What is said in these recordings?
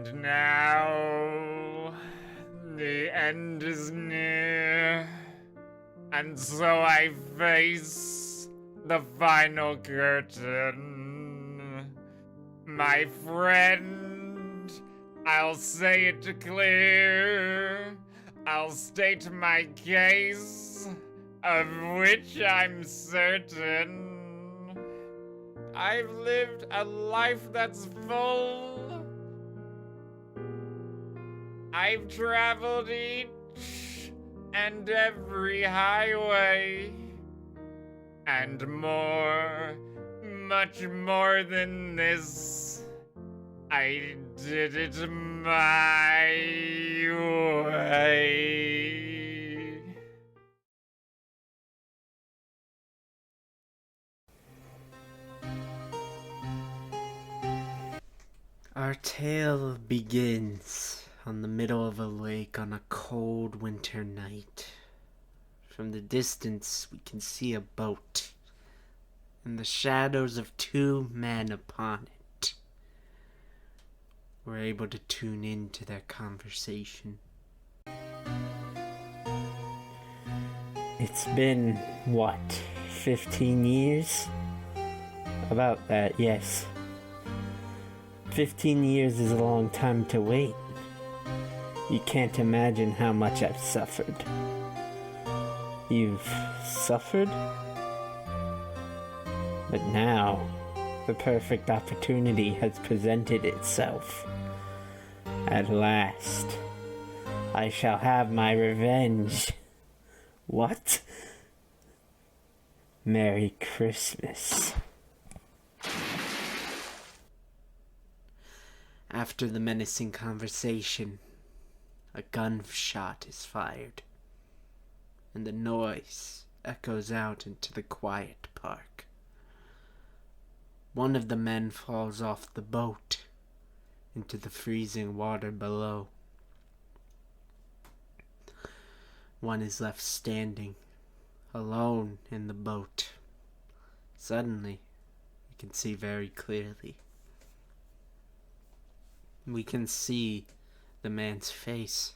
And now, the end is near, and so I face the final curtain. My friend, I'll say it clear, I'll state my case, of which I'm certain. I've lived a life that's full. I've traveled each and every highway, and more, much more than this. I did it my way. Our tale begins on the middle of a lake on a cold winter night. From the distance, we can see a boat and the shadows of two men upon it. We're able to tune into their conversation. It's been, 15 years? About that, yes. 15 years is a long time to wait. You can't imagine how much I've suffered. You've suffered? But now, the perfect opportunity has presented itself. At last, I shall have my revenge. What? Merry Christmas. After the menacing conversation, a gunshot is fired, and the noise echoes out into the quiet park. One of the men falls off the boat into the freezing water below. One is left standing, alone in the boat. Suddenly, we can see very clearly. We can see the man's face.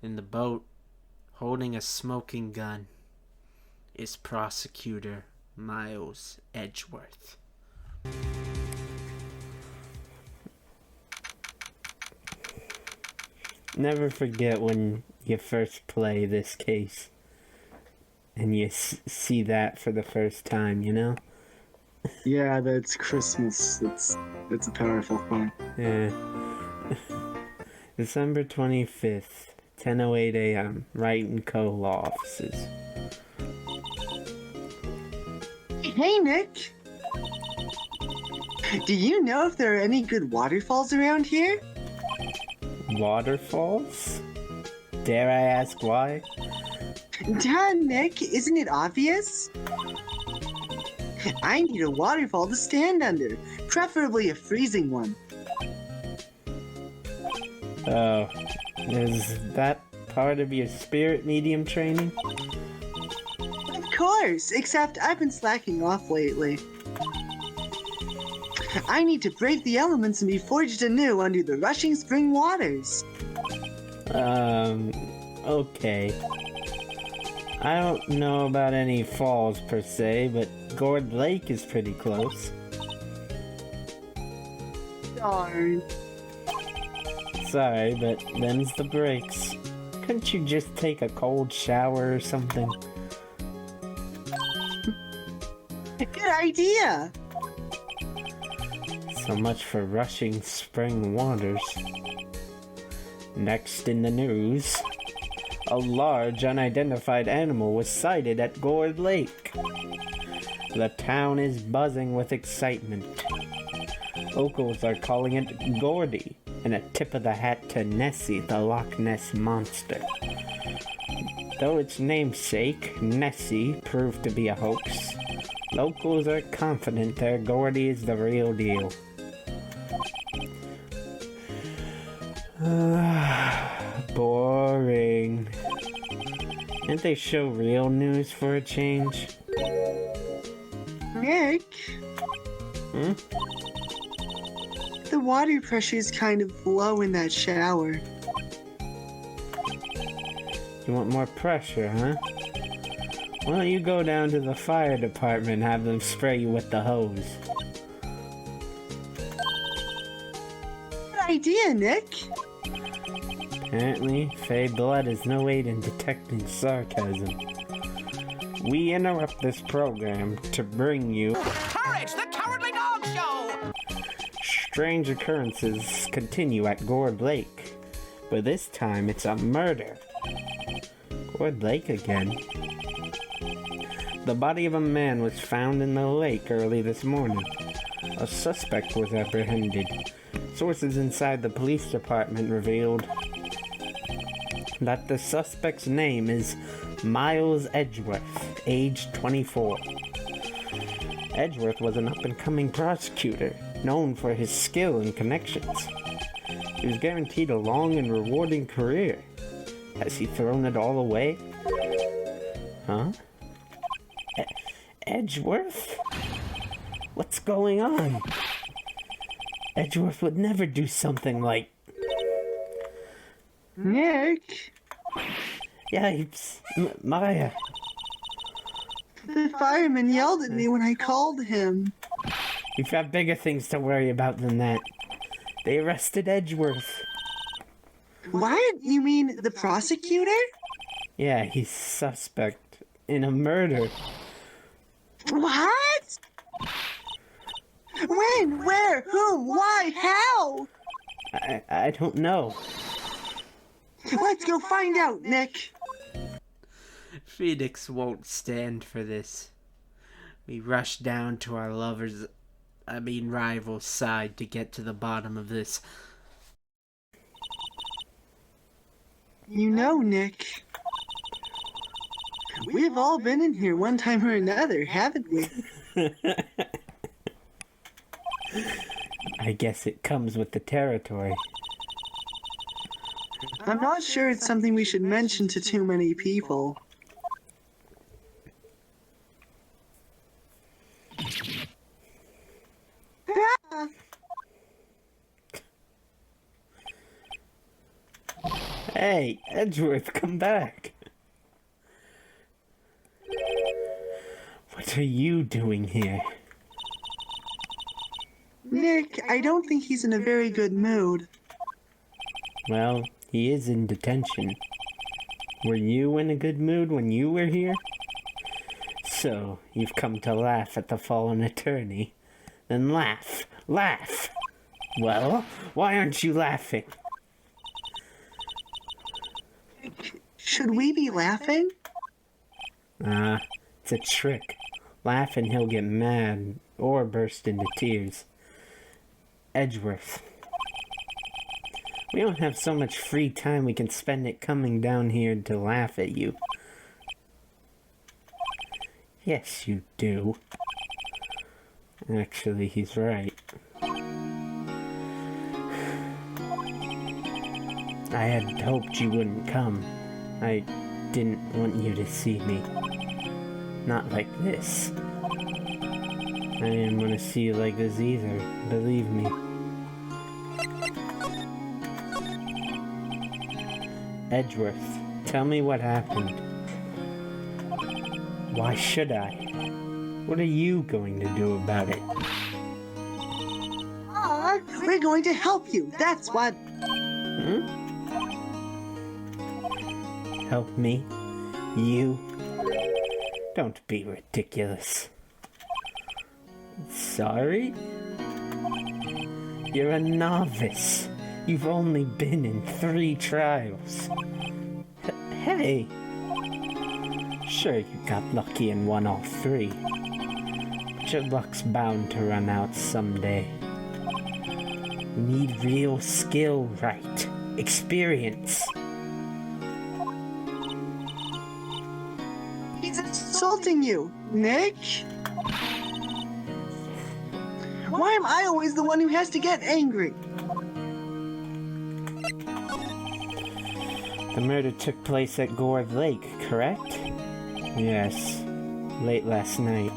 In the boat, holding a smoking gun, is Prosecutor Miles Edgeworth. Never forget when you first play this case and you see that for the first time, you know? Yeah, that's Christmas. It's a powerful thing. Yeah. December 25th, 10:08 a.m., Wright & Co. law offices. Hey, Nick! Do you know if there are any good waterfalls around here? Waterfalls? Dare I ask why? Duh, Nick, isn't it obvious? I need a waterfall to stand under, preferably a freezing one. Oh, is that part of your spirit medium training? Of course, except I've been slacking off lately. I need to break the elements and be forged anew under the rushing spring waters. Okay. I don't know about any falls per se, but Gourd Lake is pretty close. Darn. Sorry, but them's the breaks. Couldn't you just take a cold shower or something? Good idea! So much for rushing spring waters. Next in the news, a large unidentified animal was sighted at Gourd Lake. The town is buzzing with excitement. Locals are calling it Gordy, and a tip of the hat to Nessie, the Loch Ness Monster. Though its namesake, Nessie, proved to be a hoax, locals are confident their Gordy is the real deal. Boring. Can't they show real news for a change? Nick, Hmm? the water pressure is kind of low in that shower. You want more pressure, huh? Why don't you go down to the fire department and have them spray you with the hose? Good idea, Nick. Apparently, fey blood is no aid in detecting sarcasm. We interrupt this program to bring you Courage, the Cowardly Dog Show! strange occurrences continue at Gourd Lake, but this time it's a murder. Gourd Lake again? The body of a man was found in the lake early this morning. A suspect was apprehended. Sources inside the police department revealed that the suspect's name is Miles Edgeworth, age 24. Edgeworth was an up-and-coming prosecutor, known for his skill and connections. He was guaranteed a long and rewarding career. Has he thrown it all away? Huh? Edgeworth? What's going on? Edgeworth would never do something like... Nick, Yipes! Maya! the fireman yelled at me when I called him. You've got bigger things to worry about than that. They arrested Edgeworth. What? You mean the prosecutor? Yeah, he's suspect in a murder. What? When? Where? Whom? Why? How? I don't know. Let's go find out, Nick. Phoenix won't stand for this. We rush down to our rival's side to get to the bottom of this. You know, Nick, we've all been in here one time or another, haven't we? I guess it comes with the territory. I'm not sure it's something we should mention to too many people. Ah! Hey, Edgeworth, come back. What are you doing here? Nick, I don't think he's in a very good mood. Well, he is in detention. Were you in a good mood when you were here? So, you've come to laugh at the fallen attorney. Then laugh. Laugh! Well, why aren't you laughing? Should we be laughing? It's a trick. Laugh and he'll get mad or burst into tears. Edgeworth. We don't have so much free time we can spend it coming down here to laugh at you. Yes, you do. Actually, he's right. I had hoped you wouldn't come. I didn't want you to see me. Not like this. I didn't want to see you like this either, believe me. Edgeworth, tell me what happened. Why should I? What are you going to do about it? We're going to help you, that's what. Help me? You? Don't be ridiculous. Sorry? You're a novice. You've only been in 3 trials. Hey! Sure, you got lucky and won all 3. But your luck's bound to run out someday. You need real skill, Wright. Experience. He's insulting you, Nick. Why am I always the one who has to get angry? The murder took place at Gourd Lake, correct? Yes, late last night.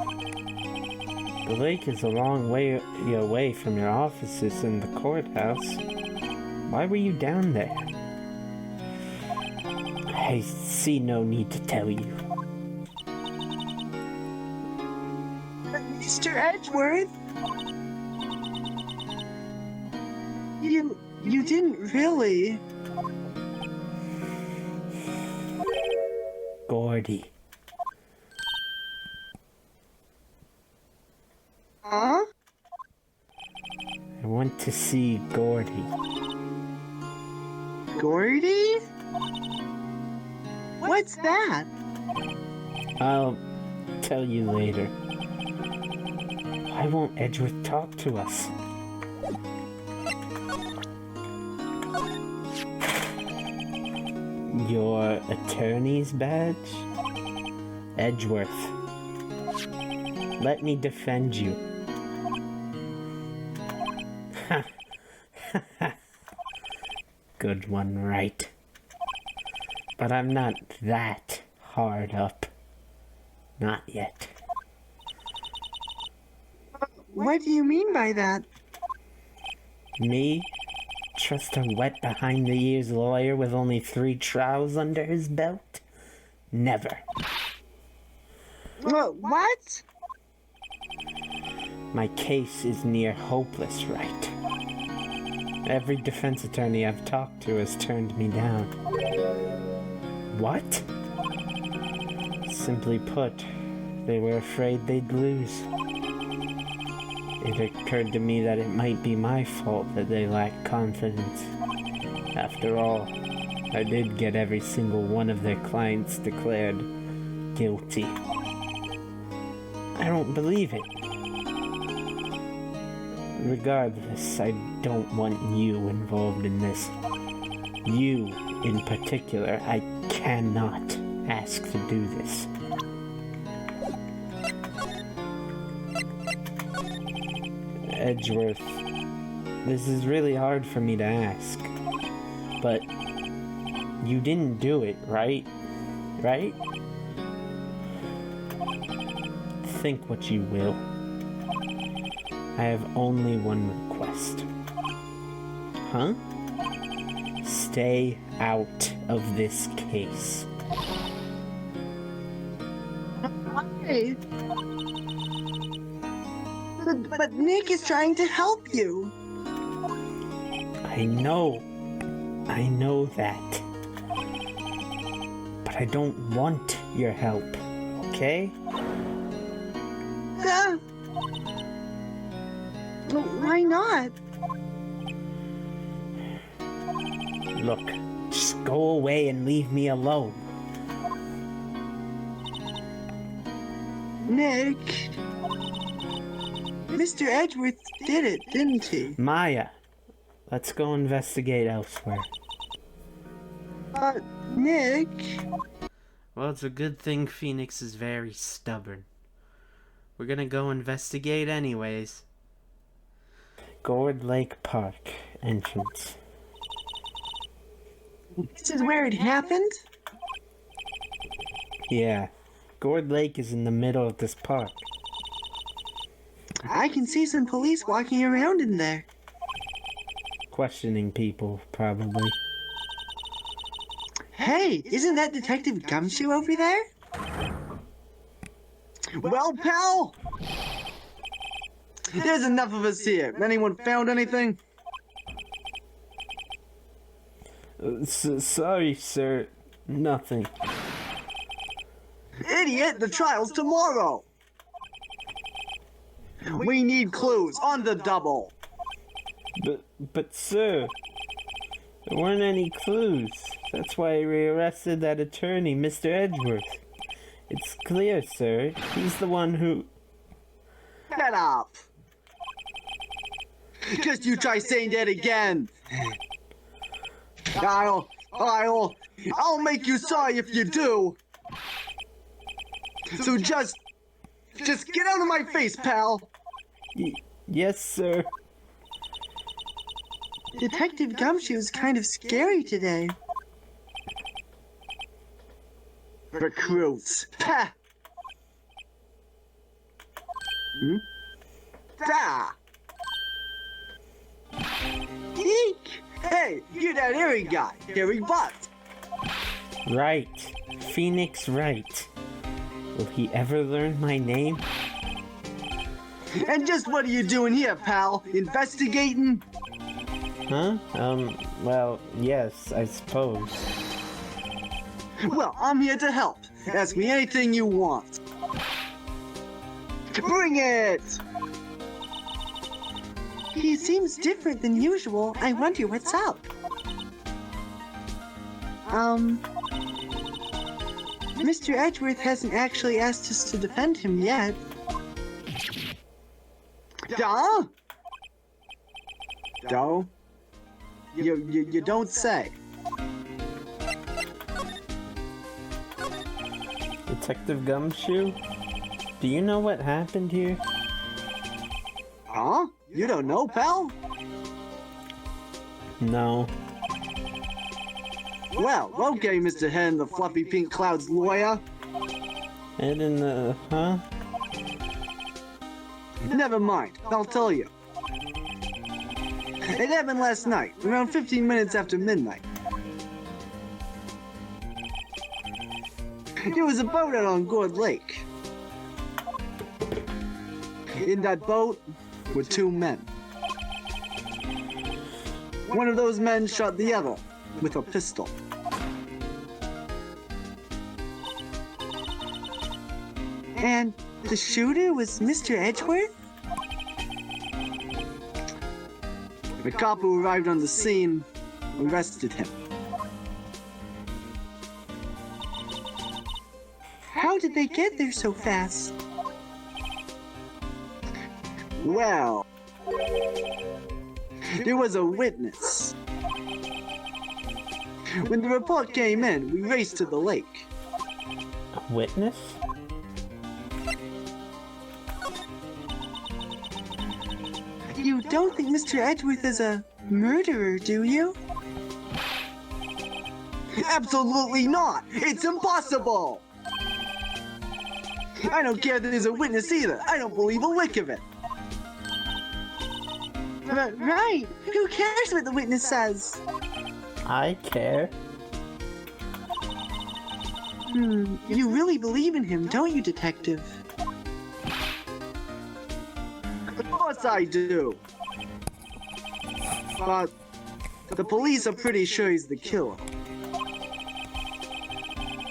The lake is a long way away from your offices in the courthouse. Why were you down there? I see no need to tell you. But Mr. Edgeworth, you didn't really. Gordy. Huh? I want to see Gordy. Gordy? What's that? I'll tell you later. Why won't Edgeworth talk to us? Your attorney's badge? Edgeworth. Let me defend you. Good one, Wright. But I'm not that hard up. Not yet. What do you mean by that? Me? Trust a wet behind-the-ears lawyer with only 3 trials under his belt? Never. What? My case is near hopeless, Wright. Every defense attorney I've talked to has turned me down. What? Simply put, they were afraid they'd lose. It occurred to me that it might be my fault that they lacked confidence. After all, I did get every single one of their clients declared guilty. I don't believe it. Regardless, I don't want you involved in this. You, in particular, I cannot ask to do this. Edgeworth, this is really hard for me to ask, but you didn't do it, right? Right? Think what you will. I have only one request. Huh? Stay out of this case. Why? But Nick is trying to help you. I know that. But I don't want your help, okay? Why not? Look, just go away and leave me alone. Nick, Mr. Edgeworth did it, didn't he? Maya, let's go investigate elsewhere. Nick... Well, it's a good thing Phoenix is very stubborn. We're gonna go investigate anyways. Gourd Lake Park entrance. This is where it happened? Yeah, Gourd Lake is in the middle of this park. I can see some police walking around in there. Questioning people, probably. Hey, isn't that Detective Gumshoe over there? Well, pal! There's enough of us here. Anyone found anything? Sorry, sir. Nothing. Idiot, the trial's tomorrow! We need clues on the double. But sir, there weren't any clues. That's why we arrested that attorney, Mr. Edgeworth. It's clear, sir. He's the one who... Get up! Just you try saying that again! I'll make you sorry if you do! So just get out of my face, pal! Yes, sir. Detective Gumshoe is kind of scary today. Recruits. Pah! Hmm? Da! Eek! Hey, you're that hairy guy, hairy butt. Right. Phoenix Wright. Will he ever learn my name? And just what are you doing here, pal? Investigating? Huh? Well, yes, I suppose. Well, I'm here to help. Ask me anything you want. Bring it! He seems different than usual. I wonder what's up. Mr. Edgeworth hasn't actually asked us to defend him yet. Duh? Duh? You don't say. Detective Gumshoe? Do you know what happened here? Huh? You don't know, pal? No. Well, okay, Mr. Hen, the fluffy pink cloud's lawyer. And in the... huh? Never mind, I'll tell you. It happened last night, around 15 minutes after midnight. There was a boat out on Gourd Lake. In that boat were two men. One of those men shot the other with a pistol. And the shooter was Mr. Edgeworth? The cop who arrived on the scene arrested him. How did they get there so fast? Well, there was a witness. When the report came in, we raced to the lake. A witness? You don't think Mr. Edgeworth is a murderer, do you? Absolutely not! It's impossible! I don't care that there's a witness either. I don't believe a lick of it. Right. Who cares what the witness says? I care. You really believe in him, don't you, Detective? Of course I do. But the police are pretty sure he's the killer.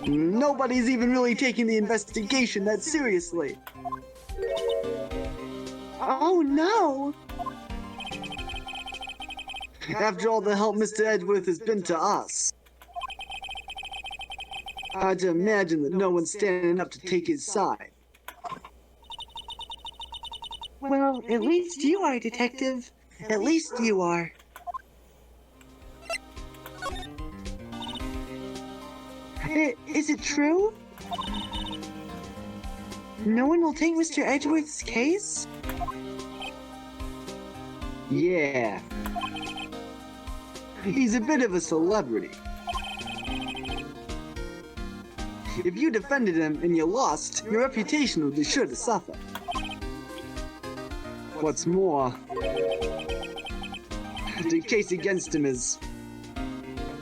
Nobody's even really taking the investigation that seriously. Oh no! After all the help Mr. Edgeworth has been to us, hard to imagine that no one's standing up to take his side. Well, at least you are, Detective. At least you are. Is it true? No one will take Mr. Edgeworth's case? Yeah. He's a bit of a celebrity. If you defended him and you lost, your reputation would be sure to suffer. What's more, the case against him is,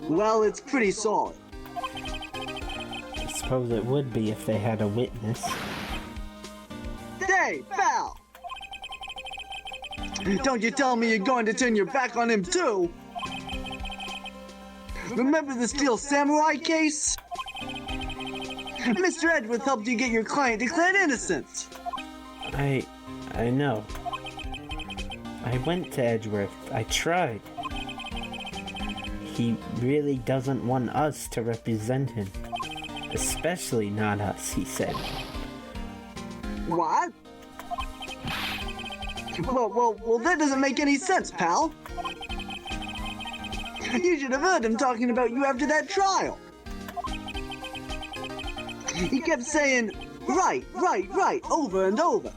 well, it's pretty solid. I suppose it would be if they had a witness. Hey, pal! Don't you tell me you're going to turn your back on him too! Remember the Steel Samurai case? Mr. Edgeworth helped you get your client declared innocent! I know. I went to Edgeworth. I tried. He really doesn't want us to represent him. Especially not us, he said. What? Well, that doesn't make any sense, pal. You should have heard him talking about you after that trial. He kept saying, right, over and over.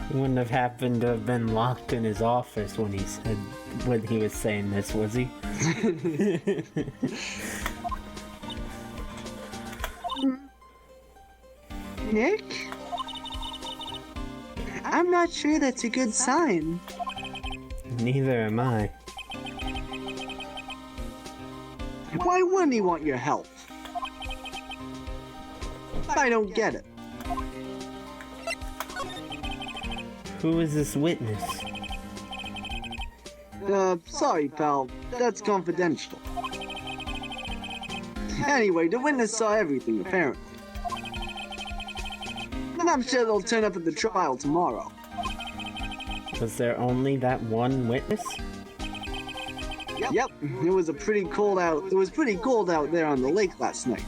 He wouldn't have happened to have been locked in his office when he was saying this, was he? Nick? I'm not sure that's a good sign. Neither am I. Why wouldn't he want your help? I don't get it. Who is this witness? Sorry, pal. That's confidential. Anyway, the witness saw everything, apparently. And I'm sure they'll turn up at the trial tomorrow. Was there only that one witness? Yep, it was pretty cold out there on the lake last night.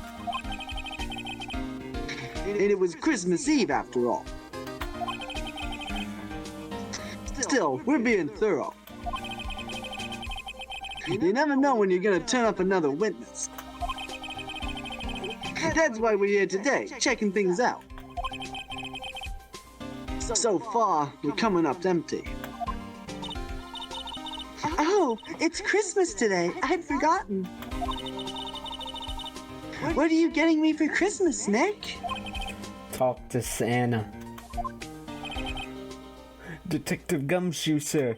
And it was Christmas Eve after all. Still, we're being thorough. You never know when you're gonna turn up another witness. That's why we're here today, checking things out. So far, we're coming up empty. Oh, it's Christmas today. I'd forgotten. What are you getting me for Christmas, Nick? Talk to Santa. Detective Gumshoe, sir.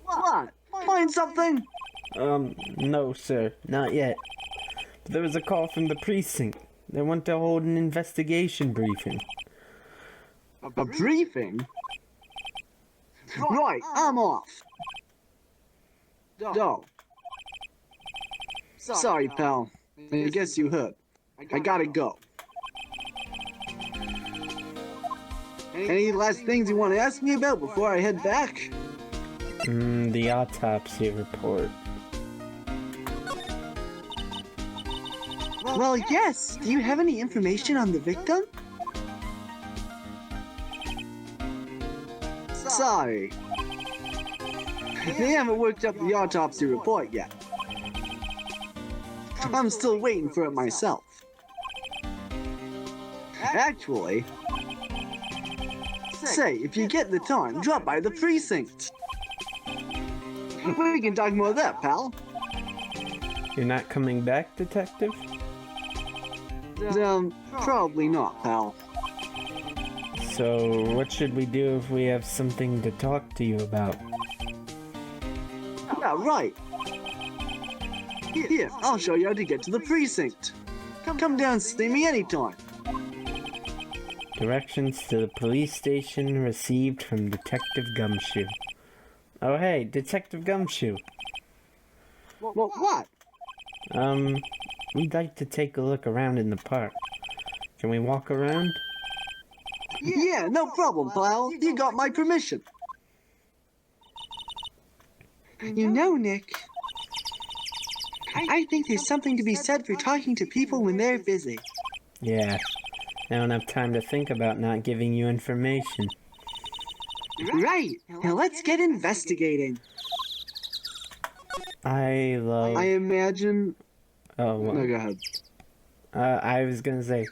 What? Find something? No, sir. Not yet. But there was a call from the precinct. They want to hold an investigation briefing. A briefing? Right, I'm off. Go. Sorry, pal. I guess you heard. I gotta go. Any last things you want to ask me about before I head back? The autopsy report. Well, yes. Do you have any information on the victim? Sorry. They haven't worked up the autopsy report yet. I'm still waiting for it myself. Actually, say, if you get the time, drop by the precinct. We can talk more of that, pal. You're not coming back, detective? Probably not, pal. So, what should we do if we have something to talk to you about? Yeah, right. Here, I'll show you how to get to the precinct. Come down and see me anytime. Directions to the police station received from Detective Gumshoe. Oh hey, Detective Gumshoe. What? We'd like to take a look around in the park. Can we walk around? Yeah, no problem, pal. You got my permission. You know, Nick, I think there's something to be said for talking to people when they're busy. Yeah. I don't have time to think about not giving you information. Right. Now let's get investigating. I imagine... Oh, well, No, go ahead. I was gonna say,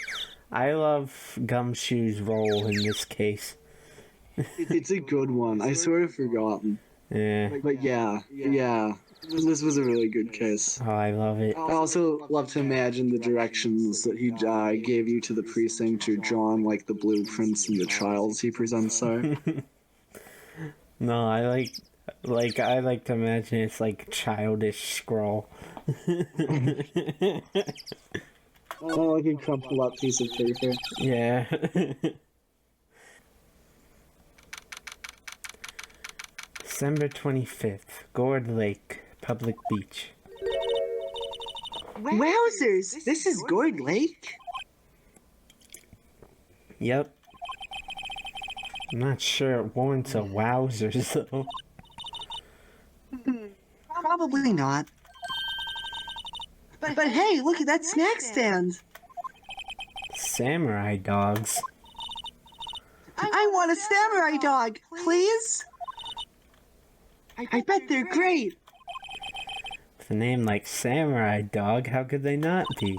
I love Gumshoe's role in this case. It's a good one. I sort of forgotten. Yeah. But yeah. This was a really good case. Oh, I love it. I also love to imagine the directions that he gave you to the precinct are drawn like the blueprints and the trials he presents are. No, I like to imagine it's like childish scroll. Oh, like a crumpled up piece of paper. Yeah. December 25th, Gourd Lake, Public Beach. Wowzers! This is Gourd Lake? Yep. I'm not sure it warrants a wowzers though. Probably not. But hey, look at that snack stand! Samurai dogs. I want a samurai dog, please? I bet they're great. With a name like Samurai Dog, how could they not be?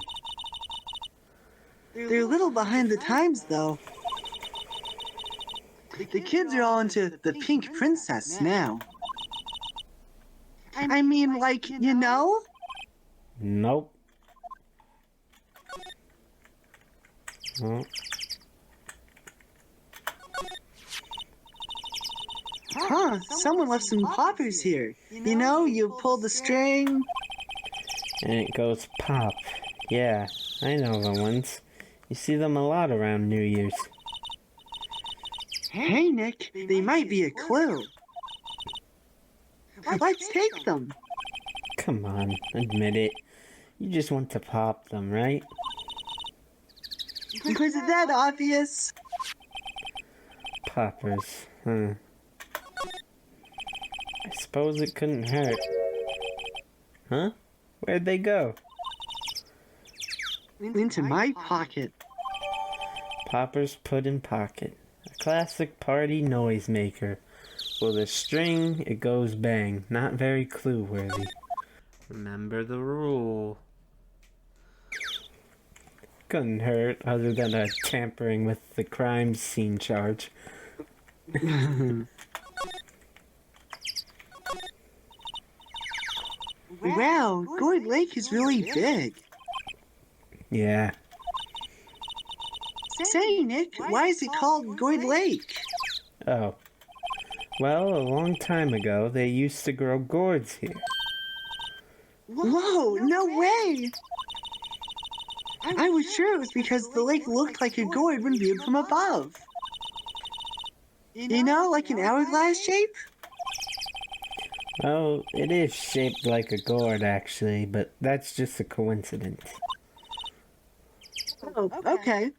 They're a little behind the times, though. The kids are all into the Pink Princess now. I mean, like, you know? Nope. Oh, Huh, someone left some poppers here. You know, you pull the string. and it goes pop. Yeah, I know the ones. You see them a lot around New Year's. Hey, Nick, they might be a clue. Let's take them. Come on, admit it. You just want to pop them, right? Was it that obvious? Poppers, huh. I suppose it couldn't hurt. Huh? Where'd they go? Into my pocket. Poppers put in pocket. A classic party noisemaker. With a string, it goes bang. Not very clue-worthy. Remember the rule. Couldn't hurt other than a tampering with the crime scene charge. Wow, Gourd Lake is really big. Yeah. Say, Nick, why is it called Gourd Lake? Oh. Well, a long time ago, they used to grow gourds here. Whoa, no way! I was sure it was because the lake looked like a gourd when viewed from above. You know, like an hourglass shape? Well, it is shaped like a gourd, actually, but that's just a coincidence. Oh, okay.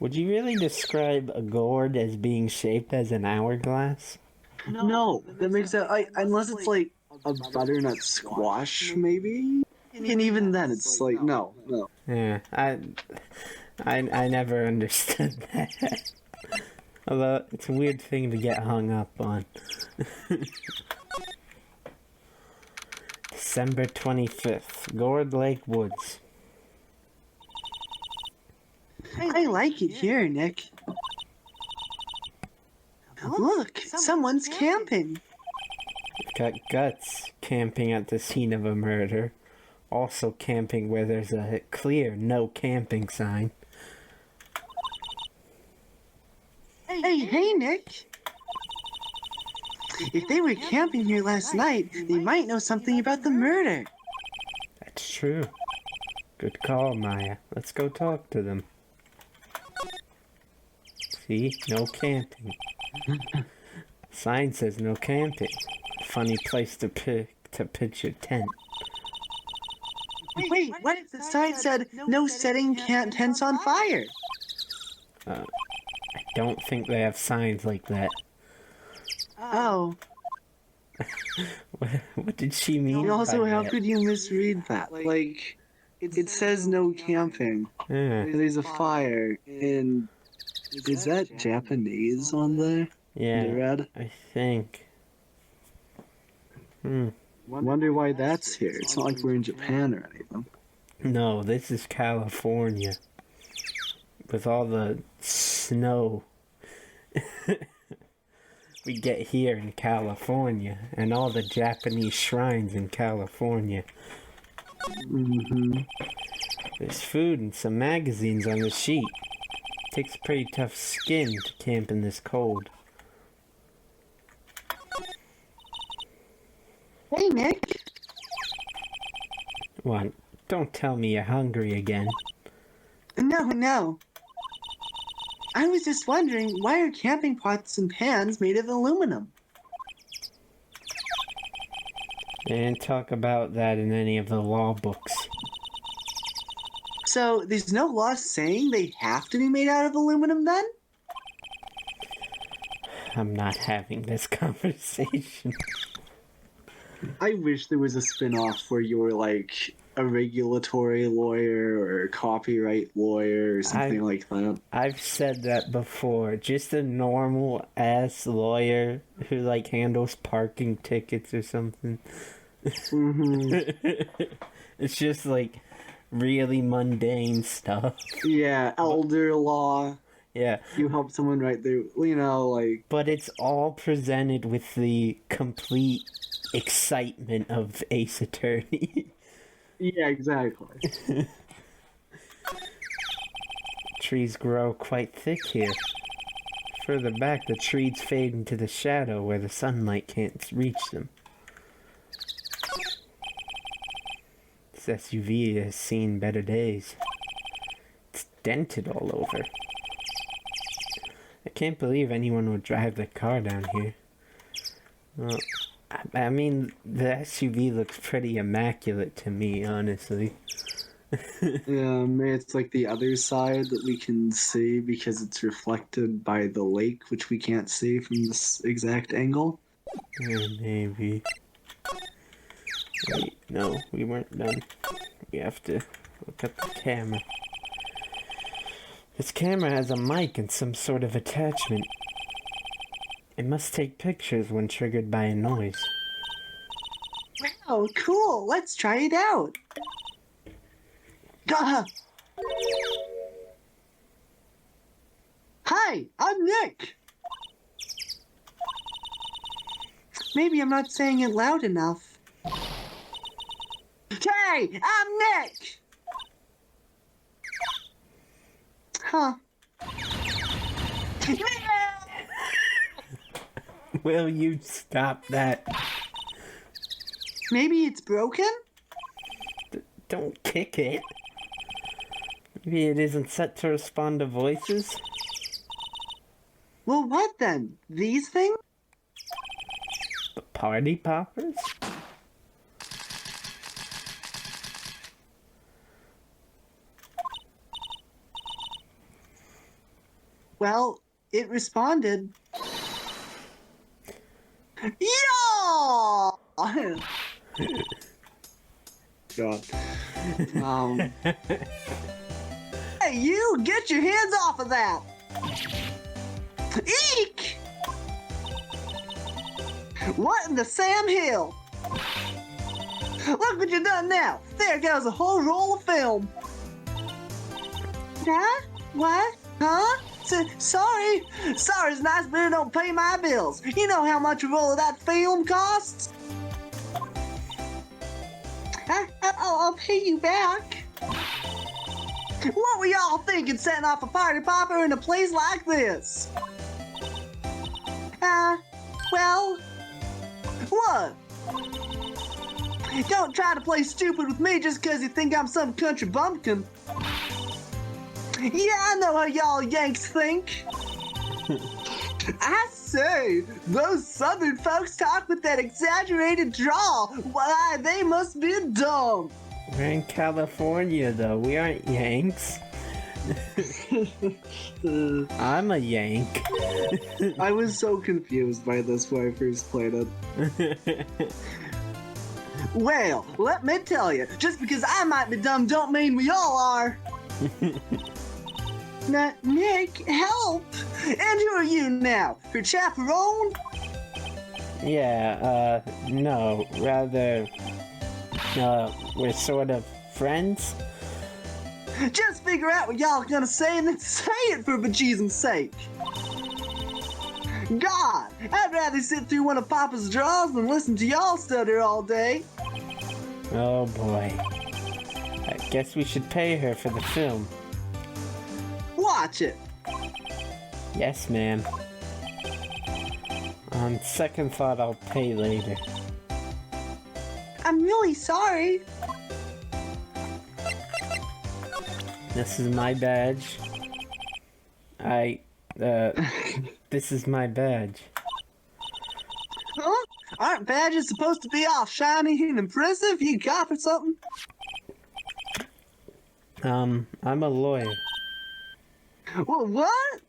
Would you really describe a gourd as being shaped as an hourglass? No, that makes it, unless it's like a butternut squash, maybe? And even then, it's like, no. Yeah, I never understood that. Although, it's a weird thing to get hung up on. December 25th, Gourd Lake Woods. I like it here, Nick. Look, someone's camping. Got guts camping at the scene of a murder. Also camping where there's a clear no camping sign. Hey, Nick. If they were camping here last night, they might know something about the murder. That's true. Good call, Maya. Let's go talk to them. See? No camping. Sign says no camping. Funny place to pitch your tent. Wait, what if the sign said, no setting tents on fire? I don't think they have signs like that. Oh. What did she mean? And also, by how that? could you misread that? Like, it says no camping. Yeah. There's a fire, and is that Japanese on there? Yeah, The red? I think. Wonder why that's here. It's not like we're in Japan or anything. No, this is California. With all the snow we get here in California, and all the Japanese shrines in California. Mm-hmm. There's food and some magazines on the sheet. Takes a pretty tough skin to camp in this cold. Hey, Nick. What? Don't tell me you're hungry again. No. I was just wondering, why are camping pots and pans made of aluminum? They didn't talk about that in any of the law books. So, there's no law saying they have to be made out of aluminum then? I'm not having this conversation. I wish there was a spin-off where you were like a regulatory lawyer or a copyright lawyer or something like that. I've said that before. Just a normal ass lawyer who like handles parking tickets or something. Mm-hmm. It's just like really mundane stuff. Yeah, elder law. Yeah. You help someone write their, like... But it's all presented with the complete excitement of Ace Attorney. Yeah, exactly. Trees grow quite thick here. Further back, the trees fade into the shadow where the sunlight can't reach them. This SUV has seen better days. It's dented all over. I can't believe anyone would drive the car down here. Well, I mean, the SUV looks pretty immaculate to me, honestly. It's like the other side that we can see because it's reflected by the lake, which we can't see from this exact angle. Yeah, maybe. Wait, no, we weren't done. We have to look at the camera. This camera has a mic and some sort of attachment. It must take pictures when triggered by a noise. Wow, cool. Let's try it out. Hi, I'm Nick. Maybe I'm not saying it loud enough. Hey, I'm Nick. Huh. Will you stop that? Maybe it's broken? Don't kick it. Maybe it isn't set to respond to voices? Well, what then? These things? The party poppers? Well, it responded. Yeah! God. Hey, you! Get your hands off of that! Eek! What in the Sam Hill? Look what you done now! There goes a whole roll of film! Huh? What? Huh? Sorry. Sorry's nice, but it don't pay my bills. You know how much a roll of that film costs? I'll pay you back. What were y'all thinking setting off a party popper in a place like this? Well, what? Don't try to play stupid with me just because you think I'm some country bumpkin. Yeah, I know how y'all Yanks think. I say, those Southern folks talk with that exaggerated drawl. Why, they must be dumb. We're in California, though. We aren't Yanks. I'm a Yank. I was so confused by this when I first played it. Well, let me tell you, just because I might be dumb don't mean we all are. Now, Nick, help! And who are you now? Her chaperone? Yeah, no, rather, we're sort of friends. Just figure out what y'all are gonna say and then say it for bejesus sake. God, I'd rather sit through one of Papa's draws than listen to y'all stutter all day. Oh boy. I guess we should pay her for the film. Watch it. Yes, ma'am. On second thought, I'll pay later. I'm really sorry. This is my badge. This is my badge. Huh? Aren't badges supposed to be all shiny and impressive? You cop or something? I'm a lawyer. Well, what?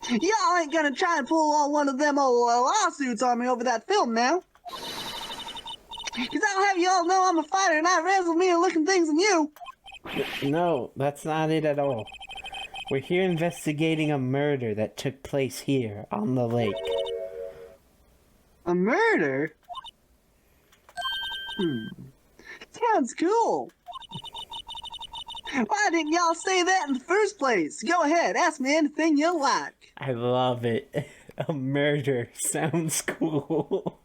Y'all ain't gonna try and pull on one of them old lawsuits on me over that film now. Cause I'll have y'all know I'm a fighter and I wrestle meaner looking things than you. No, that's not it at all. We're here investigating a murder that took place here on the lake. A murder? Sounds cool. Why didn't y'all say that in the first place? Go ahead, ask me anything you like. I love it. A murder sounds cool.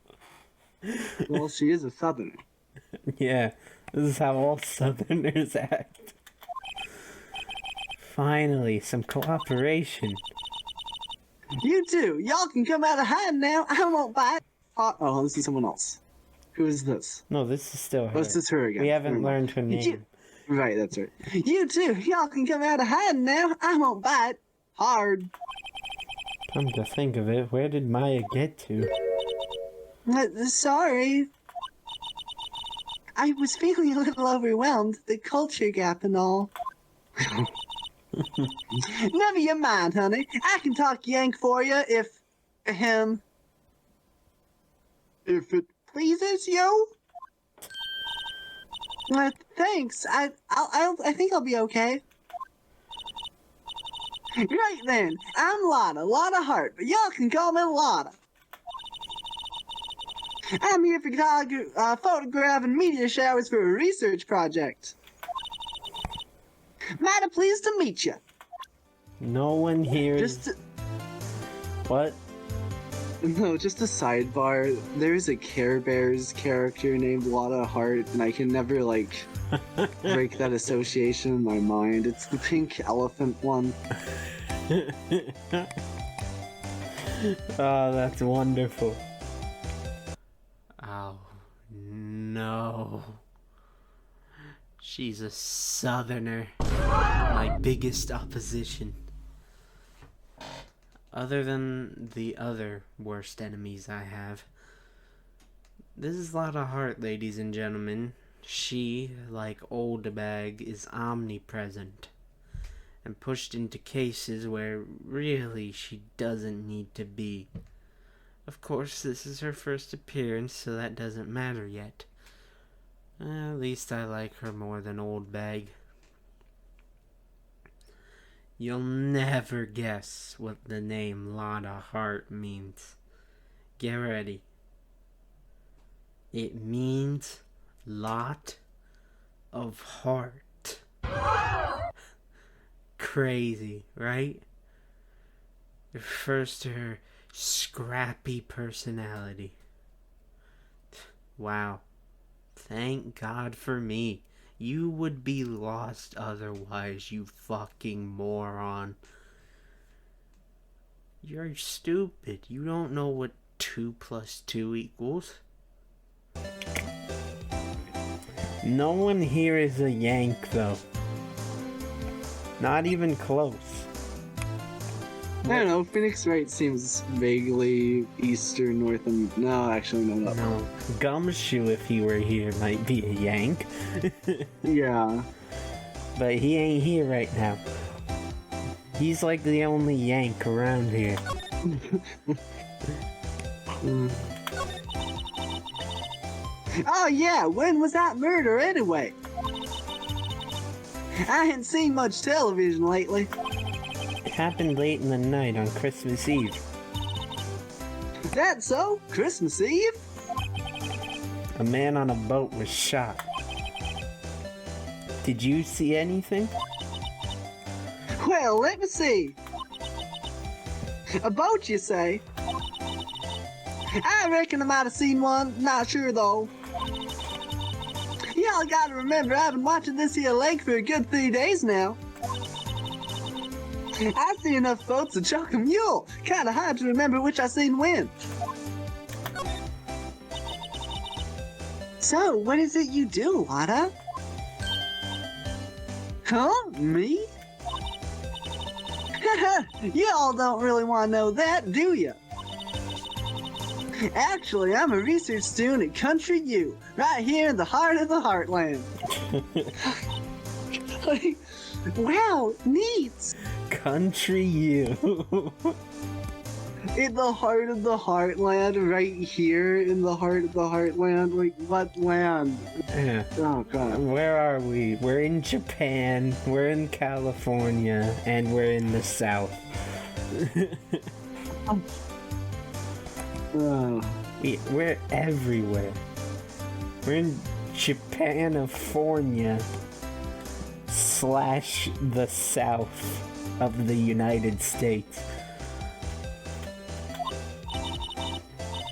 Well, she is a southerner. Yeah, this is how all Southerners act. Finally, some cooperation. You two, y'all can come out of hiding now. I won't bite. Oh, this is someone else. Who is this? No, this is still her. Oh, this is her again. We haven't Never mind. learned her name. Right, that's right. You two, y'all can come out of hiding now. I won't bite. Hard. Come to think of it, where did Maya get to? Sorry. I was feeling a little overwhelmed. The culture gap and all. Never you mind, honey. I can talk Yank for you if it pleases you. Thanks. I think I'll be okay. Right then, I'm Lotta Hart, but y'all can call me Lotta. I'm here for photographing meteor showers for a research project. Mighty pleased to meet you. No one here is... What? No, just a sidebar. There's a Care Bears character named Lotta Hart, and I can never, like, break that association in my mind. It's the pink elephant one. Oh, that's wonderful. Oh, no. She's a southerner. My biggest opposition. Other than the other worst enemies I have. This is Lotta Hart, ladies and gentlemen. She, like Old Bag, is omnipresent and pushed into cases where really she doesn't need to be. Of course, this is her first appearance, so that doesn't matter yet. At least I like her more than Old Bag. You'll never guess what the name Lotta Hart means. Get ready. It means lot of heart. Crazy, right? It refers to her scrappy personality. Wow. Thank God for me. You would be lost otherwise, you fucking moron. You're stupid. You don't know what 2 + 2 equals. No one here is a Yank, though. Not even close. I don't know, Phoenix Wright seems vaguely Eastern North and no, actually no. No, Gumshoe, if he were here, might be a Yank. Yeah. But he ain't here right now. He's like the only Yank around here. Oh yeah, when was that murder anyway? I hadn't seen much television lately. It happened late in the night on Christmas Eve. Is that so? Christmas Eve? A man on a boat was shot. Did you see anything? Well, let me see. A boat, you say? I reckon I might have seen one, not sure though. Y'all gotta remember, I've been watching this here lake for a good 3 days now. I see enough boats to chuck a mule. Kinda hard to remember which I seen when. So, what is it you do, Lotta? Huh? Me? You all don't really want to know that, do you? Actually, I'm a research student at Country U, right here in the heart of the heartland. Like, wow, neat. Country U. In the heart of the heartland, right here in the heart of the heartland. Like, what land? Yeah. Oh, God. Where are we? We're in Japan, we're in California, and we're in the South. We're everywhere. We're in Japanifornia / the South of the United States.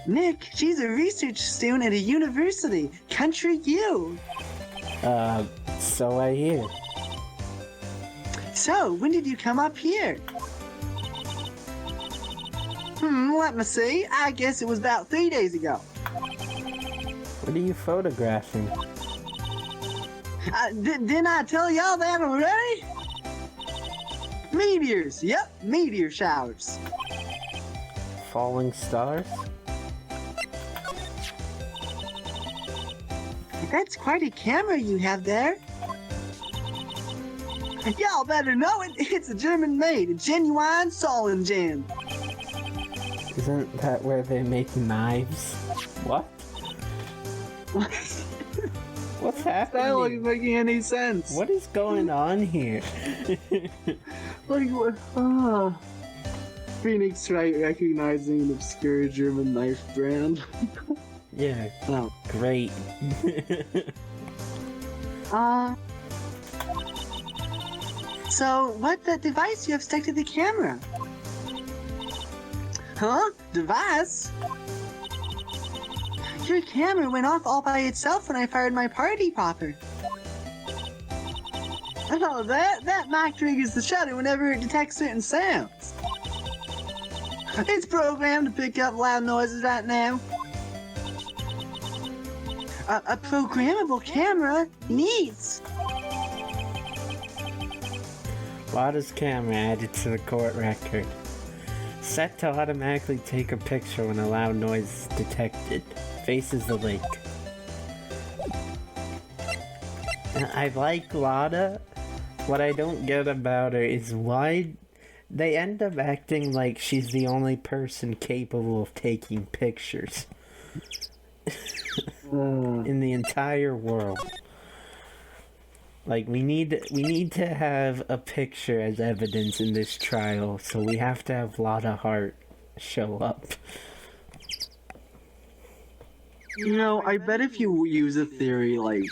Nick, she's a research student at a university. Country U. So I hear. So, when did you come up here? Let me see. I guess it was about 3 days ago. What are you photographing? Didn't I tell y'all that already? Meteors. Yep, meteor showers. Falling stars? That's quite a camera you have there. Y'all better know it. It's a German-made, a genuine Solon gem. Isn't that where they make knives? What? What's That happening? wasn't making any sense. What is going on here? Like what? Phoenix Wright recognizing an obscure German knife brand. Yeah, Oh. great. So what the device you have stuck to the camera? Huh? Device? Your camera went off all by itself when I fired my party popper. Oh, that mic triggers the shutter whenever it detects certain sounds. It's programmed to pick up loud noises right now. A programmable camera? Neat. Lada's camera added to the court record. Set to automatically take a picture when a loud noise is detected. Faces the lake. I like Lada. What I don't get about her is why they end up acting like she's the only person capable of taking pictures in the entire world. Like, we need to have a picture as evidence in this trial, so we have to have Lada Hart show up. You know, I bet if you use a theory like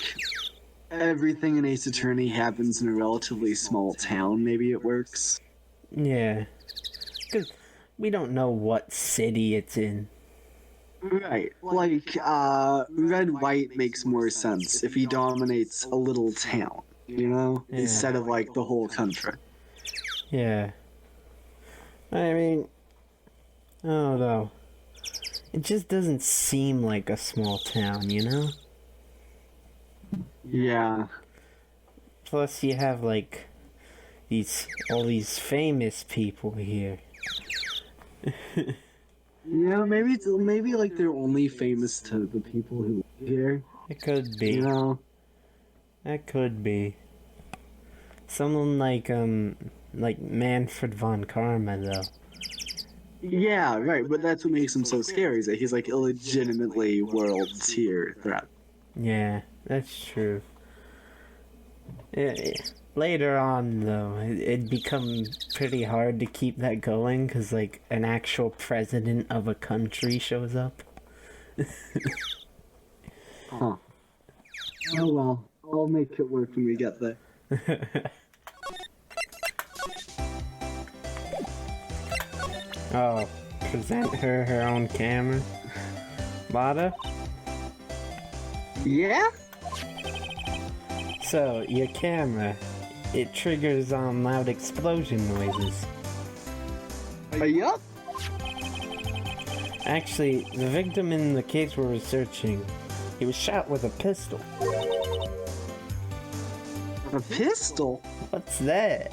everything in Ace Attorney happens in a relatively small town, maybe it works. Yeah. Because we don't know what city it's in. Right. Like, Red White makes more sense if he dominates a little town, you know? Yeah. Instead of, like, the whole country. Yeah. I mean, I don't know. It just doesn't seem like a small town, you know? Yeah. Plus you have, like, all these famous people here. Yeah, maybe like they're only famous to the people who live here. It could be. You know? That could be. Someone like Manfred von Karma, though. Yeah, right, but that's what makes him so scary, is that he's like a legitimately world-tier threat. Yeah, that's true. Yeah, later on, though, it'd become pretty hard to keep that going, because, like, an actual president of a country shows up. Huh. Oh well, I'll make it work when we get there. Oh, present her own camera. Lada? Yeah? So, your camera, it triggers loud explosion noises. Yup. Actually, the victim in the case we're researching, he was shot with a pistol. A pistol? What's that?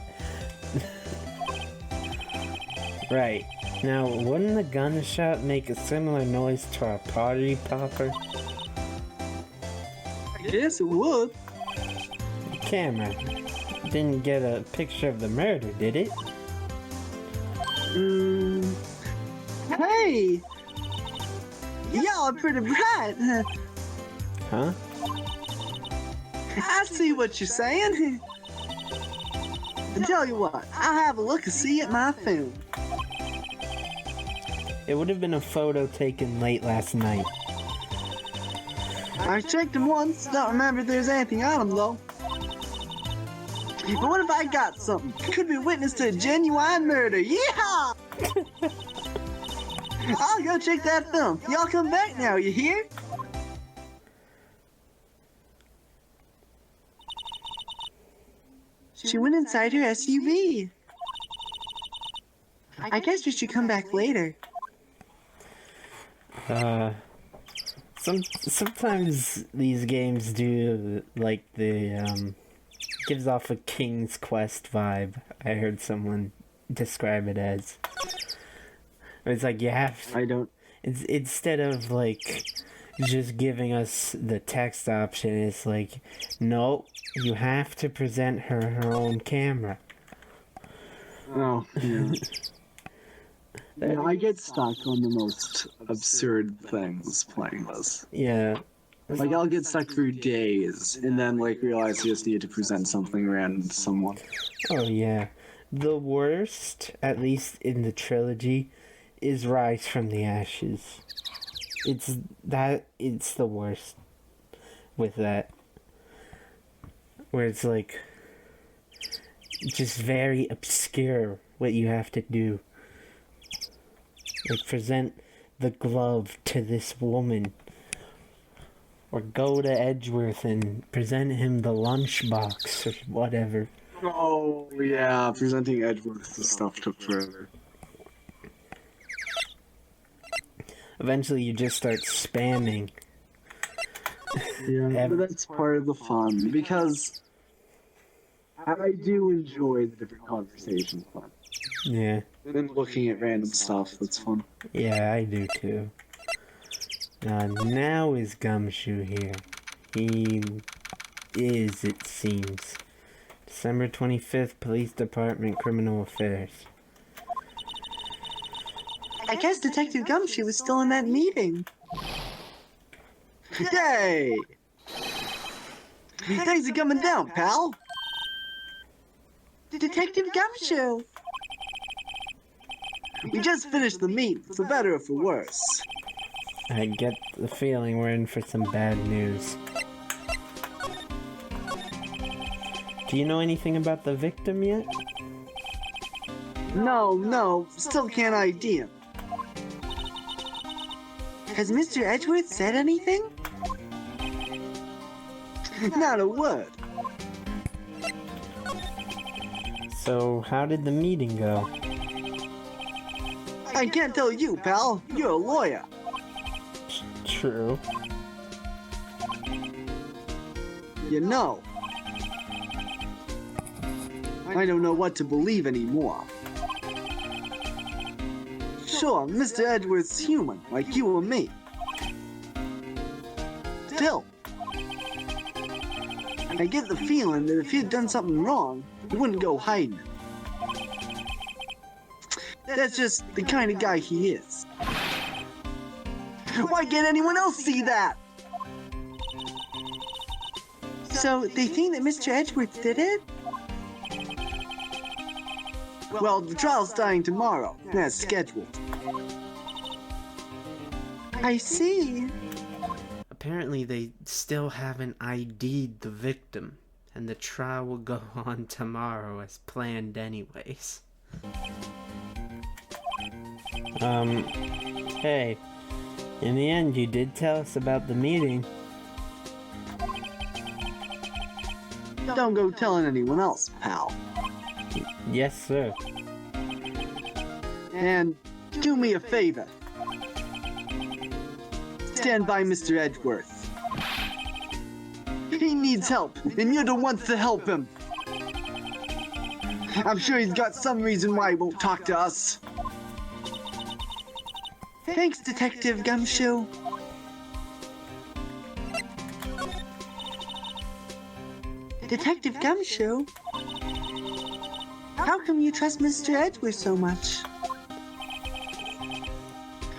Right. Now, wouldn't a gunshot make a similar noise to a party popper? I guess it would. The camera didn't get a picture of the murder, did it? Hey! Y'all are pretty bright. Huh? I see what you're saying. And tell you what, I'll have a look-see at my phone. It would have been a photo taken late last night. I checked them once, don't remember if there's anything on them though. But what if I got something? Could be witness to a genuine murder. Yeehaw! I'll go check that film. Y'all come back now, you hear? She went inside her SUV. I guess we should come back later. Sometimes these games do, like, gives off a King's Quest vibe. I heard someone describe it as. It's like you have... I don't... Instead of, like, just giving us the text option, it's like, no, you have to present her own camera. Oh, yeah. Yeah, I get stuck on the most absurd things playing this. Yeah. Like, I'll get stuck for days, and then, like, realize you just need to present something random to someone. Oh, yeah. The worst, at least in the trilogy, is Rise from the Ashes. It's the worst with that. Where it's, like, just very obscure what you have to do. Like, present the glove to this woman. Or go to Edgeworth and present him the lunchbox or whatever. Oh, yeah, presenting Edgeworth the stuff took forever. Eventually you just start spamming. Yeah, but that's part of the fun, because I do enjoy the different conversations. Yeah. And looking at random stuff, that's fun. Yeah, I do too. Now is Gumshoe here. He is, it seems. December 25th, Police Department, Criminal Affairs. I guess Detective Gumshoe was still in that meeting. Yay! Thanks for coming down, pal! Detective Gumshoe! We just finished the meet, for better or for worse. I get the feeling we're in for some bad news. Do you know anything about the victim yet? No, still can't ID him. Has Mr. Edgeworth said anything? Not a word. So, how did the meeting go? I can't tell you, pal. You're a lawyer. True. You know. I don't know what to believe anymore. Sure, Mr. Edgeworth's human, like you or me. Still, I get the feeling that if he'd done something wrong, he wouldn't go hiding it. That's just the kind of guy he is. Why can't anyone else see that? So, they think that Mr. Edgeworth did it? Well, the trial's starting tomorrow, as scheduled. I see. Apparently they still haven't ID'd the victim, and the trial will go on tomorrow as planned anyways. Hey, in the end you did tell us about the meeting. Don't go telling anyone else, pal. Yes, sir. And do me a favor. Stand by Mr. Edgeworth. He needs help, and you're the ones to help him. I'm sure he's got some reason why he won't talk to us. Thanks, Detective Gumshoe. Detective Gumshoe? How come you trust Mr. Edgeworth so much?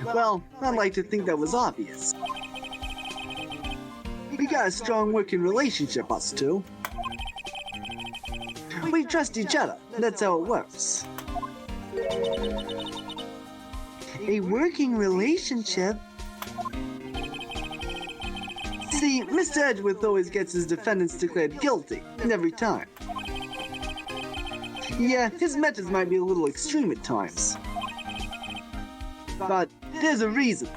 Well, I'd like to think that was obvious. We got a strong working relationship, us two. We trust each other. That's how it works. A working relationship? See, Mr. Edgeworth always gets his defendants declared guilty, every time. Yeah, his methods might be a little extreme at times. But there's a reason.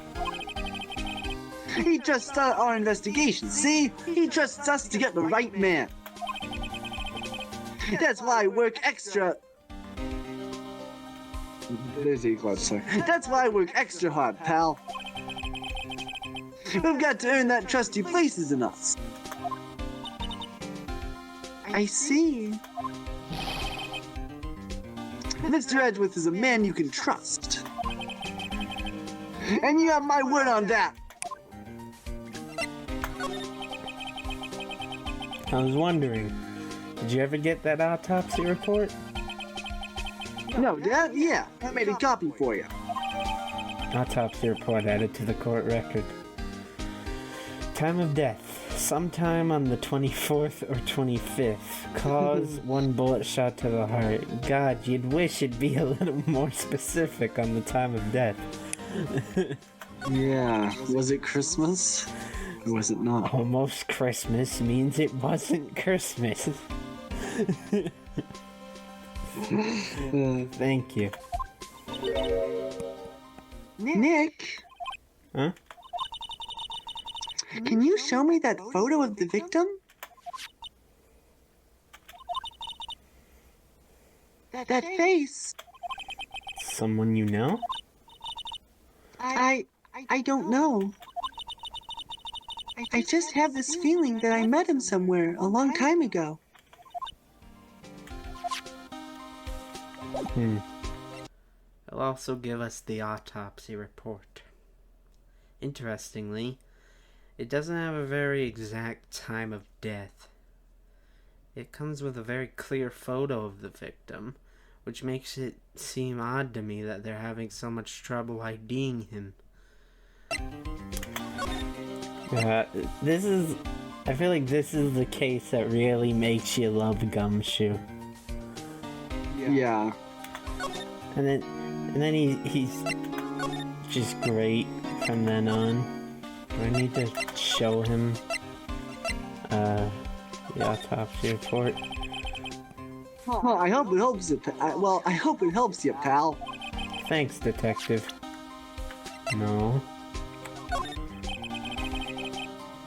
He trusts our investigation, see? He trusts us to get the right man. That's why I work extra. There's a club, sorry. That's why I work extra hard, pal. We've got to earn that trust he places in us. I see. Mr. Edgeworth is a man you can trust. And you have my word on that. I was wondering, did you ever get that autopsy report? No, Dad? Yeah, I made a copy for you. Autopsy report added to the court record. Time of death. Sometime on the 24th or 25th. Cause, 1 bullet shot to the heart. God, you'd wish it'd be a little more specific on the time of death. Yeah, was it Christmas? Or was it not? Almost Christmas means it wasn't Christmas. Thank you. Nick? Huh? Can you show me that photo of the victim? That face. Someone you know? I don't know. I just have this feeling that I met him somewhere a long time ago. It'll also give us the autopsy report. Interestingly, it doesn't have a very exact time of death. It comes with a very clear photo of the victim, which makes it seem odd to me that they're having so much trouble IDing him. I feel like this is the case that really makes you love Gumshoe. Yeah. And then he's just great from then on. Do I need to show him the autopsy report? Well, I hope it helps you. I hope it helps you, pal. Thanks, detective. No.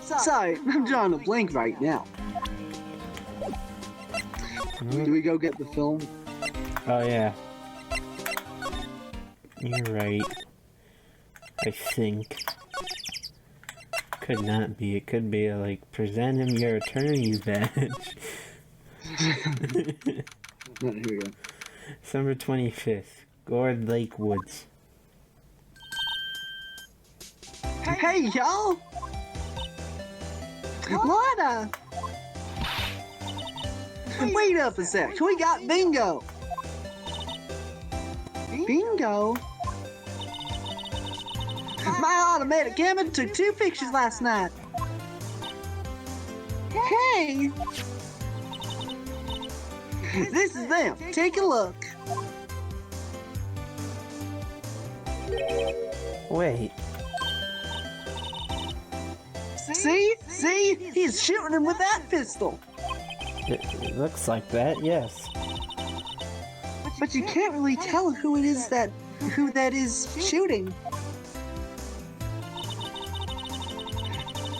Sorry, I'm drawing a blank right now. Do we go get the film? Oh yeah. You're right. I think. Could not be. It could be like, present him your attorney's badge. Here we go. December 25th. Gourd Lake Woods. Hey, y'all! Lana! Wait up a sec. We got bingo. Bingo? My automatic camera took 2 pictures last night. Hey! This is them. Take a look. Wait. See? He's shooting him with that pistol. It looks like that, yes. But you can't really tell who that is shooting.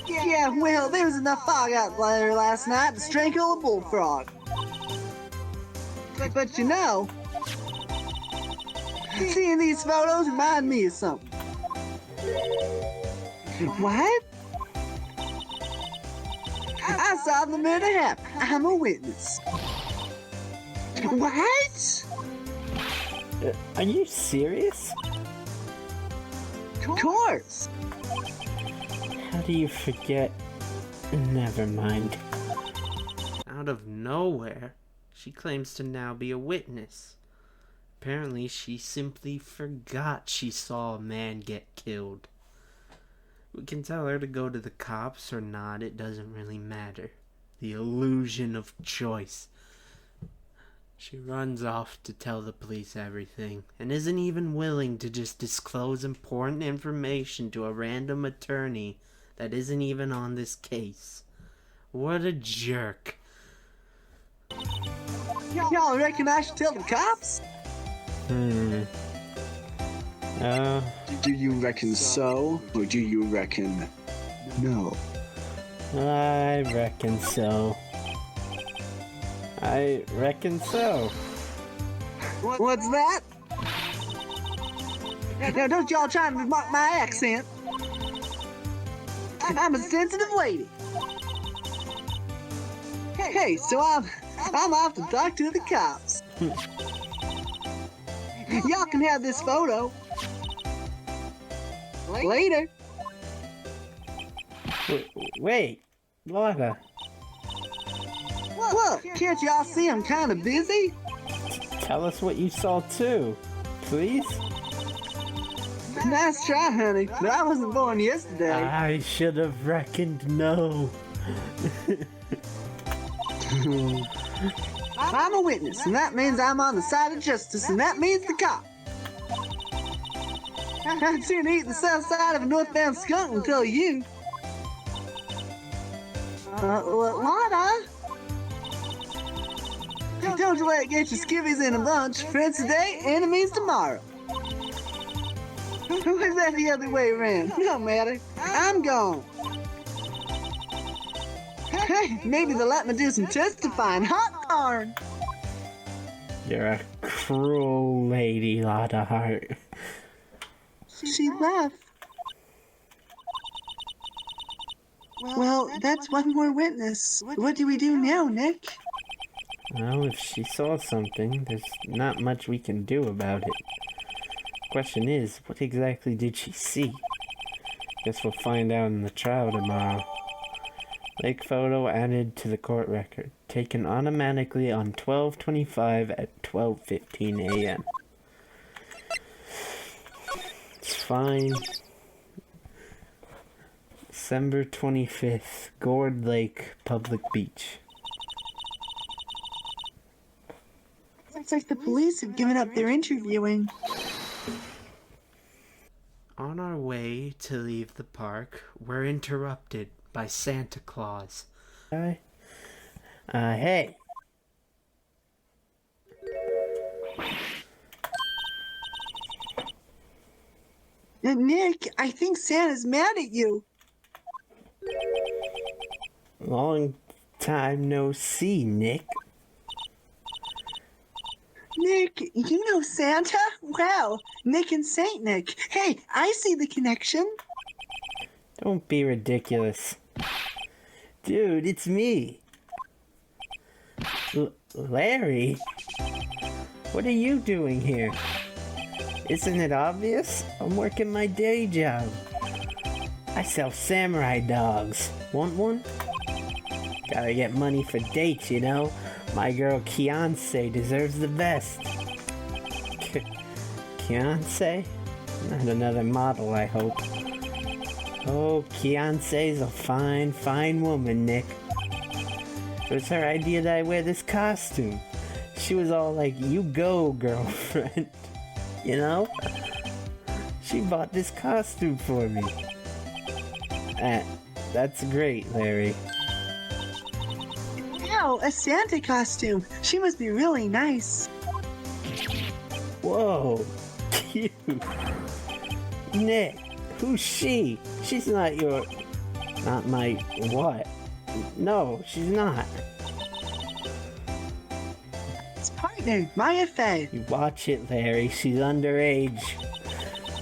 Yeah, well, there was enough fog out there last night to strangle a bullfrog. But you know, seeing these photos remind me of something. What? I saw the murder happen. I'm a witness. What? Are you serious? Of course. How do you forget? Never mind. Out of nowhere, she claims to now be a witness. Apparently, she simply forgot she saw a man get killed. We can tell her to go to the cops or not, it doesn't really matter. The illusion of choice. She runs off to tell the police everything, and isn't even willing to just disclose important information to a random attorney that isn't even on this case. What a jerk. Y'all reckon I should tell the cops? Do you reckon so, or do you reckon no? I reckon so. I reckon so. What's that? Now, don't y'all try to mock my accent. I'm a sensitive lady. Hey, so I'm off to talk to the cops. Y'all can have this photo. Later. Wait, Lana, Look, can't y'all see I'm kind of busy? tell us what you saw too, please. Nice try, honey, but I wasn't born yesterday. I should have reckoned no. I'm a witness, and that means I'm on the side of justice, and that means the cop. I'd sooner eat the south side of a northbound skunk than tell you. Lana? Don't you let it get your skivvies in a bunch. Friends today, enemies tomorrow. Who is that the other way around? No matter. I'm gone. Hey, maybe they'll let me do some testifying. Hot darn! You're a cruel lady, Lotta Hart. She left. Well, that's one more witness. What do we do now, Nick? Well, if she saw something, there's not much we can do about it. Question is, what exactly did she see? Guess we'll find out in the trial tomorrow. Lake photo added to the court record. Taken automatically on 12/25 at 12:15 a.m. It's fine. December 25th, Gourd Lake, Public Beach. Looks like the police have given up their interviewing. On our way to leave the park, we're interrupted by Santa Claus. Hi. Hey. Nick, I think Santa's mad at you. Long time no see, Nick. Nick, you know Santa? Wow, Nick and Saint Nick. Hey, I see the connection. Don't be ridiculous. Dude, it's me. Larry? What are you doing here? Isn't it obvious? I'm working my day job. I sell samurai dogs. Want one? Gotta get money for dates, you know? My girl Kianse deserves the best. Kianse? Not another model, I hope. Oh, Kianse's a fine, fine woman, Nick. It was her idea that I wear this costume. She was all like, you go, girlfriend. You know? She bought this costume for me. That's great, Larry. Wow, a Santa costume. She must be really nice. Whoa, cute. Nick, who's she? She's not my what? No, she's not. It's partner, Maya Faye. You watch it, Larry. She's underage.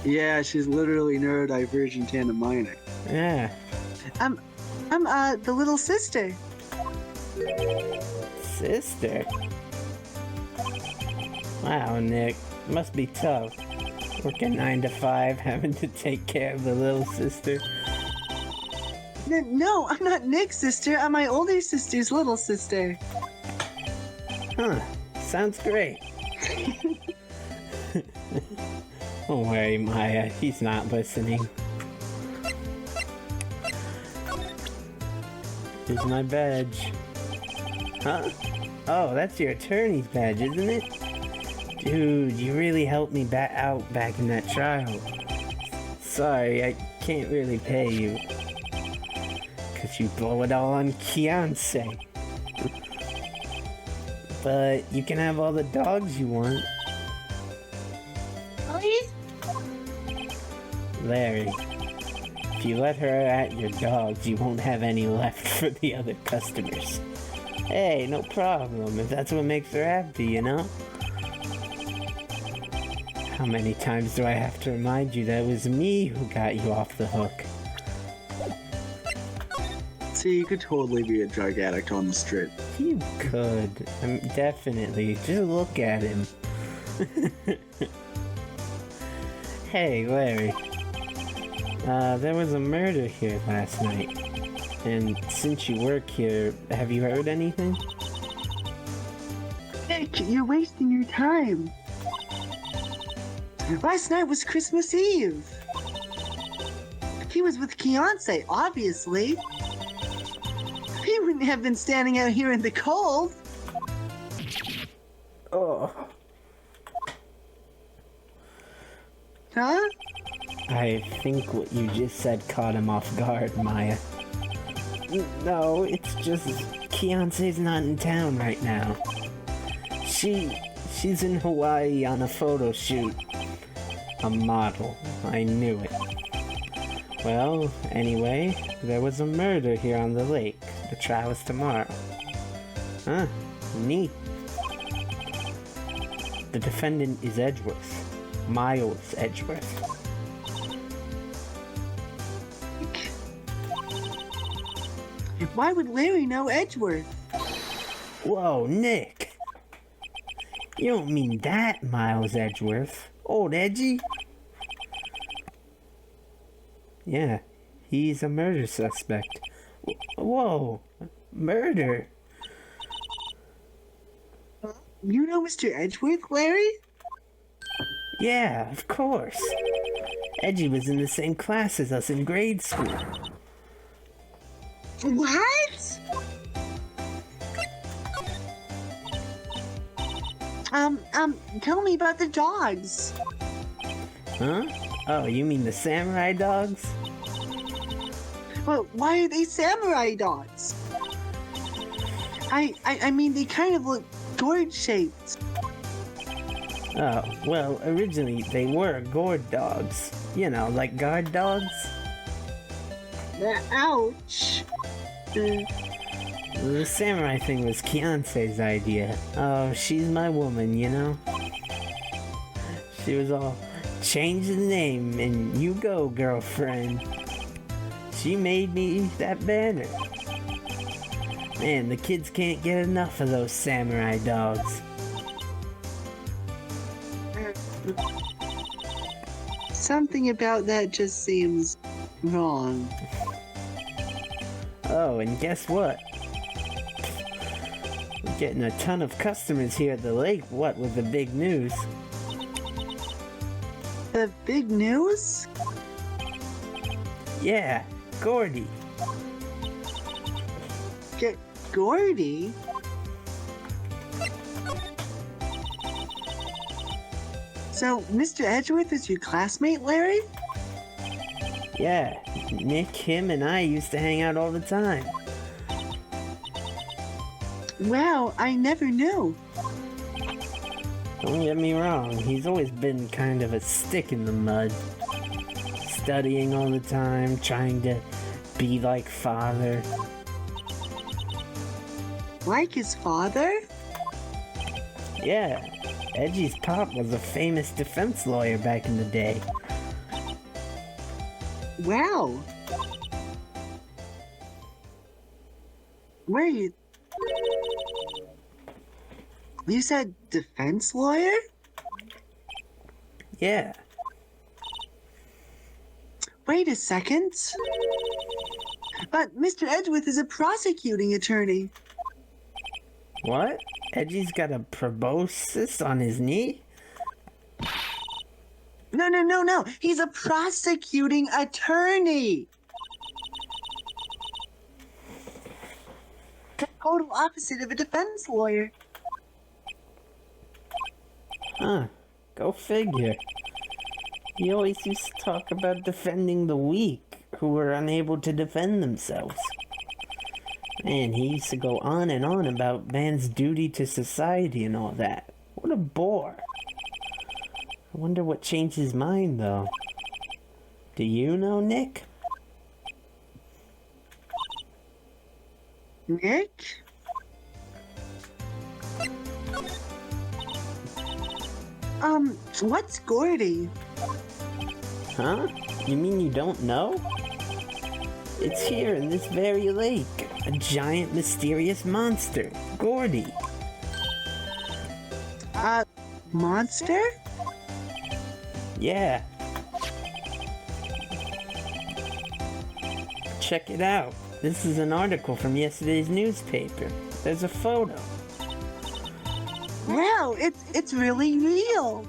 Yeah, she's literally neurodivergent and a minor. Yeah. I'm the little sister. Sister? Wow, Nick. Must be tough. Working 9 to 5, having to take care of the little sister. No, I'm not Nick's sister. I'm my older sister's little sister. Huh. Sounds great. Don't worry, Maya. He's not listening. Here's my badge. Huh? Oh, that's your attorney's badge, isn't it? Dude, you really helped me out back in that trial. Sorry, I can't really pay you. 'Cause you blow it all on Kianse. But you can have all the dogs you want. Please? Larry, if you let her at your dogs, you won't have any left for the other customers. Hey, no problem, if that's what makes her happy, you know? How many times do I have to remind you that it was me who got you off the hook? See, you could totally be a drug addict on the strip. You could. Definitely. Just look at him. Hey, Larry. There was a murder here last night. And since you work here, have you heard anything? Nick, you're wasting your time. Last night was Christmas Eve. He was with Beyonce, obviously. He wouldn't have been standing out here in the cold. Oh. Huh? I think what you just said caught him off guard, Maya. No, it's just Beyonce's not in town right now. She's in Hawaii on a photo shoot. A model. I knew it. Well, anyway, there was a murder here on the lake. The trial is tomorrow. Huh, neat. The defendant is Edgeworth. Miles Edgeworth. Why would Larry know Edgeworth? Whoa, Nick! You don't mean that Miles Edgeworth. Old Edgy? Yeah, he's a murder suspect. Whoa, murder? You know Mr. Edgeworth, Larry? Yeah, of course. Edgy was in the same class as us in grade school. What? Tell me about the dogs. Huh? Oh, you mean the samurai dogs? Well, why are they samurai dogs? I mean, they kind of look gourd-shaped. Oh, well, originally they were gourd dogs. You know, like guard dogs. Ouch. The samurai thing was Beyonce's idea. Oh, she's my woman, you know? She was all, change the name and you go, girlfriend. She made me that banner. Man, the kids can't get enough of those samurai dogs. Something about that just seems wrong. Oh, and guess what? We're getting a ton of customers here at the lake, what with the big news. The big news? Yeah, Gordy. Get Gordy? So, Mr. Edgeworth is your classmate, Larry? Yeah, Nick, him, and I used to hang out all the time. Wow, I never knew. Don't get me wrong, he's always been kind of a stick in the mud. Studying all the time, trying to be like father. Like his father? Yeah, Edgy's pop was a famous defense lawyer back in the day. Wow. Wait. You said defense lawyer? Yeah, Wait a second. But Mr. Edgeworth is a prosecuting attorney. what? Edgy's got a proboscis on his knee? No. He's a prosecuting attorney. The total opposite of a defense lawyer. Huh, go figure. He always used to talk about defending the weak who were unable to defend themselves. Man, he used to go on and on about man's duty to society and all that. What a bore. I wonder what changed his mind, though. Do you know, Nick? Nick? What's Gordy? Huh? You mean you don't know? It's here in this very lake. A giant mysterious monster. Gordy. Monster? Yeah. Check it out. This is an article from yesterday's newspaper. There's a photo. Wow, it's really real.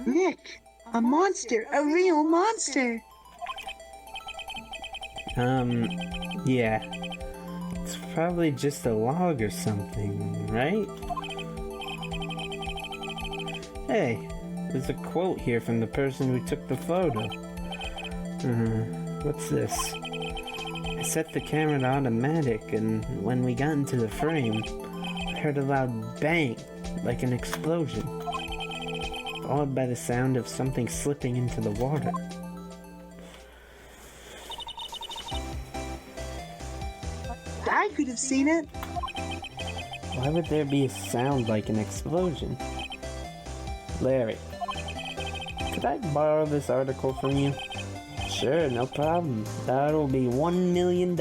Nick, a monster, a real monster. Yeah. It's probably just a log or something, right? Hey, there's a quote here from the person who took the photo. What's this? I set the camera to automatic, and when we got into the frame, I heard a loud bang, like an explosion, followed by the sound of something slipping into the water. I could have seen it. Why would there be a sound like an explosion? Larry, could I borrow this article from you? Sure, no problem. That'll be $1 million.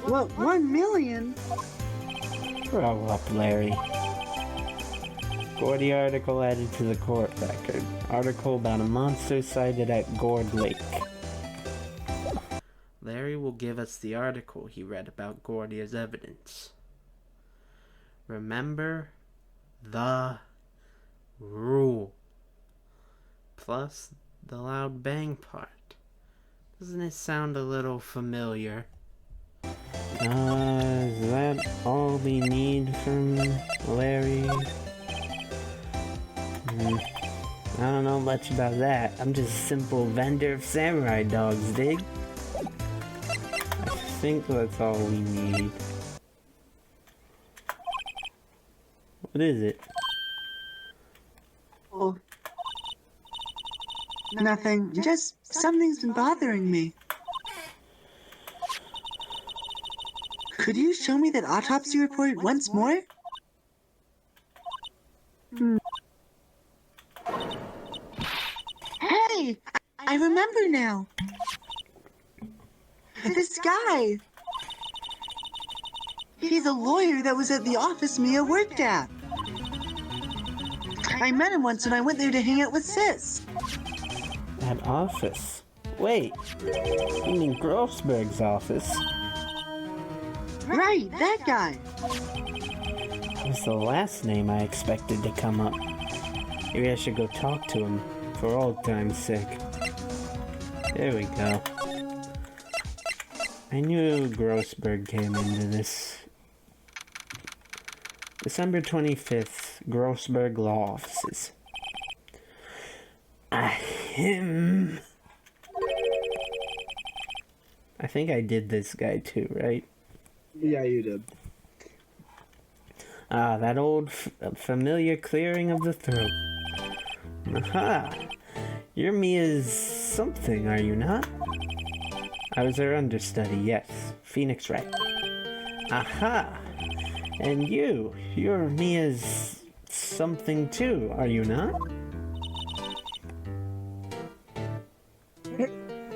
What, 1 million? Grow up, Larry. Gordy article added to the court record. Article about a monster sighted at Gourd Lake. Larry will give us the article he read about Gordy as evidence. Remember the rule. Plus the loud bang part. Doesn't it sound a little familiar? Is that all we need from Larry? I don't know much about that. I'm just a simple vendor of samurai dogs, dig? I think that's all we need. What is it? Oh. Nothing. Just something's been bothering me. Could you show me that autopsy report once more? Hey! I remember now. This guy. He's a lawyer that was at the office Mia worked at. I met him once when I went there to hang out with Sis. That office? Wait, you mean Grossberg's office? Right, that guy. That was the last name I expected to come up. Maybe I should go talk to him, for old time's sake. There we go. I knew Grossberg came into this. December 25th, Grossberg Law Offices. Him. I think I did this guy too, right? Yeah, you did. Ah, that old familiar clearing of the throat. Aha! You're Mia's something, are you not? I was her understudy, yes. Phoenix Wright. Aha! And you're Mia's something too, are you not?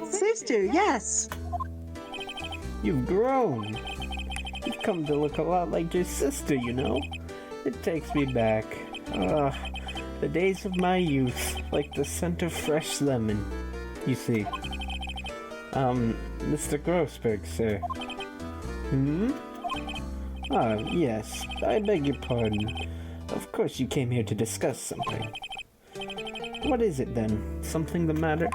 Sister, yes. You've grown. You've come to look a lot like your sister, you know? It takes me back. The days of my youth, like the scent of fresh lemon. You see. Mr. Grossberg, sir. Yes, I beg your pardon. Of course you came here to discuss something. What is it then? Something the matter?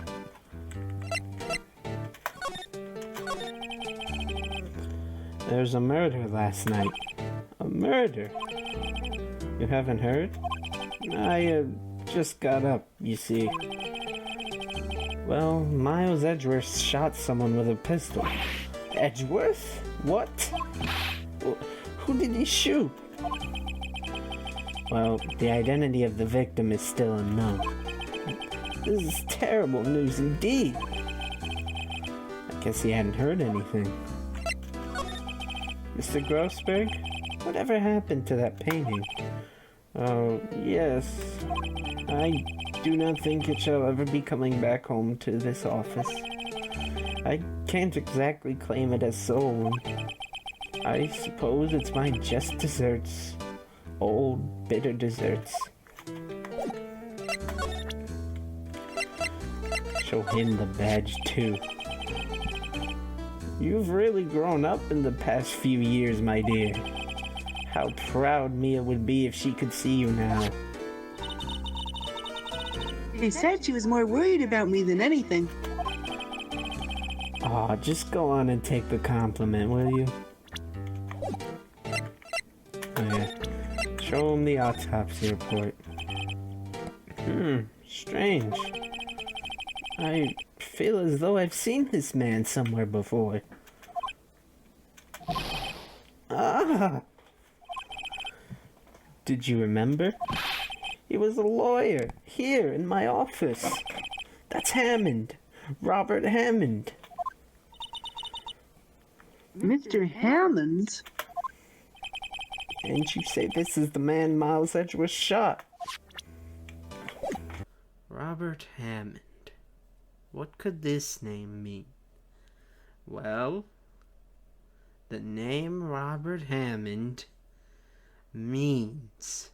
There's a murder last night. A murder? You haven't heard? I just got up, you see. Well, Miles Edgeworth shot someone with a pistol. Edgeworth? What? Who did he shoot? Well, the identity of the victim is still unknown. This is terrible news indeed. I guess he hadn't heard anything. Mr. Grossberg, whatever happened to that painting? Oh, yes. I do not think it shall ever be coming back home to this office. I can't exactly claim it as sold. I suppose it's my just desserts. Old, bitter desserts. Show him the badge, too. You've really grown up in the past few years, my dear. How proud Mia would be if she could see you now. She said she was more worried about me than anything. Aw, just go on and take the compliment, will you? Oh, yeah. Show him the autopsy report. Strange. I feel as though I've seen this man somewhere before. Ah! Did you remember? He was a lawyer here in my office. That's Hammond. Robert Hammond. Mr. Hammond? And you say this is the man Miles Edgeworth shot? Robert Hammond. What could this name mean? Well, the name Robert Hammond means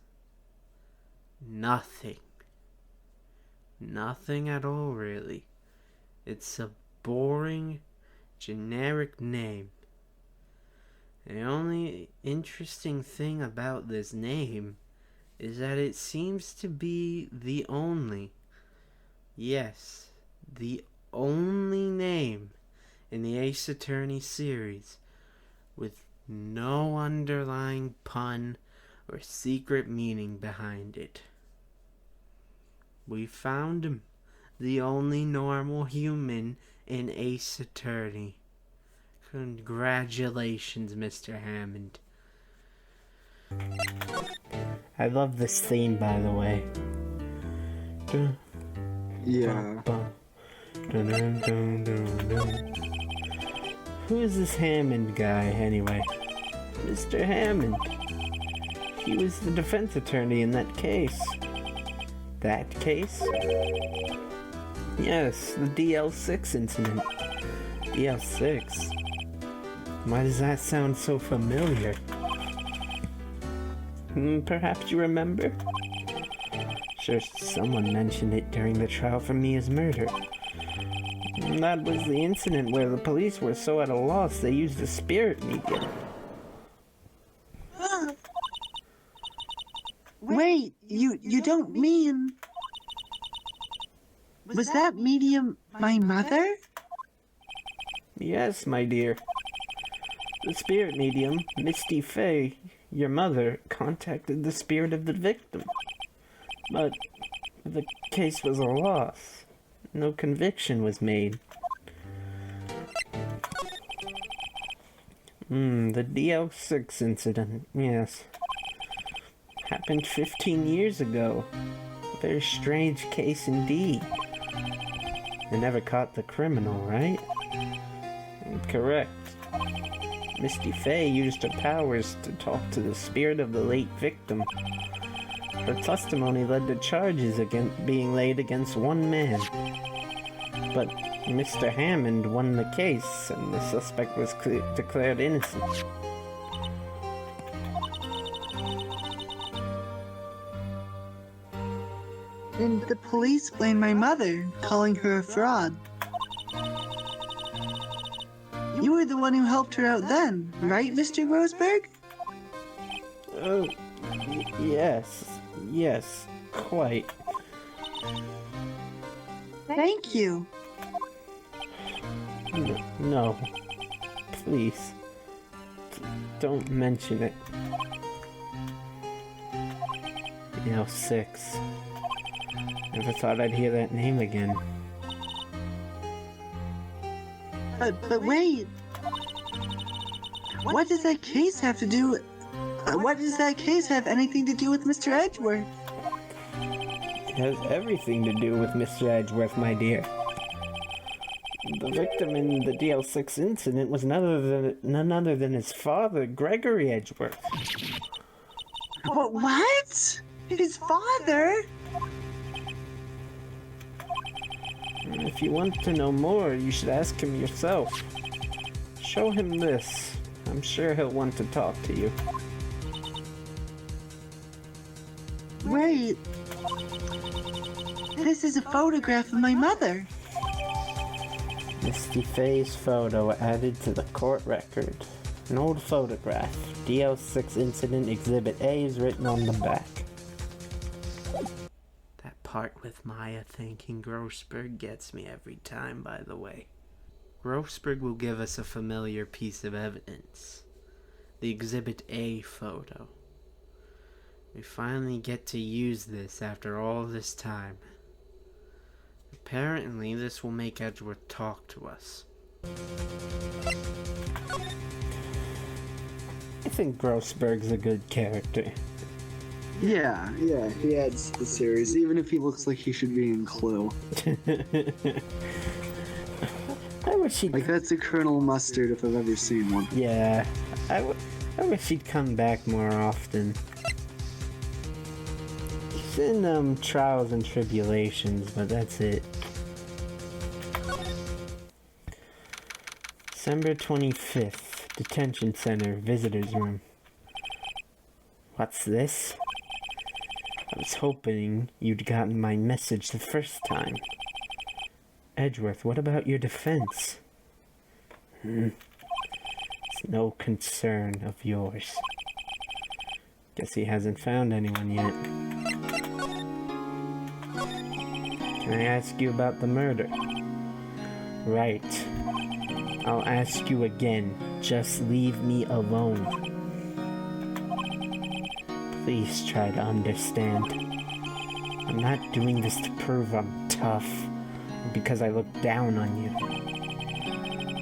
nothing. Nothing at all, really. It's a boring, generic name. The only interesting thing about this name is that it seems to be the only name in the Ace Attorney series with no underlying pun or secret meaning behind it. We found him, the only normal human in Ace Attorney. Congratulations, Mr. Hammond. I love this theme, by the way. Yeah. Who is this Hammond guy, anyway? Mr. Hammond. He was the defense attorney in that case. That case? Yes, the DL6 incident. DL6? Why does that sound so familiar? Perhaps you remember? Sure, someone mentioned it during the trial for Mia's murder. That was the incident where the police were so at a loss they used a spirit medium. Wait, you don't mean... Was that medium my mother? Yes, my dear. The spirit medium, Misty Fey, your mother, contacted the spirit of the victim. But the case was a loss. No conviction was made. The DL6 incident, yes. Happened 15 years ago. A very strange case indeed. They never caught the criminal, right? Correct. Misty Fey used her powers to talk to the spirit of the late victim. Her testimony led to charges being laid against one man. But Mr. Hammond won the case, and the suspect was declared innocent. And the police blamed my mother, calling her a fraud. You were the one who helped her out then, right, Mr. Grossberg? Oh, yes, quite. Thank you. No, please, don't mention it. DL6. Never thought I'd hear that name again. But wait. What does that case have to do? What does that case have anything to do with Mr. Edgeworth? It has everything to do with Mr. Edgeworth, my dear. The victim in the DL6 incident was none other than his father, Gregory Edgeworth. What? His father? If you want to know more, you should ask him yourself. Show him this. I'm sure he'll want to talk to you. Wait. This is a photograph of my mother. Misty Faye's photo added to the court record. An old photograph. DL6 Incident Exhibit A is written on the back. That part with Maya thanking Grossberg gets me every time, by the way. Grossberg will give us a familiar piece of evidence. The Exhibit A photo. We finally get to use this after all this time. Apparently, this will make Edgeworth talk to us. I think Grossberg's a good character. Yeah, he adds to the series, even if he looks like he should be in Clue. I wish he'd... Like, that's a Colonel Mustard if I've ever seen one. Yeah, I wish he'd come back more often. He's in, Trials and Tribulations, but that's it. December 25th, Detention Center, Visitor's Room. What's this? I was hoping you'd gotten my message the first time. Edgeworth, what about your defense? It's no concern of yours. Guess he hasn't found anyone yet. Can I ask you about the murder? Right. I'll ask you again. Just leave me alone. Please try to understand. I'm not doing this to prove I'm tough, or because I look down on you.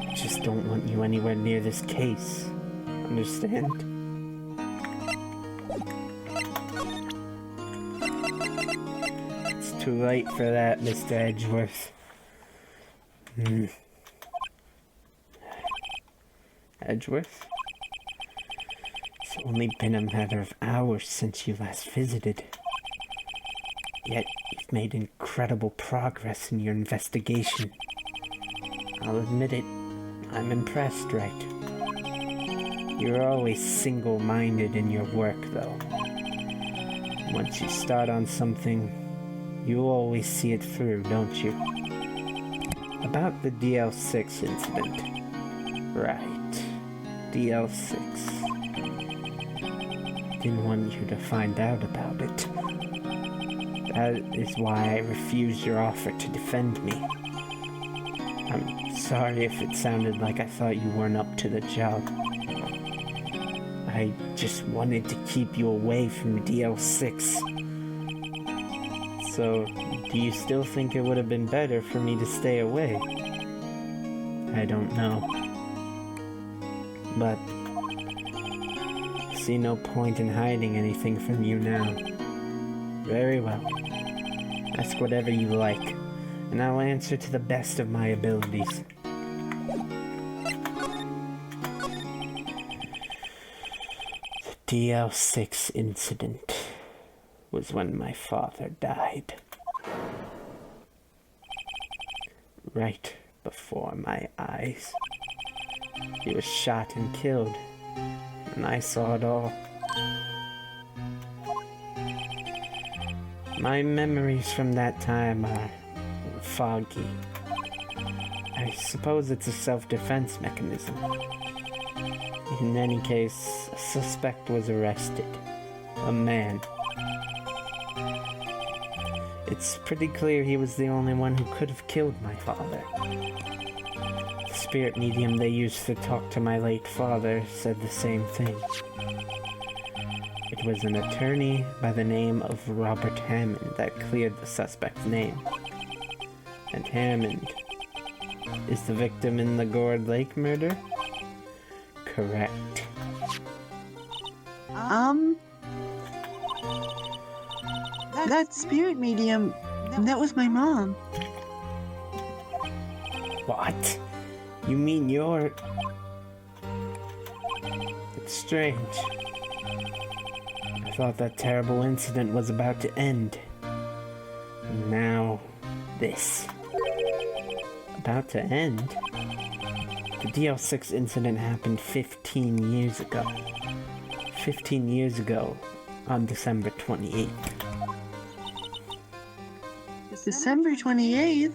I just don't want you anywhere near this case. Understand? It's too late for that, Mr. Edgeworth. Edgeworth? It's only been a matter of hours since you last visited. Yet, you've made incredible progress in your investigation. I'll admit it, I'm impressed, Wright. You're always single-minded in your work, though. Once you start on something, you always see it through, don't you? About the DL6 incident. Right. DL6. Didn't want you to find out about it. That is why I refused your offer to defend me. I'm sorry if it sounded like I thought you weren't up to the job. I just wanted to keep you away from DL6. So, do you still think it would have been better for me to stay away? I don't know. But I see no point in hiding anything from you now. Very well. Ask whatever you like, and I'll answer to the best of my abilities. The DL6 incident was when my father died. Right before my eyes. He was shot and killed, and I saw it all. My memories from that time are foggy. I suppose it's a self-defense mechanism. In any case, a suspect was arrested. A man. It's pretty clear he was the only one who could have killed my father. The spirit medium they used to talk to my late father said the same thing. It was an attorney by the name of Robert Hammond that cleared the suspect's name. And Hammond is the victim in the Gourd Lake murder? Correct. That spirit medium, that was my mom. What? You mean you're... It's strange. I thought that terrible incident was about to end. And now, this. About to end? The DL6 incident happened 15 years ago. 15 years ago, on December 28th. December 28th?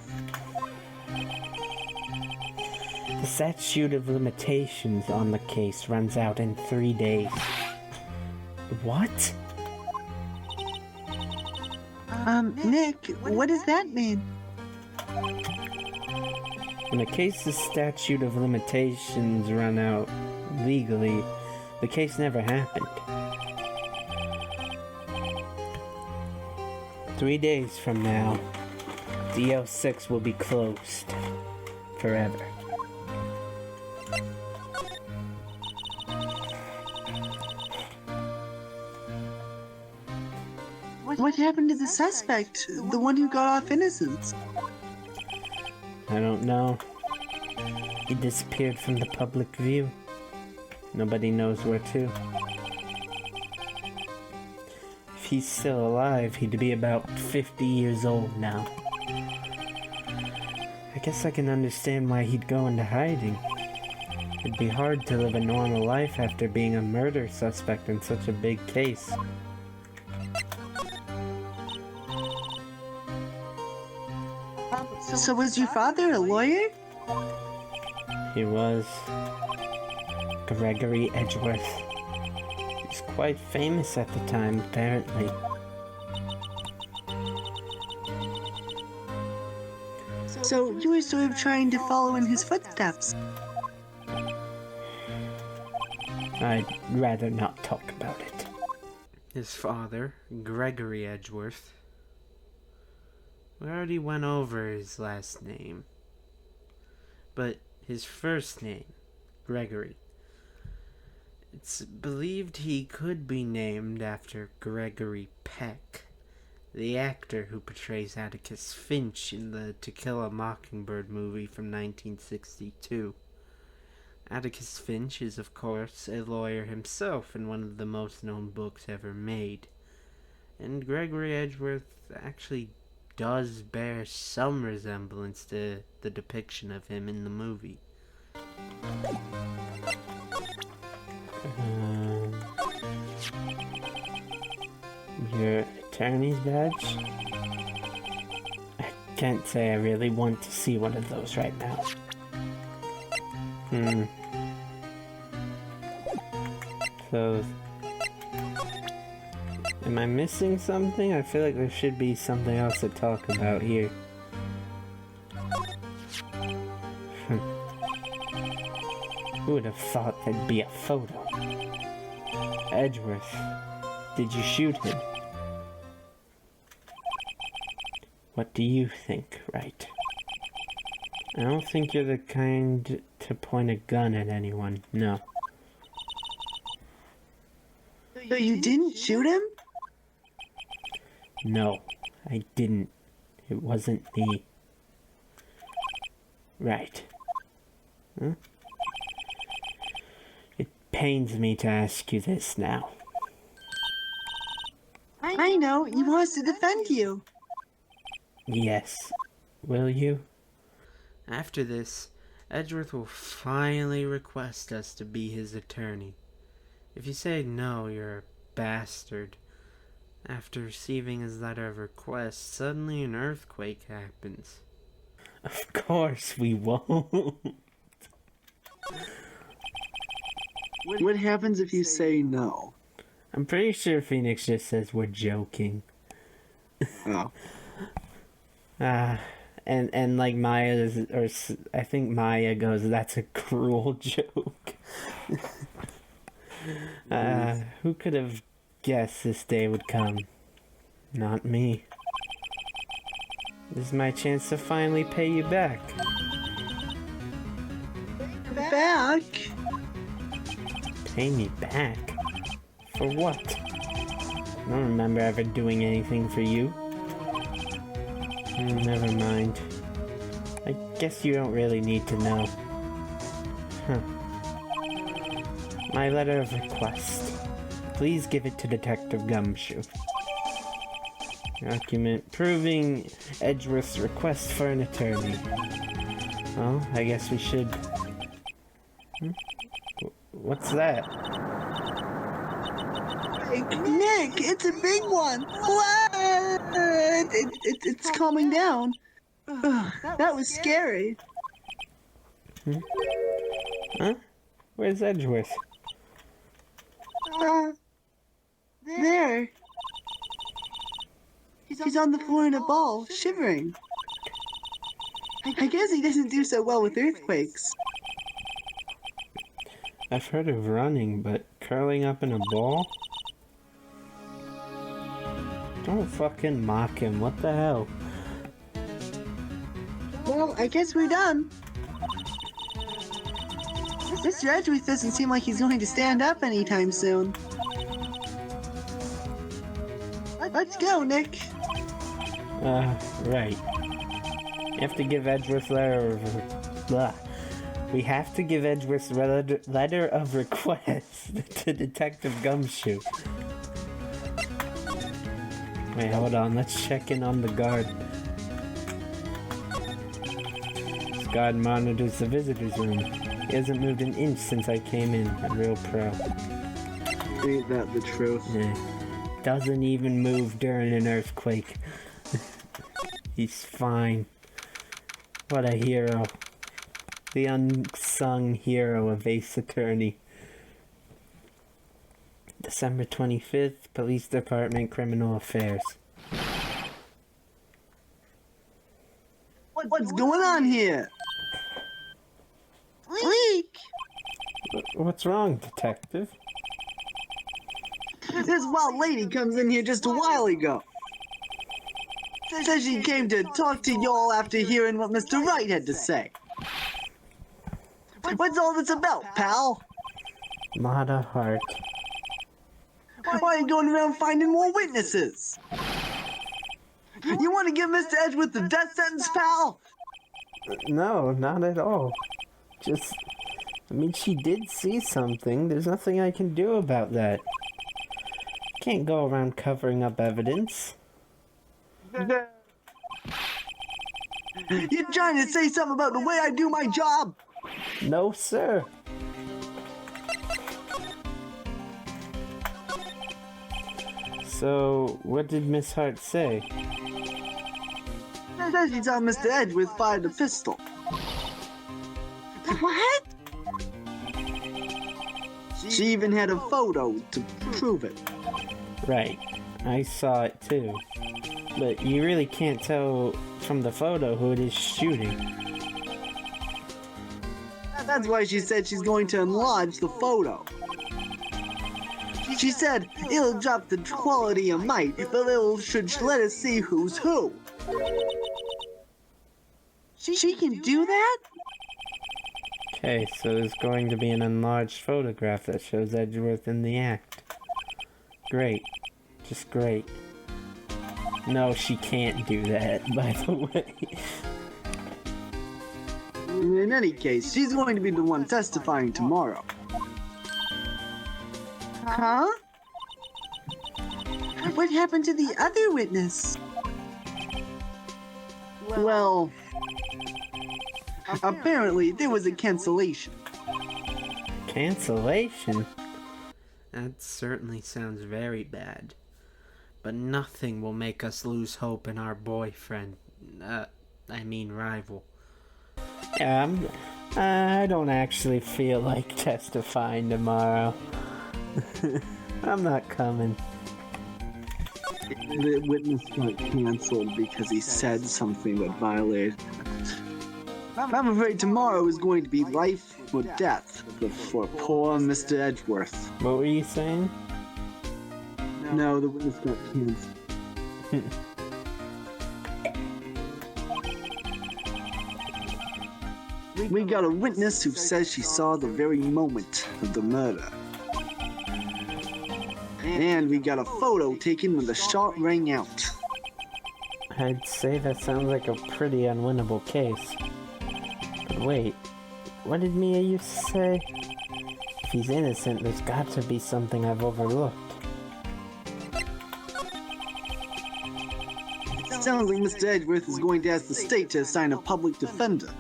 The statute of limitations on the case runs out in 3 days. What? Nick, what does that mean? When a case's statute of limitations run out legally, the case never happened. 3 days from now, DL6 will be closed. Forever. What happened to the suspect? The one who got off innocent? I don't know. He disappeared from the public view. Nobody knows where to. If he's still alive, he'd be about 50 years old now. I guess I can understand why he'd go into hiding. It'd be hard to live a normal life after being a murder suspect in such a big case. So was your father a lawyer? He was Gregory Edgeworth. He was quite famous at the time, apparently. So you were sort of trying to follow in his footsteps. I'd rather not talk about it. His father, Gregory Edgeworth. We already went over his last name. But his first name, Gregory. It's believed he could be named after Gregory Peck, the actor who portrays Atticus Finch in the To Kill a Mockingbird movie from 1962. Atticus Finch is, of course, a lawyer himself in one of the most known books ever made. And Gregory Edgeworth actually does bear some resemblance to the depiction of him in the movie. Your attorney's badge? I can't say I really want to see one of those right now. So, am I missing something? I feel like there should be something else to talk about here. Who would have thought there'd be a photo? Edgeworth, did you shoot him? What do you think, Wright? I don't think you're the kind to point a gun at anyone, no. So you didn't shoot him? No, I didn't. It wasn't me. Right. Huh? It pains me to ask you this now. I know, he wants to defend you. Yes. Will you? After this, Edgeworth will finally request us to be his attorney. If you say no, you're a bastard. After receiving his letter of request, suddenly an earthquake happens. Of course we won't. What happens if you say no? I'm pretty sure Phoenix just says we're joking. Oh. And like Maya, I think Maya goes, that's a cruel joke. Who could have guessed this day would come? Not me. This is my chance to finally pay you back. Back? Pay me back? For what? I don't remember ever doing anything for you. Never mind. I Guess you don't really need to know. Huh. My letter of request. Please give it to Detective Gumshoe. Document proving Edgeworth's request for an attorney. Well, I guess we should... What's that? Nick, it's a big one. What? It's calming down. Ugh, that was scary. Huh? Where's Edgeworth? There. He's on the floor in a ball, shivering. I guess he doesn't do so well with earthquakes. I've heard of running, but curling up in a ball? Don't fucking mock him, what the hell? Well, I guess we're done. Mr. Edgeworth doesn't seem like he's going to stand up anytime soon. Let's go, Nick. Right. You have to give Edgeworth We have to give Edgeworth's letter of request to Detective Gumshoe. Wait, hold on. Let's check in on the guard. This guard monitors the visitor's room. He hasn't moved an inch since I came in. A real pro. Ain't that the truth? Yeah. Doesn't even move during an earthquake. He's fine. What a hero. The unsung hero of Ace Attorney. December 25th, Police Department, Criminal Affairs. What's going on here? Leak! What's wrong, Detective? This wild lady comes in here just a while ago. Says she came to talk to y'all after hearing what Mr. Wright had to say. What's all this about, pal? Not a heart. Why are you going around finding more witnesses? You want to give Mr. Edgeworth the death sentence, pal? No, not at all. Just, I mean, she did see something. There's nothing I can do about that. Can't go around covering up evidence. You trying to say something about the way I do my job? No, sir. So, what did Miss Hart say? Says she saw Mr. Edgeworth fired a pistol. What? She even had a photo to prove it. Right. I saw it too. But you really can't tell from the photo who it is shooting. That's why she said she's going to enlarge the photo. She said it'll drop the quality of might, but it should let us see who's who. She can do that? Okay, so there's going to be an enlarged photograph that shows Edgeworth in the act. Great. Just great. No, she can't do that, by the way. In any case, she's going to be the one testifying tomorrow. Huh? What happened to the other witness? Well, apparently there was a cancellation. Cancellation? That certainly sounds very bad. But nothing will make us lose hope in our boyfriend. Rival. Yeah, I don't actually feel like testifying tomorrow. I'm not coming. The witness got canceled because he said something that violated. I'm afraid tomorrow is going to be life or death for poor Mr. Edgeworth. What were you saying? No, the witness got canceled. We got a witness who says she saw the very moment of the murder. And we got a photo taken when the shot rang out. I'd say that sounds like a pretty unwinnable case. Wait, what did Mia used to say? If he's innocent, there's got to be something I've overlooked. Sounds like Mr. Edgeworth is going to ask the state to assign a public defender.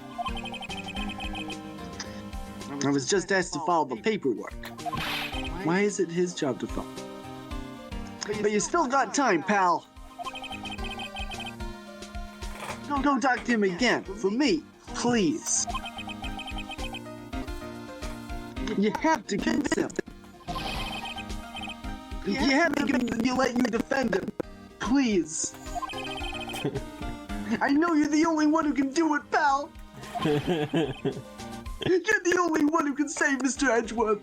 I was just asked to file the paperwork. Why is it his job to file? But you still got time, pal. Go talk to him again. For me, please. You have to convince him. You have to get him to let you defend him. Please. I know you're the only one who can do it, pal. You're the only one who can save Mr. Edgeworth.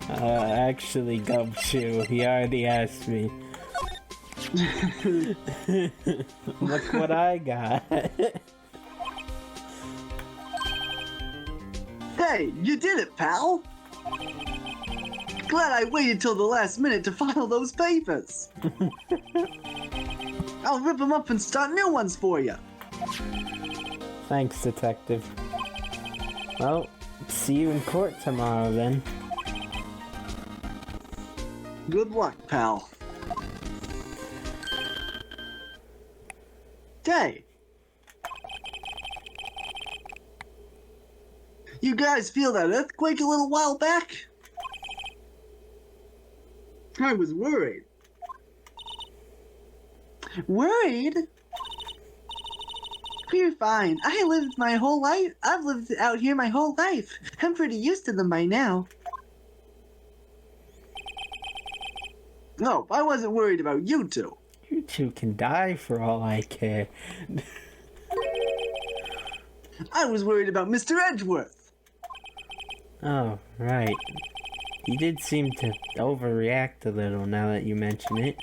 Actually, Gumshoe, he already asked me. Look what I got. Hey, you did it, pal. Glad I waited till the last minute to file those papers. I'll rip them up and start new ones for you. Thanks, Detective. Well, see you in court tomorrow, then. Good luck, pal. Hey! You guys feel that earthquake a little while back? I was worried. Worried? You're fine. I've lived out here my whole life. I'm pretty used to them by now. No, I wasn't worried about you two. You two can die for all I care. I was worried about Mr. Edgeworth. Oh, right. He did seem to overreact a little now that you mention it.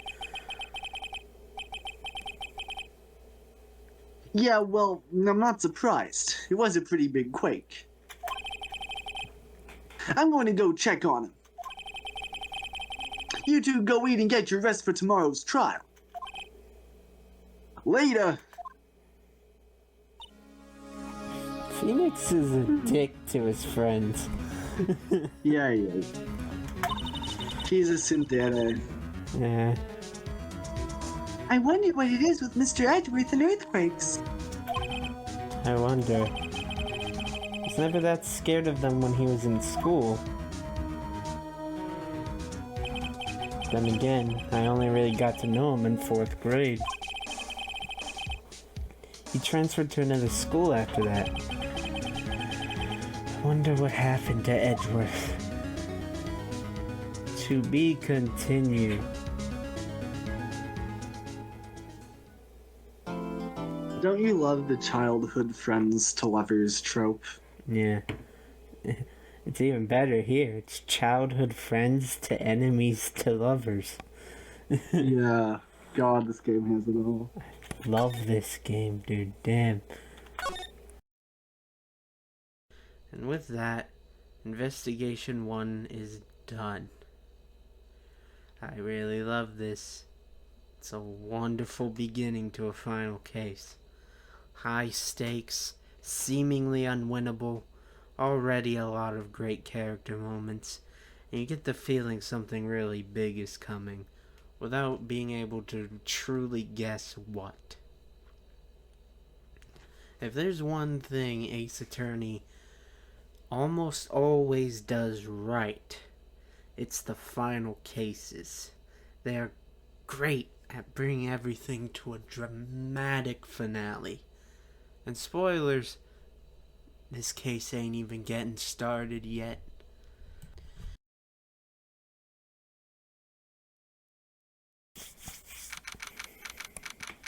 Yeah, well, I'm not surprised. It was a pretty big quake. I'm going to go check on him. You two go eat and get your rest for tomorrow's trial. Later. Phoenix is a dick to his friends. Yeah, he is. He's a Synthetic. Yeah. I wonder what it is with Mr. Edgeworth and earthquakes. I wonder. I was never that scared of them when he was in school. Then again, I only really got to know him in 4th grade. He transferred to another school after that. Wonder what happened to Edgeworth. To be continued. Don't you love the childhood friends to lovers trope? Yeah. It's even better here. It's childhood friends to enemies to lovers. Yeah. God, this game has it all. Love this game, dude. Damn. And with that, Investigation 1 is done. I really love this. It's a wonderful beginning to a final case. High stakes, seemingly unwinnable, already a lot of great character moments, and you get the feeling something really big is coming, without being able to truly guess what. If there's one thing Ace Attorney almost always does right, it's the final cases. They are great at bringing everything to a dramatic finale. And spoilers, this case ain't even getting started yet.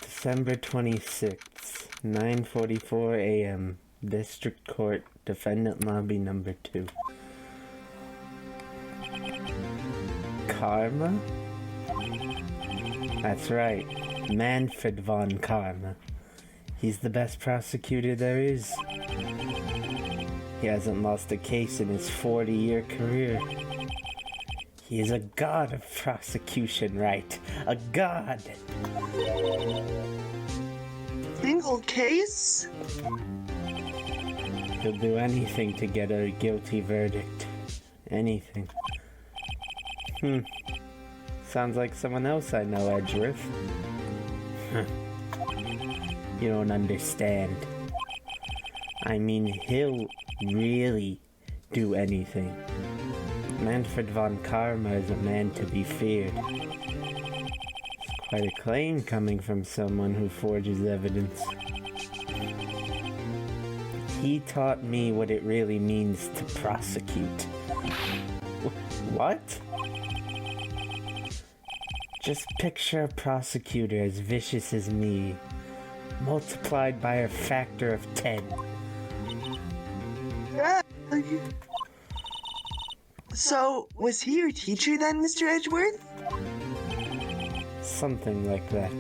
December 26th, 9:44 a.m. District Court, Defendant Lobby Number 2. Karma? That's right, Manfred von Karma. He's the best prosecutor there is. He hasn't lost a case in his 40-year career. He is a god of prosecution, Wright. A god! single case? He'll do anything to get a guilty verdict. Anything. Sounds like someone else I know, Edgeworth. You don't understand. I mean, he'll really do anything. Manfred von Karma is a man to be feared. It's quite a claim coming from someone who forges evidence. He taught me what it really means to prosecute. What? Just picture a prosecutor as vicious as me, multiplied by a factor of 10. So, was he your teacher then, Mr. Edgeworth? Something like that.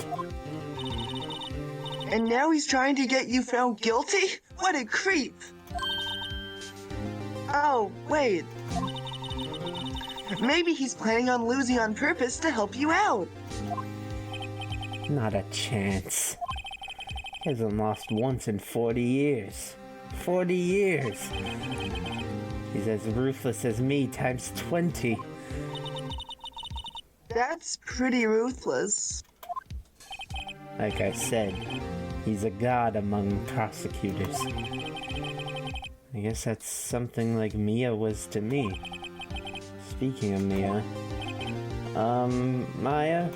And now he's trying to get you found guilty? What a creep! Oh, wait. Maybe he's planning on losing on purpose to help you out. Not a chance. He hasn't lost once in 40 years. 40 years! He's as ruthless as me times 20. That's pretty ruthless. Like I said, he's a god among prosecutors. I guess that's something like Mia was to me. Speaking of Mia, Maya?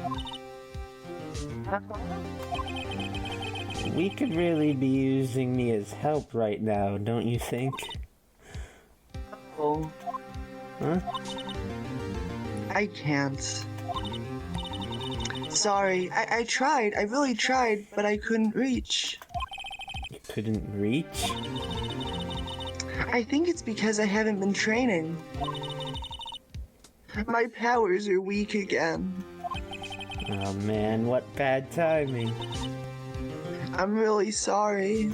We could really be using Mia's help right now, don't you think? Oh, Huh? I can't. Sorry, I tried. I really tried, but I couldn't reach. You couldn't reach? I think it's because I haven't been training. My powers are weak again. Oh man, what bad timing. I'm really sorry.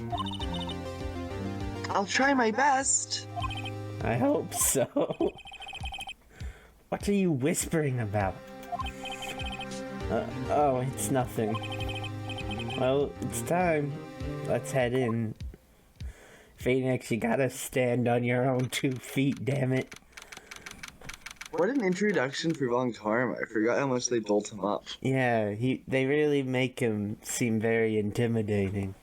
I'll try my best. I hope so. What are you whispering about? Oh, it's nothing. Well, it's time. Let's head in. Phoenix, you gotta stand on your own 2 feet, damn it. What an introduction for Von Karma. I forgot how much they built him up. Yeah, they really make him seem very intimidating.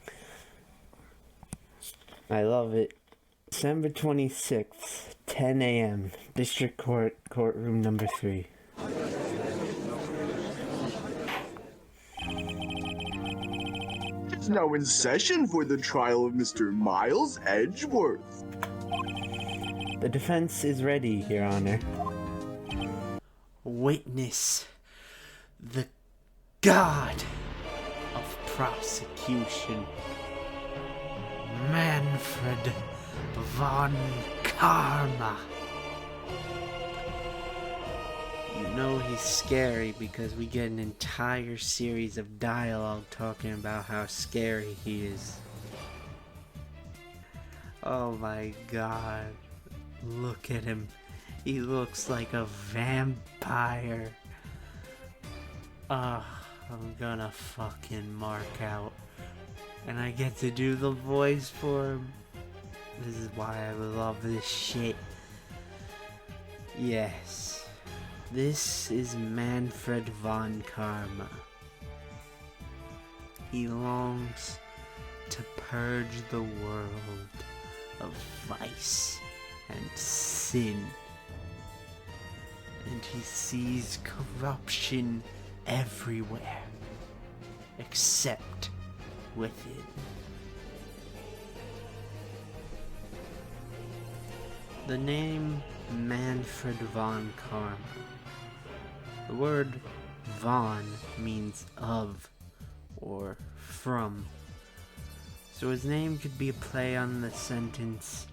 I love it. December 26th, 10 a.m., District Court, courtroom number 3. It's now in session for the trial of Mr. Miles Edgeworth. The defense is ready, Your Honor. Witness the god of prosecution, Manfred von Karma. You know he's scary because we get an entire series of dialogue talking about how scary he is. Oh my god. Look at him. He looks like a vampire. I'm gonna fucking mark out. And I get to do the voice for him. This is why I love this shit. Yes. This is Manfred von Karma. He longs to purge the world of vice and sin. And he sees corruption everywhere, except within. The name Manfred von Karma. The word von means of or from. So his name could be a play on the sentence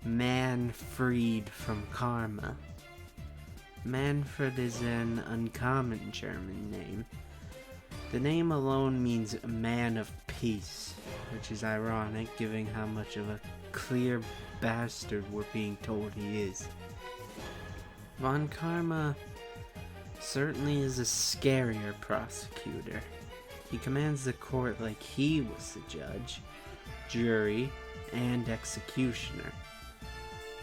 man freed from karma. Manfred is an uncommon German name. The name alone means man of peace, which is ironic given how much of a clear bastard we're being told he is. Von Karma certainly is a scarier prosecutor. He commands the court like he was the judge, jury, and executioner.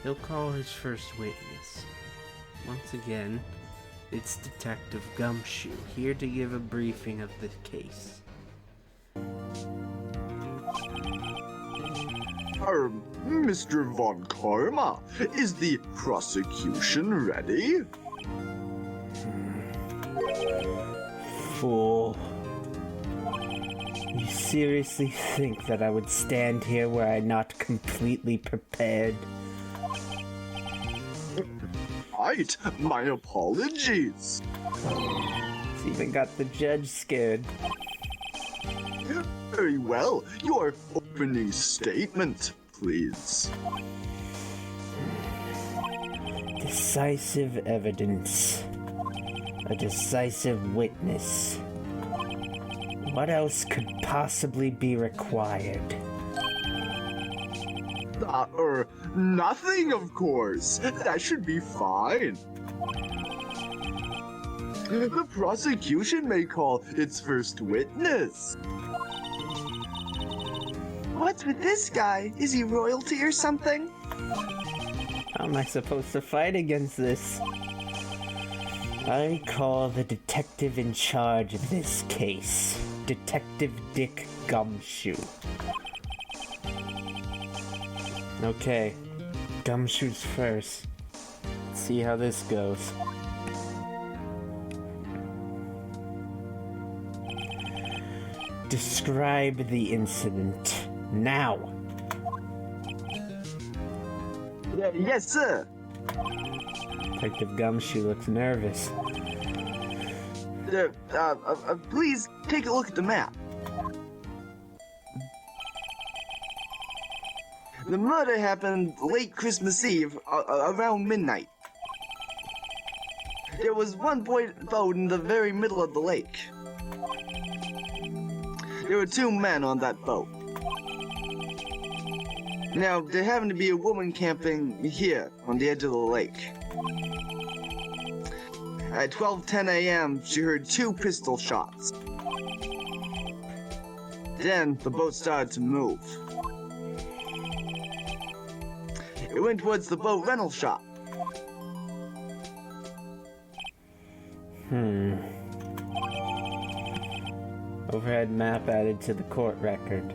He'll call his first witness. Once again, it's Detective Gumshoe, here to give a briefing of the case. Mr. Von Karma, is the prosecution ready? Fool. You seriously think that I would stand here were I not completely prepared? Right, my apologies. It's even got the judge scared. Very well, your opening statement, please. Decisive evidence. A decisive witness. What else could possibly be required? Nothing, of course. That should be fine. The prosecution may call its first witness. What's with this guy? Is he royalty or something? How am I supposed to fight against this? I call the detective in charge of this case, Detective Dick Gumshoe. Okay, Gumshoe's first. Let's see how this goes. Describe the incident now. Yes, sir. Detective Gumshoe looks nervous. Please take a look at the map. The murder happened late Christmas Eve, around midnight. There was one boat in the very middle of the lake. There were two men on that boat. Now, there happened to be a woman camping here on the edge of the lake. At 12:10 a.m., she heard two pistol shots. Then, the boat started to move. It went towards the boat rental shop. Overhead map added to the court record.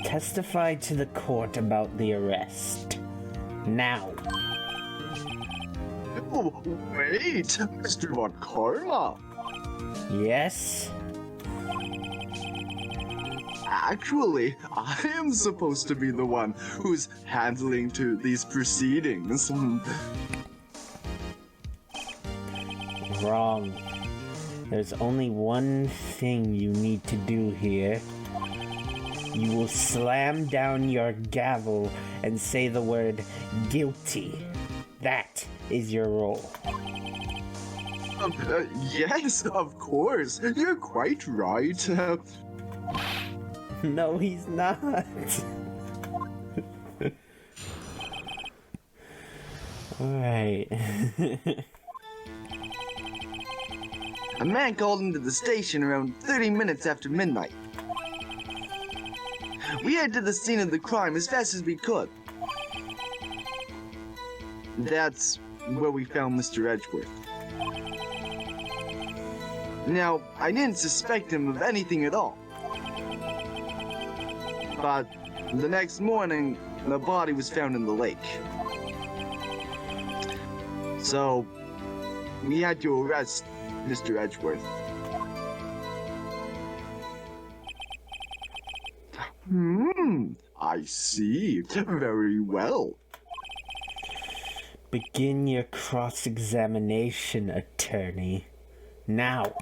Testify to the court about the arrest. Now. Oh, wait, Mr. Von Karma. Yes? Actually, I am supposed to be the one who's handling to these proceedings. Wrong. There's only one thing you need to do here. You will slam down your gavel and say the word guilty. That is your role. Yes, of course. You're quite right. No, he's not. Alright. A man called into the station around 30 minutes after midnight. We headed to the scene of the crime as fast as we could. That's where we found Mr. Edgeworth. Now, I didn't suspect him of anything at all. But the next morning, the body was found in the lake. So, we had to arrest Mr. Edgeworth. I see. Very well. Begin your cross-examination, attorney. Now.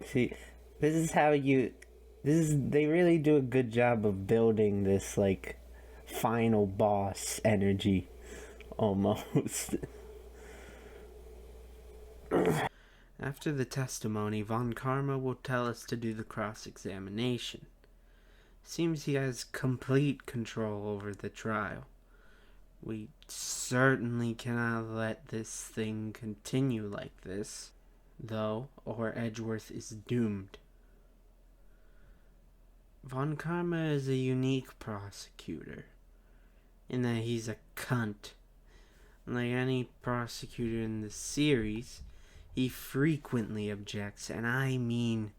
See, they really do a good job of building this, like, final boss energy, almost. After the testimony, Von Karma will tell us to do the cross-examination. Seems he has complete control over the trial. We certainly cannot let this thing continue like this, though, or Edgeworth is doomed. Von Karma is a unique prosecutor, in that he's a cunt. Like any prosecutor in the series, he frequently objects, and I mean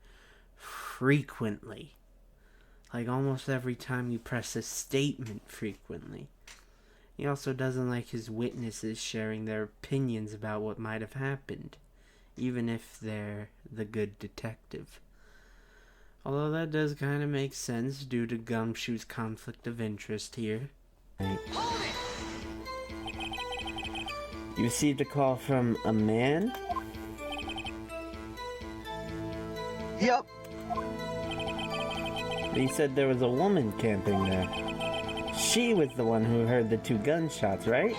frequently. Like almost every time you press a statement frequently. He also doesn't like his witnesses sharing their opinions about what might have happened, even if they're the good detective. Although that does kind of make sense due to Gumshoe's conflict of interest here. You received a call from a man? Yep. He said there was a woman camping there. She was the one who heard the 2 gunshots, right?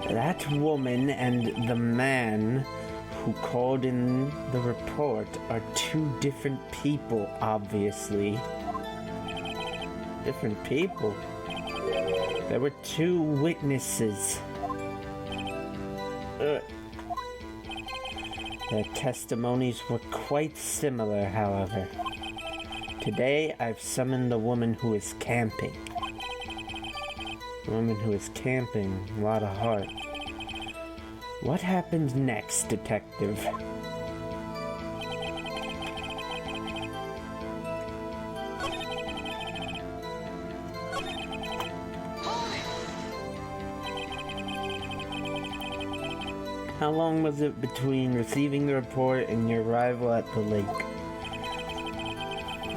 That woman and the man who called in the report are 2 different people, obviously. Different people? There were 2 witnesses. Their testimonies were quite similar, however. Today, I've summoned the woman who is camping. The woman who is camping, a lot of heart. What happens next, detective? How long was it between receiving the report and your arrival at the lake?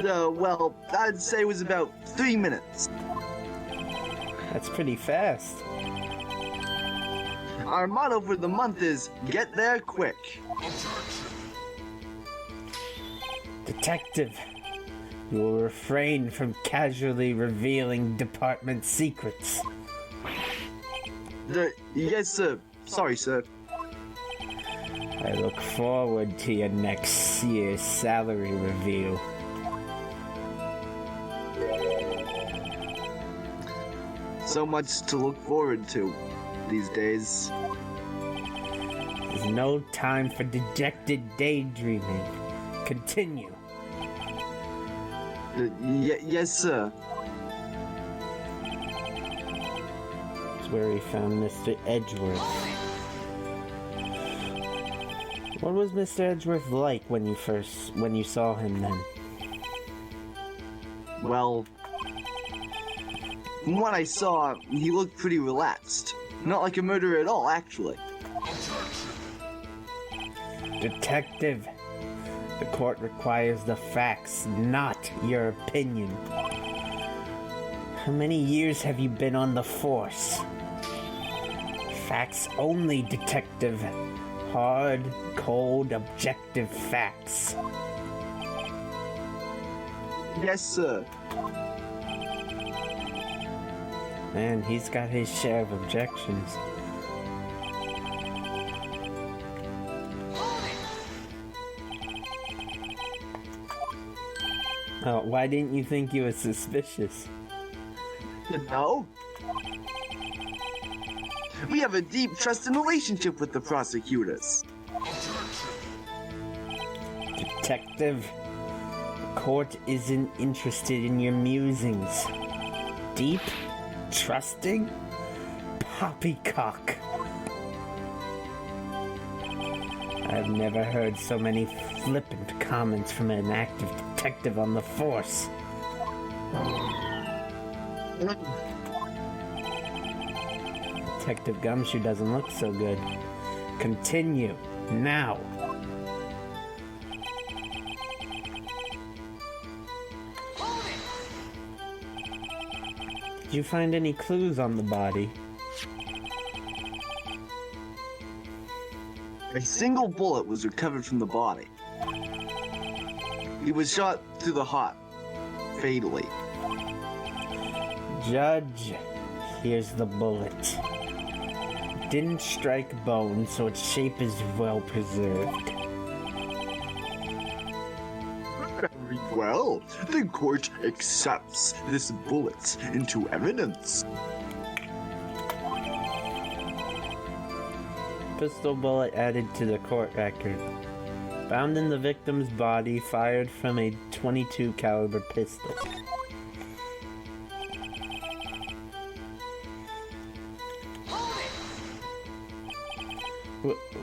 Well, I'd say it was about 3 minutes. That's pretty fast. Our motto for the month is, get there quick. Detective, you will refrain from casually revealing department secrets. Yes, sir. Sorry, sir. I look forward to your next year's salary review. So much to look forward to these days. There's no time for dejected daydreaming. Continue. Yes, sir. That's where we found Mr. Edgeworth. What was Mr. Edgeworth like when you saw him then? Well, from what I saw, he looked pretty relaxed. Not like a murderer at all, actually. Detective, the court requires the facts, not your opinion. How many years have you been on the force? Facts only, detective. Hard, cold, objective facts. Yes, sir. Man, he's got his share of objections. Oh, why didn't you think he was suspicious? No? We have a deep trust and relationship with the prosecutors. Detective, the court isn't interested in your musings. Deep? Trusting? Poppycock. I've never heard so many flippant comments from an active detective on the force. Detective Gumshoe doesn't look so good. Continue, now. Did you find any clues on the body? A single bullet was recovered from the body. He was shot through the heart, fatally. Judge, here's the bullet. Didn't strike bone, so its shape is well preserved. well, the court accepts this bullet into evidence. Pistol bullet added to the court record. Found in the victim's body, fired from a .22 caliber pistol.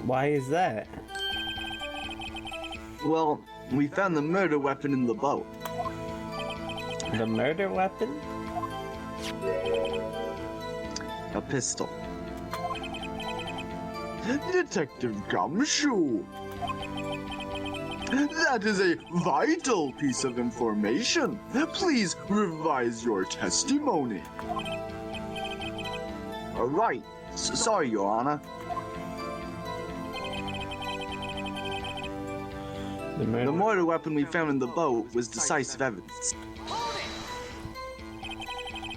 Why is that? Well, we found the murder weapon in the boat. The murder weapon? A pistol. Detective Gumshoe! That is a vital piece of information. Please revise your testimony. Right. Sorry, Your Honor. The The murder weapon we found in the boat was decisive evidence.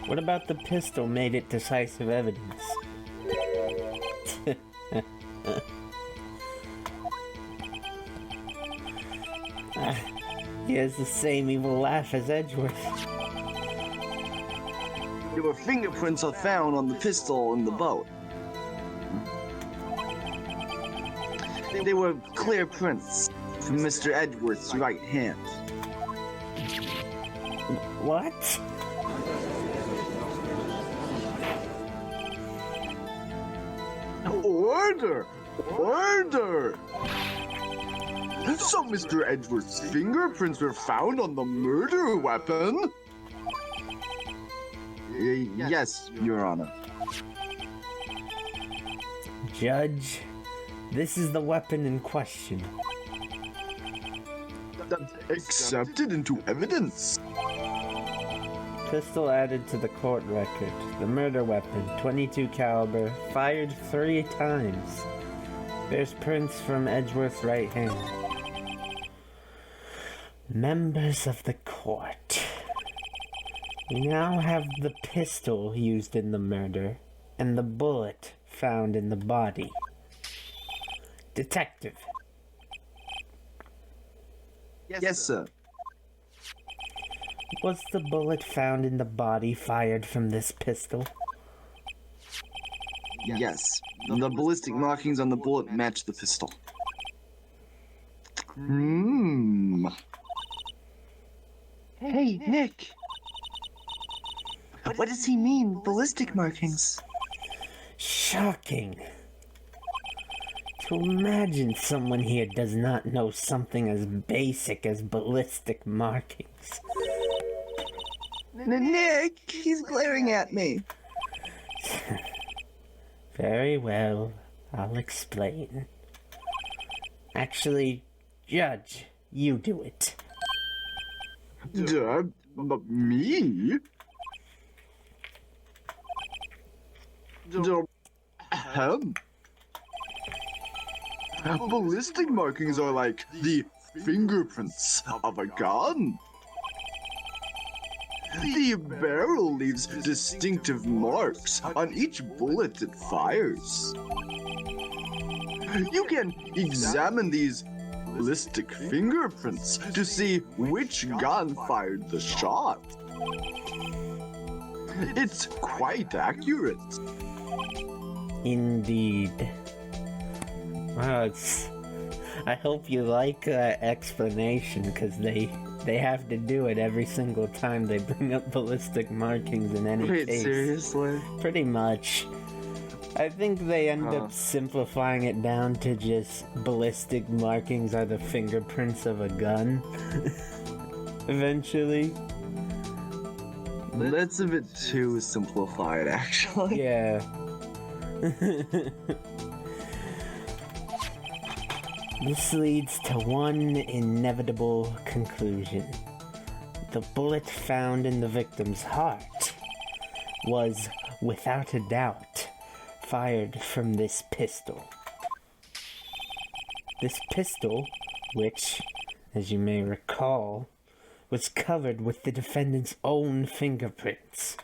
What about the pistol made it decisive evidence? He has the same evil laugh as Edgeworth. There were fingerprints are found on the pistol in the boat. They were clear prints from Mr. Edgeworth's right hand. What? Order! Order! So Mr. Edgeworth's fingerprints were found on the murder weapon? Yes, Your Honor. Judge, this is the weapon in question. Accepted into evidence. Pistol added to the court record. The murder weapon, .22 caliber, fired 3 times. There's prints from Edgeworth's right hand. Members of the court, we now have the pistol used in the murder and the bullet found in the body. Detective, Yes, sir. was the bullet found in the body fired from this pistol? Yes. The ballistic markings on the bullet match the pistol. Hey, Nick. What does he mean, ballistic markings? Shocking. To imagine someone here does not know something as basic as ballistic markings. Nick, he's glaring at me. Very well, I'll explain. Actually, Judge, you do it. Me? Ballistic markings are like the fingerprints of a gun. The barrel leaves distinctive marks on each bullet it fires. You can examine these ballistic fingerprints to see which gun fired the shot. It's quite accurate. Indeed. Wow, I hope you like that explanation, because they have to do it every single time they bring up ballistic markings in any Wait, case. seriously? Pretty much. I think they end up simplifying it down to just ballistic markings are the fingerprints of a gun. Eventually. That's a bit too simplified, actually. Yeah. This leads to one inevitable conclusion. The bullet found in the victim's heart was, without a doubt, fired from this pistol. This pistol, which, as you may recall, was covered with the defendant's own fingerprints.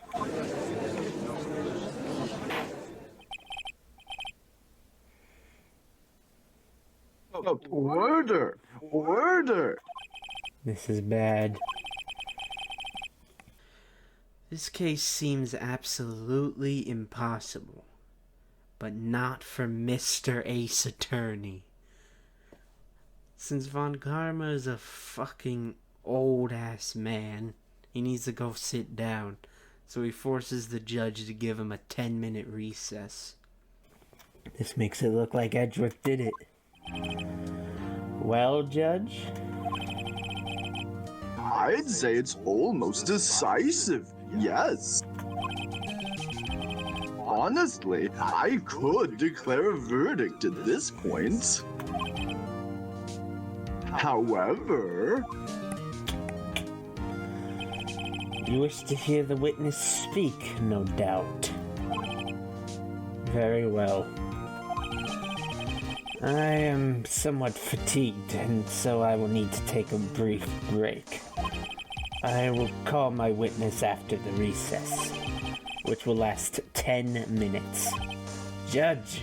Order! Order! This is bad. This case seems absolutely impossible. But not for Mr. Ace Attorney. Since Von Karma is a fucking old-ass man, he needs to go sit down. So he forces the judge to give him a 10-minute recess. This makes it look like Edgeworth did it. Well, Judge? I'd say it's almost decisive, yes. Honestly, I could declare a verdict at this point. However... You wish to hear the witness speak, no doubt. Very well. I am somewhat fatigued, and so I will need to take a brief break. I will call my witness after the recess, which will last 10 minutes. Judge,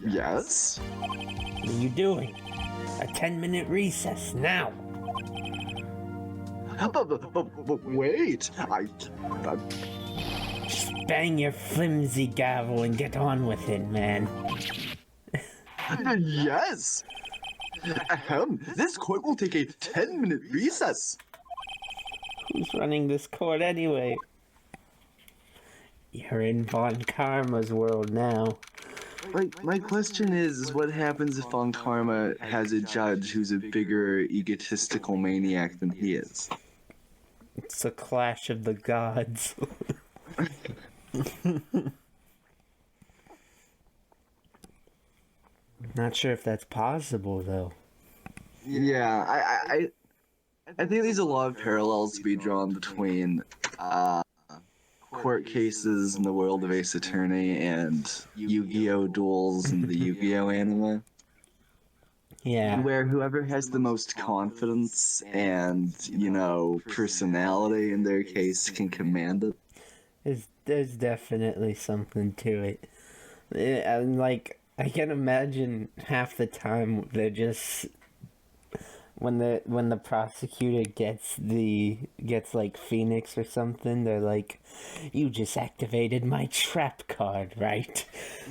Yes? what are you doing? A 10-minute recess, now! But wait, I Just bang your flimsy gavel and get on with it, man. yes! Ahem, this court will take a 10-minute recess. Who's running this court anyway? You're in Von Karma's world now. My question is, what happens if Von Karma has a judge who's a bigger egotistical maniac than he is? It's a clash of the gods. Not sure if that's possible, though. Yeah, I think there's a lot of parallels to be drawn between court cases in the world of Ace Attorney and Yu-Gi-Oh! Duels in the Yu-Gi-Oh! Anime. Yeah. Where whoever has the most confidence and, personality in their case can command it. There's definitely something to it. And, I can imagine half the time they're just... When the prosecutor gets Phoenix or something, they're like, "You just activated my trap card, right?"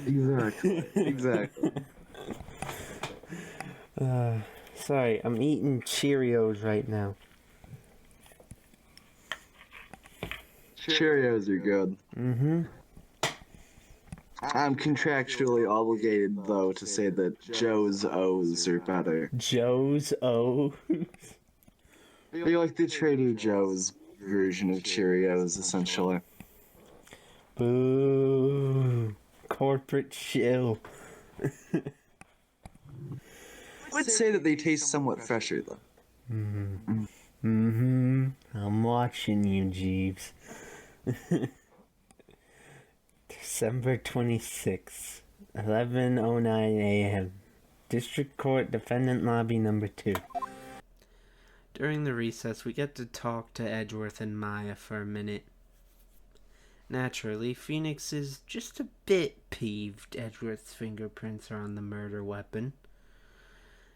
Exactly. Sorry, I'm eating Cheerios right now. Cheerios are good. Mm-hmm. I'm contractually obligated, though, to say that Joe's O's are better. Joe's O. They're like the Trader Joe's version of Cheerios, essentially. Boo. Corporate chill. I would say that they taste somewhat fresher, though. Mm-hmm. I'm watching you, Jeeves. December 26th, 11:09 a.m. District Court, Defendant Lobby number 2. During the recess, we get to talk to Edgeworth and Maya for a minute. Naturally, Phoenix is just a bit peeved Edgeworth's fingerprints are on the murder weapon.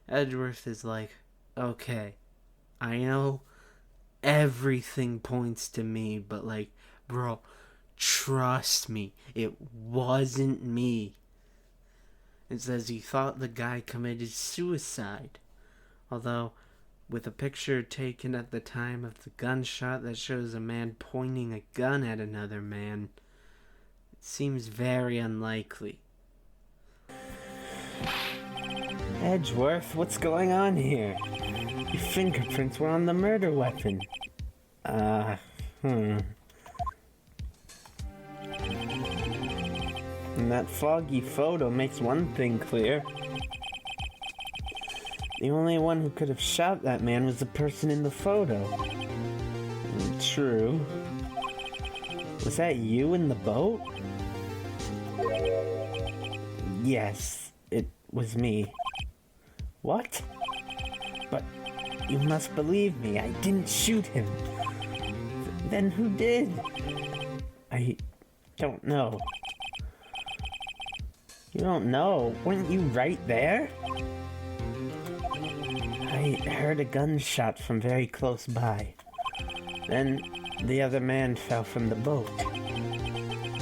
Edgeworth is like, "Okay, I know everything points to me, but bro, trust me, it wasn't me." It says he thought the guy committed suicide. Although, with a picture taken at the time of the gunshot that shows a man pointing a gun at another man, it seems very unlikely. Edgeworth, what's going on here? Your fingerprints were on the murder weapon. And that foggy photo makes one thing clear. The only one who could have shot that man was the person in the photo. True. Was that you in the boat? Yes, it was me. What? But you must believe me, I didn't shoot him. Then who did? I don't know. You don't know? Weren't you right there? I I heard a gunshot from very close by. Then the other man fell from the boat.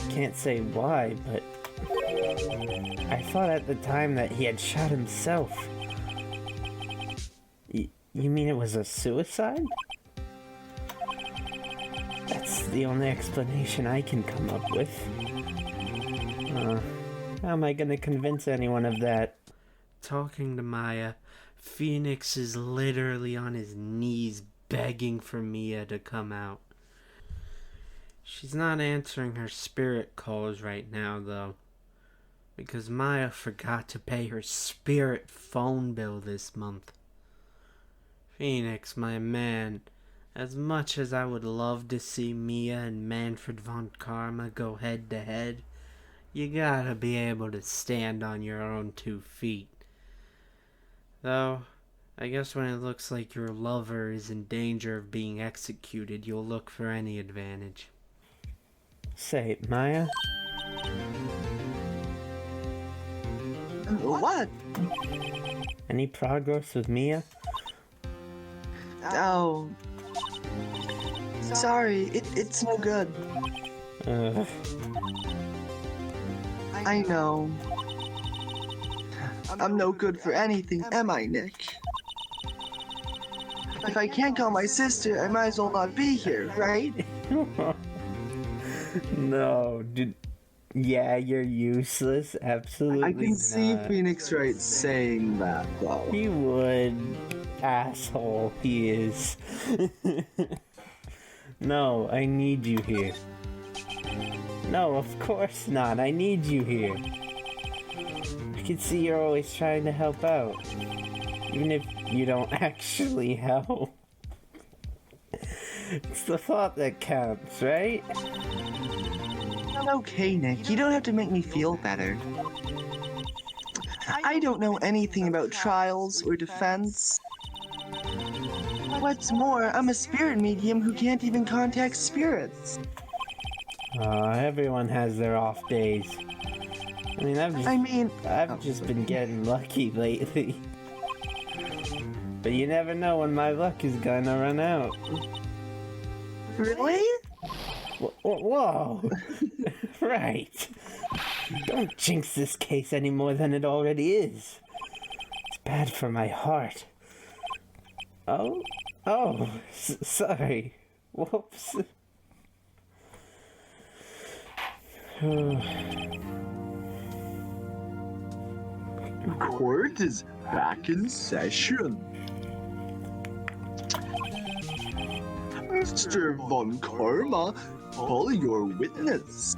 Can't say why, but I thought at the time that he had shot himself. You mean it was a suicide? That's the only explanation I can come up with. How am I gonna convince anyone of that? Talking to Maya, Phoenix is literally on his knees begging for Mia to come out. She's not answering her spirit calls right now, though, because Maya forgot to pay her spirit phone bill this month. Phoenix, my man, as much as I would love to see Mia and Manfred von Karma go head to head, you gotta be able to stand on your own 2 feet. Though, I guess when it looks like your lover is in danger of being executed, you'll look for any advantage. Say, Maya? What? Any progress with Mia? Oh. Sorry, it's no good. I know. I'm no good for anything, am I, Nick? If I can't call my sister, I might as well not be here, right? No, dude. Yeah, you're useless. Absolutely I can see not. Phoenix Wright saying that, though. He would. Asshole, he is. No, I need you here. No, of course not. I need you here. I can see you're always trying to help out. Even if you don't actually help. It's the thought that counts, right? Okay, Nick, you don't have to make me feel better. I don't know anything about trials or defense. What's more, I'm a spirit medium who can't even contact spirits. Everyone has their off days. I mean, I've just been getting lucky lately. But you never know when my luck is gonna run out. Really? Whoa! Right. Don't jinx this case any more than it already is. It's bad for my heart. Oh, sorry. Whoops. Court is back in session. Mr. Von Karma, call your witness.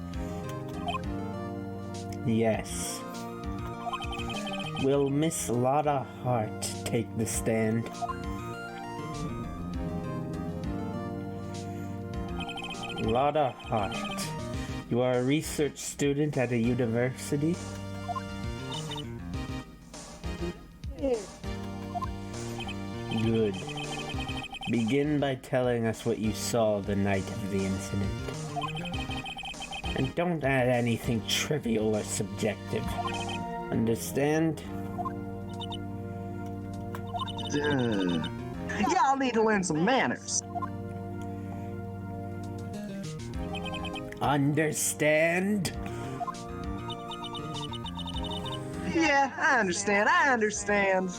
Yes. Will Miss Lotta Hart take the stand? Lotta Hart, you are a research student at a university? Good. Begin by telling us what you saw the night of the incident. And don't add anything trivial or subjective. Understand? Yeah, I'll need to learn some manners. Understand? Yeah, I understand.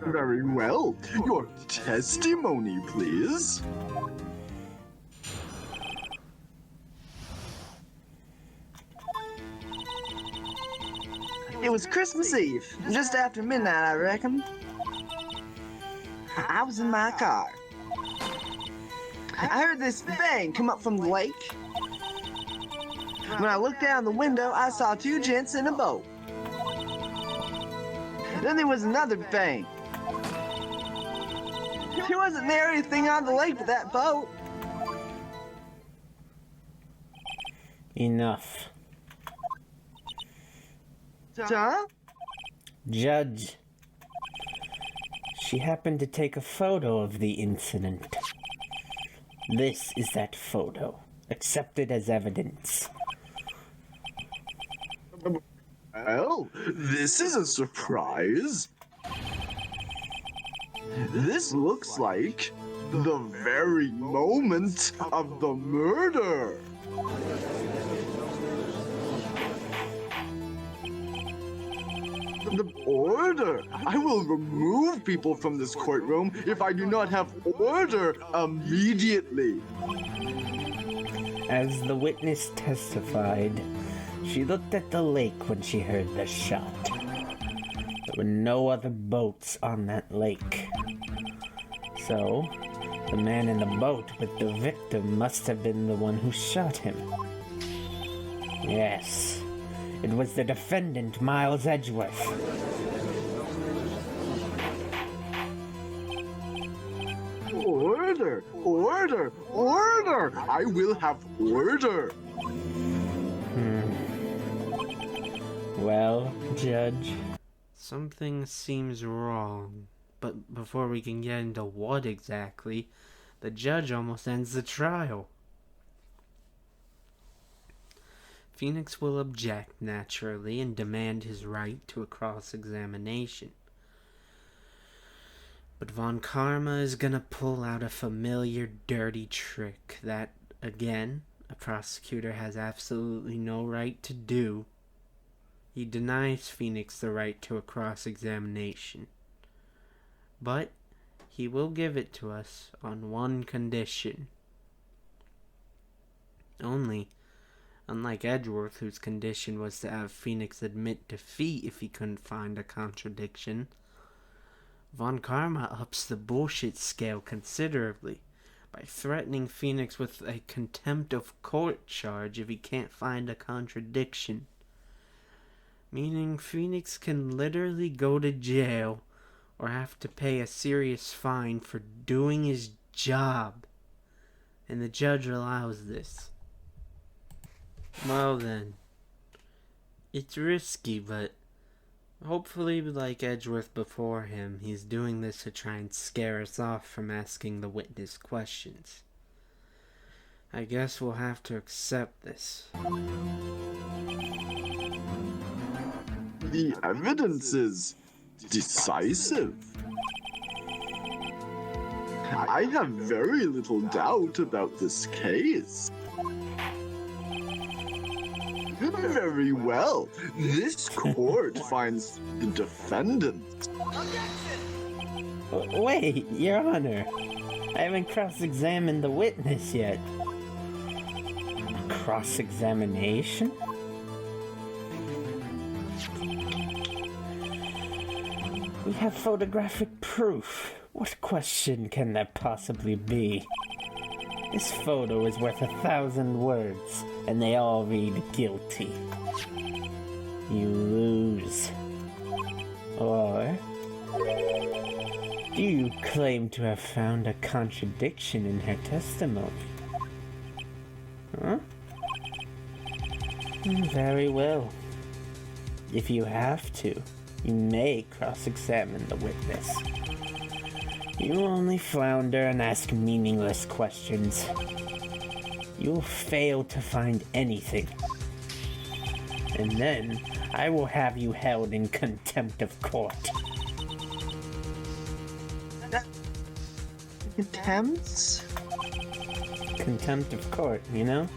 Very well. Your testimony, please. It was Christmas Eve, just after midnight, I reckon. I was in my car. I heard this bang come up from the lake. When I looked down the window, I saw 2 gents in a boat. Then there was another bang. There wasn't there anything on the lake but that boat. Enough. Huh? Judge. She happened to take a photo of the incident. This is that photo. Accepted as evidence. Well, this is a surprise. This looks like the very moment of the murder. The order! I will remove people from this courtroom if I do not have order immediately. As the witness testified, she looked at the lake when she heard the shot. There were no other boats on that lake. So, the man in the boat with the victim must have been the one who shot him. Yes, it was the defendant, Miles Edgeworth. Order! Order! Order! I will have order! Well, Judge, Something seems wrong. But before we can get into what exactly, the judge almost ends the trial. Phoenix will object, naturally, and demand his right to a cross-examination. But Von Karma is gonna pull out a familiar dirty trick that, again, a prosecutor has absolutely no right to do. He denies Phoenix the right to a cross-examination. But he will give it to us on one condition. Only, unlike Edgeworth, whose condition was to have Phoenix admit defeat if he couldn't find a contradiction, Von Karma ups the bullshit scale considerably by threatening Phoenix with a contempt of court charge if he can't find a contradiction. Meaning Phoenix can literally go to jail or have to pay a serious fine for doing his job. And the judge allows this. Well then, it's risky, but hopefully, like Edgeworth before him, he's doing this to try and scare us off from asking the witness questions. I guess we'll have to accept this. The evidence is decisive. I have very little doubt about this case. Very well. This court finds the defendant. Wait, Your Honor. I haven't cross-examined the witness yet. Cross-examination? We have photographic proof. What question can that possibly be? This photo is worth 1,000 words, and they all read guilty. You lose. Or do you claim to have found a contradiction in her testimony? Huh? Very well. If you have to, you may cross-examine the witness. You only flounder and ask meaningless questions. You'll fail to find anything. And then I will have you held in contempt of court. Contempt? Contempt of court, you know?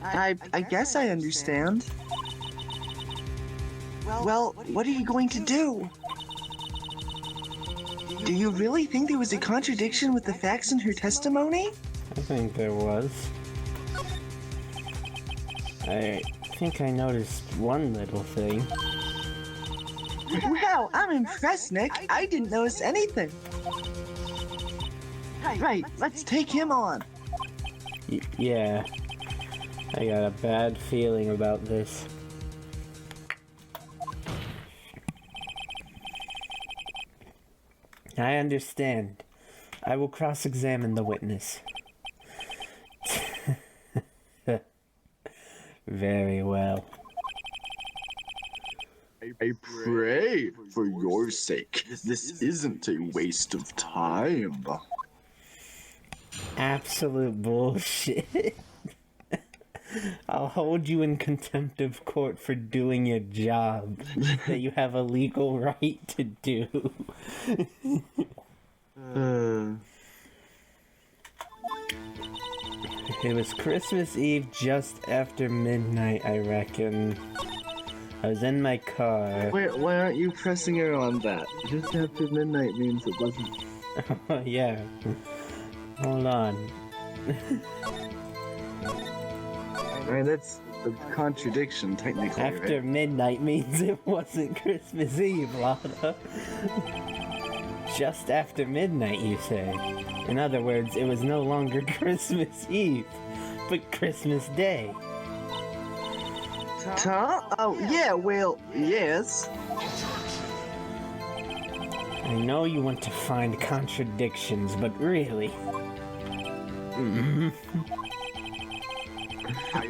I guess I understand. Well, what are you going to do? Do you really think there was a contradiction with the facts in her testimony? I think there was. I think I noticed one little thing. Wow, I'm impressed, Nick. I didn't notice anything. Right, let's take him on. Yeah. I got a bad feeling about this. I understand. I will cross-examine the witness. Very well. I pray for your sake. This isn't a waste of time. Absolute bullshit. I'll hold you in contempt of court for doing your job that you have a legal right to do. It was Christmas Eve just after midnight, I reckon. I was in my car. Why aren't you pressing her on that? Just after midnight means it wasn't. Yeah. Hold on. Alright, that's a contradiction, technically. After right? midnight means it wasn't Christmas Eve, Lana. Just after midnight, you say. In other words, it was no longer Christmas Eve, but Christmas Day. Huh? Oh, yeah, well, yes. I know you want to find contradictions, but really...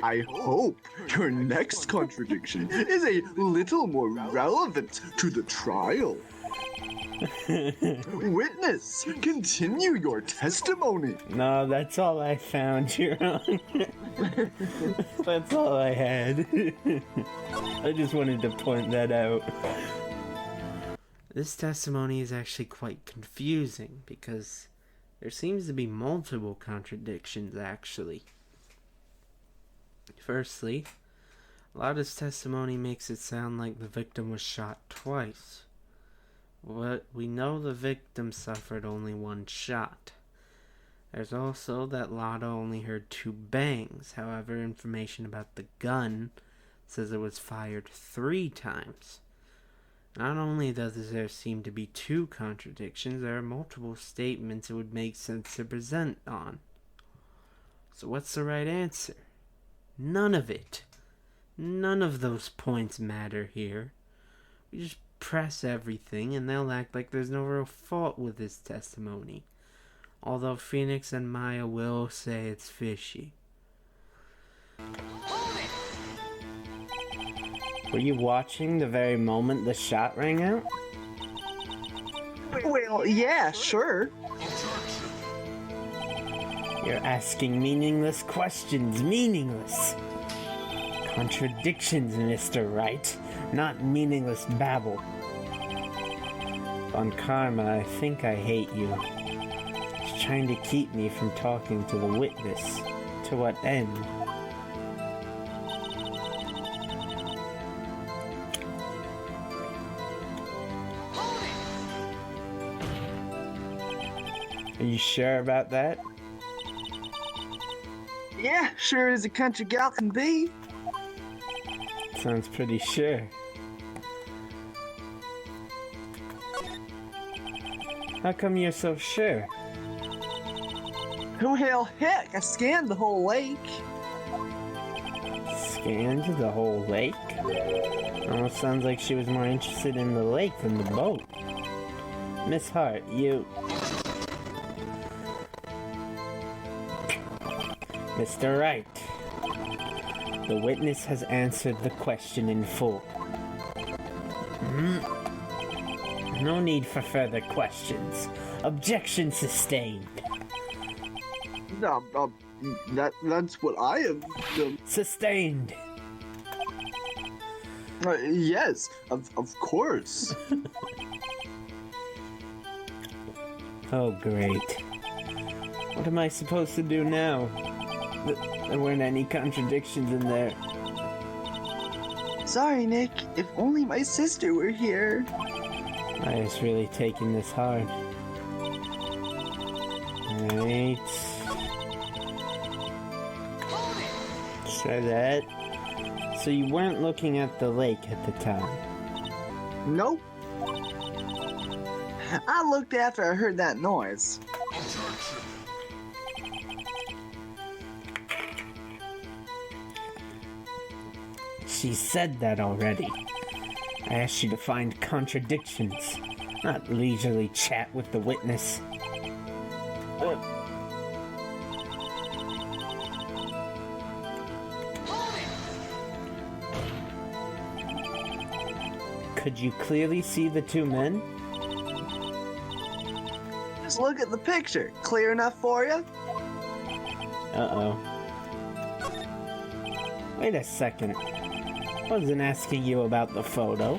I hope your next contradiction is a little more relevant to the trial. Witness, continue your testimony. No, that's all I found, Your Honor. That's all I had. I just wanted to point that out. This testimony is actually quite confusing because there seems to be multiple contradictions, actually. Firstly, Lada's testimony makes it sound like the victim was shot twice. But we know the victim suffered only one shot. There's also that Lada only heard 2 bangs. However, information about the gun says it was fired 3 times. Not only does there seem to be 2 contradictions, there are multiple statements it would make sense to present on. So what's the right answer? None of it. None of those points matter here. We just press everything and they'll act like there's no real fault with this testimony. Although Phoenix and Maya will say it's fishy. Were you watching the very moment the shot rang out? Well, yeah, sure. You're asking meaningless questions. Meaningless. Contradictions, Mr. Wright. Not meaningless babble. On karma, I think I hate you. He's trying to keep me from talking to the witness. To what end? Are you sure about that? Yeah, sure as a country gal can be. Sounds pretty sure. How come you're so sure? Oh, hell, heck, I scanned the whole lake. Scanned the whole lake? Almost sounds like she was more interested in the lake than the boat. Miss Hart, you... Mr. Wright, the witness has answered the question in full. No need for further questions. Objection sustained. That's what I have. Sustained. Yes, of course. Oh, great. What am I supposed to do now? There weren't any contradictions in there. Sorry, Nick. If only my sister were here. I was really taking this hard. Right. Try that. So you weren't looking at the lake at the time? Nope. I looked after I heard that noise. She said that already. I asked you to find contradictions, not leisurely chat with the witness. Could you clearly see the 2 men? Just look at the picture. Clear enough for you? Uh-oh. Wait a second. I wasn't asking you about the photo.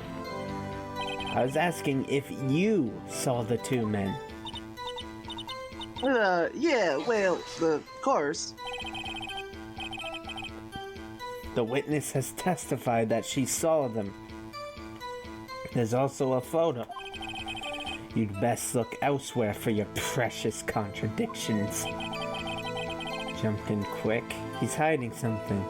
I was asking if you saw the two men. Yeah, well, of course. The witness has testified that she saw them. There's also a photo. You'd best look elsewhere for your precious contradictions. Jumped in quick. He's hiding something.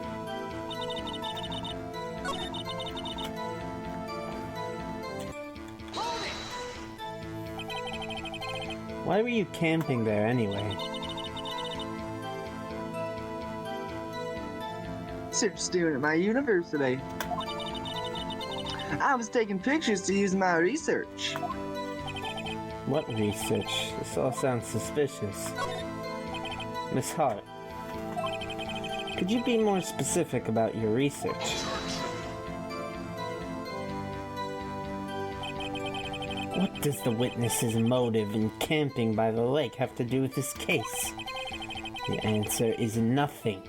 Why were you camping there anyway? Research student at my university. I was taking pictures to use in my research. What research? This all sounds suspicious. Miss Hart, could you be more specific about your research? What does the witness's motive in camping by the lake have to do with this case? The answer is nothing.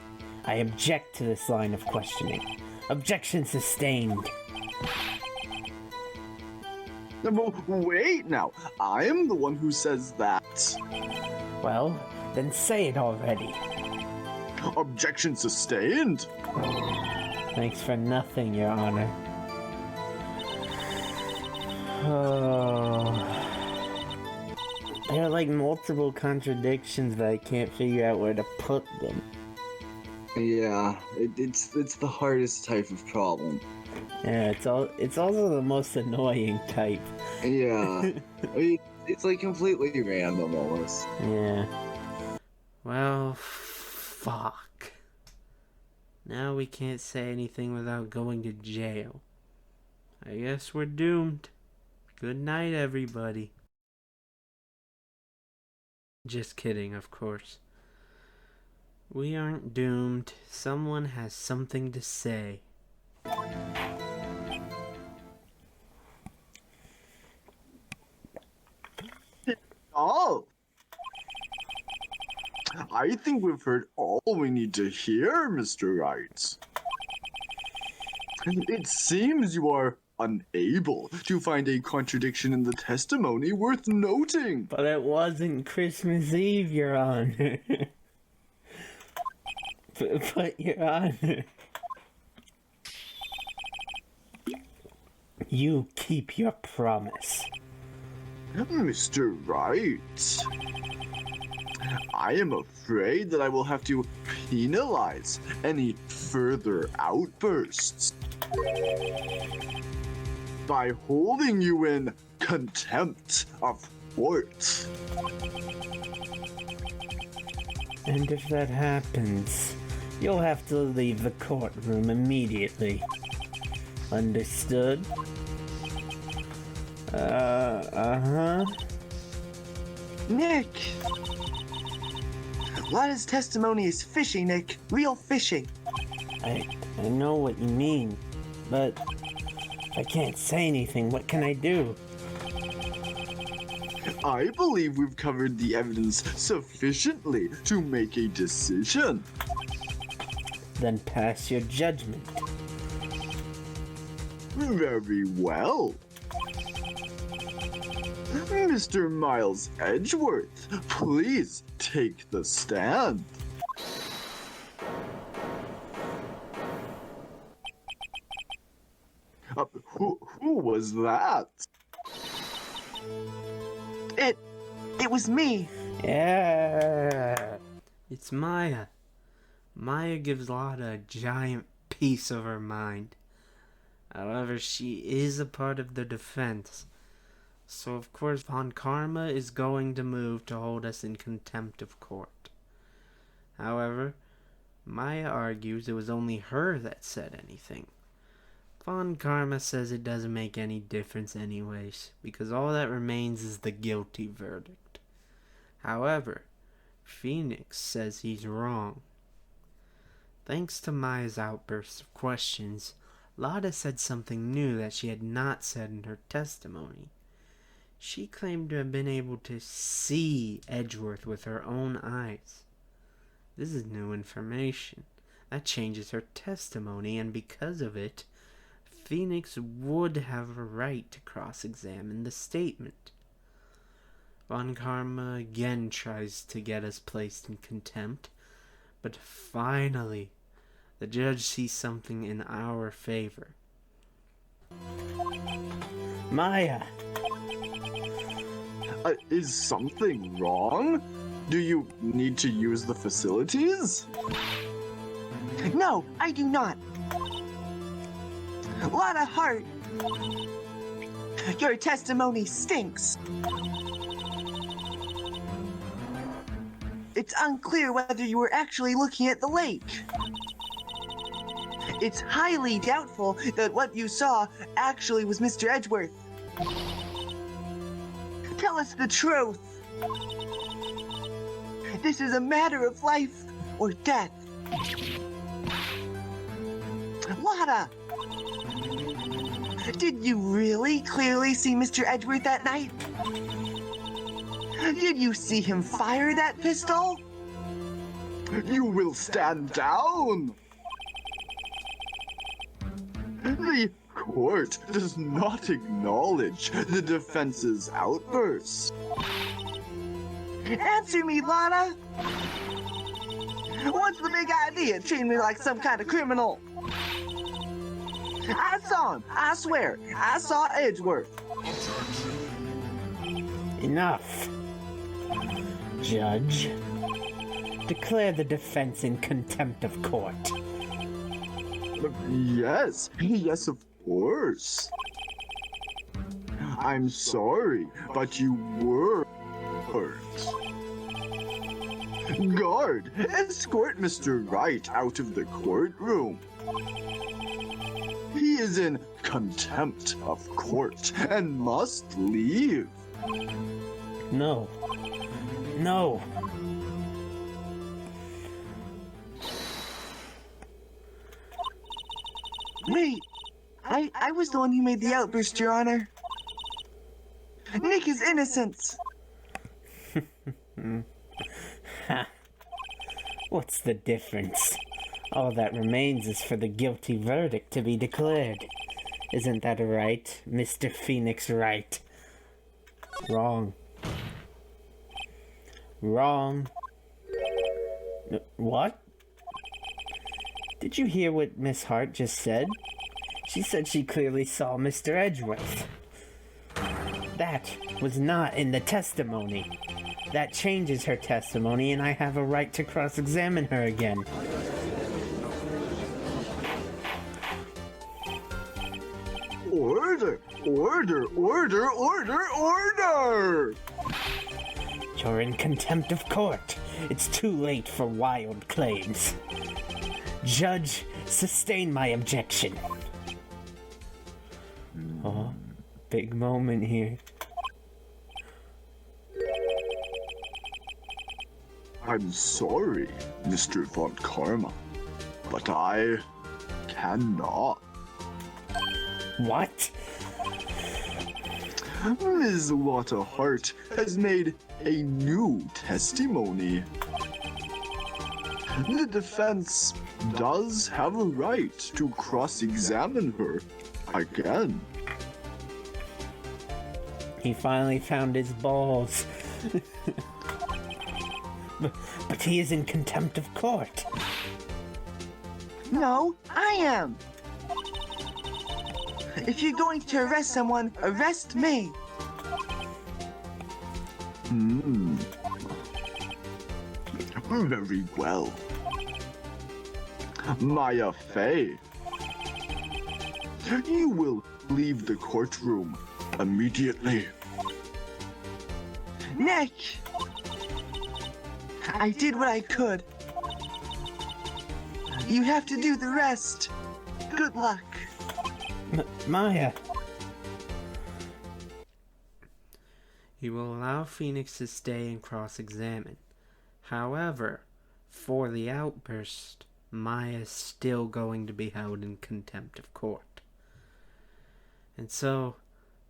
I object to this line of questioning. Objection sustained. Wait now, I am the one who says that. Well, then say it already. Objection sustained. Thanks for nothing, Your Honor. Oh. There are like multiple contradictions, but I can't figure out where to put them. Yeah, it's the hardest type of problem. Yeah, it's also the most annoying type. Yeah, it's like completely random almost. Yeah. Well, fuck. Now we can't say anything without going to jail. I guess we're doomed. Good night, everybody. Just kidding, of course. We aren't doomed. Someone has something to say. Oh! I think we've heard all we need to hear, Mr. Wright. It seems you are unable to find a contradiction in the testimony worth noting. But it wasn't Christmas Eve, Your Honor. But Your Honor, you keep your promise. Mr. Wright, I am afraid that I will have to penalize any further outbursts by holding you in contempt of court. And if that happens, you'll have to leave the courtroom immediately. Understood? Uh-huh. Nick! Lana's testimony is fishy, Nick. Real fishy. I know what you mean, but if I can't say anything, what can I do? I believe we've covered the evidence sufficiently to make a decision. Then pass your judgment. Very well. Mr. Miles Edgeworth, please take the stand. Who was that? It was me. Yeah. It's Maya. Maya gives Lotta a giant piece of her mind. However, she is a part of the defense. So of course Von Karma is going to move to hold us in contempt of court. However, Maya argues it was only her that said anything. Von Karma says it doesn't make any difference anyways, because all that remains is the guilty verdict. However, Phoenix says he's wrong. Thanks to Maya's outburst of questions, Lotta said something new that she had not said in her testimony. She claimed to have been able to see Edgeworth with her own eyes. This is new information. that changes her testimony, and because of it, Phoenix would have a right to cross-examine the statement. Von Karma again tries to get us placed in contempt, but finally, the judge sees something in our favor. Maya, Is something wrong? Do you need to use the facilities? No, I do not. Lotta Hart, your testimony stinks. It's unclear whether you were actually looking at the lake. It's highly doubtful that what you saw actually was Mr. Edgeworth. Tell us the truth. This is a matter of life or death. Lotta, did you really clearly see Mr. Edgeworth that night? Did you see him fire that pistol? You will stand down! The court does not acknowledge the defense's outburst. Answer me, Lotta. What's the big idea? Treating me like some kind of criminal. I saw him. I swear. I saw Edgeworth. enough. Judge, declare the defense in contempt of court. Yes, yes, of course. I'm sorry, but you were hurt. Guard, escort Mr. Wright out of the courtroom. He is in contempt of court and must leave. No. No. Wait, I was the one who made the outburst, Your Honor. Nick is innocent. What's the difference? All that remains is for the guilty verdict to be declared. Isn't that right, Mr. Phoenix Wright? Wrong. Wrong. What? Did you hear what Miss Hart just said? She said she clearly saw Mr. Edgeworth. That was not in the testimony. That changes her testimony, and I have a right to cross-examine her again. Order! Order! Order! Order! Order! You're in contempt of court. It's too late for wild claims. Judge, sustain my objection. Oh, big moment here. I'm sorry, Mr. Von Karma, but I cannot. What? Ms. Lotta Hart has made a new testimony. The defense does have a right to cross-examine her again. He finally found his balls. But he is in contempt of court. No, I am. If you're going to arrest someone, arrest me. Very well. Maya Fey, you will leave the courtroom immediately. Nick! I did what I could. You have to do the rest. Good luck. Maya. He will allow Phoenix to stay and cross-examine. However, for the outburst, Maya is still going to be held in contempt of court. And so,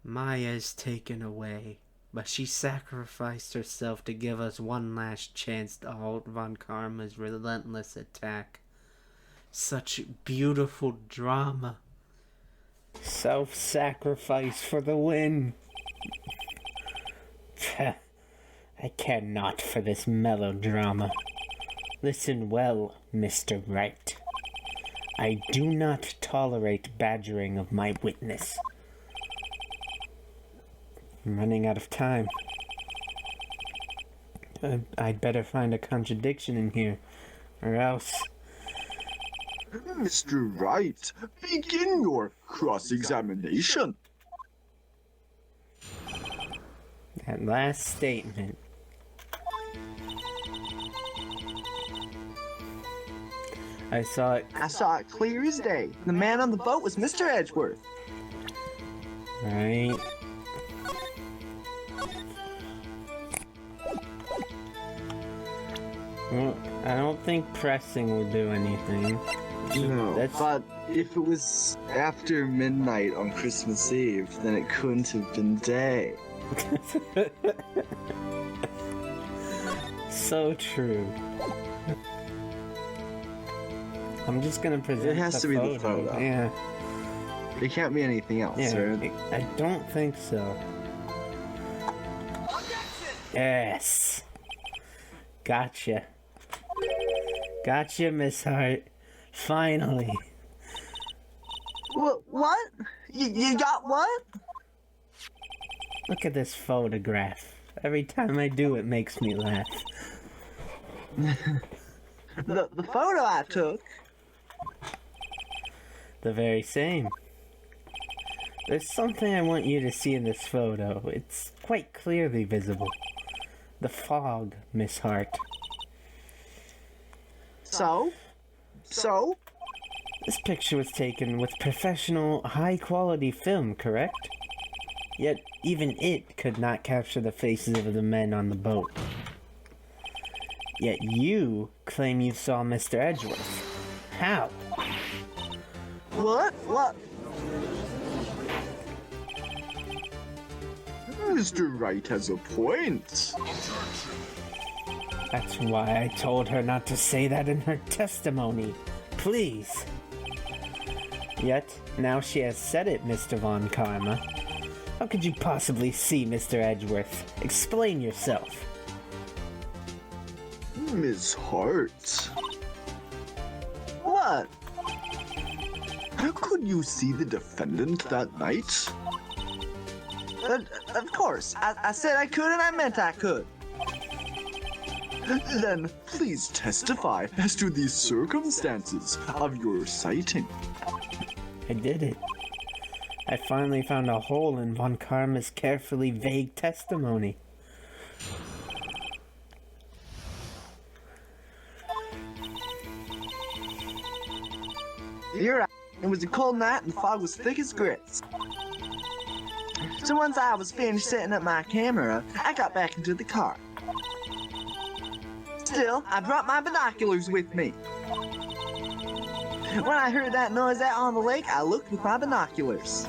Maya is taken away, but she sacrificed herself to give us one last chance to halt Von Karma's relentless attack. such beautiful drama. Self-sacrifice for the win. I care not for this melodrama. Listen well, Mr. Wright. I do not tolerate badgering of my witness. I'm running out of time. I'd better find a contradiction in here, or else... Mr. Wright, begin your cross-examination. That last statement. I saw it clear as day. The man on the boat was Mr. Edgeworth. right. Well, I don't think pressing will do anything. No, That's- but if it was after midnight on Christmas Eve, then it couldn't have been day. So true. I'm just gonna present It has to be the photo. Yeah, It can't be anything else, yeah. right? I don't think so. Yes. Gotcha. Gotcha, Miss Hart. Finally. What? You got what? Look at this photograph. Every time I do, it makes me laugh. The photo I took. The very same. There's something I want you to see in this photo. It's quite clearly visible. The fog, Miss Hart. So? This picture was taken with professional, high-quality film, correct? Yet, even it could not capture the faces of the men on the boat. Yet you claim you saw Mr. Edgeworth. How? What? Mr. Wright has a point. That's why I told her not to say that in her testimony. Please. Yet, now she has said it, Mr. Von Karma. How could you possibly see Mr. Edgeworth? Explain yourself. Miss Hart, What? how could you see the defendant that night? Of course. I said I could and I meant I could. Then please testify as to the circumstances of your sighting. I did it. I finally found a hole in Von Karma's carefully vague testimony. You're right. It was a cold night and the fog was thick as grits. So once I was finished setting up my camera, I got back into the car. Still, I brought my binoculars with me. When I heard that noise out on the lake, I looked with my binoculars.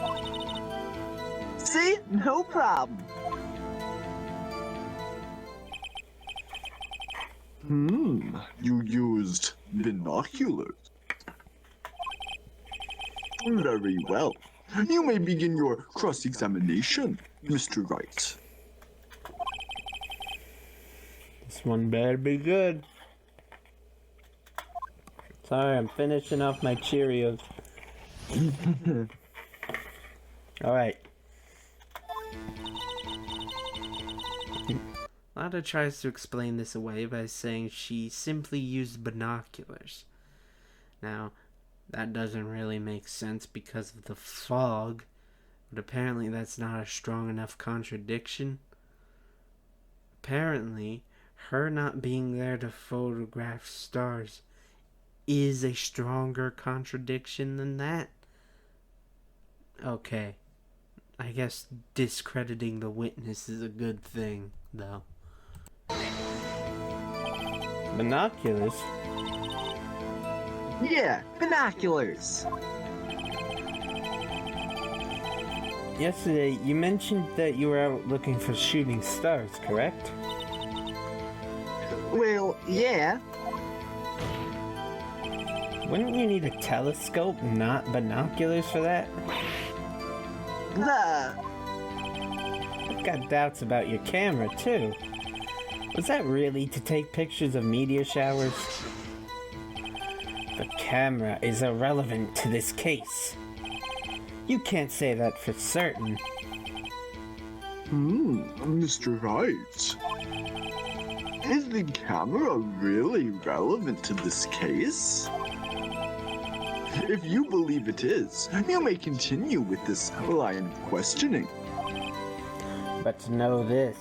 See? No problem. You used binoculars. Very well. You may begin your cross-examination, Mr. Wright. This one better be good. Sorry, I'm finishing off my Cheerios. Alright. Lada tries to explain this away by saying she simply used binoculars. Now, that doesn't really make sense because of the fog, but apparently that's not a strong enough contradiction. Apparently, her not being there to photograph stars is a stronger contradiction than that. Okay, I guess discrediting the witness is a good thing, though. Binoculars? Yeah, binoculars. Yesterday, you mentioned that you were out looking for shooting stars, correct? Well, yeah. Wouldn't you need a telescope, not binoculars for that? I've got doubts about your camera, too. Was that really to take pictures of meteor showers? The camera is irrelevant to this case. You can't say that for certain. Mr. Wright. Is the camera really relevant to this case? If you believe it is, you may continue with this line of questioning. But know this.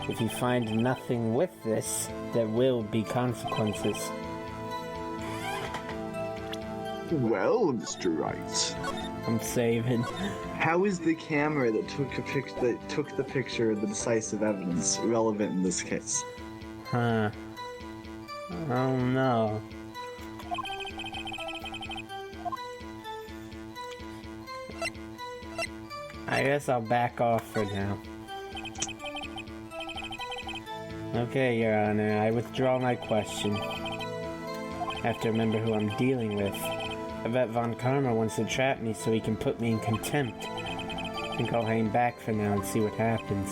If you find nothing with this, there will be consequences. Well, Mr. Wright. I'm saving. How is the camera that took the picture the decisive evidence relevant in this case? Huh. I don't know. I guess I'll back off for now. Okay, Your Honor, I withdraw my question. I have to remember who I'm dealing with. I bet Von Karma wants to trap me so he can put me in contempt. I think I'll hang back for now and see what happens.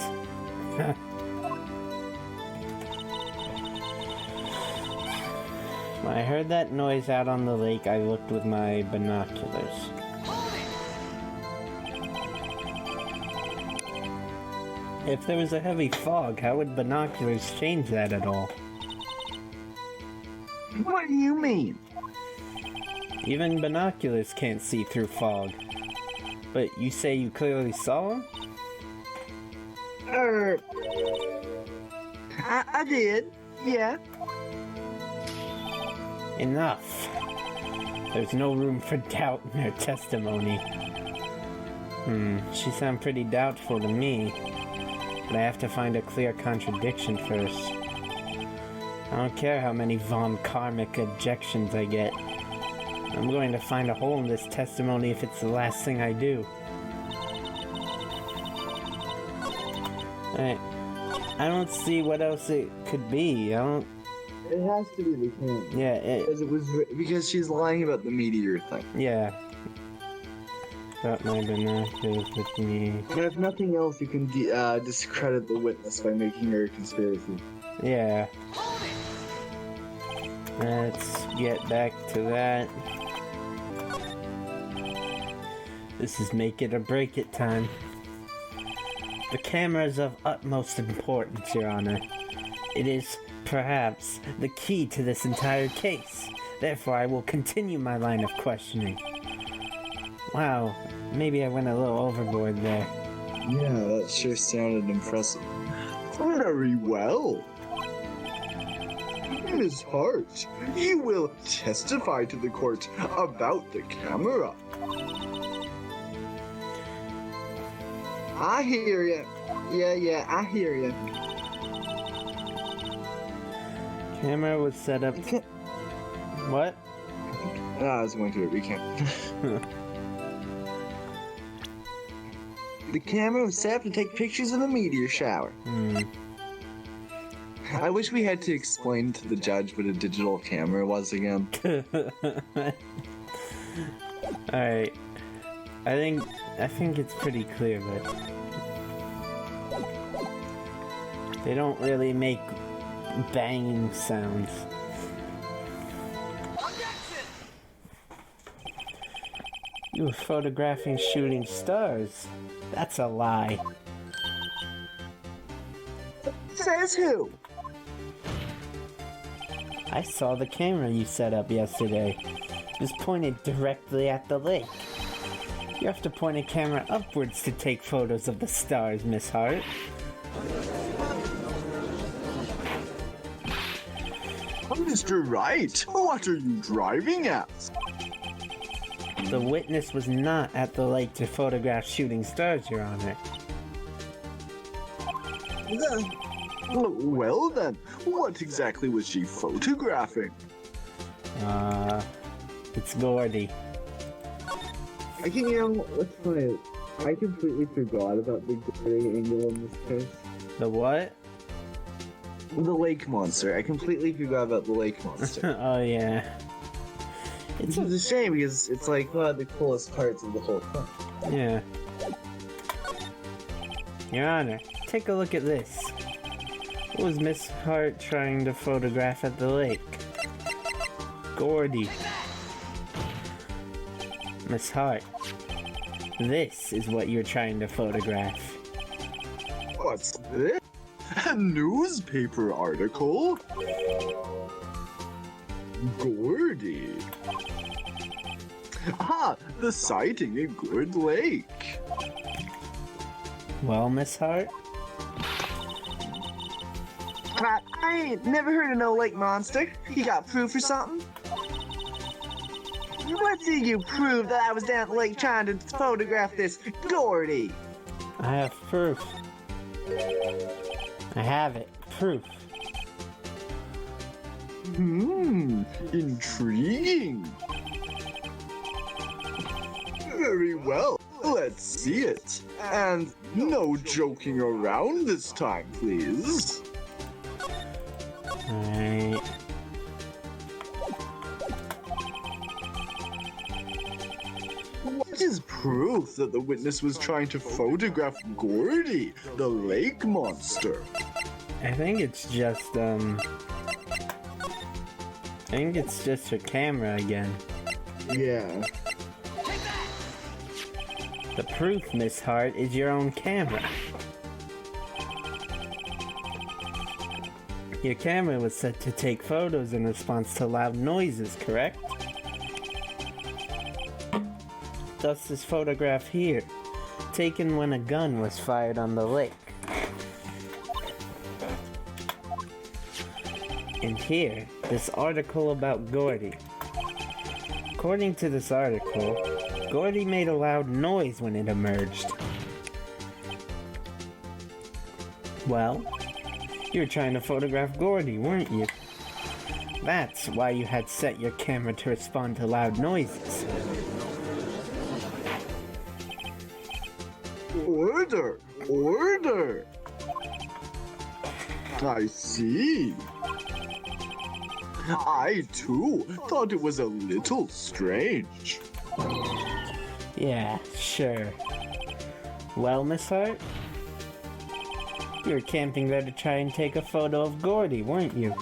When I heard that noise out on the lake, I looked with my binoculars. If there was a heavy fog, how would binoculars change that at all? What do you mean? Even binoculars can't see through fog. But you say you clearly saw him? I did, yeah. Enough. There's no room for doubt in her testimony. She sounds pretty doubtful to me. But I have to find a clear contradiction first. I don't care how many Von Karmic objections I get. I'm going to find a hole in this testimony if it's the last thing I do. I don't see what else it could be. It has to be the camera. Yeah, Because she's lying about the meteor thing. yeah. Got my binoculars with me. But if nothing else, you can discredit the witness by making her a conspiracy. Yeah. Let's get back to that. This is make it or break it time. The camera is of utmost importance, Your Honor. It is, perhaps, the key to this entire case. Therefore, I will continue my line of questioning. Wow, maybe I went a little overboard there. Yeah, that sure sounded impressive. Very well. Miss Hart, you will testify to the court about the camera. I hear ya. Yeah, I hear ya. Camera was set up. What? I was going to recount. The camera was set up to take pictures of a meteor shower. I wish we had to explain to the judge what a digital camera was again. Alright. I think it's pretty clear, but they don't really make banging sounds. You were photographing shooting stars. That's a lie. Says who? I saw the camera you set up yesterday. It was pointed directly at the lake. You have to point a camera upwards to take photos of the stars, Miss Hart. Mr. Wright, what are you driving at? The witness was not at the lake to photograph shooting stars, Your Honor. Well then, what exactly was she photographing? It's Gordy. I can, what's funny? I completely forgot about the Gordy angle in this case. The what? The lake monster. I completely forgot about the lake monster. Oh, yeah. It's a shame because it's like one of the coolest parts of the whole thing. Yeah. Your Honor, take a look at this. What was Miss Hart trying to photograph at the lake? Gordy. Miss Hart, this is what you're trying to photograph. What's this? A newspaper article? Gordy. Ah, the sighting at Gourd Lake. Well, Miss Hart? I ain't never heard of no lake monster. You got proof or something? What do you prove that I was down at the lake trying to photograph this Gordy? I have proof. I have it. Proof. Intriguing. Very well, let's see it. And no joking around this time, please. Alright. What is proof that the witness was trying to photograph Gordy, the lake monster? I think it's just, her camera again. Yeah. The proof, Miss Hart, is your own camera. Your camera was set to take photos in response to loud noises, correct? Thus this photograph here, taken when a gun was fired on the lake. And here, this article about Gordy. According to this article, Gordy made a loud noise when it emerged. Well, you were trying to photograph Gordy, weren't you? That's why you had set your camera to respond to loud noises. Order! Order! I see. I, too, thought it was a little strange. Yeah, sure. Well, Miss Hart? You were camping there to try and take a photo of Gordy, weren't you?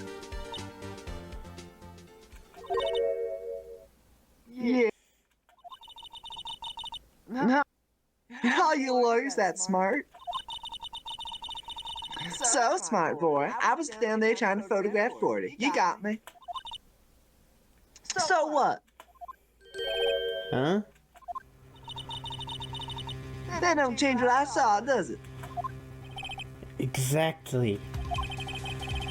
Yeah. No. How you lawyers that smart? So smart, boy. I was down there trying to photograph Gordy. You got me. So what? Huh? That don't change what I saw, does it? Exactly.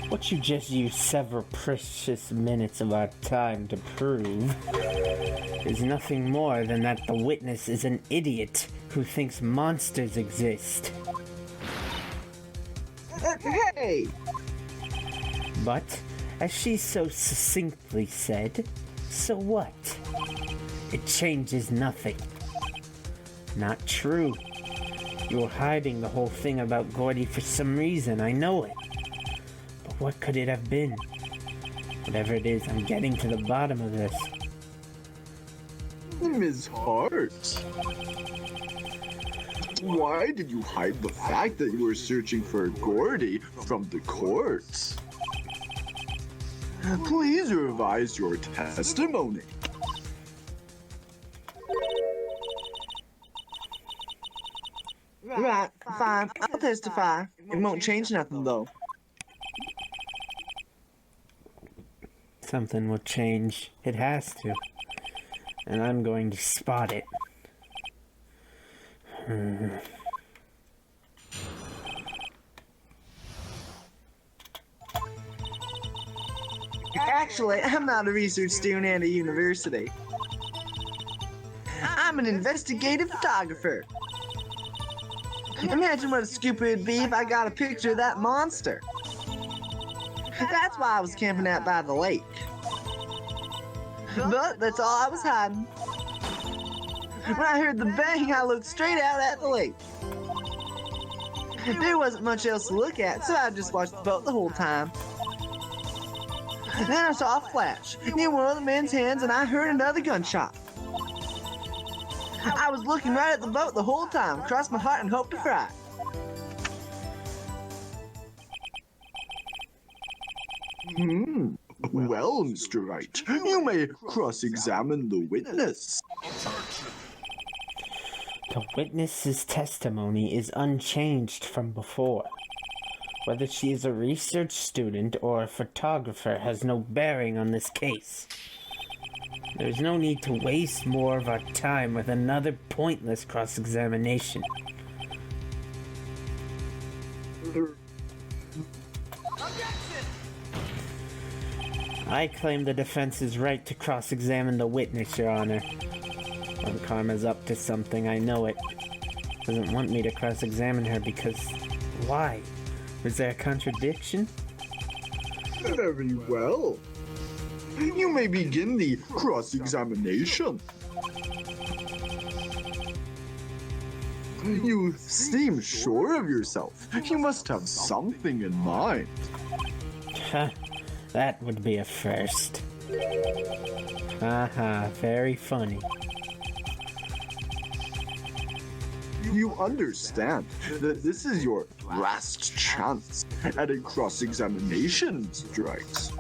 What you just used several precious minutes of our time to prove is nothing more than that the witness is an idiot who thinks monsters exist. Hey! But, as she so succinctly said, so what? It changes nothing. Not true. You're hiding the whole thing about Gordy for some reason, I know it. But what could it have been? Whatever it is, I'm getting to the bottom of this. Ms. Hart. Why did you hide the fact that you were searching for Gordy from the courts? Please revise your testimony. Right, fine. I'll testify. It won't change nothing, though. Something will change. It has to. And I'm going to spot it. Actually, I'm not a research student at a university. I'm an investigative photographer. Imagine what a scoop it would be if I got a picture of that monster. That's why I was camping out by the lake. But that's all I was hiding. When I heard the bang, I looked straight out at the lake. There wasn't much else to look at, so I just watched the boat the whole time. Then I saw a flash near one of the men's hands and I heard another gunshot. I was looking right at the boat the whole time, crossed my heart and hoped to fry. Well, Mr. Wright, you may cross-examine the witness. The witness's testimony is unchanged from before. Whether she is a research student or a photographer has no bearing on this case. There's no need to waste more of our time with another pointless cross-examination. I claim the defense's right to cross-examine the witness, Your Honor. When Karma's up to something, I know it. Doesn't want me to cross-examine her because... why? Was there a contradiction? Very well. You may begin the cross-examination. You seem sure of yourself. You must have something in mind. Ha, that would be a first. Haha, very funny. You understand that this is your last chance at a cross-examination, Mr. Wright.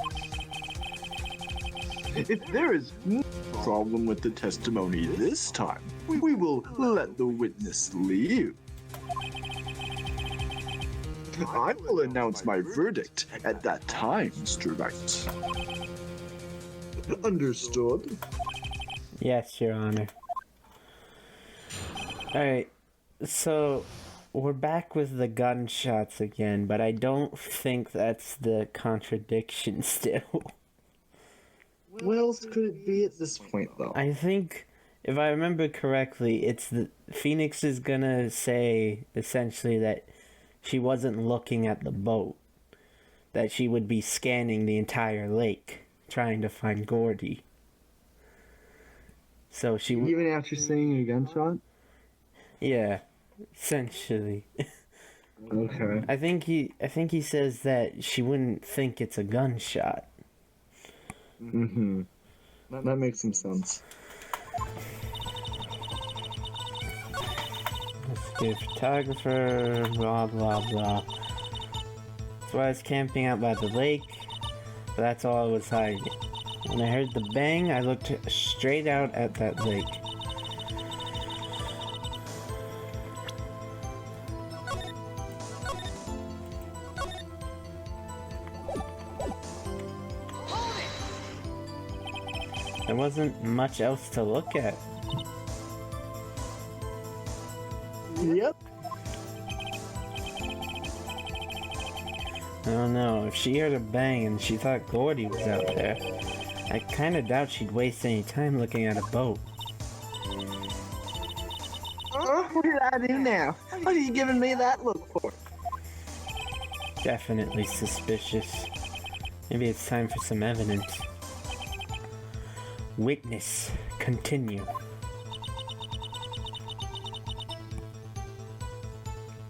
If there is no problem with the testimony this time, we will let the witness leave. I will announce my verdict at that time, Mr. Wright. Understood? Yes, Your Honor. Alright, so we're back with the gunshots again, but I don't think that's the contradiction still. What else could it be at this point, though? I think, if I remember correctly, it's the Phoenix is gonna say essentially that she wasn't looking at the boat, that she would be scanning the entire lake trying to find Gordy. So she Even after seeing a gunshot? yeah, essentially. Okay. I think he says that she wouldn't think it's a gunshot. Mm-hmm. That makes some sense. Let's do photographer, blah blah blah. So I was camping out by the lake, but that's all I was hiding. When I heard the bang, I looked straight out at that lake. There wasn't much else to look at. Yep. I don't know, if she heard a bang and she thought Gordy was out there, I kinda doubt she'd waste any time looking at a boat. What did I do now? What are you giving me that look for? Definitely suspicious. Maybe it's time for some evidence. Witness, continue.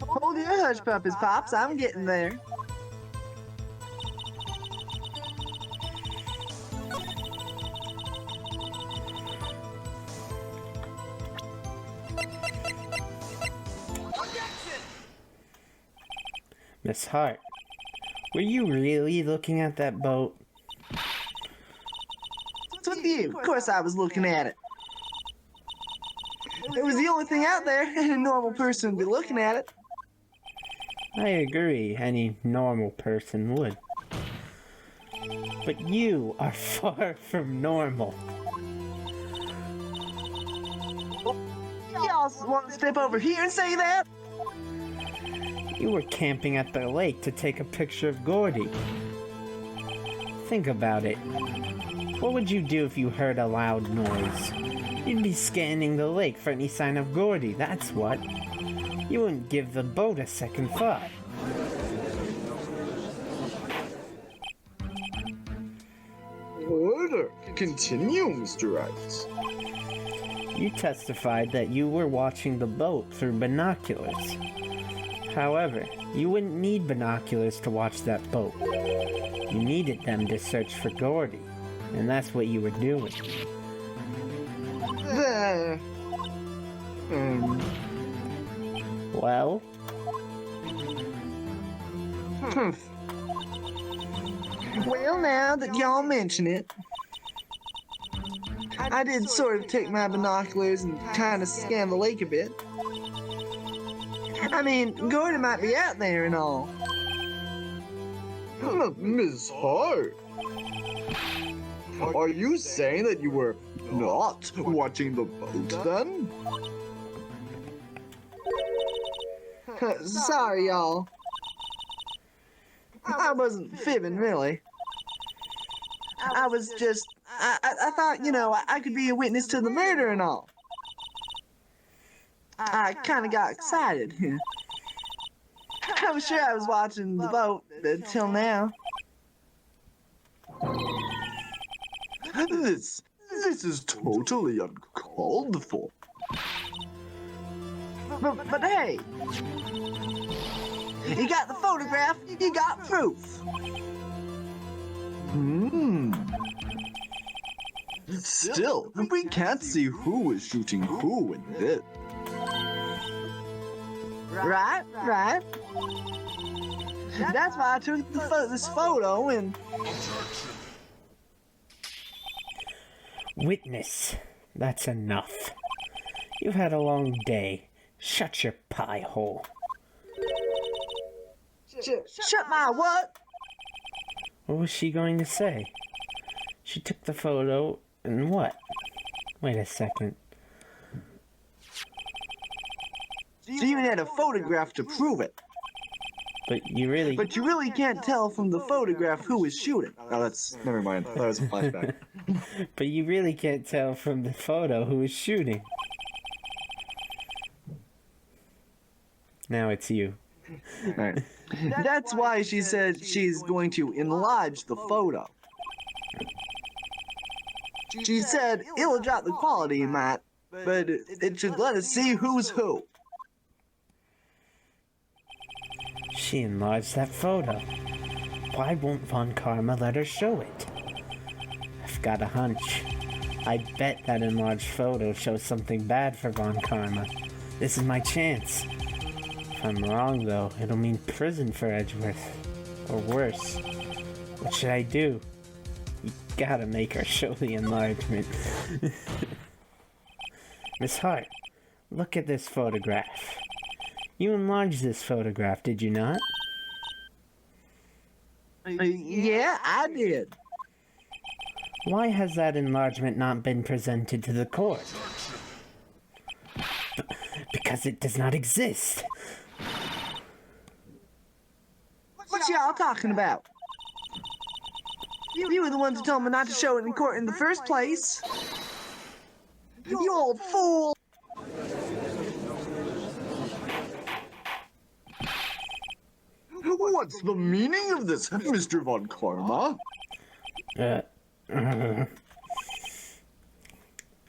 Hold your hush puppies, Pops. I'm getting there. Miss Hart, were you really looking at that boat? What's with you? Of course I was looking at it. It was the only thing out there, and a normal person would be looking at it. I agree, any normal person would. But you are far from normal. Y'all want to step over here and say that? You were camping at the lake to take a picture of Gordy. Think about it. What would you do if you heard a loud noise? You'd be scanning the lake for any sign of Gordy, that's what. You wouldn't give the boat a second thought. Order. Continue, Mr. Wright. You testified that you were watching the boat through binoculars. However, you wouldn't need binoculars to watch that boat. You needed them to search for Gordy, and that's what you were doing. Well? Well, now that y'all mention it, I did sort of take my binoculars and kind of scan the lake a bit. I mean, Gordon might be out there and all. Miss Hart, are you saying that you were not watching the boat then? Sorry, y'all. I wasn't fibbing, really. I was just... I thought, I could be a witness to the murder and all. I kind of got excited. I was sure I was watching the boat until now. This is totally uncalled for. But hey, you got the photograph, you got proof. Still, we can't see who was shooting who in this. Right. That's why I took this photo and... Witness, that's enough. You've had a long day. Shut your pie hole. Shut my what? What was she going to say? She took the photo and what? Wait a second. So you even had a photograph to prove it. But you really can't tell from the photograph who was shooting. Oh, never mind. That was a flashback. But you really can't tell from the photo who was shooting. Now it's you. Right. That's why she said she's going to enlarge the photo. She said it'll drop the quality, Matt, but it should let us see who's who. She enlarged that photo. Why won't Von Karma let her show it? I've got a hunch. I bet that enlarged photo shows something bad for Von Karma. This is my chance. If I'm wrong, though, it'll mean prison for Edgeworth. Or worse. What should I do? You gotta make her show the enlargement. Miss Hart, look at this photograph. You enlarged this photograph, did you not? Yeah, I did. Why has that enlargement not been presented to the court? Because it does not exist. What y'all talking about? You were the ones who told me not to show it in court in the first place. You old fool! What's the meaning of this, Mr. Von Karma?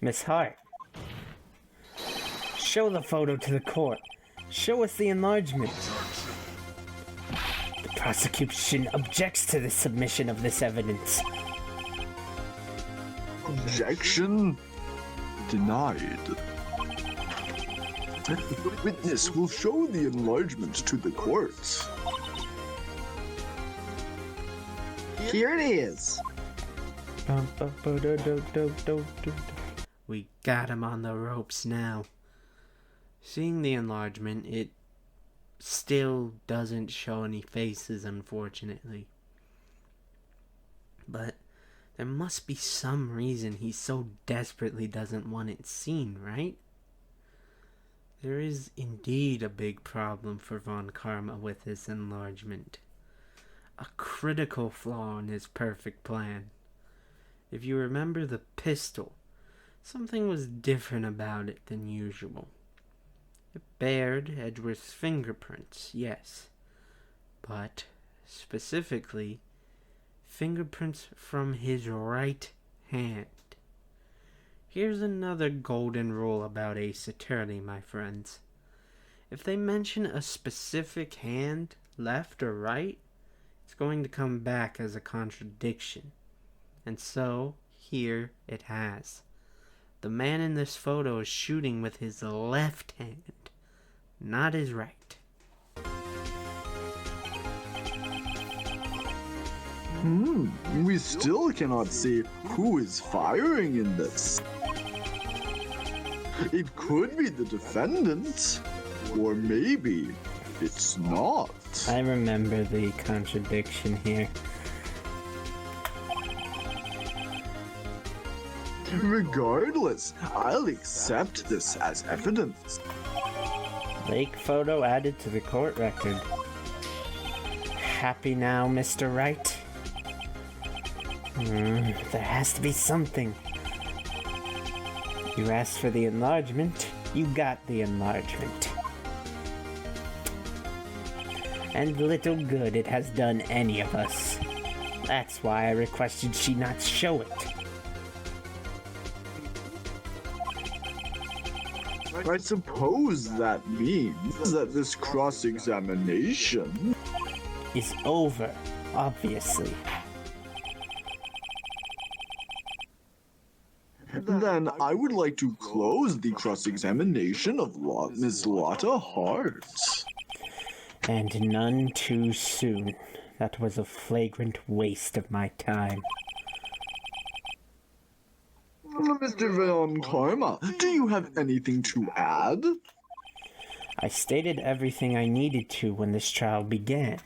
Miss Hart. Show the photo to the court. Show us the enlargement. The prosecution objects to the submission of this evidence. Objection denied. The witness will show the enlargement to the court. Here it is. We got him on the ropes now. Seeing the enlargement, it still doesn't show any faces, unfortunately. But there must be some reason he so desperately doesn't want it seen, right? There is indeed a big problem for Von Karma with this enlargement. A critical flaw in his perfect plan. If you remember the pistol, something was different about it than usual. It bared Edgeworth's fingerprints, yes, but specifically, fingerprints from his right hand. Here's another golden rule about Ace Attorney, my friends. If they mention a specific hand, left or right, it's going to come back as a contradiction. And so, here it has. The man in this photo is shooting with his left hand, not his right. We still cannot see who is firing in this. It could be the defendant, or maybe it's not. I remember the contradiction here. Regardless, I'll accept this as evidence. Lake photo added to the court record. Happy now, Mr. Wright? There has to be something. You asked for the enlargement, you got the enlargement. And little good it has done any of us. That's why I requested she not show it. I suppose that means that this cross-examination Is over, obviously. Then I would like to close the cross-examination of Miss Lotta Hart. And none too soon. That was a flagrant waste of my time. Mr. Veon Karma, do you have anything to add? I stated everything I needed to when this trial began.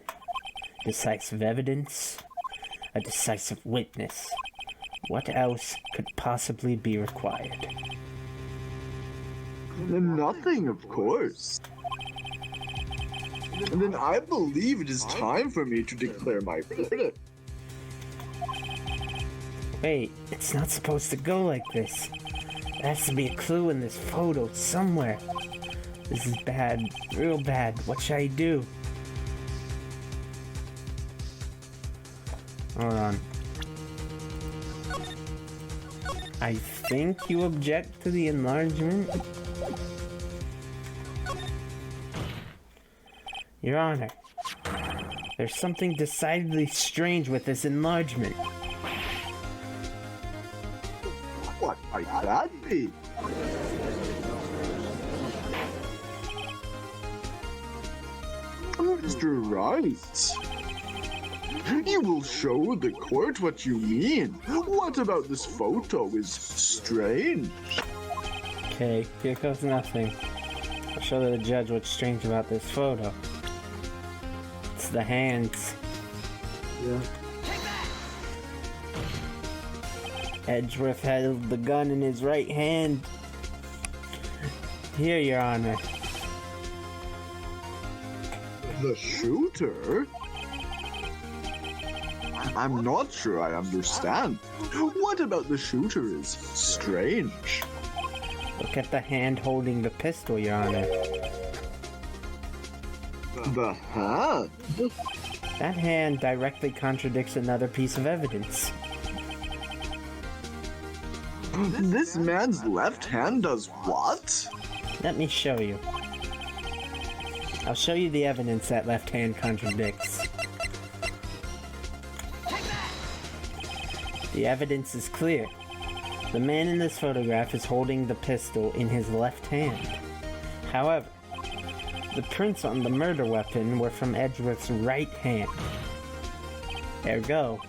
Decisive evidence, a decisive witness. What else could possibly be required? Nothing, of course. Then I believe it is time for me to declare my verdict. Wait, it's not supposed to go like this. There has to be a clue in this photo somewhere. This is bad, real bad. What should I do? Hold on. I think you object to the enlargement? Your Honor, there's something decidedly strange with this enlargement. What might that be? Mr. Wright, you will show the court what you mean. What about this photo is strange? Okay, here goes nothing. I'll show the judge what's strange about this photo. It's the hands. Yeah. Edgeworth held the gun in his right hand. Here, Your Honor. The shooter? I'm not sure I understand. What about the shooter is strange? Look at the hand holding the pistol, Your Honor. The hand? That hand directly contradicts another piece of evidence. This man's left hand does what? Let me show you. I'll show you the evidence that left hand contradicts. The evidence is clear. The man in this photograph is holding the pistol in his left hand. However, the prints on the murder weapon were from Edgeworth's right hand. Ergo,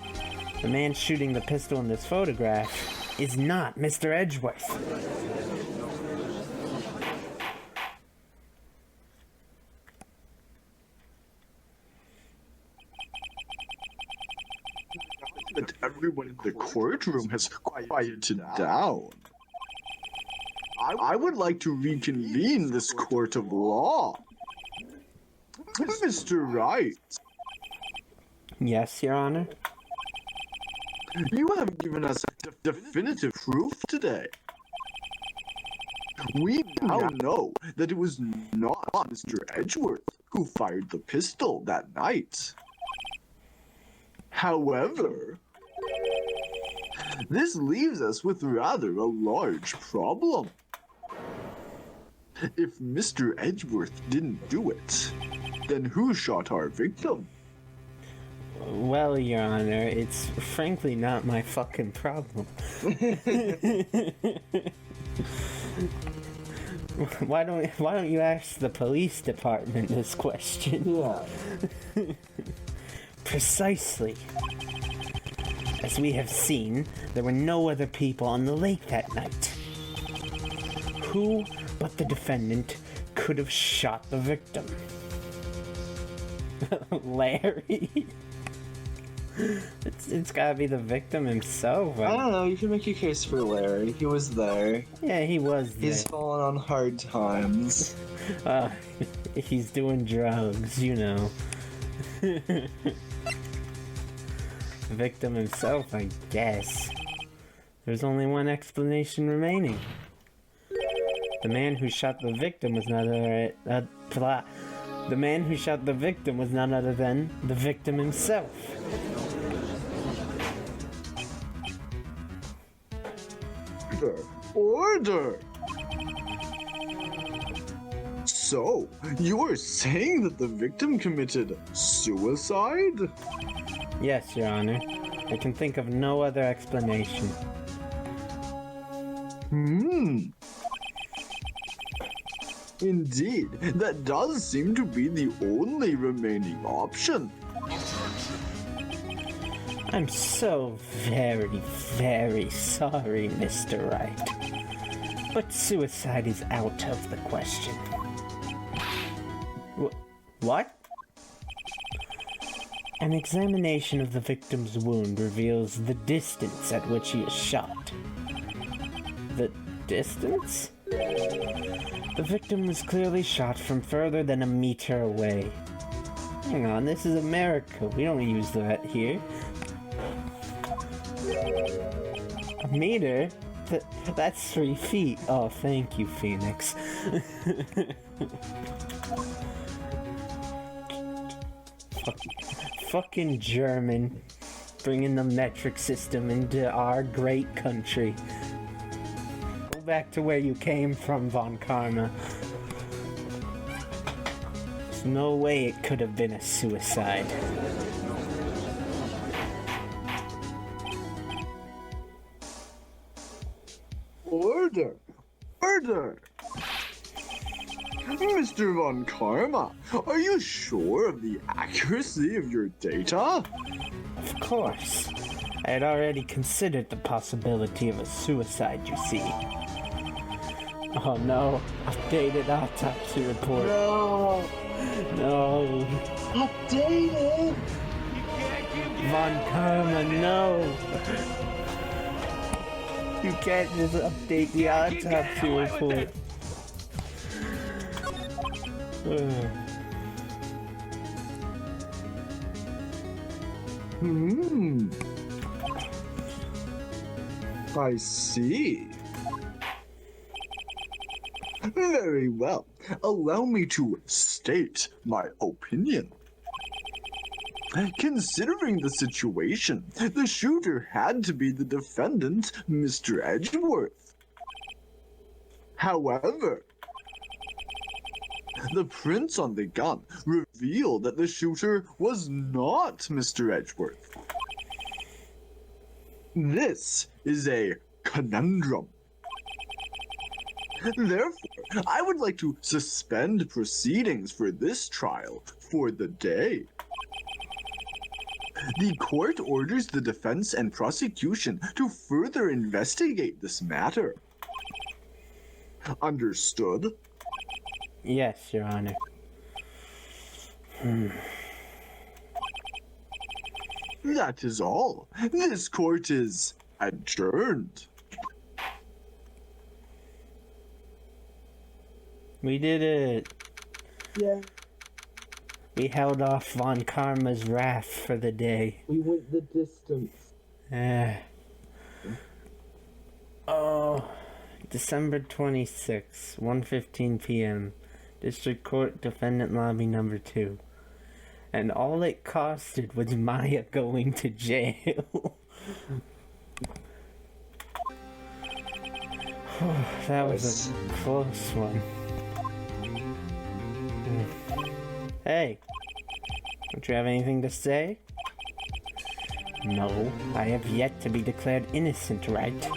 the man shooting the pistol in this photograph is not Mr. Edgeworth. That everyone in the courtroom has quieted down. I would like to reconvene this court of law. Mr. Wright, Yes, Your Honor? you have given us definitive proof today. We now know that it was not Mr. Edgeworth who fired the pistol that night. However, this leaves us with rather a large problem. If Mr. Edgeworth didn't do it, then who shot our victim? Well, Your Honor, it's frankly not my fucking problem. Why don't you ask the police department this question? Yeah. Precisely. As we have seen, there were no other people on the lake that night. Who but the defendant could have shot the victim? Larry? It's gotta be the victim himself. I don't know, you can make a case for Larry. He was there. Yeah, he was there. He's fallen on hard times. He's doing drugs, you know. Victim himself, I guess. There's only one explanation remaining. The man who shot the victim was none other The man who shot the victim was none other than the victim himself. Order! So, you are saying that the victim committed suicide? Yes, Your Honor. I can think of no other explanation. Indeed, that does seem to be the only remaining option. I'm so very, very sorry, Mr. Wright. But suicide is out of the question. What? An examination of the victim's wound reveals the distance at which he is shot. The distance? The victim was clearly shot from further than a meter away. Hang on, this is America. We don't use that here. A meter? That's 3 feet. Oh, thank you, Phoenix. Fucking German. Bringing the metric system into our great country. Go back to where you came from, Von Karma. There's no way it could have been a suicide. Order! Order! Mr. Von Karma, are you sure of the accuracy of your data? Of course. I had already considered the possibility of a suicide, you see. Oh no, updated autopsy report. No! No. Updated! Von Karma, no. You can't just update the autopsy report. I see. Very well. Allow me to state my opinion. Considering the situation, the shooter had to be the defendant, Mr. Edgeworth. However, the prints on the gun reveal that the shooter was not Mr. Edgeworth. This is a conundrum. Therefore, I would like to suspend proceedings for this trial for the day. The court orders the defense and prosecution to further investigate this matter. Understood? Yes, Your Honor. That is all. This court is adjourned. We did it. Yeah, We held off Von Karma's wrath for the day. we went the distance. Oh, December 26, 1:15 p.m. District Court, Defendant Lobby Number 2. And all it costed was Maya going to jail. That was a close one. Hey, don't you have anything to say? No, I have yet to be declared innocent, Wright.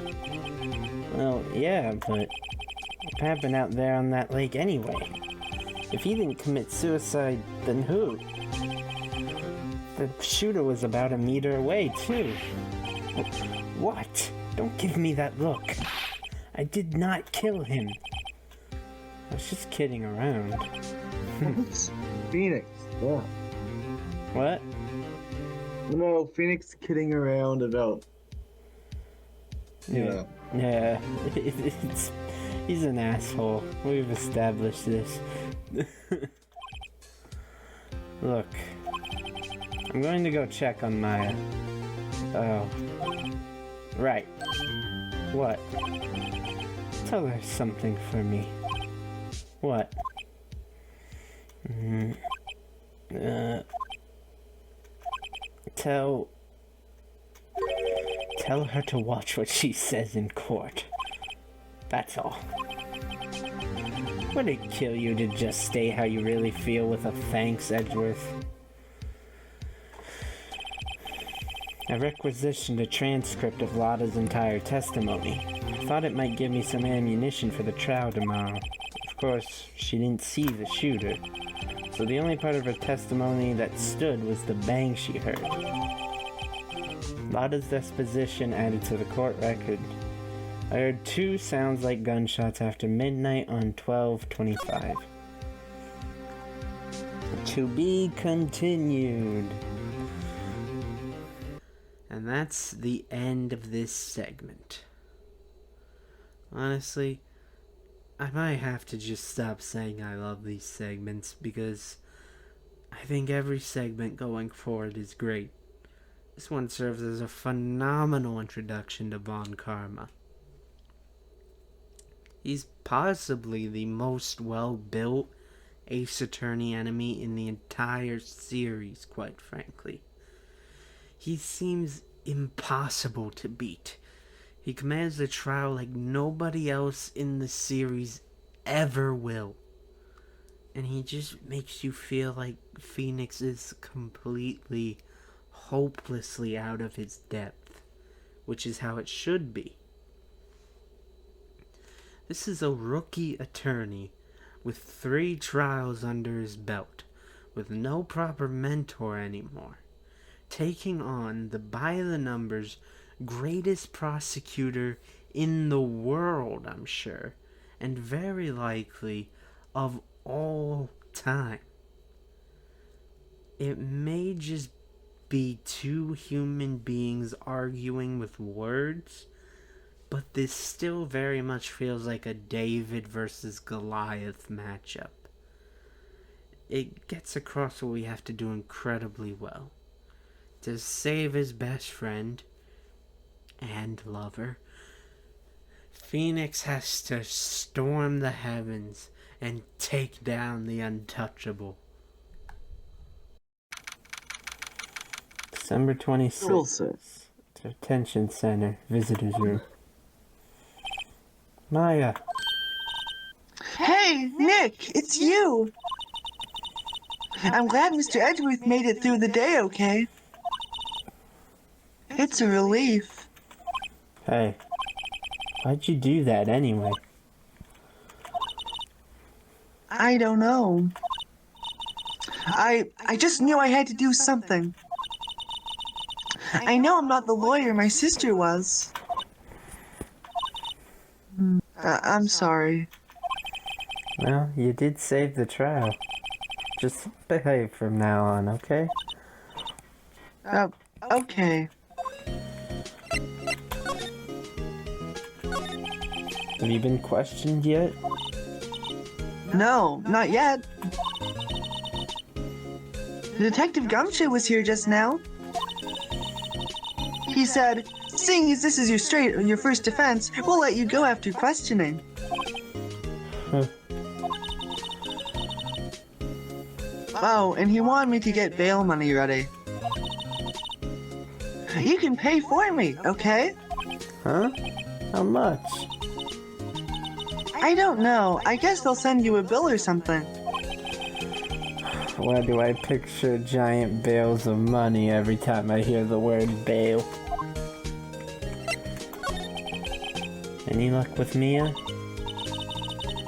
Well, yeah, but what happened out there on that lake anyway? If he didn't commit suicide, then who? The shooter was about a meter away, too. What? Don't give me that look. I did not kill him. I was just kidding around. Phoenix. Yeah. What? No, Phoenix kidding around about. Yeah. Yeah. He's an asshole. We've established this. Look. I'm going to go check on Maya. Oh. Right. What? Tell her something for me. What? Tell her to watch what she says in court. That's all. Would it kill you to just stay how you really feel with a thanks, Edgeworth? I requisitioned a transcript of Lotta's entire testimony. I thought it might give me some ammunition for the trial tomorrow. Of course, she didn't see the shooter, so the only part of her testimony that stood was the bang she heard. Lotta's disposition added to the court record. I heard 2 sounds like gunshots after midnight on 12/25. To be continued. And that's the end of this segment. Honestly, I might have to just stop saying I love these segments because I think every segment going forward is great. This one serves as a phenomenal introduction to Von Karma. He's possibly the most well-built Ace Attorney enemy in the entire series, quite frankly. He seems impossible to beat. He commands the trial like nobody else in the series ever will. And he just makes you feel like Phoenix is completely, hopelessly out of his depth, which is how it should be. This is a rookie attorney with 3 trials under his belt, with no proper mentor anymore, taking on the by-the-numbers greatest prosecutor in the world, I'm sure, and very likely of all time. It may just be 2 human beings arguing with words, but this still very much feels like a David versus Goliath matchup. It gets across what we have to do incredibly well. To save his best friend and lover, Phoenix has to storm the heavens and take down the untouchable. December 26th. Detention Center, Visitors Room. Maya. Hey, Nick, it's you. I'm glad Mr. Edgeworth made it through the day okay. It's a relief. Hey. Why'd you do that anyway? I don't know. I just knew I had to do something. I know I'm not the lawyer my sister was. I'm sorry. Well, you did save the trial. Just behave from now on, okay? Okay. Have you been questioned yet? No, not yet. Detective Gumshoe was here just now. He said, seeing as this is your first defense, we'll let you go after questioning. Oh, and he wanted me to get bail money ready. You can pay for me, okay? Huh? How much? I don't know. I guess they'll send you a bill or something. Why do I picture giant bales of money every time I hear the word bail? Any luck with Mia?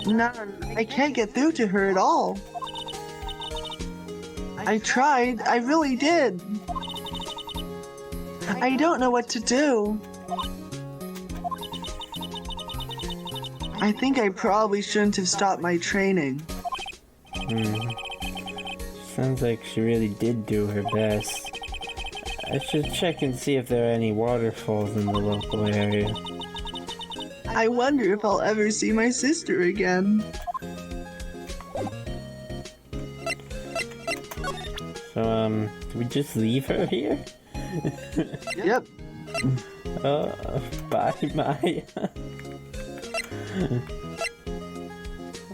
None. I can't get through to her at all. I tried. I really did. I don't know what to do. I think I probably shouldn't have stopped my training. Sounds like she really did do her best. I should check and see if there are any waterfalls in the local area. I wonder if I'll ever see my sister again. So, do we just leave her here? Yep. Bye, Maya.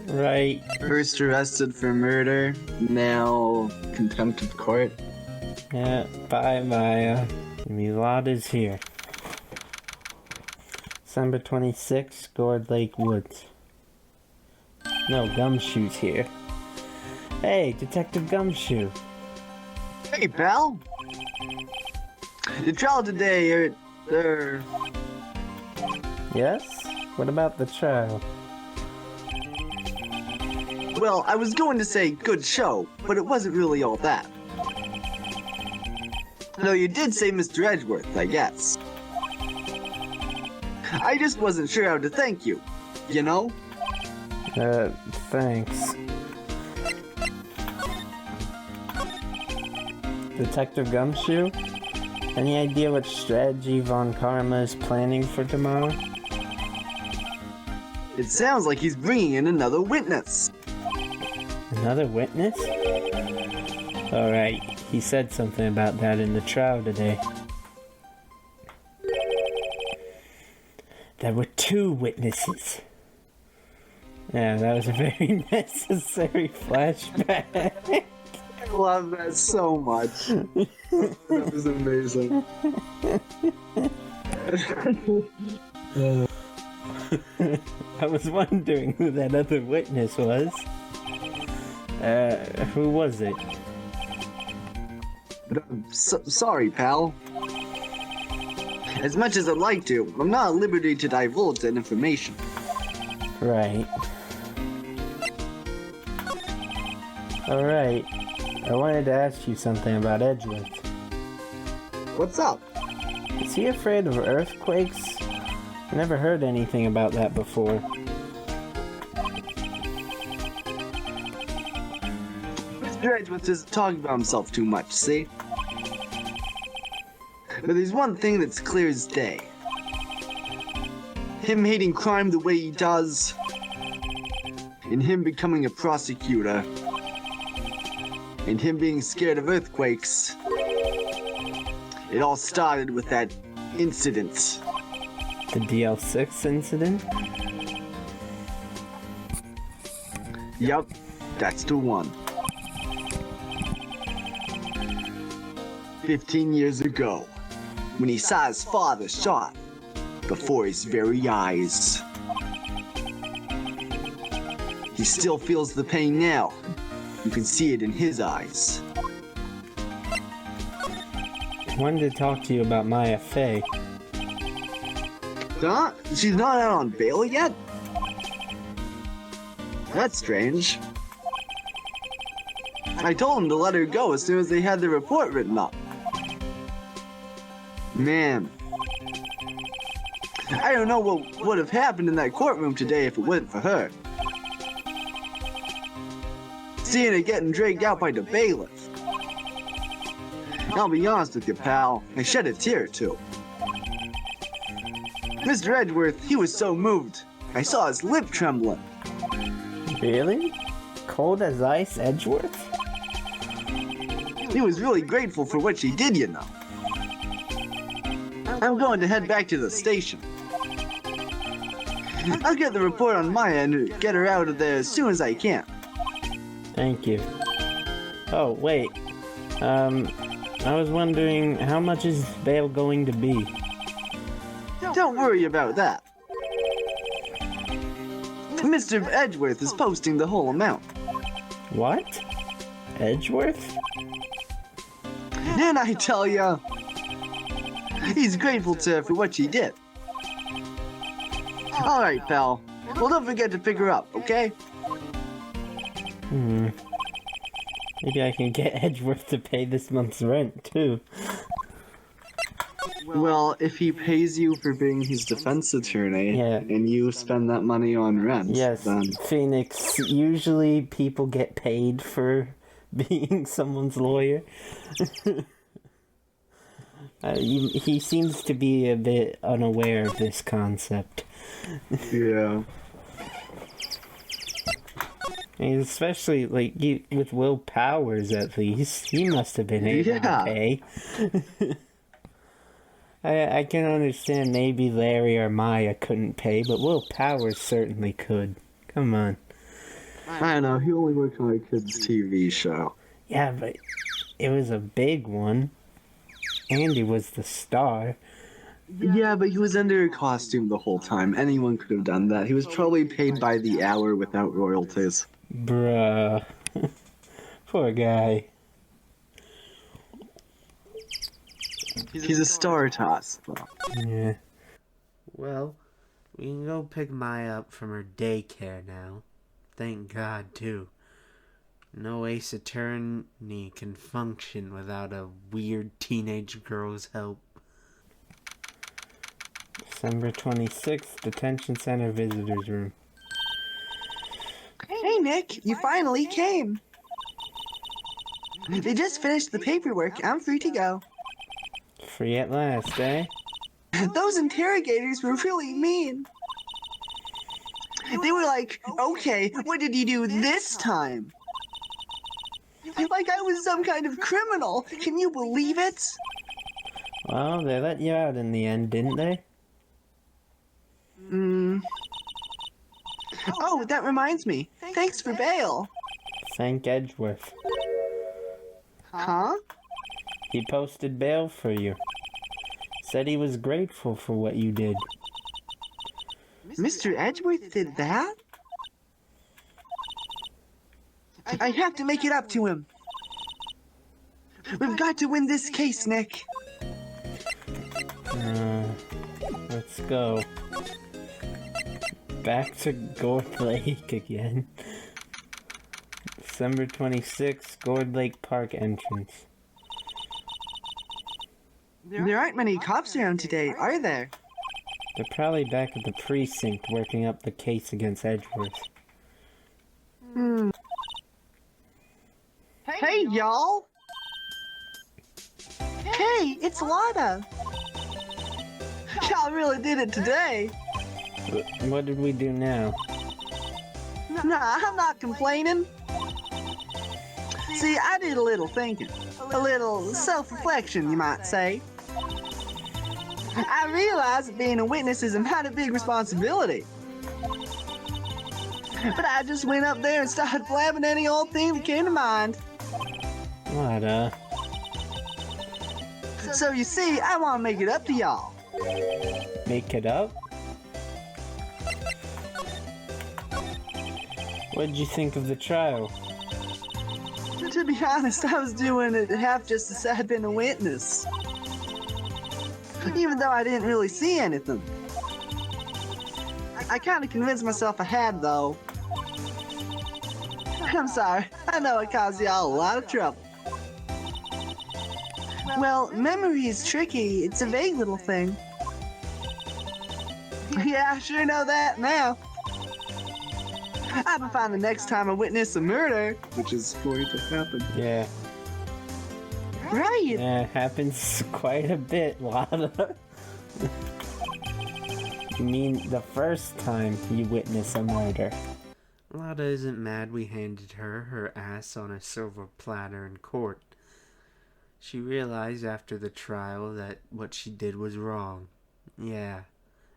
Right. First arrested for murder, now contempt of court. Yeah, bye, Maya. Milad is here. December 26th, Gourd Lake Woods. No, Gumshoe's here. Hey, Detective Gumshoe. Hey, pal. The trial today, Yes? What about the trial? well, I was going to say good show, but it wasn't really all that. Though you did say Mr. Edgeworth, I guess. I just wasn't sure how to thank you, you know? Thanks. Detective Gumshoe? Any idea what strategy Von Karma is planning for tomorrow? It sounds like he's bringing in another witness. Another witness? Alright, he said something about that in the trial today. There were 2 witnesses. Yeah, that was a very necessary flashback. I love that so much. That was amazing. I was wondering who that other witness was. Who was it? Sorry, pal. As much as I'd like to, I'm not at liberty to divulge that information. Right. Alright. I wanted to ask you something about Edgeworth. What's up? Is he afraid of earthquakes? I never heard anything about that before. Mr. Edgeworth doesn't talk about himself too much, see? But there's one thing that's clear as day. Him hating crime the way he does, and him becoming a prosecutor, and him being scared of earthquakes. It all started with that incident. The DL6 incident? Yup, that's the one. 15 years ago, when he saw his father shot before his very eyes. He still feels the pain now. You can see it in his eyes. I wanted to talk to you about Maya Fey. Huh? She's not out on bail yet? That's strange. I told him to let her go as soon as they had the report written up. Man. I don't know what would have happened in that courtroom today if it wasn't for her. Seeing it getting dragged out by the bailiff. I'll be honest with you, pal. I shed a tear or two. Mr. Edgeworth, he was so moved. I saw his lip trembling. Really? Cold as ice, Edgeworth? He was really grateful for what she did, you know. I'm going to head back to the station. I'll get the report on Maya and get her out of there as soon as I can. Thank you. Oh, wait. I was wondering, how much is bail going to be? Don't worry about that. Mr. Edgeworth is posting the whole amount. What? Edgeworth? Didn't I tell ya? He's grateful to her for what she did. Alright, pal. Well, don't forget to pick her up, okay? Maybe I can get Edgeworth to pay this month's rent, too. Well, if he pays you for being his defense attorney, Yeah. and you spend that money on rent, Yes, then... Phoenix, usually people get paid for being someone's lawyer. He seems to be a bit unaware of this concept. Yeah. And especially, with Will Powers, at least. He must have been able to pay. I can understand maybe Larry or Maya couldn't pay, but Will Powers certainly could. Come on. I don't know, he only worked on a kid's TV show. Yeah, but it was a big one. Andy was the star. Yeah, but he was under a costume the whole time. Anyone could have done that. He was probably paid by the hour without royalties. Bruh. Poor guy. He's a star toss. Yeah. Well, we can go pick Maya up from her daycare now. Thank God, too. No Ace Attorney can function without a weird teenage girl's help. December 26th, Detention Center Visitors Room. Hey, Nick, you finally came. They just finished the paperwork. I'm free to go. Free at last, eh? Those interrogators were really mean. They were like, okay, what did you do this time? Like I was some kind of criminal. Can you believe it? Well, they let you out in the end, didn't they? Oh, that reminds me. Thanks for bail. Thank Edgeworth. Huh? He posted bail for you. Said he was grateful for what you did. Mr. Edgeworth did that? I have to make it up to him. We've got to win this case, Nick. Let's go. Back to Gourd Lake again. December 26th, Gourd Lake Park entrance. There aren't many cops around today, are there? They're probably back at the precinct working up the case against Edgeworth. Hey, y'all! Hey, it's Lana! Y'all really did it today. What did we do now? Nah, I'm not complaining. See, I did a little thinking. A little self-reflection, you might say. I realized that being a witness is not a big responsibility. But I just went up there and started blabbing any old thing that came to mind. What, So you see, I want to make it up to y'all. make it up? What did you think of the trial? To be honest, I was doing it half just as I'd been a witness. Even though I didn't really see anything. I kind of convinced myself I had, though. I'm sorry. I know it caused y'all a lot of trouble. Well, memory is tricky. It's a vague little thing. Yeah, I sure know that now. I can find the next time I witness a murder, which is going to happen. Yeah. Right. Yeah, it happens quite a bit, Lana. You mean the first time you witness a murder? Lada isn't mad we handed her ass on a silver platter in court. She realized after the trial that what she did was wrong. Yeah,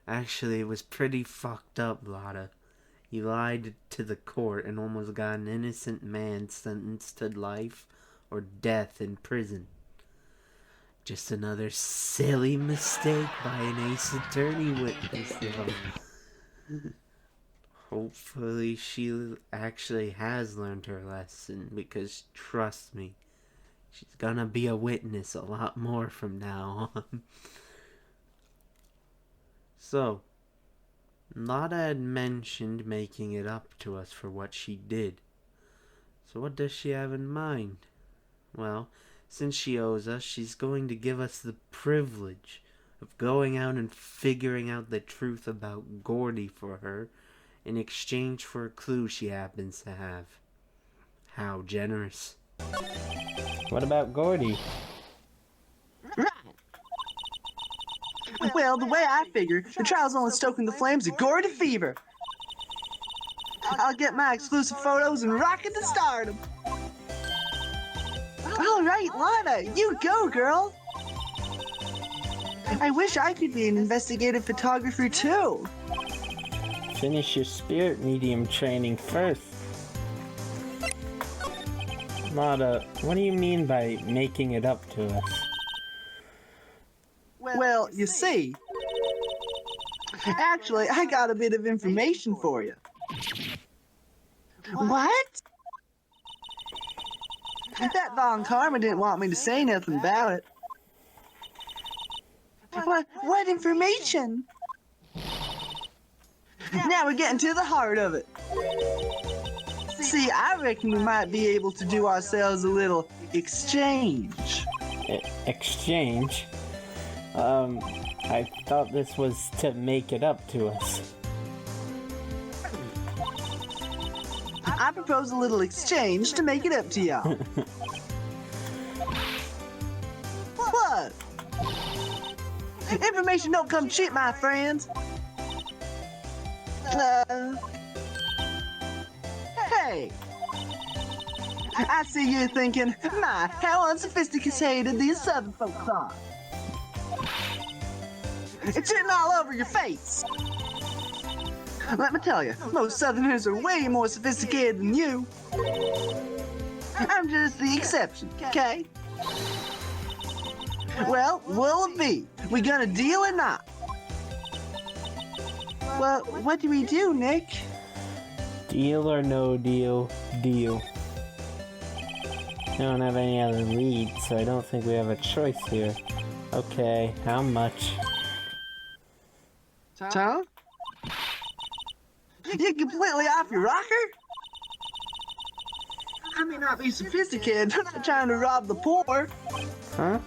actually it was pretty fucked up, Lada. You lied to the court and almost got an innocent man sentenced to life or death in prison. Just another silly mistake by an Ace Attorney witness, though. Hopefully she actually has learned her lesson, because trust me, she's gonna be a witness a lot more from now on. So, Lotta had mentioned making it up to us for what she did. So what does she have in mind? Well, since she owes us, she's going to give us the privilege of going out and figuring out the truth about Gordy for her in exchange for a clue she happens to have. How generous. What about Gordy? Well, the way I figure, the trial's only stoking the flames of Gordy fever. I'll get my exclusive photos and rocket to stardom. All right, Lana, you go, girl. I wish I could be an investigative photographer, too. Finish your spirit medium training first. Lotta, what do you mean by making it up to us? Well, you see, actually, I got a bit of information for you. What? That Von Karma didn't want me to say nothing about it. What information? Now we're getting to the heart of it. See, I reckon we might be able to do ourselves a little exchange. Exchange? I thought this was to make it up to us. I propose a little exchange to make it up to y'all. What? Information don't come cheap, my friends. Hey. I see you thinking, my, how unsophisticated these Southern folks are. It's written all over your face. Let me tell you, most Southerners are way more sophisticated than you. I'm just the exception, okay? Well, will it be? We gonna deal or not? Well, what do we do, Nick? Deal or no deal, deal. I don't have any other leads, so I don't think we have a choice here. Okay, how much? Tom? You're completely off your rocker? I may not be sophisticated, but I'm not trying to rob the poor. Huh?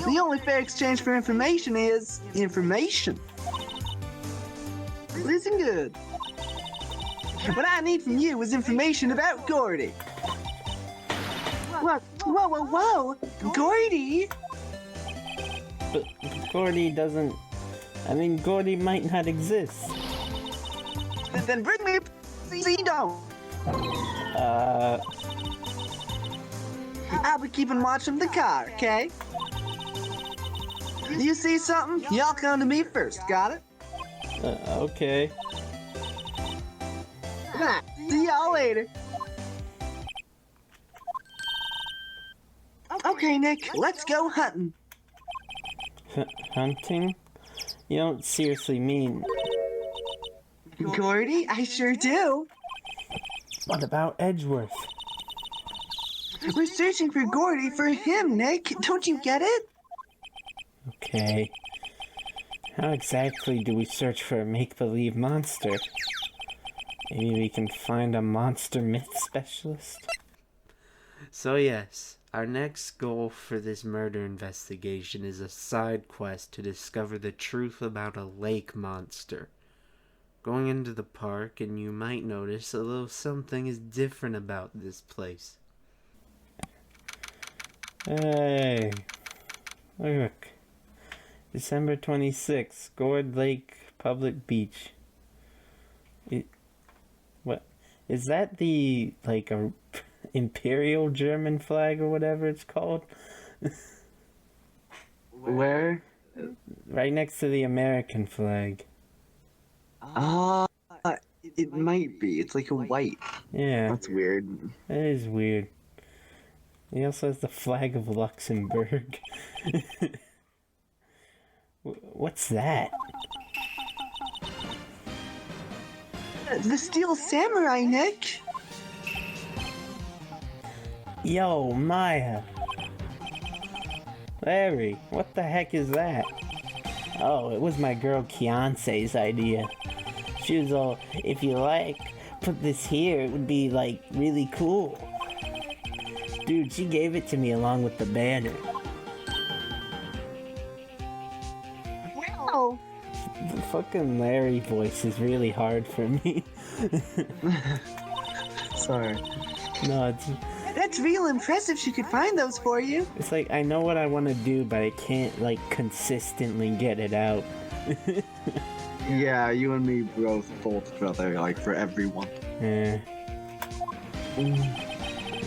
The only fair exchange for information is information. Listen good. What I need from you is information about Gordy. What? Whoa, whoa, whoa! Gordy? But Gordy doesn't... I mean, Gordy might not exist. Then bring me so you don't. I'll be keeping watch of the car, okay? You see something? Y'all come to me first, got it? Okay. Right. See y'all later. Okay, Nick, let's go hunting. Hunting? You don't seriously mean... Gordy, I sure do. What about Edgeworth? We're searching for Gordy for him, Nick. Don't you get it? Okay. How exactly do we search for a make-believe monster? Maybe we can find a monster myth specialist? So yes, our next goal for this murder investigation is a side quest to discover the truth about a lake monster. Going into the park, and you might notice a little something is different about this place. Hey, look. December 26th, Gourd Lake Public Beach. What? Is that the, like, a Imperial German flag or whatever it's called? Where? Right next to the American flag. It might be. It's like a white. Yeah, That's weird. that is weird. He also has the flag of Luxembourg. What's that? The Steel Samurai, Nick. Yo, Maya. Larry, what the heck is that? Oh, it was my girl Kiance's idea. She was all, if you like, put this here, it would be like really cool. Dude, she gave it to me along with the banner. Wow. The fucking Larry voice is really hard for me. Sorry. No, That's real impressive she could find those for you. it's like I know what I want to do, but I can't like consistently get it out. Yeah, you and me both, brother, like for everyone. Eh.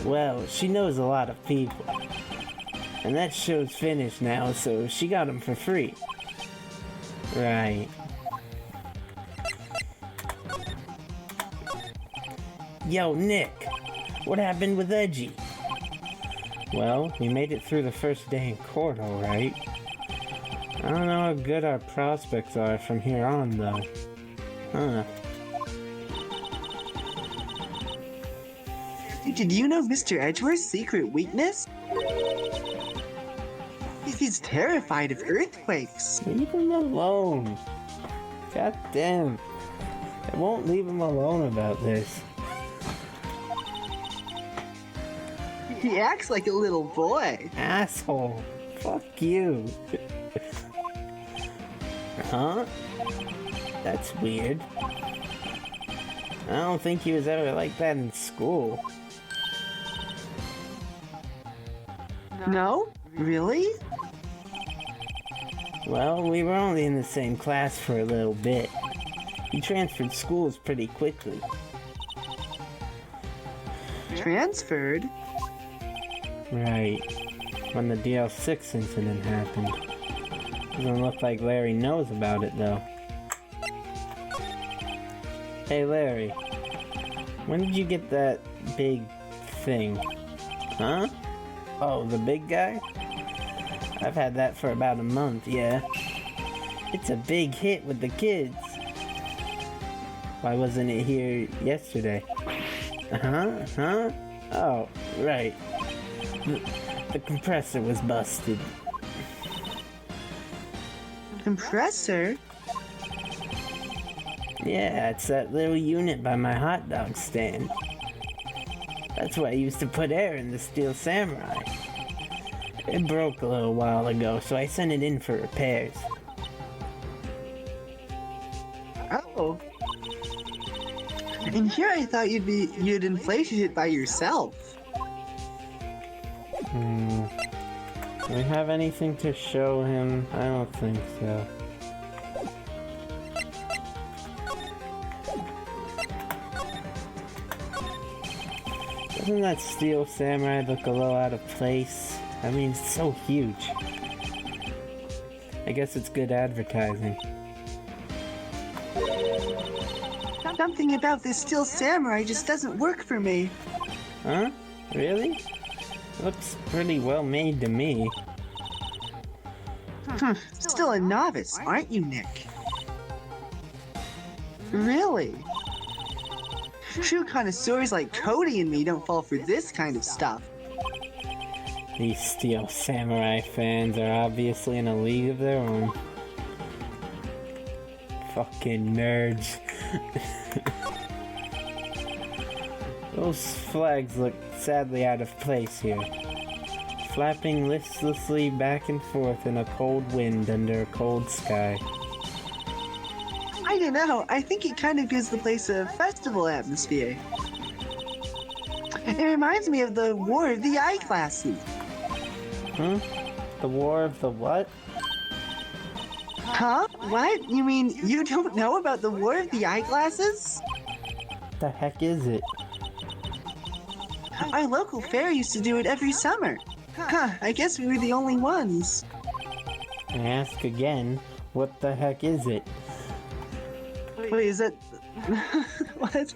Well, she knows a lot of people. And that show's finished now, so she got them for free. Right. Yo, Nick, what happened with Edgy? Well, we made it through the first day in court, alright. I don't know how good our prospects are from here on, though. Huh. Did you know Mr. Edgeworth's secret weakness? He's terrified of earthquakes. Leave him alone. God damn. I won't leave him alone about this. He acts like a little boy. Asshole. Fuck you. Huh? That's weird. I don't think he was ever like that in school. No? Really? Well, we were only in the same class for a little bit. He transferred schools pretty quickly. Transferred? Right. When the DL6 incident happened. Doesn't look like Larry knows about it, though. Hey, Larry. When did you get that big thing? Huh? Oh, the big guy? I've had that for about a month, yeah. It's a big hit with the kids. Why wasn't it here yesterday? Huh? Oh, right. The compressor was busted. Compressor? Yeah, it's that little unit by my hot dog stand. That's why I used to put air in the Steel Samurai. It broke a little while ago, so I sent it in for repairs. Oh. And here I thought you'd inflated it by yourself. Do we have anything to show him? I don't think so. Doesn't that Steel Samurai look a little out of place? I mean, it's so huge. I guess it's good advertising. Something about this Steel Samurai just doesn't work for me. Huh? Really? Looks pretty well made to me. Still a novice, aren't you, Nick? Really? True connoisseurs like Cody and me don't fall for this kind of stuff. These Steel Samurai fans are obviously in a league of their own. Fucking nerds. Those flags look sadly out of place here. Flapping listlessly back and forth in a cold wind under a cold sky. I don't know, I think it kind of gives the place a festival atmosphere. It reminds me of the War of the Eyeglasses. The War of the what? Huh? What? You mean you don't know about the War of the Eyeglasses? The heck is it? Our local fair used to do it every summer. Huh, I guess we were the only ones. I ask again, what the heck is it? Wait, is that... what?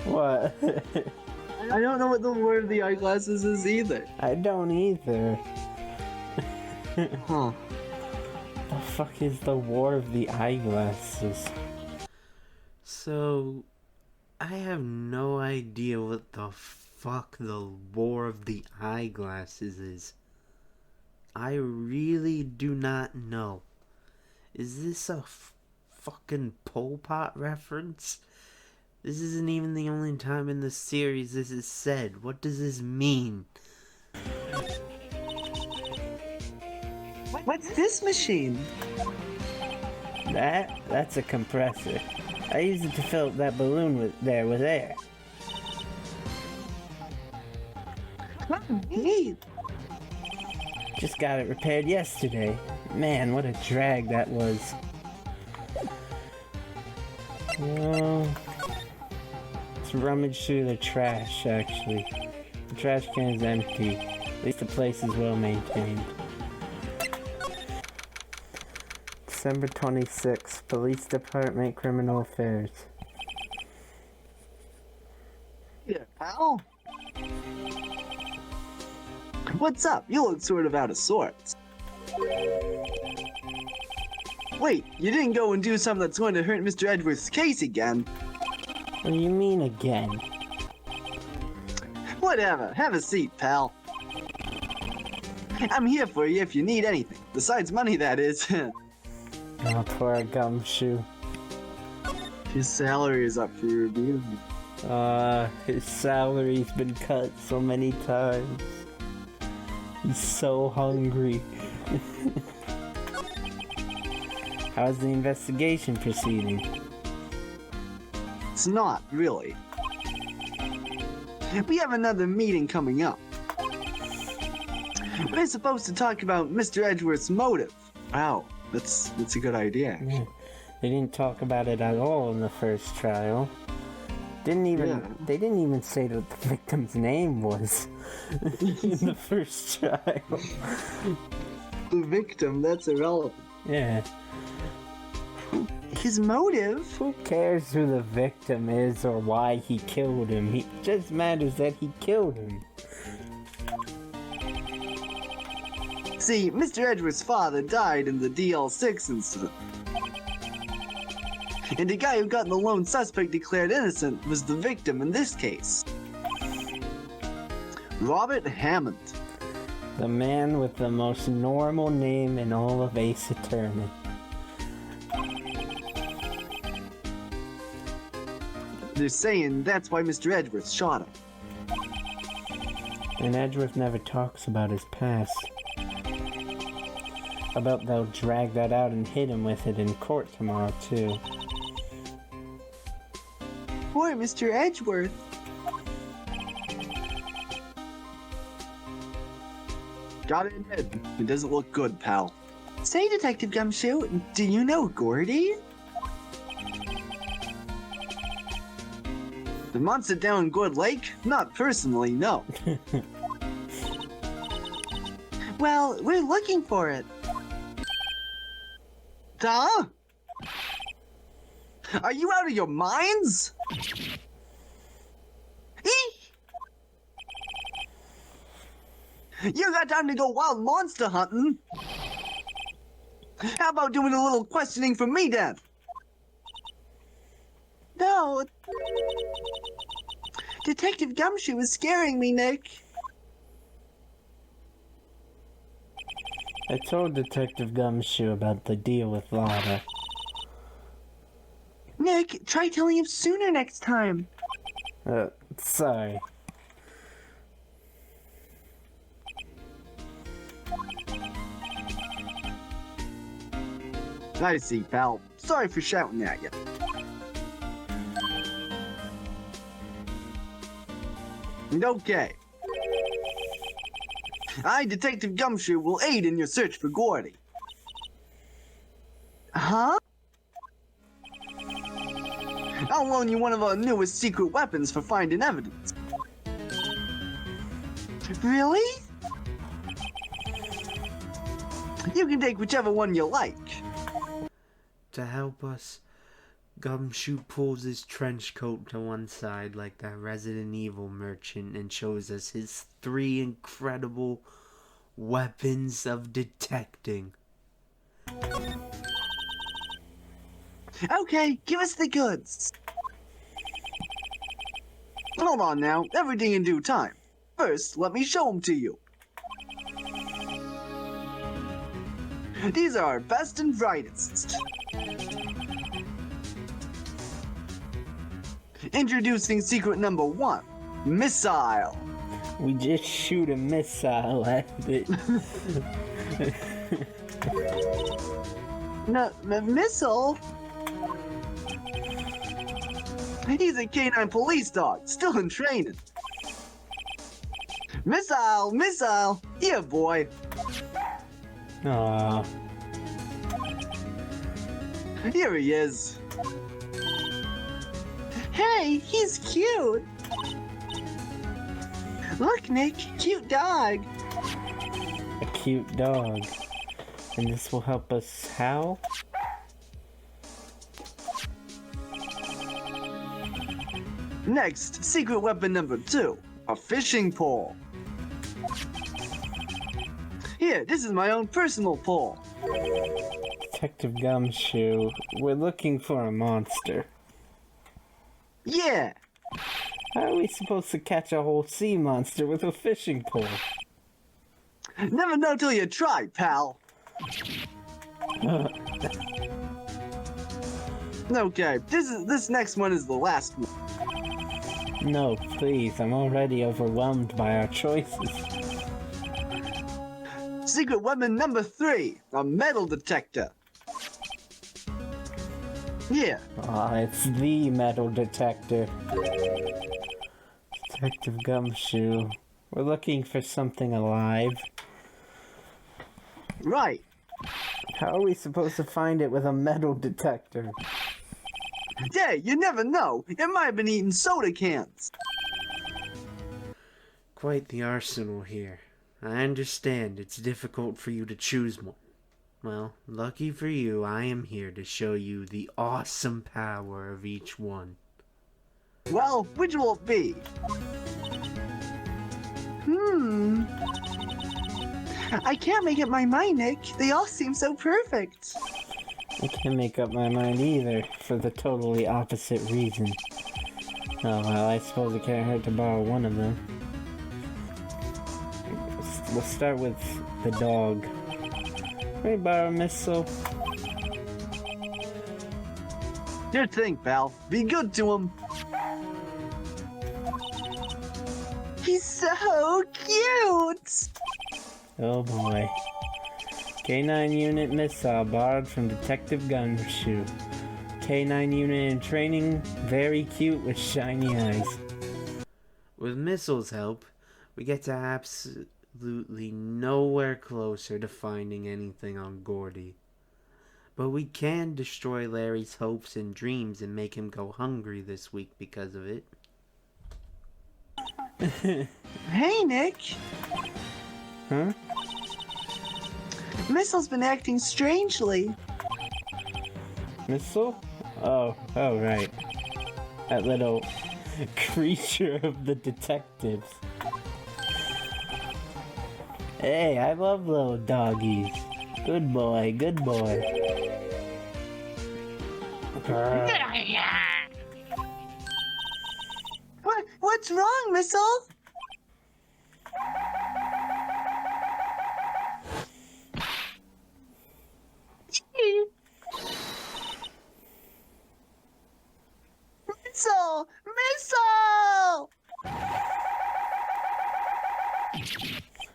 What? I don't know what the War of the Eyeglasses is either. I don't either. Huh. The fuck is the War of the Eyeglasses? So, I have no idea what the fuck the War of the Eyeglasses is. I really do not know. Is this a fucking Pol Pot reference? This isn't even the only time in the series this is said. What does this mean? What's this machine? That's a compressor. I used it to fill up that balloon with air. Neat. Just got it repaired yesterday. Man, what a drag that was. Well, let's rummage through the trash, actually. The trash can is empty. At least the place is well maintained. December 26th, Police Department, Criminal Affairs. Yeah, pal. What's up? You look sort of out of sorts. Wait, you didn't go and do something that's going to hurt Mr. Edgeworth's case again? What do you mean again? Whatever, have a seat, pal. I'm here for you if you need anything. Besides money, that is. Oh, poor Gumshoe. His salary is up for review. His salary's been cut so many times. He's so hungry. How's the investigation proceeding? It's not, really. We have another meeting coming up. We're supposed to talk about Mr. Edgeworth's motive. Wow, that's a good idea. Yeah. They didn't talk about it at all in the first trial. They didn't even say what the victim's name was in the first trial. The victim, that's irrelevant. Yeah. His motive? Who cares who the victim is or why he killed him? It just matters that he killed him. See, Mr. Edgeworth's father died in the DL6 incident. And the guy who got the lone suspect declared innocent was the victim in this case. Robert Hammond. The man with the most normal name in all of Ace Attorney. They're saying that's why Mr. Edgeworth shot him. And Edgeworth never talks about his past. I bet they'll drag that out and hit him with it in court tomorrow, too. Poor Mr. Edgeworth. Gotta admit, it doesn't look good, pal. Say, Detective Gumshoe, do you know Gordy? The monster down in Good Lake? Not personally, no. Well, we're looking for it. Huh? Are you out of your minds? Eek! You got time to go wild monster hunting? How about doing a little questioning from me, then? No. Detective Gumshoe is scaring me, Nick. I told Detective Gumshoe about the deal with Lada. Nick, try telling him sooner next time. Sorry. I see, pal. Sorry for shouting at you. Okay. I, Detective Gumshoe, will aid in your search for Gordy. Huh? I'll loan you one of our newest secret weapons for finding evidence. Really? You can take whichever one you like. To help us, Gumshoe pulls his trench coat to one side like that Resident Evil merchant and shows us his 3 incredible weapons of detecting. Okay, give us the goods. Hold on now, everything in due time. First, let me show them to you. These are our best and brightest. Introducing secret number 1, missile. We just shoot a missile at it. Missile? He's a canine police dog, still in training. Missile, missile, yeah boy. Aww. Here he is. Hey, he's cute. Look, Nick, cute dog. A cute dog. And this will help us how? Next, secret weapon number 2, a fishing pole. Here, this is my own personal pole. Detective Gumshoe, we're looking for a monster. Yeah, How are we supposed to catch a whole sea monster with a fishing pole? never know till you try, pal. Okay, this next one is the last one. No, please, I'm already overwhelmed by our choices. Secret weapon number 3, a metal detector. Yeah, It's the metal detector. Detective Gumshoe, we're looking for something alive. right. How are we supposed to find it with a metal detector? Yeah, you never know. It might have been eating soda cans. Quite the arsenal here. I understand it's difficult for you to choose one. Well, lucky for you, I am here to show you the awesome power of each one. Well, which will it be? I can't make up my mind, Nick. They all seem so perfect. I can't make up my mind either, for the totally opposite reason. Oh well, I suppose it can't hurt to borrow one of them. We'll start with the dog. Can we borrow a missile? Just think, pal. Be good to him. He's so cute! Oh boy. K9 unit missile borrowed from Detective Gumshoe. K9 unit in training, very cute with shiny eyes. With Missile's help, we get to absolutely nowhere closer to finding anything on Gordy. But we can destroy Larry's hopes and dreams and make him go hungry this week because of it. Hey, Nick. Huh? Missile's been acting strangely. Missile? Oh right. That little creature of the detectives. Hey, I love little doggies. Good boy, good boy. What's wrong, Missile? Missile! Missile!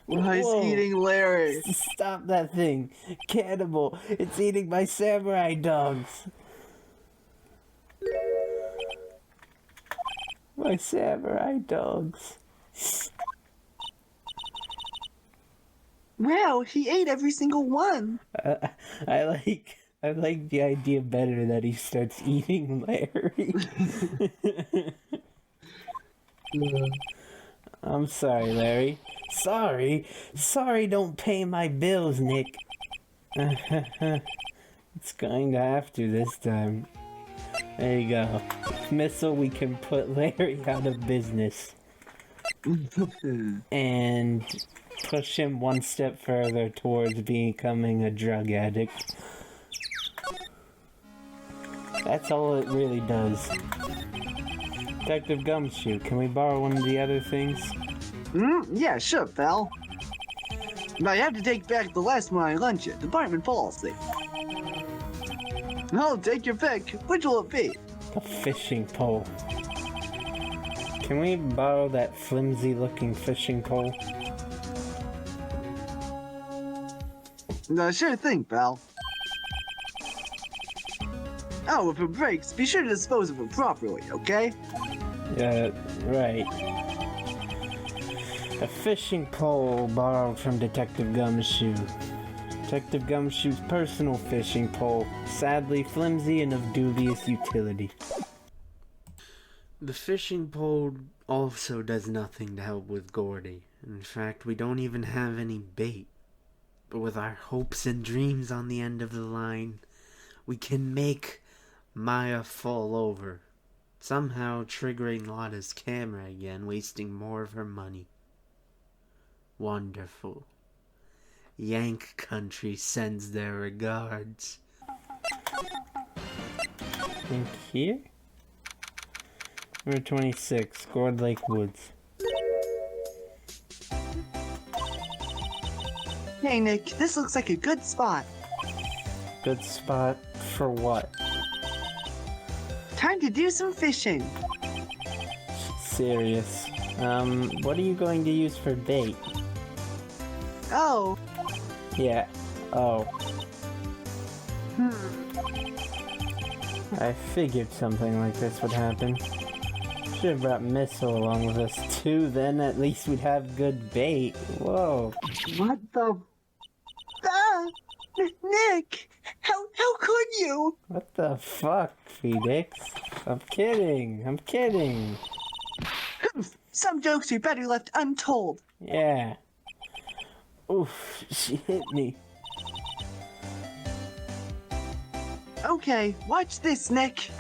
He's Whoa. eating Larry. Stop that thing. Cannibal. It's eating my samurai dogs. My samurai dogs. Wow, he ate every single one. I like the idea better that he starts eating Larry. I'm sorry, Larry. Sorry, don't pay my bills, Nick. It's going to have to this time. There you go. Missile, we can put Larry out of business. And push him one step further towards becoming a drug addict. That's all it really does. Detective Gumshoe, can we borrow one of the other things? Yeah, sure, pal. But I have to take back the last one I lunch at. Department policy. No, take your pick. Which will it be? A fishing pole. Can we borrow that flimsy looking fishing pole? Sure thing, pal. Oh, if it breaks, be sure to dispose of it properly, okay? Right. A fishing pole borrowed from Detective Gumshoe. Detective Gumshoe's personal fishing pole, sadly flimsy and of dubious utility. The fishing pole also does nothing to help with Gordy. In fact, we don't even have any bait. But with our hopes and dreams on the end of the line, we can make Maya fall over, somehow triggering Lotta's camera again, wasting more of her money. Wonderful. Yank Country sends their regards. And here? Number 26, Gourd Lake Woods. Hey, Nick, this looks like a good spot. Good spot for what? Time to do some fishing. Serious. What are you going to use for bait? Oh, Yeah. Oh. I figured something like this would happen. Should have brought Missile along with us too, then at least we'd have good bait. Whoa. what the... Ah! Nick! How could you? What the fuck, Phoenix? I'm kidding. Some jokes are better left untold. Yeah. Oof, she hit me. Okay, watch this, Nick.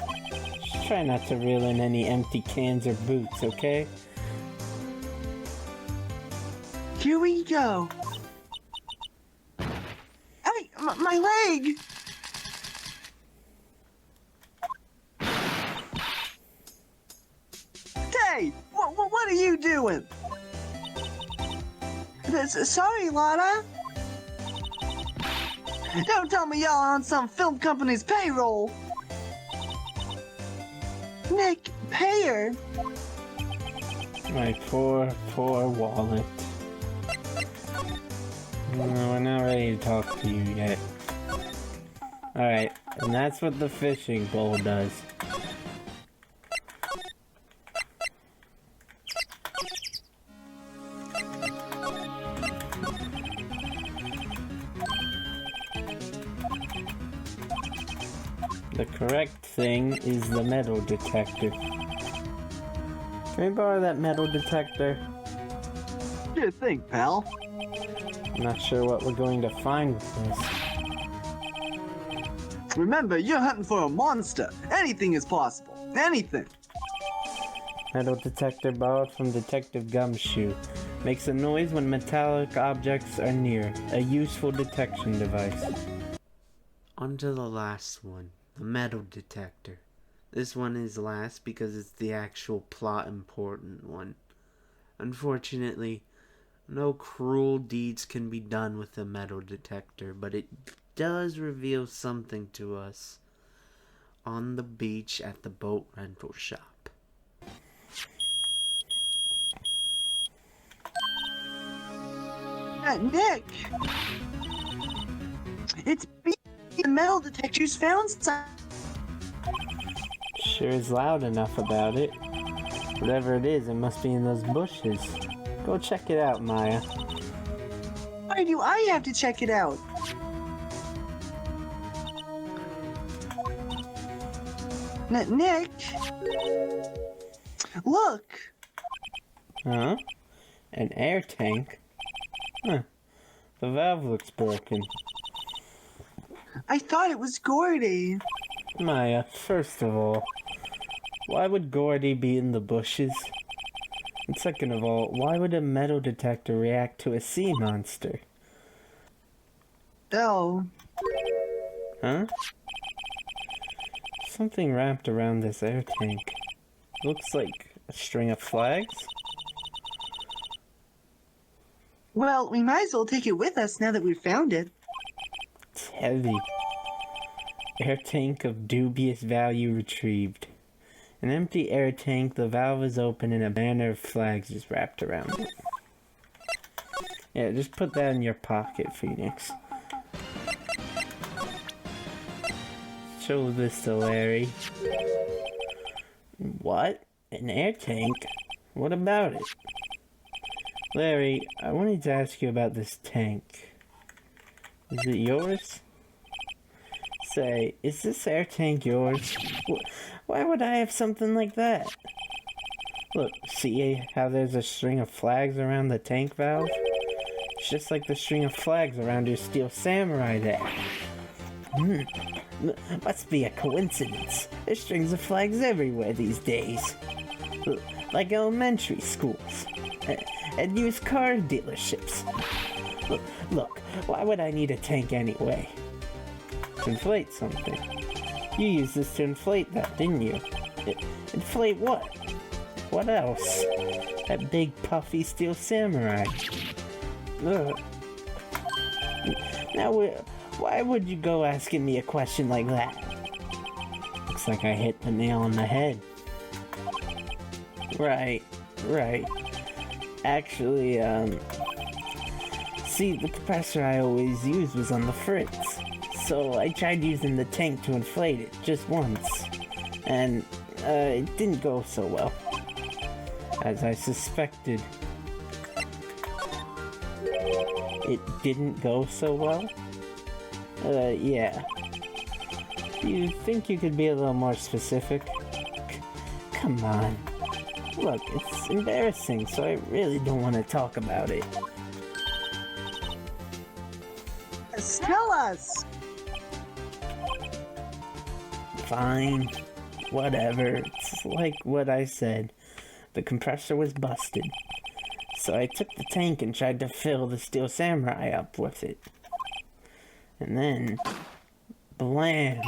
Just try not to reel in any empty cans or boots, okay? Here we go. Hey, my leg! Hey, what are you doing? Sorry, Lotta. Don't tell me y'all on some film company's payroll. Nick, pay her. My poor wallet. No, we're not ready to talk to you yet. Alright, and that's what the fishing pole does. The correct thing is the metal detector. Can we borrow that metal detector? Sure thing, pal. I'm not sure what we're going to find with this. Remember, you're hunting for a monster. Anything is possible. Anything. Metal detector borrowed from Detective Gumshoe. Makes a noise when metallic objects are near. A useful detection device. On to the last one, the metal detector. This one is last because it's the actual plot important one. Unfortunately, no cruel deeds can be done with the metal detector, but it does reveal something to us on the beach at the boat rental shop. Nick! It's the metal detectors found some. Sure is loud enough about it. Whatever it is, it must be in those bushes. Go check it out, Maya. Why do I have to check it out? Nick! Look! Huh? An air tank? Huh. The valve looks broken. I thought it was Gordy. Maya, first of all, why would Gordy be in the bushes? And second of all, why would a metal detector react to a sea monster? Oh. Huh? Something wrapped around this air tank. Looks like a string of flags. Well, we might as well take it with us now that we've found it. It's heavy. Air tank of dubious value retrieved. An empty air tank, the valve is open and a banner of flags is wrapped around it. Yeah, just put that in your pocket, Phoenix. Show this to Larry. What? An air tank? What about it? Larry, I wanted to ask you about this tank. Is it yours? Say, is this air tank yours? Why would I have something like that? Look, see how there's a string of flags around the tank valve? It's just like the string of flags around your steel samurai there. Must be a coincidence. There's strings of flags everywhere these days. Like elementary schools. And used car dealerships. Look, why would I need a tank anyway? To inflate something. You used this to inflate that, didn't you? Inflate what? What else? That big puffy steel samurai. Ugh. Now, why would you go asking me a question like that? Looks like I hit the nail on the head. Right. Actually, see, the compressor I always used was on the fritz. So I tried using the tank to inflate it just once. And, it didn't go so well. As I suspected. It didn't go so well? Yeah. Do you think you could be a little more specific? Come on. Look, it's embarrassing, so I really don't want to talk about it. Tell us! Fine. Whatever. It's like what I said. The compressor was busted. So I took the tank and tried to fill the steel samurai up with it. And then... blam!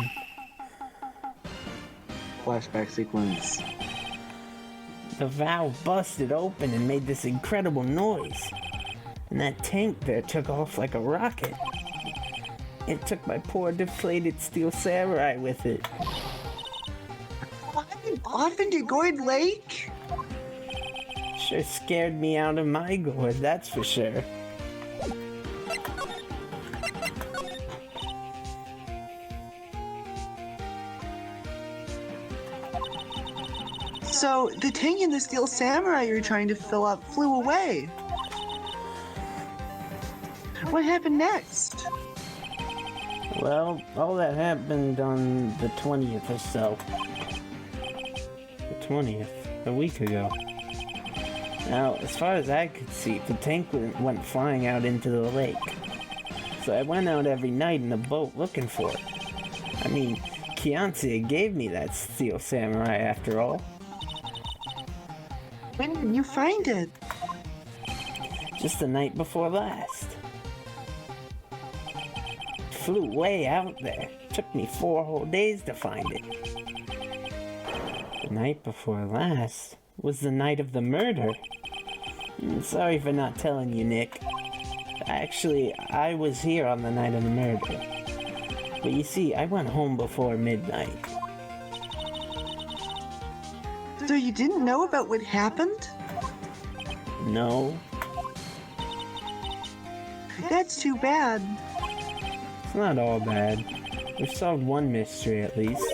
Flashback sequence. The valve busted open and made this incredible noise. And that tank there took off like a rocket. It took my poor deflated steel samurai with it. What happened to Gourd Lake? Sure scared me out of my gourd, that's for sure. So, the tank and the steel samurai you're trying to fill up flew away. What happened next? Well, all that happened on the 20th or so. The 20th, a week ago. Now, as far as I could see, the tank went flying out into the lake. So I went out every night in a boat looking for it. I mean, Kianci gave me that steel samurai after all. When did you find it? Just the night before last. It flew way out there. Took me 4 whole days to find it. The night before last was the night of the murder. Sorry for not telling you, Nick. Actually, I was here on the night of the murder. But you see, I went home before midnight. So you didn't know about what happened? No, That's too bad. it's not all bad. We've solved one mystery at least.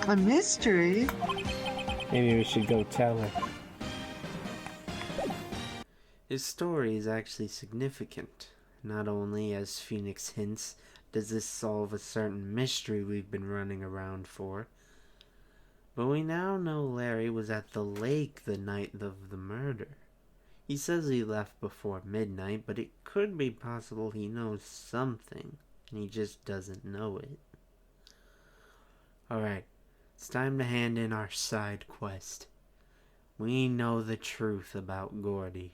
A mystery? Maybe we should go tell her. His story is actually significant. Not only, as Phoenix hints, does this solve a certain mystery we've been running around for, but we now know Larry was at the lake the night of the murder. He says he left before midnight, but it could be possible he knows something, and he just doesn't know it. Alright, it's time to hand in our side quest. We know the truth about Gordy.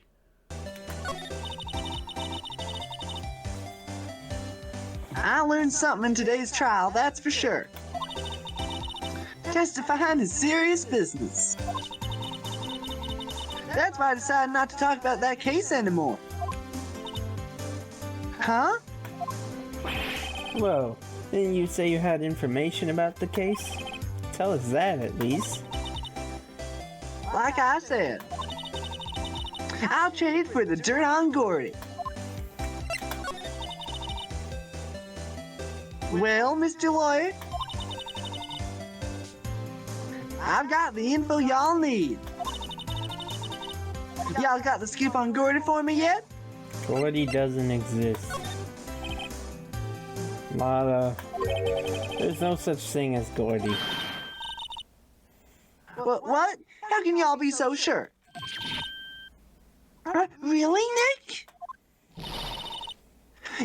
I learned something in today's trial, that's for sure. testifying is serious business. That's why I decided not to talk about that case anymore. Huh? Whoa, didn't you say you had information about the case? Tell us that at least. Like I said, I'll trade for the dirt on Gordy. Well, Mr. Lawyer, I've got the info y'all need. Y'all got the scoop on Gordy for me yet? Gordy doesn't exist. Lada, there's no such thing as Gordy. What? How can y'all be so sure? Really, Nick?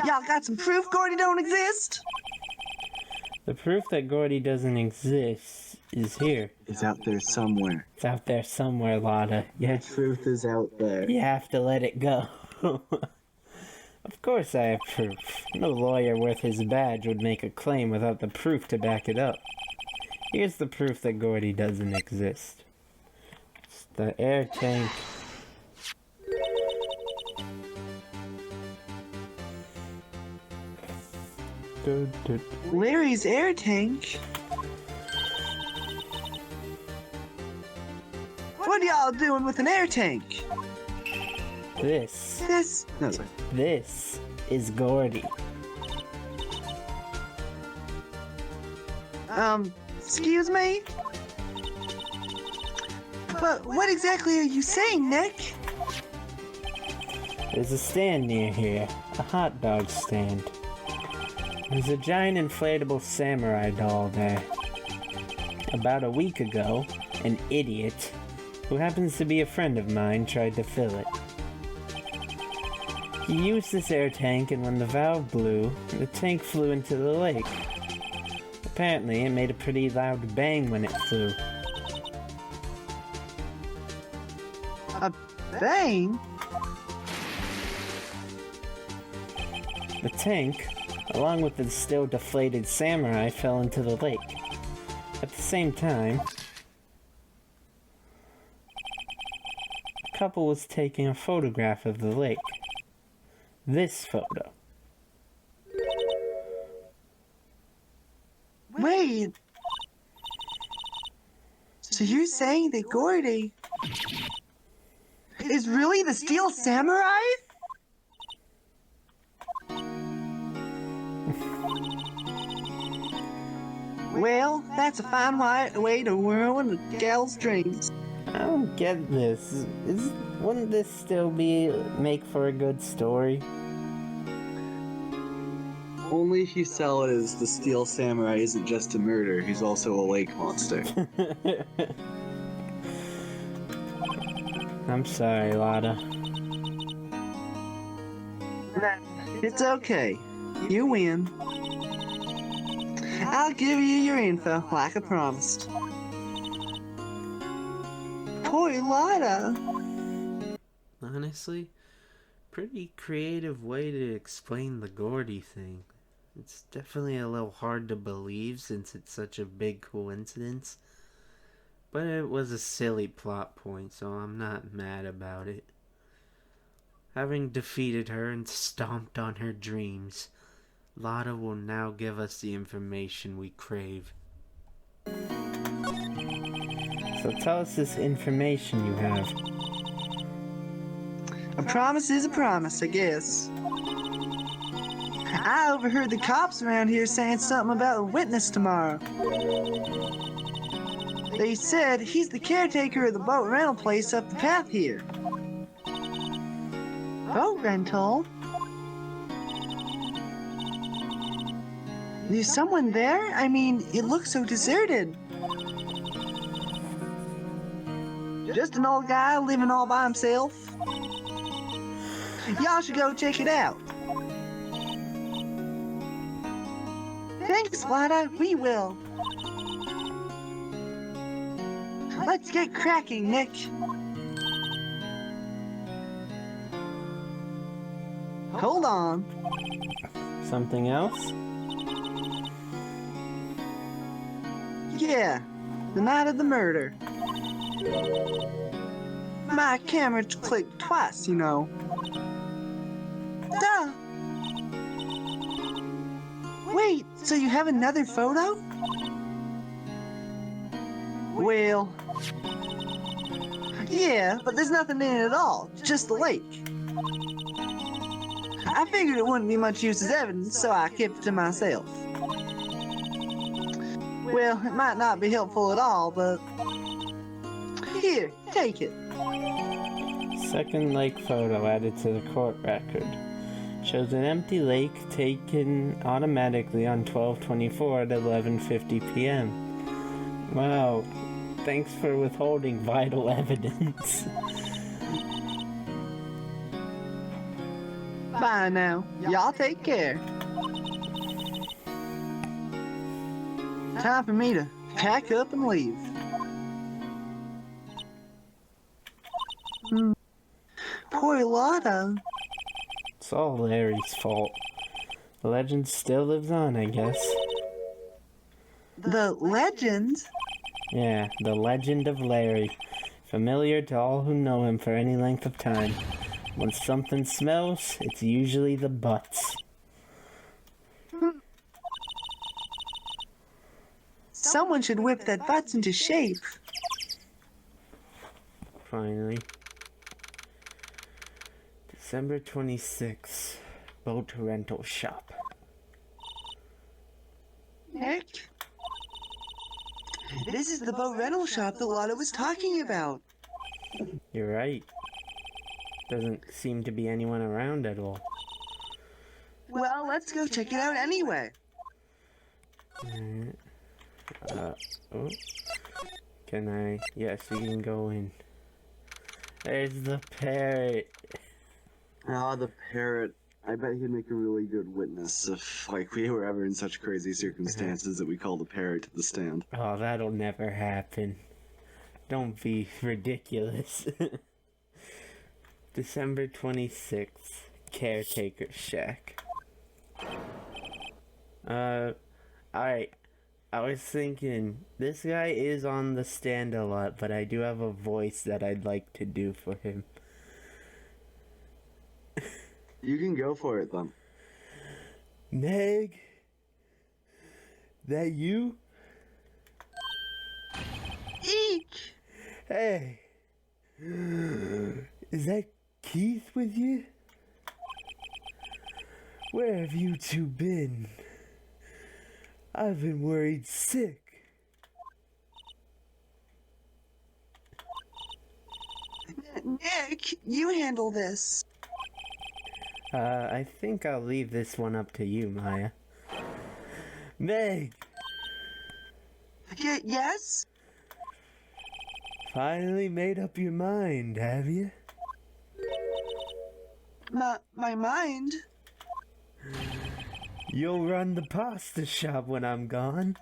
Y'all got some proof Gordy don't exist? The proof that Gordy doesn't exist is here. It's out there somewhere. It's out there somewhere, Lada. The truth is out there. You have to let it go. Of course I have proof. No lawyer worth his badge would make a claim without the proof to back it up. Here's the proof that Gordy doesn't exist. It's the air tank. Larry's air tank? What are y'all doing with an air tank? This No, sorry. This is Gordy. Excuse me? But what exactly are you saying, Nick? There's a stand near here, a hot dog stand. There's a giant inflatable samurai doll there. About a week ago, an idiot, who happens to be a friend of mine, tried to fill it. He used this air tank, and when the valve blew, the tank flew into the lake. Apparently, it made a pretty loud bang when it flew. A bang? The tank, along with the still deflated samurai, fell into the lake. At the same time, a couple was taking a photograph of the lake. This photo. Wait. So you're saying that Gordy is really the Steel Samurai? Well, that's a fine way to ruin a gal's dreams. I don't get this. Wouldn't this still make for a good story? Only if you sell it as the Steel Samurai isn't just a murder, he's also a lake monster. I'm sorry, Lada. It's okay. You win. I'll give you your info, like I promised. Poor Lada. Honestly, pretty creative way to explain the Gordy thing. It's definitely a little hard to believe since it's such a big coincidence. But it was a silly plot point, so I'm not mad about it. Having defeated her and stomped on her dreams, Lada will now give us the information we crave. So tell us this information you have. A promise is a promise, I guess. I overheard the cops around here saying something about a witness tomorrow. They said he's the caretaker of the boat rental place up the path here. Boat rental? Is someone there? I mean, it looks so deserted. Just an old guy living all by himself. Y'all should go check it out. Thanks, Lada. We will. Let's get cracking, Nick. Hold on. Something else? Yeah. the night of the murder. My camera clicked twice, you know. Duh. Wait, so you have another photo? Well, yeah, but there's nothing in it at all, just the lake. I figured it wouldn't be much use as evidence, so I kept it to myself. Well, it might not be helpful at all, but here, take it. Second lake photo added to the court record. Shows an empty lake taken automatically on 12/24 at 11:50 p.m. Wow, thanks for withholding vital evidence. Bye now. Y'all take care. Time for me to pack up and leave. Poor Lotta. It's all Larry's fault. The legend still lives on, I guess. The legend? Yeah, the legend of Larry. Familiar to all who know him for any length of time. When something smells, it's usually the butts. Someone should whip that butts into shape. Finally. December 26th. Boat rental shop. Nick? This is the boat rental shop that Lotta was talking about. You're right. Doesn't seem to be anyone around at all. Well, let's go check it out anyway. Alright. Oh. Can I? Yes, we can go in. There's the parrot. Ah, the parrot. I bet he'd make a really good witness if, like, we were ever in such crazy circumstances that we called the parrot to the stand. Oh, that'll never happen. Don't be ridiculous. December 26th, caretaker shack. Alright. I was thinking, this guy is on the stand a lot, but I do have a voice that I'd like to do for him. You can go for it, then. Meg? That you? Eek! Hey! Is that Keith with you? Where have you two been? I've been worried sick. Nick, you handle this. I think I'll leave this one up to you, Maya. Meg! Yes? Finally made up your mind, have you? My mind? You'll run the pasta shop when I'm gone.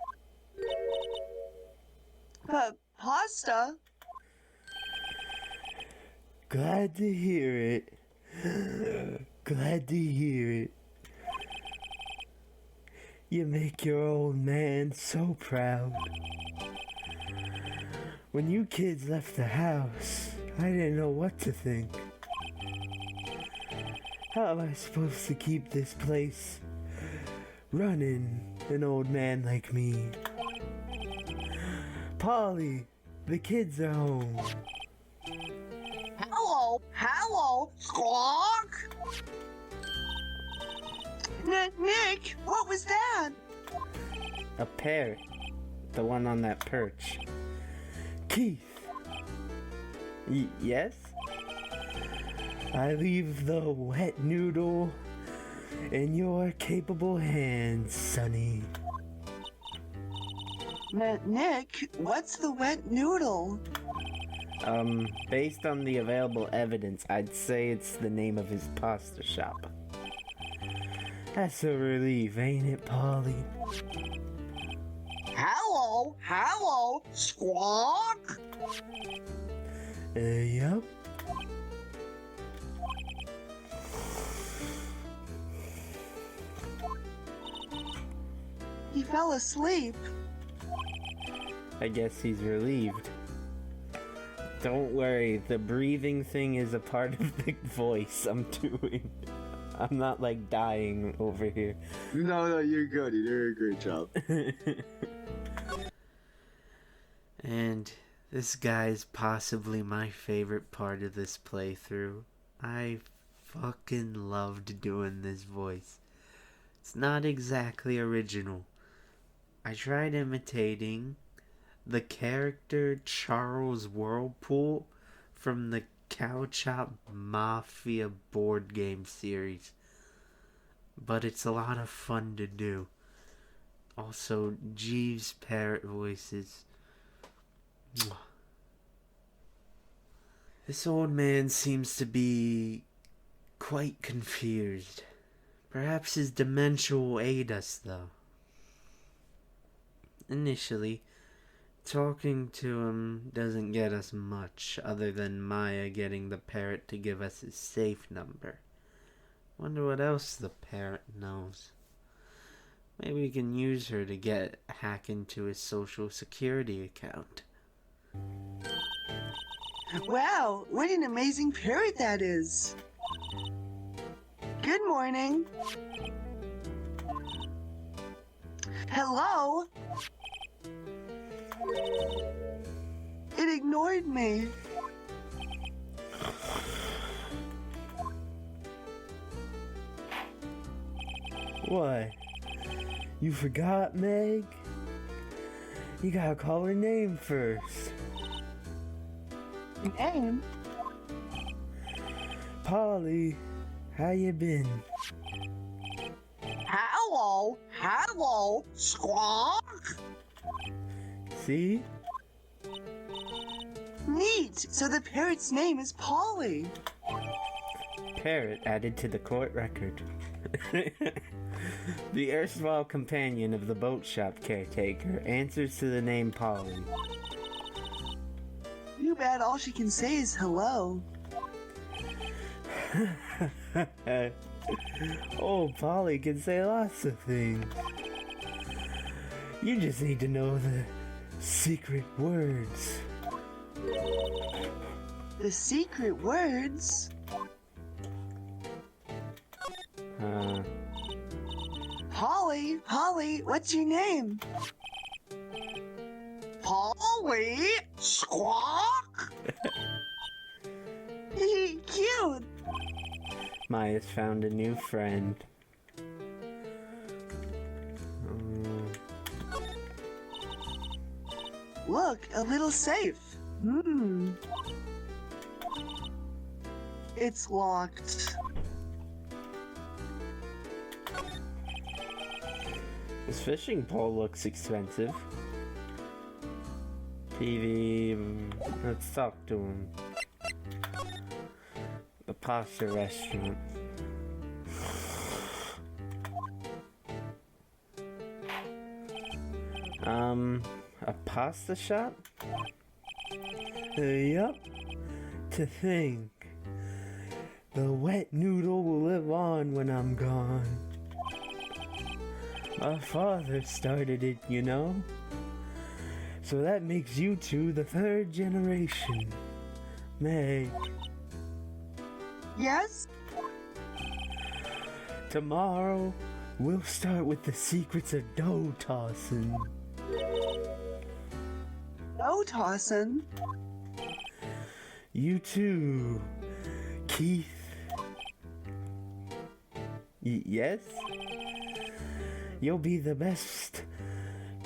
Pasta? Glad to hear it. Glad to hear it. You make your old man so proud. When you kids left the house, I didn't know what to think. How am I supposed to keep this place running, an old man like me? Polly, the kids are home. Hello, squawk! Nick, what was that? A parrot. The one on that perch. Keith. Yes? I leave the wet noodle in your capable hands, Sonny. Nick, what's the wet noodle? Based on the available evidence, I'd say it's the name of his pasta shop. That's a relief, ain't it, Polly? Hello, squawk! Yup. He fell asleep. I guess he's relieved. Don't worry, the breathing thing is a part of the voice I'm doing. I'm not like dying over here. No, you're good. You did a great job. And this guy's possibly my favorite part of this playthrough. I fucking loved doing this voice. It's not exactly original. I tried imitating the character Charles Whirlpool from the Cow Chop Mafia board game series. But it's a lot of fun to do. Also, Jeeves' parrot voices. This old man seems to be quite confused. Perhaps his dementia will aid us, though. Initially, talking to him doesn't get us much, other than Maya getting the parrot to give us his safe number. Wonder what else the parrot knows. Maybe we can use her to hack into his social security account. Wow, what an amazing parrot that is. Good morning. Hello? It ignored me. What? You forgot, Meg? You gotta call her name first. Name? Polly, how you been? Hello, squawk. See? Neat, so the parrot's name is Polly. Parrot added to the court record. The erstwhile companion of the boat shop caretaker answers to the name Polly. Too bad all she can say is hello. Oh, Polly can say lots of things. You just need to know the secret words. The secret words? Polly, what's your name? Polly? Squawk? Cute. Maya's found a new friend. Look, a little safe. It's locked. This fishing pole looks expensive. PV, let's talk to him. The pasta restaurant. A pasta shop? Yup. To think. The wet noodle will live on when I'm gone. My father started it, you know. So that makes you two the third generation. Meg. Yes? Tomorrow, we'll start with the secrets of dough tossing. No tossin'. You too, Keith. Yes? You'll be the best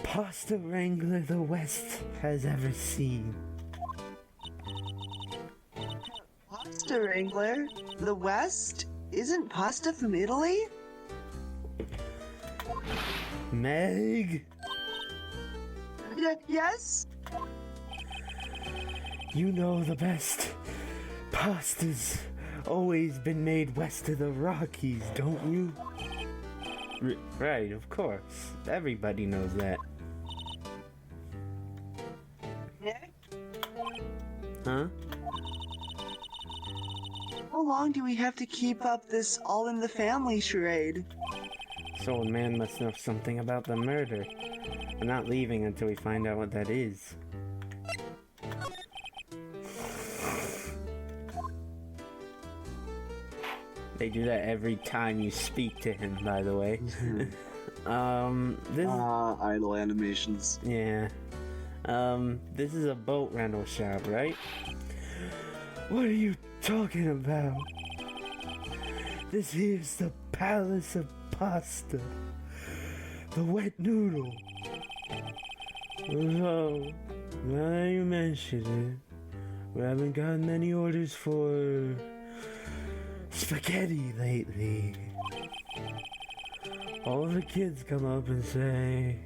pasta wrangler the West has ever seen. Pasta wrangler? The West? Isn't pasta from Italy? Meg, Yes? you know the best pasta's always been made west of the Rockies, don't you? Right, of course. Everybody knows that. Nick? Huh? How long do we have to keep up this all in the family charade? This old man must know something about the murder. I'm not leaving until we find out what that is. They do that every time you speak to him, by the way. Idle animations. Yeah. This is a boat rental shop, right? What are you talking about? This here's the Palace of Pasta. The wet noodle. Oh, now that you mention it, we haven't gotten any orders for spaghetti lately. All the kids come up and say,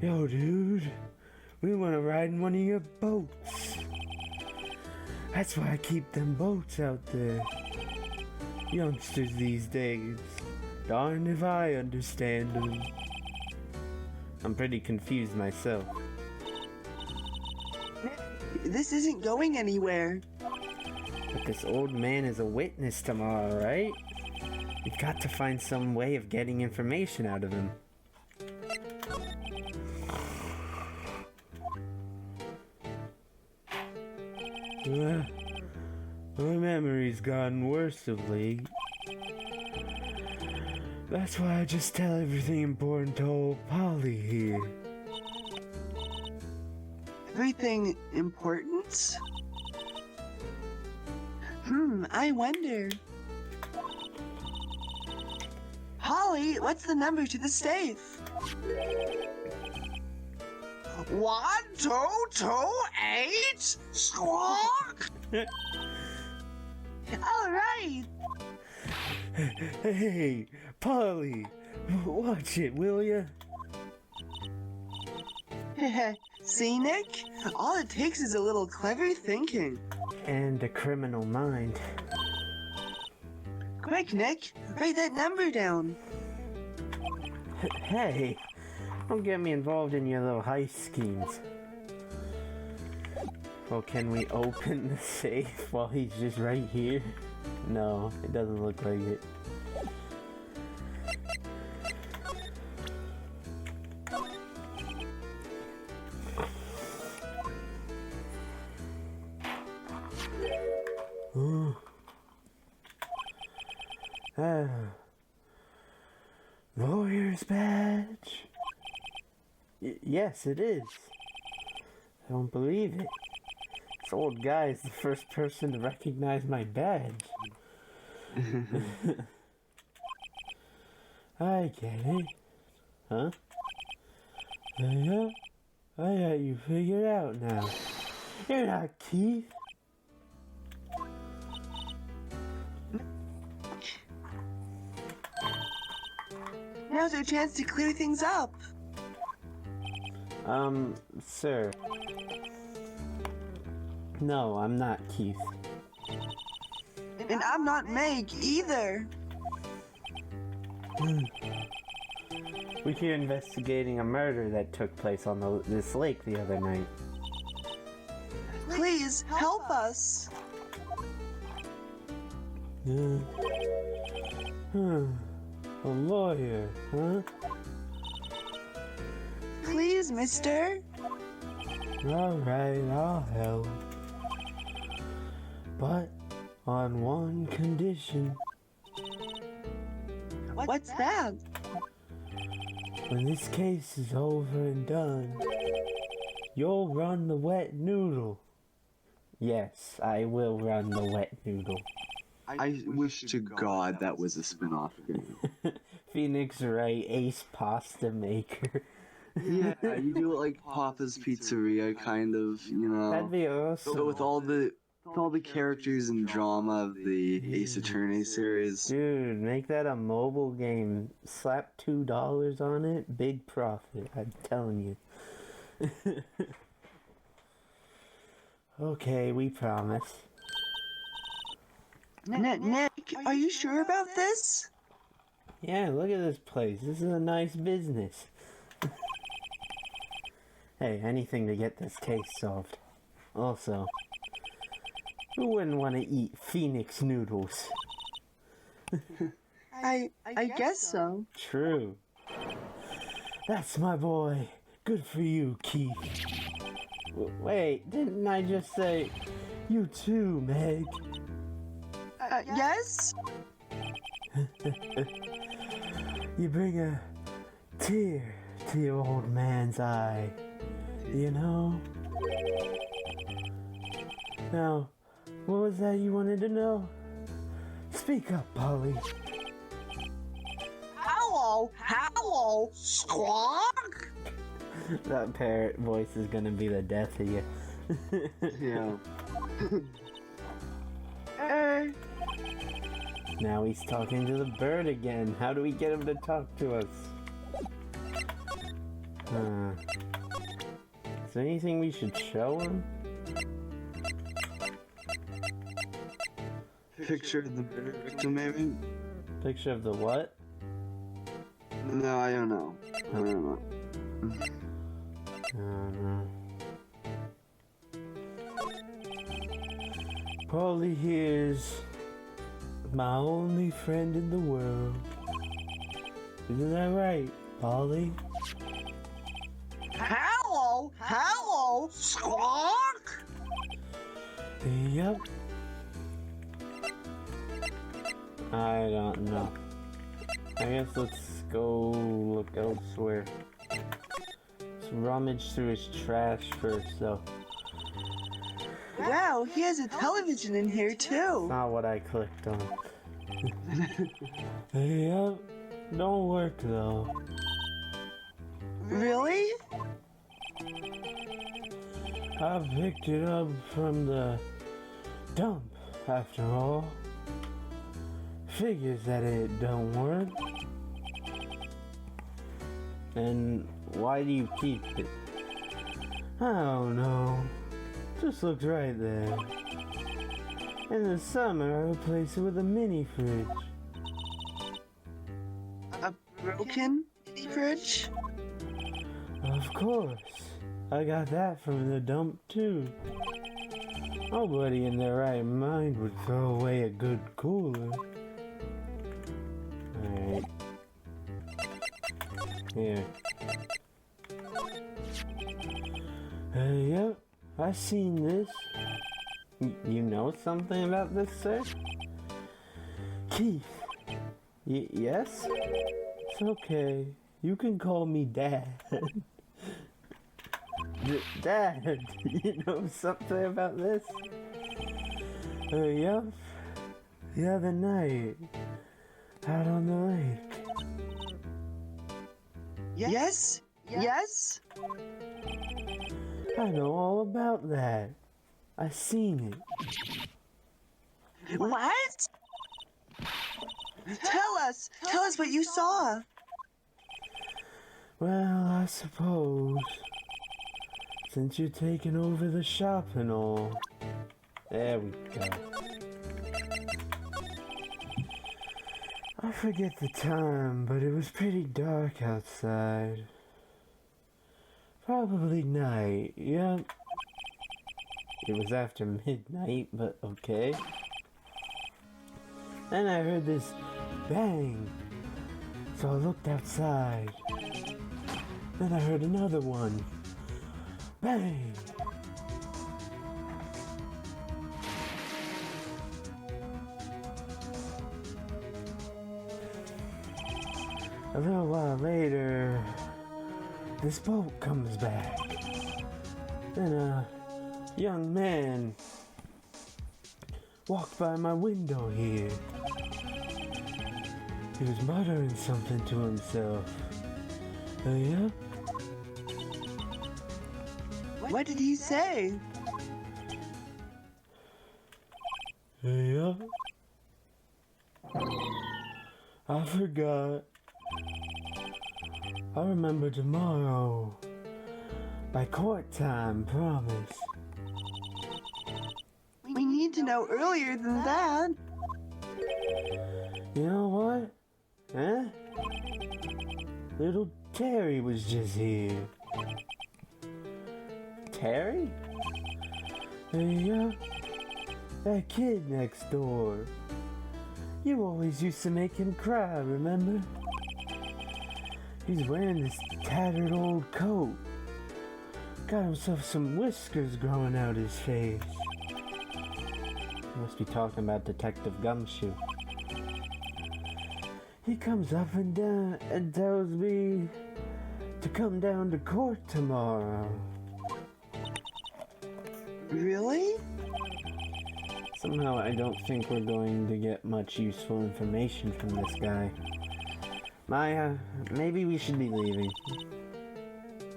"Yo, dude, we want to ride in one of your boats." That's why I keep them boats out there. Youngsters these days, darn if I understand them. I'm pretty confused myself. This isn't going anywhere. But this old man is a witness tomorrow, right? We've got to find some way of getting information out of him. My memory's gotten worse of late. That's why I just tell everything important to old Polly here. Everything important? I wonder. Holly, what's the number to the safe? 1228? Squawk! All right. Hey, Polly, watch it, will ya? See, Nick? All it takes is a little clever thinking. And a criminal mind. Quick, Nick, write that number down. Hey, don't get me involved in your little heist schemes. Well, can we open the safe while he's just right here? No, it doesn't look like it. Lawyer's badge? Yes, it is. I don't believe it. This old guy is the first person to recognize my badge. I get it. Huh? Yeah? I got you figured out now. You're not Keith. Now's our chance to clear things up. Sir. No, I'm not Keith. And I'm not Meg either. We're here investigating a murder that took place on this lake the other night. Please help us. A lawyer, huh? Please, mister. Alright, I'll help. But on one condition. What's that? When this case is over and done, you'll run the wet noodle. Yes, I will run the wet noodle. I wish to God that was a spin-off game. Phoenix Wright, Ace Pasta Maker. Yeah, you do it like Papa's Pizzeria, kind of, you know. That'd be awesome. But with all the characters and drama of the Ace Attorney series. Dude, make that a mobile game. Slap $2 on it, big profit. I'm telling you. Okay, we promise. Nick, are you sure about this? Yeah, look at this place. This is a nice business. Hey, anything to get this case solved. Also, who wouldn't want to eat Phoenix noodles? I guess so. True. That's my boy. Good for you, Keith. Wait, didn't I just say you too, Meg? Yes? You bring a tear to your old man's eye, you know? Now, what was that you wanted to know? Speak up, Polly. Hello, squawk. That parrot voice is gonna be the death of you. Yeah. Now he's talking to the bird again. How do we get him to talk to us? Is there anything we should show him? Picture of the murder victim, maybe? Picture of the what? No, I don't know. I don't know. I don't know. Polly here's my only friend in the world. Isn't that right, Polly? Hello, squawk. Yep. I don't know. I guess let's go look elsewhere. Let's rummage through his trash first, though. Wow, he has a television in here too. Not what I clicked on. Yep. Don't work, though. Really? I picked it up from the dump, after all. Figures that it don't work. And why do you keep it? I don't know. Just looks right there. In the summer, I replace it with a mini fridge. A broken fridge? Of course. I got that from the dump, too. Nobody in their right mind would throw away a good cooler. Alright. Here. Yep. I've seen this. You know something about this, sir? Keith. Yes? It's okay. You can call me Dad. Dad, you know something about this? Yep. The other night, out on the lake. Yes? Yes? I know all about that. I seen it. What? Tell us what you saw. Well, I suppose, since you're taking over the shop and all. There we go. I forget the time, but it was pretty dark outside. Probably night, yep. It was after midnight, but okay. Then I heard this bang, so I looked outside. Then I heard another one. Bang! A little while later, this boat comes back. Then a young man walked by my window here. He was muttering something to himself. Yeah? What did he say? Yeah? I forgot. I'll remember tomorrow. By court time, promise. We need to know earlier than that. You know what? Huh? Little Terry was just here. Terry? Yeah. That kid next door. You always used to make him cry, remember? He's wearing this tattered old coat. Got himself some whiskers growing out his face. Must be talking about Detective Gumshoe. He comes up and down and tells me to come down to court tomorrow. Really? Somehow I don't think we're going to get much useful information from this guy. Maya, maybe we should be leaving.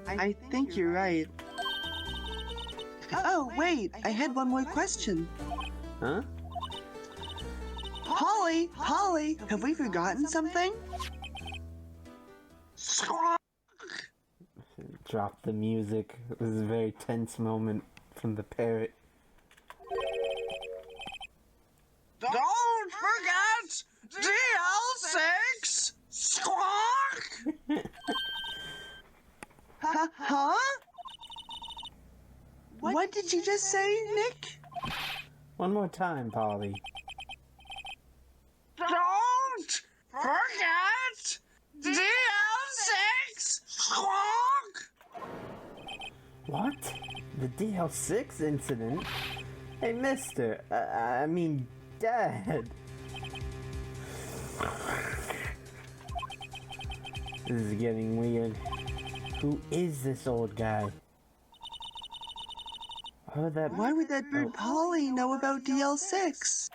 I think you're right. Oh, wait, I had one more question. Huh? Holly, have we forgotten something? Squawk! Drop the music. It was a very tense moment from the parrot. Don't forget DL6! Squawk! Huh? What did you just say, Nick? One more time, Polly. Don't forget DL6! Squawk! What? The DL6 incident? Hey, mister. I mean, Dad. This is getting weird. Who is this old guy? Why would that bird Polly know about DL6?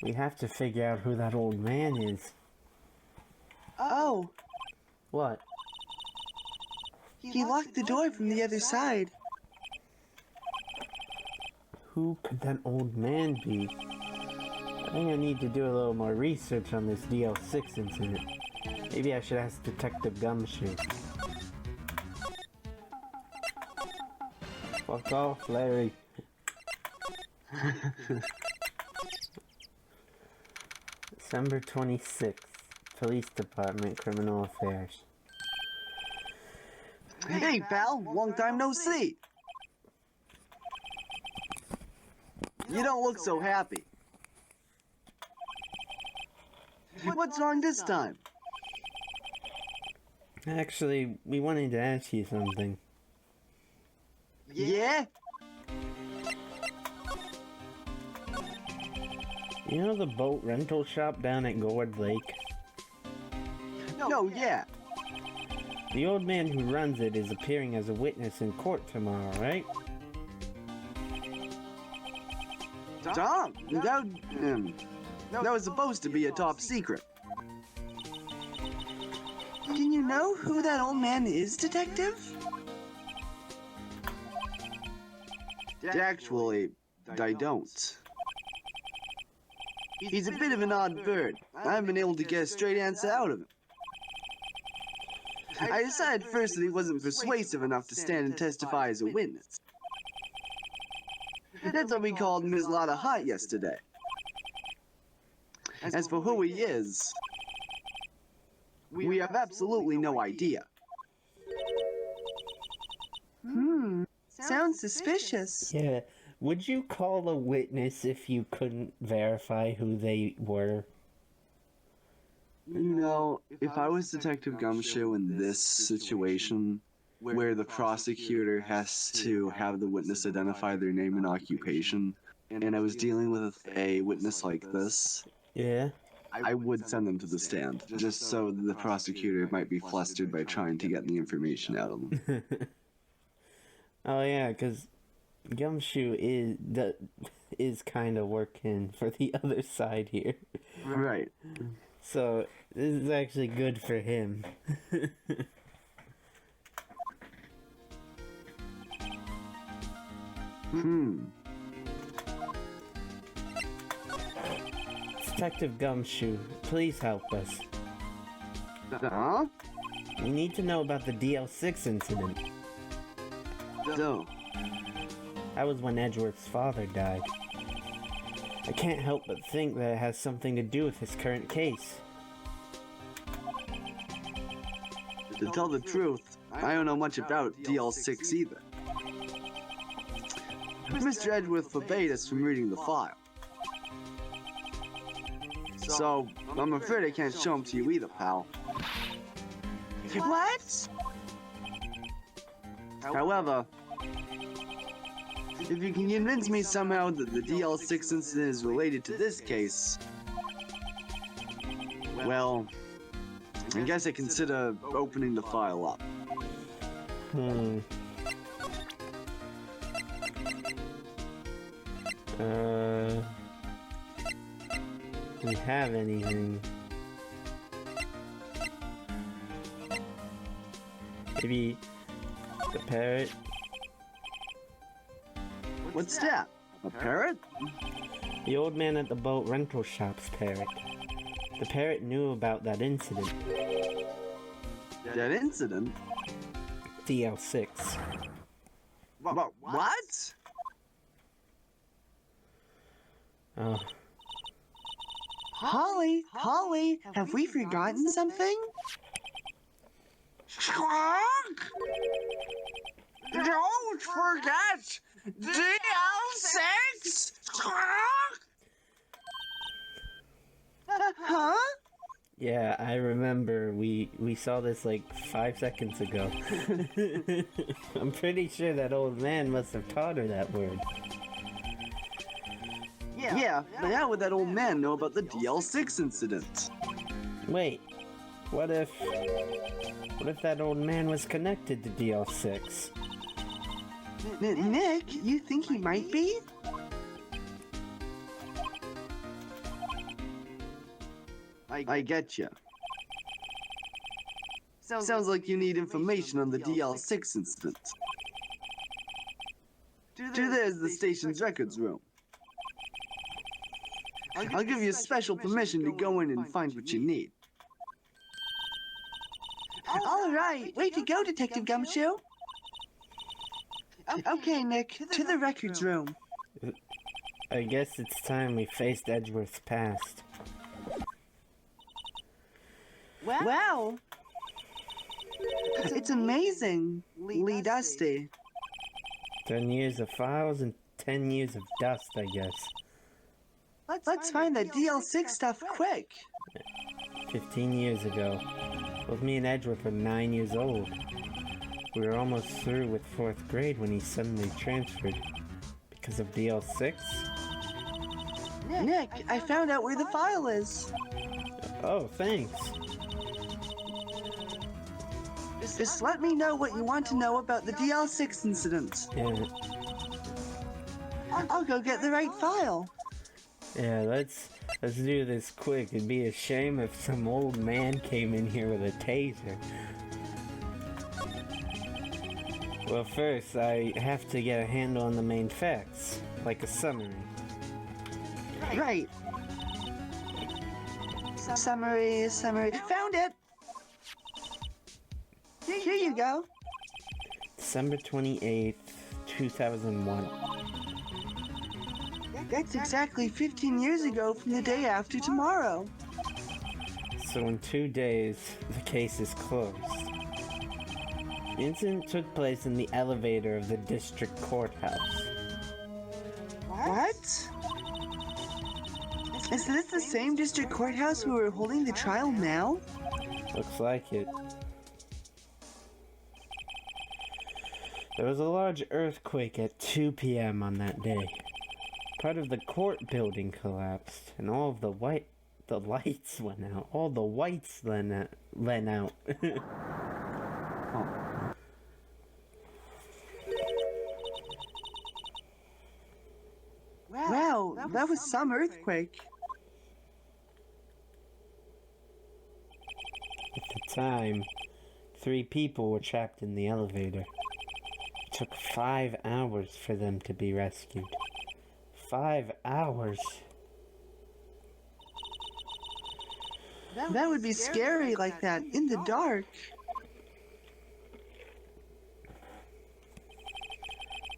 We have to figure out who that old man is. Oh, What? he locked the door from the other side. Who could that old man be? I think I need to do a little more research on this DL6 incident. Maybe I should ask Detective Gumshoe. Fuck off, Larry. December 26th. Police Department, Criminal Affairs. Hey, pal, long time no see. You don't look so happy. What's wrong this time? Actually, we wanted to ask you something. Yeah? You know the boat rental shop down at Gourd Lake? No, yeah. The old man who runs it is appearing as a witness in court tomorrow, right? Tom, that was supposed to be a top secret. Do you know who that old man is, Detective? Actually, I don't. He's a bit of an odd bird. I haven't been able to get a straight answer out of him. I decided first that he wasn't persuasive enough to stand and testify as a witness. That's what we called Ms. Lotta Hot yesterday. As for who he is, we have absolutely no idea. Sounds suspicious. Yeah. Would you call a witness if you couldn't verify who they were? You know, if I was Detective Gumshoe in this situation, where the prosecutor has to have the witness identify their name and occupation, and I was dealing with a witness like this, Yeah. I would send them to the stand, just so the prosecutor might be flustered by trying to get the information out of them. Oh yeah, because Gumshoe is kind of working for the other side here. Right. So this is actually good for him. Detective Gumshoe, please help us. Huh? We need to know about the DL6 incident. So, That was when Edgeworth's father died. I can't help but think that it has something to do with his current case. to tell the truth, I don't know much about DL6 either. Mr. Edgeworth forbade us from reading the file. So, I'm afraid I can't show them to you either, pal. What? However, if you can convince me somehow that the DL6 incident is related to this case, well, I guess I consider opening the file up. Do we have anything? Maybe the parrot? What's that? A parrot? The old man at the boat rental shop's parrot. The parrot knew about that incident. That incident? DL6. What? Oh, Holly, have we forgotten something? Squawk! Don't forget DL6! Squawk! Huh? yeah, I remember we saw this like 5 seconds ago. I'm pretty sure that old man must have taught her that word. Yeah, but how would that old man know about the DL6 incident? Wait, what if that old man was connected to DL6? Nick, you think he might be? I get you. Sounds like you need information on the DL6 incident. To there's the station's records room. I'll give you special permission to go in and find what you need. All right, way to go, Detective Gumshoe. Okay, Nick, to the records room. I guess it's time we faced Edgeworth's past. Wow. It's amazingly dusty. 10 years of files and 10 years of dust, I guess. Let's find that DL6 stuff quick. 15 years ago. Both me and Edgeworth were 9 years old. We were almost through with 4th grade when he suddenly transferred. Because of DL6? Nick, I found out where the file is. Oh, thanks. Just let me know what you want to know about the DL6 incident. Yeah, I'll go get the right file. yeah, let's do this quick. It'd be a shame if some old man came in here with a taser. Well, first, I have to get a handle on the main facts, like a summary. Right. Summary. Found it! Here you go. December 28th, 2001. That's exactly 15 years ago from the day after tomorrow. So in 2 days, the case is closed. The incident took place in the elevator of the district courthouse. What? Is this the same district courthouse where we're holding the trial now? Looks like it. There was a large earthquake at 2 p.m. on that day. Part of the court building collapsed, and all of the lights went out. All the whites went out. Wow, that was some earthquake. At the time, 3 people were trapped in the elevator. It took 5 hours for them to be rescued. 5 hours. That would be scary like that, in the dark.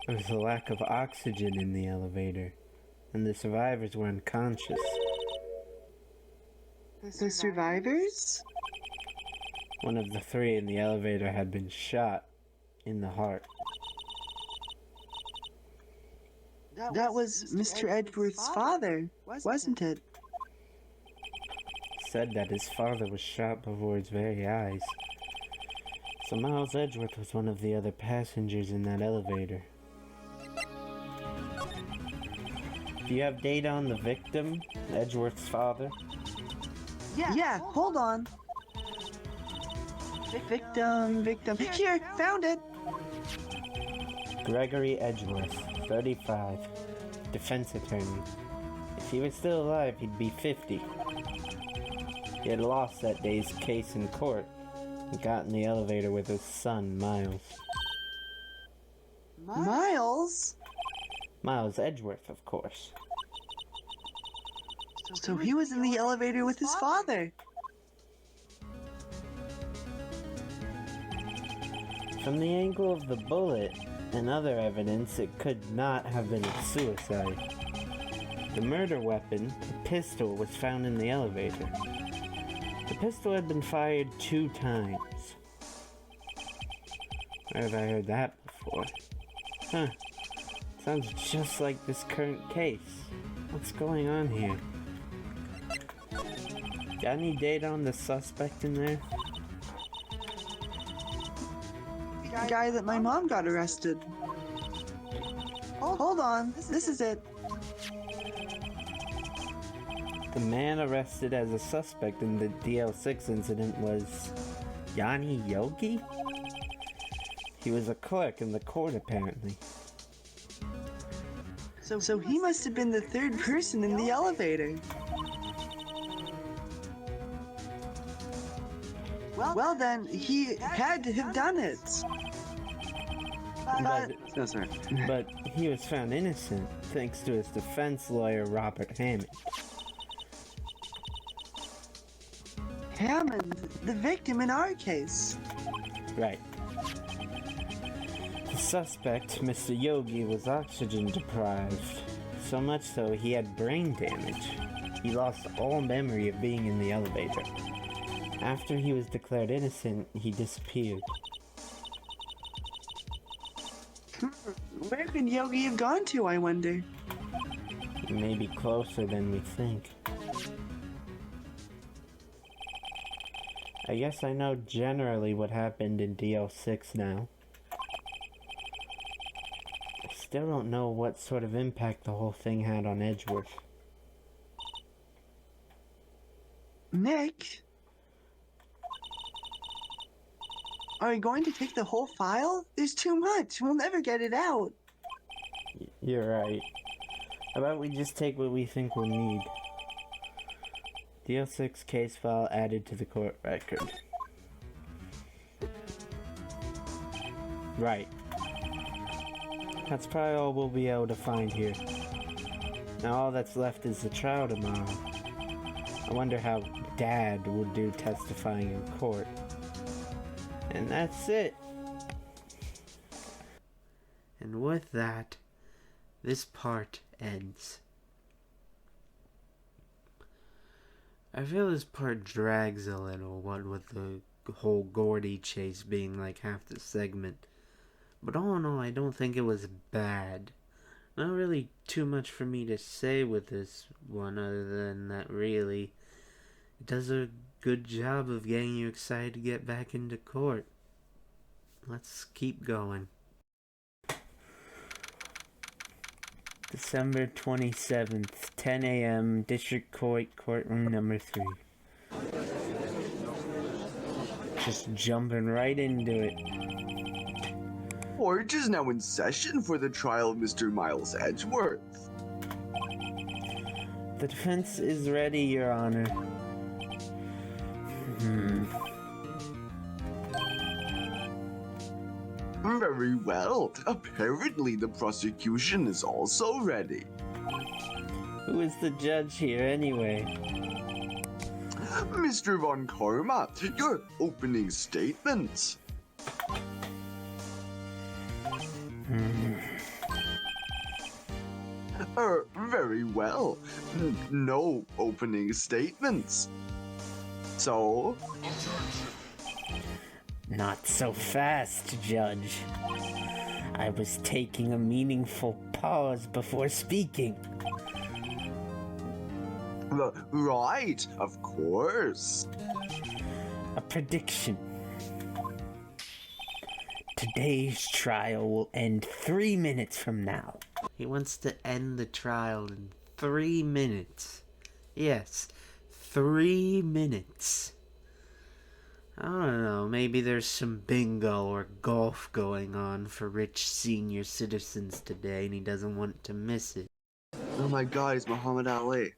There was a lack of oxygen in the elevator, and the survivors were unconscious. The survivors? One of the 3 in the elevator had been shot in the heart. That was Mr. Edgeworth's father, wasn't it? said that his father was shot before his very eyes. So Miles Edgeworth was one of the other passengers in that elevator. Do you have data on the victim, Edgeworth's father? Yeah, hold on. Victim. Here, found it. Gregory Edgeworth, 35, defense attorney. If he was still alive, he'd be 50. He had lost that day's case in court and got in the elevator with his son, Miles. Miles? Miles Edgeworth, of course. So he was in the elevator with his father. From the angle of the bullet and other evidence, it could not have been a suicide. The murder weapon, a pistol, was found in the elevator. The pistol had been fired 2 times. Where have I heard that before? Huh. Sounds just like this current case. What's going on here? Got any data on the suspect in there? The guy that my mom got arrested. Hold on, this is it. The man arrested as a suspect in the DL6 incident was Yanni Yogi? He was a clerk in the court, apparently. So he must have been the 3rd person in the elevator. Well then, he had to have done it. But No, sorry. But he was found innocent, thanks to his defense lawyer, Robert Hammond. Hammond, the victim in our case. Right. The suspect, Mr. Yogi, was oxygen deprived. So much so he had brain damage. He lost all memory of being in the elevator. After he was declared innocent, he disappeared. Where could Yogi have gone to, I wonder? He may be closer than we think. I guess I know generally what happened in DL6 now. I still don't know what sort of impact the whole thing had on Edgeworth. Nick? Are you going to take the whole file? There's too much. We'll never get it out. You're right. How about we just take what we think we'll need? DL6 case file added to the court record. Right. That's probably all we'll be able to find here. Now all that's left is the trial tomorrow. I wonder how Dad will do testifying in court. And that's it. And with that, this part ends. I feel this part drags a little, what with the whole Gordy chase being like half the segment. But all in all, I don't think it was bad. Not really too much for me to say with this one, other than that really, it does a good job of getting you excited to get back into court. Let's keep going. December 27th, 10 a.m., District Court, Courtroom number 3. Just jumping right into it. Court is now in session for the trial of Mr. Miles Edgeworth. The defense is ready, Your Honor. Very well. Apparently the prosecution is also ready. Who is the judge here, anyway? Mr. Von Karma, your opening statement. Very well. No opening statements. So? Not so fast, Judge. I was taking a meaningful pause before speaking. Right, of course. A prediction. Today's trial will end 3 minutes from now. He wants to end the trial in 3 minutes. Yes, 3 minutes. I don't know, maybe there's some bingo or golf going on for rich senior citizens today and he doesn't want to miss it. Oh my god, he's Muhammad Ali.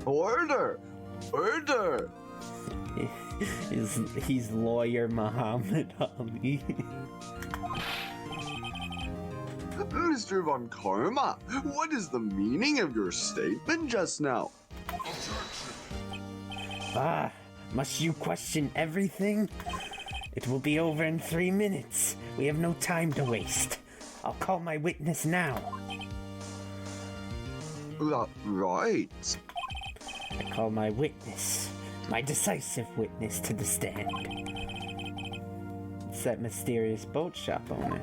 Order! Order! He's lawyer Muhammad Ali. Mr. Von Karma, what is the meaning of your statement just now? Ah, must you question everything? It will be over in 3 minutes. We have no time to waste. I'll call my witness now. Right. I call my witness, my decisive witness to the stand. It's that mysterious boat shop owner.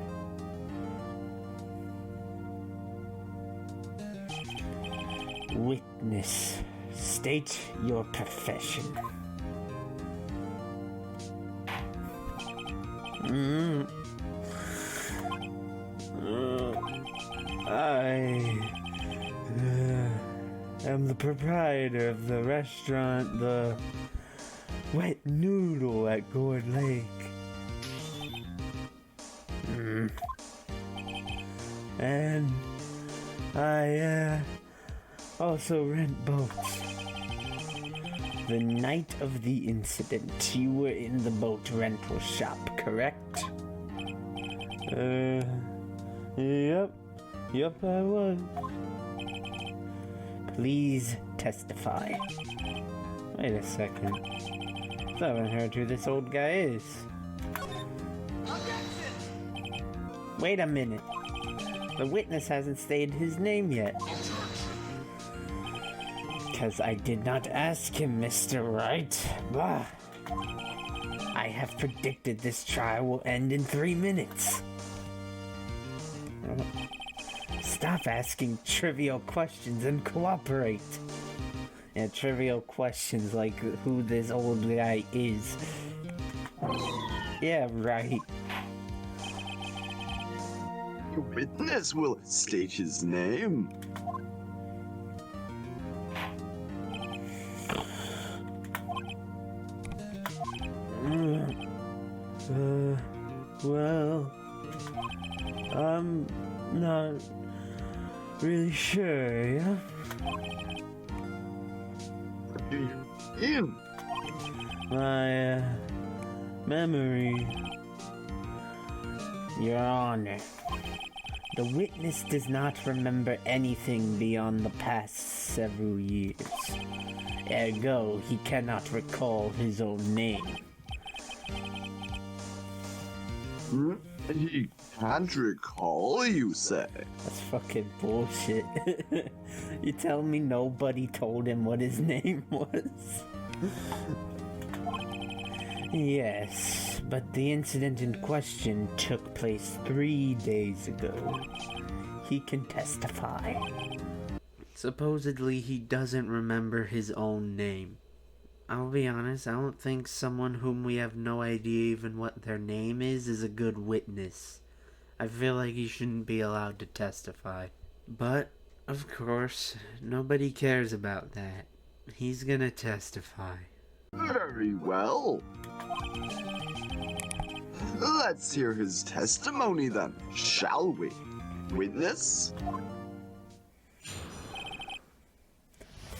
Witness, state your profession. I am the proprietor of the restaurant, the Wet Noodle at Gourd Lake. And I also rent boats. The night of the incident, you were in the boat rental shop, correct? Yep, I was. Please testify. Wait a second. I haven't heard who this old guy is. Wait a minute. The witness hasn't stated his name yet. Because I did not ask him, Mr. Wright. Bah. I have predicted this trial will end in 3 minutes. Stop asking trivial questions and cooperate. Yeah, trivial questions like who this old guy is. Yeah, right. Your witness will state his name. Well, I'm not really sure, yeah? In. My, memory. Your Honor, the witness does not remember anything beyond the past several years. Ergo, he cannot recall his own name. He can't recall, you say? That's fucking bullshit. You tell me nobody told him what his name was? Yes, but the incident in question took place 3 days ago. He can testify. Supposedly he doesn't remember his own name. I'll be honest, I don't think someone whom we have no idea even what their name is a good witness. I feel like he shouldn't be allowed to testify. But, of course, nobody cares about that. He's gonna testify. Very well. Let's hear his testimony then, shall we? Witness?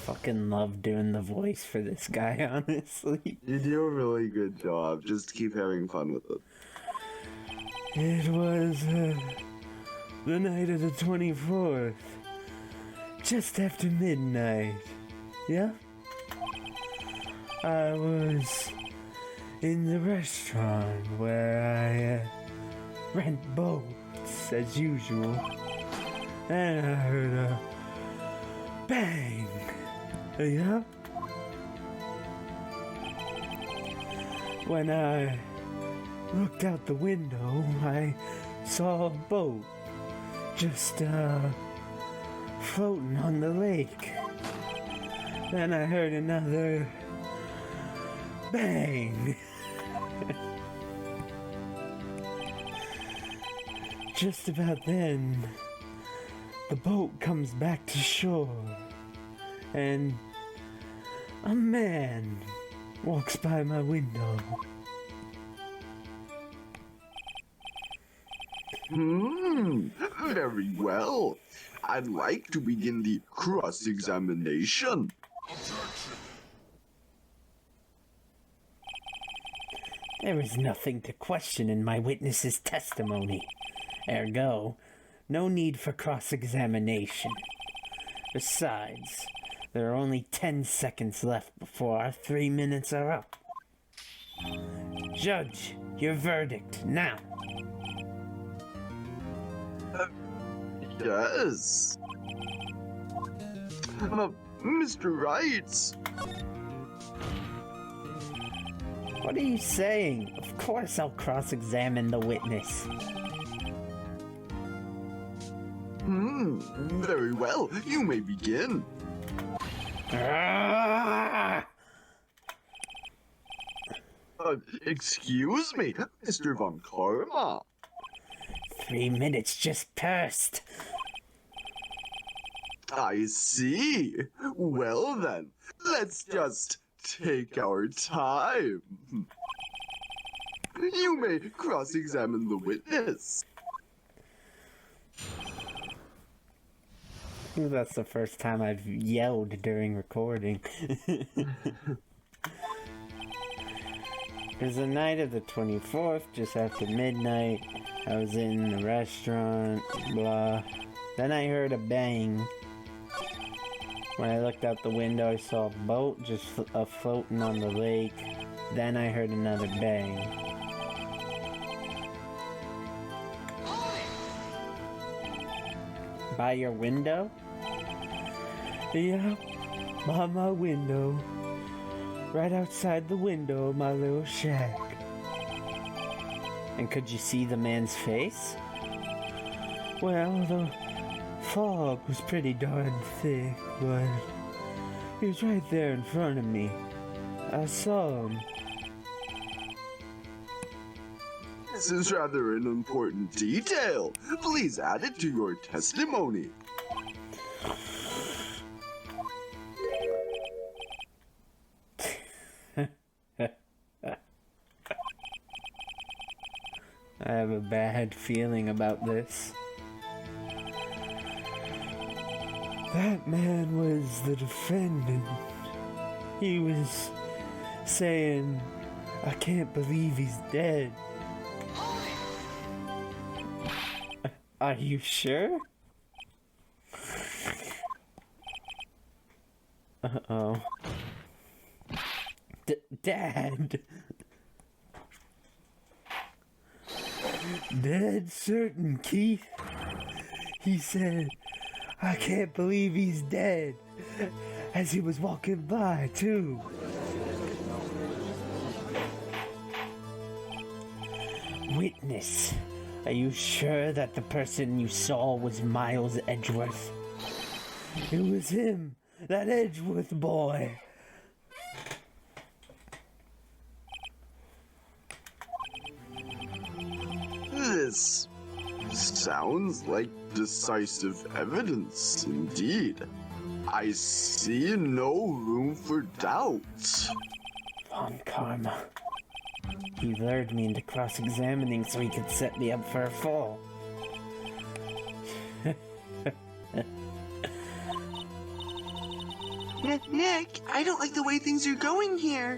Fucking love doing the voice for this guy, honestly. You do a really good job. Just keep having fun with it. It was, the night of the 24th. Just after midnight. Yeah? I was in the restaurant where I rent boats as usual. And I heard a bang. Yeah? When I looked out the window, I saw a boat just floating on the lake. Then I heard another bang. Just about then, the boat comes back to shore, and a man walks by my window. Very well. I'd like to begin the cross-examination. There is nothing to question in my witness's testimony. Ergo, no need for cross-examination. Besides, there are only 10 seconds left before our 3 minutes are up. Judge, your verdict, now. Yes. Mr. Wright. What are you saying? Of course I'll cross-examine the witness. Very well. You may begin. Ah! Excuse me, Mr. Von Karma. 3 minutes just passed. I see. Well then, let's just take our time. You may cross-examine the witness. I think that's the first time I've yelled during recording. It was the night of the 24th, just after midnight. I was in the restaurant, blah. Then I heard a bang. When I looked out the window, I saw a boat just floating on the lake. Then I heard another bang. By your window? Yeah, by my window. Right outside the window of my little shack. And could you see the man's face? Well, the fog was pretty darn thick, but he was right there in front of me. I saw him. This is rather an important detail. Please add it to your testimony. I have a bad feeling about this. That man was the defendant. He was saying, "I can't believe he's dead." Are you sure? Uh-oh. Dad! Dead certain, Keith. He said, "I can't believe he's dead," as he was walking by, too. Witness, are you sure that the person you saw was Miles Edgeworth? It was him, that Edgeworth boy. This sounds like decisive evidence indeed. I see no room for doubt. Von Karma. He lured me into cross-examining so he could set me up for a fall. Nick, I don't like the way things are going here.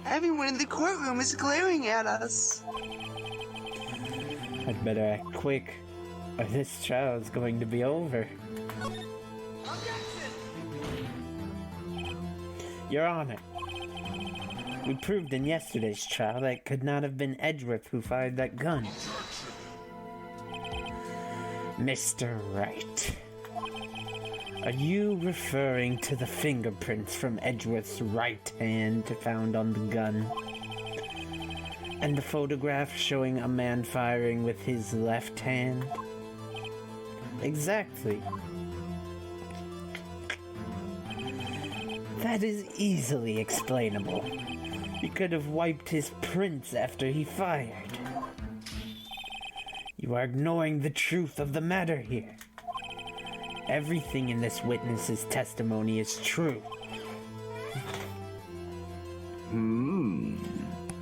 Everyone in the courtroom is glaring at us. I'd better act quick, or this trial is going to be over. Your Honor, we proved in yesterday's trial that it could not have been Edgeworth who fired that gun. Mr. Wright, are you referring to the fingerprints from Edgeworth's right hand found on the gun? And the photograph showing a man firing with his left hand? Exactly. That is easily explainable. He could have wiped his prints after he fired. You are ignoring the truth of the matter here. Everything in this witness's testimony is true.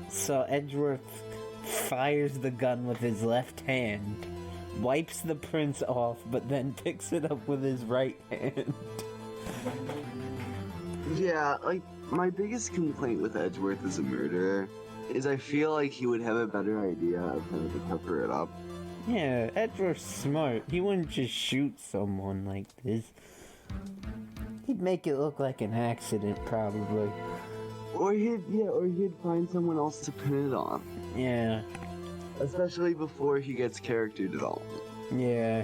So Edgeworth fires the gun with his left hand, wipes the prints off, but then picks it up with his right hand. Yeah, like, my biggest complaint with Edgeworth as a murderer is I feel like he would have a better idea of how to cover it up. Yeah, Edgeworth's smart. He wouldn't just shoot someone like this. He'd make it look like an accident, probably. Or he'd find someone else to pin it on. Yeah. Especially before he gets character development. Yeah.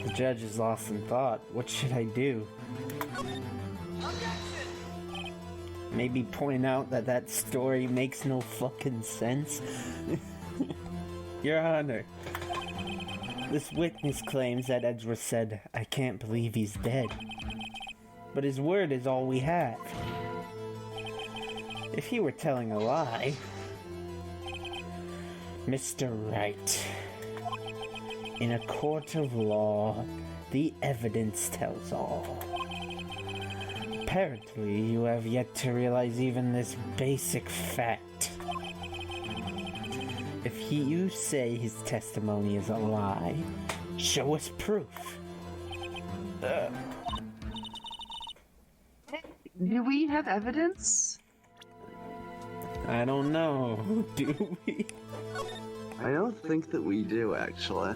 The judge is lost in thought. What should I do? Maybe point out that story makes no fucking sense? Your Honor, this witness claims that Edgeworth said, "I can't believe he's dead." But his word is all we have. If he were telling a lie... Mr. Wright, in a court of law, the evidence tells all. Apparently, you have yet to realize even this basic fact. If you say his testimony is a lie, show us proof. Do we have evidence? I don't know. Do we? I don't think that we do, actually.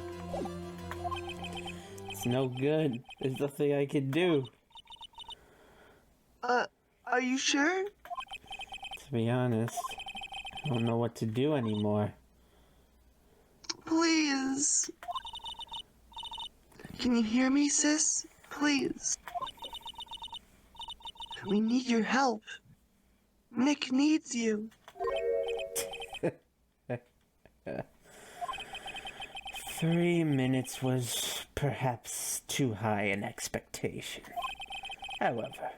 It's no good. There's nothing I can do. Are you sure? To be honest, I don't know what to do anymore. Please. Can you hear me, sis? Please. We need your help. Nick needs you. 3 minutes was perhaps too high an expectation. However,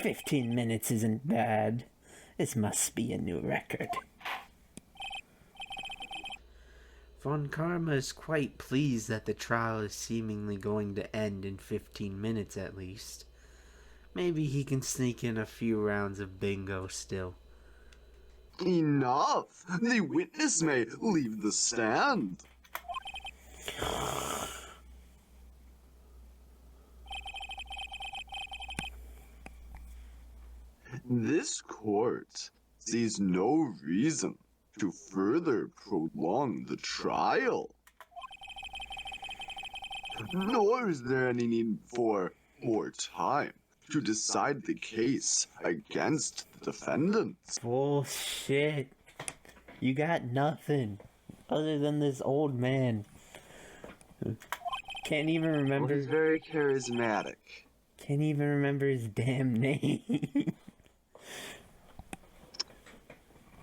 15 minutes isn't bad. This must be a new record. Von Karma is quite pleased that the trial is seemingly going to end in 15 minutes at least. Maybe he can sneak in a few rounds of bingo still. Enough! The witness may leave the stand. This court sees no reason to further prolong the trial. Nor is there any need for more time to decide the case against the defendants. Bullshit. You got nothing other than this old man. Can't even Well, remember. he's very charismatic. Can't even remember his damn name.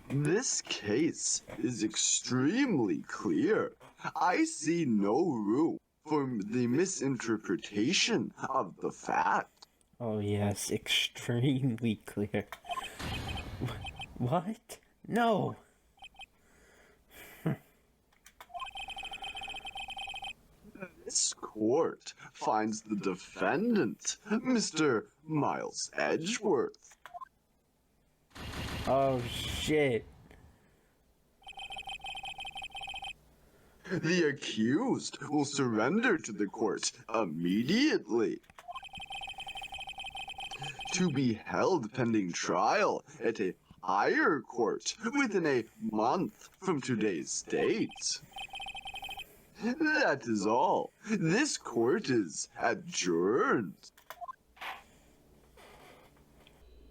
This case is extremely clear. I see no room for the misinterpretation of the fact. Oh yes, extremely clear. What? No. This court finds the defendant, Mr. Miles Edgeworth. Oh shit. The accused will surrender to the court immediately. To be held pending trial at a higher court within a month from today's date. That is all. This court is adjourned.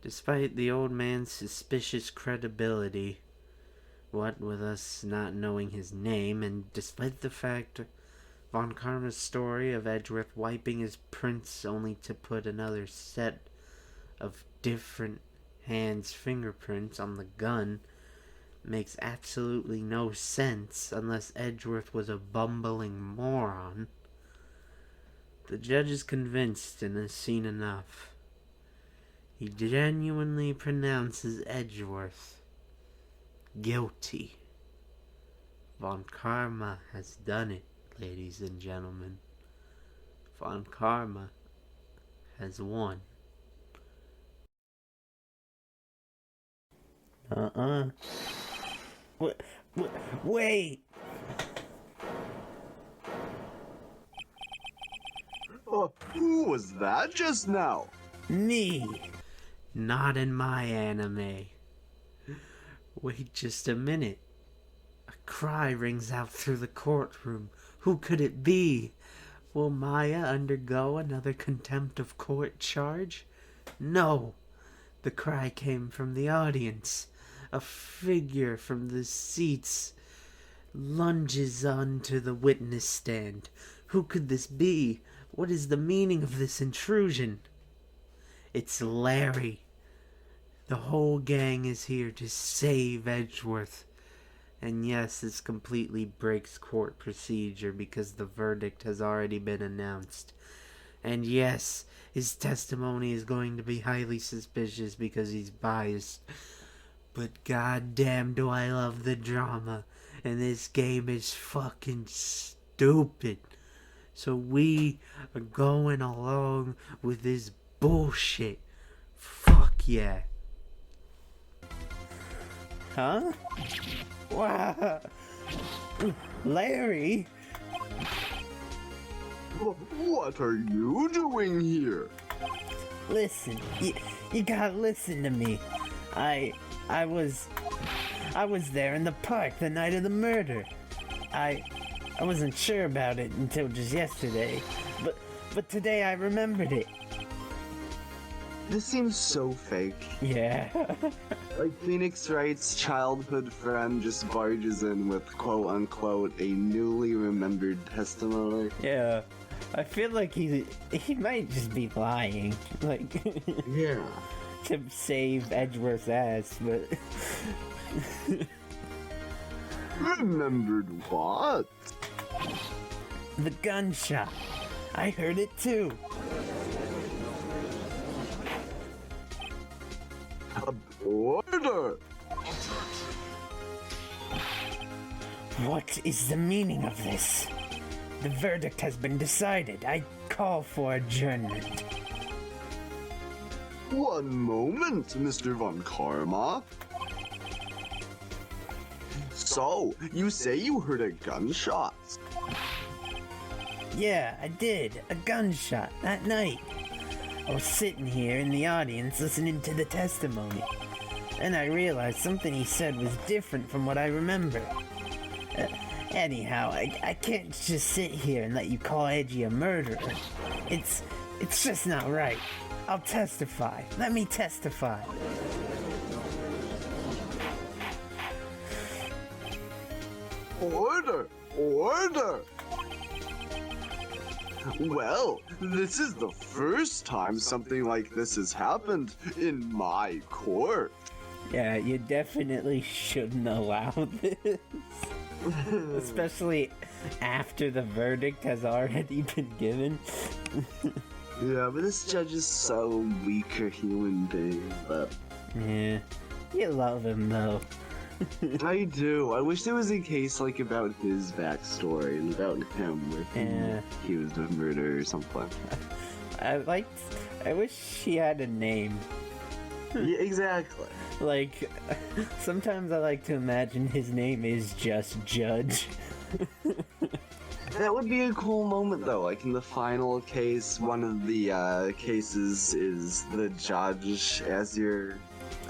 Despite the old man's suspicious credibility, what with us not knowing his name, and despite the fact Von Karma's story of Edgeworth wiping his prints only to put another set of different hands' fingerprints on the gun, makes absolutely no sense unless Edgeworth was a bumbling moron. The judge is convinced and has seen enough. He genuinely pronounces Edgeworth guilty. Von Karma has done it, ladies and gentlemen. Von Karma has won. Wait! Who was that just now? Me! Not in my anime. Wait just a minute. A cry rings out through the courtroom. Who could it be? Will Maya undergo another contempt of court charge? No. The cry came from the audience. A figure from the seats lunges onto the witness stand. Who could this be? What is the meaning of this intrusion? It's Larry. The whole gang is here to save Edgeworth. And yes, this completely breaks court procedure because the verdict has already been announced. And yes, his testimony is going to be highly suspicious because he's biased. But goddamn do I love the drama. And this game is fucking stupid. So we are going along with this bullshit. Fuck yeah. Huh? Wow! Larry! What are you doing here? Listen, you gotta listen to me. I was there in the park the night of the murder. I wasn't sure about it until just yesterday, but today I remembered it. This seems so fake. Yeah. Like Phoenix Wright's childhood friend just barges in with quote unquote a newly remembered testimony. Yeah. I feel like he might just be lying, like Yeah. to save Edgeworth's ass, but Remembered what? the gunshot. I heard it too. Order! What is the meaning of this? The verdict has been decided. I call for adjournment. One moment, Mr. Von Karma. So, you say you heard a gunshot? Yeah, I did. A gunshot that night. I was sitting here in the audience listening to the testimony. And I realized something he said was different from what I remember. Anyhow, I can't just sit here and let you call Edgy a murderer. It's just not right. I'll testify. Let me testify. Order! Order! Well, this is the first time something like this has happened in my court. Yeah, you definitely shouldn't allow this. Especially after the verdict has already been given. Yeah, but this judge is so weak a human being, but Yeah, you love him though. I do. I wish there was a case like about his backstory and about him where he was a murderer or something. I wish he had a name. Yeah, exactly. Like, sometimes I like to imagine his name is just Judge. That would be a cool moment though, like in the final case, one of the cases is the judge as your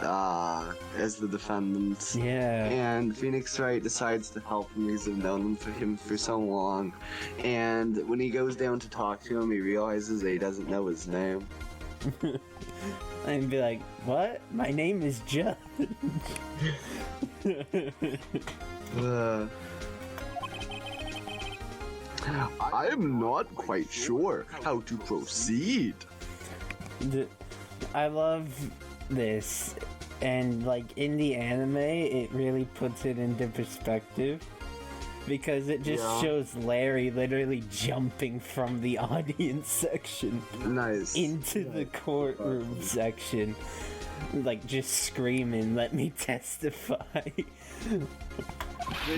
as the defendant. Yeah. And Phoenix Wright decides to help him because they've known him for so long. And when he goes down to talk to him, he realizes that he doesn't know his name. And be like, what? My name is Judge. I'm not quite sure how to proceed. I love this. And like in the anime, it really puts it into perspective because it just shows Larry literally jumping from the audience section into the courtroom section, like just screaming, "Let me testify."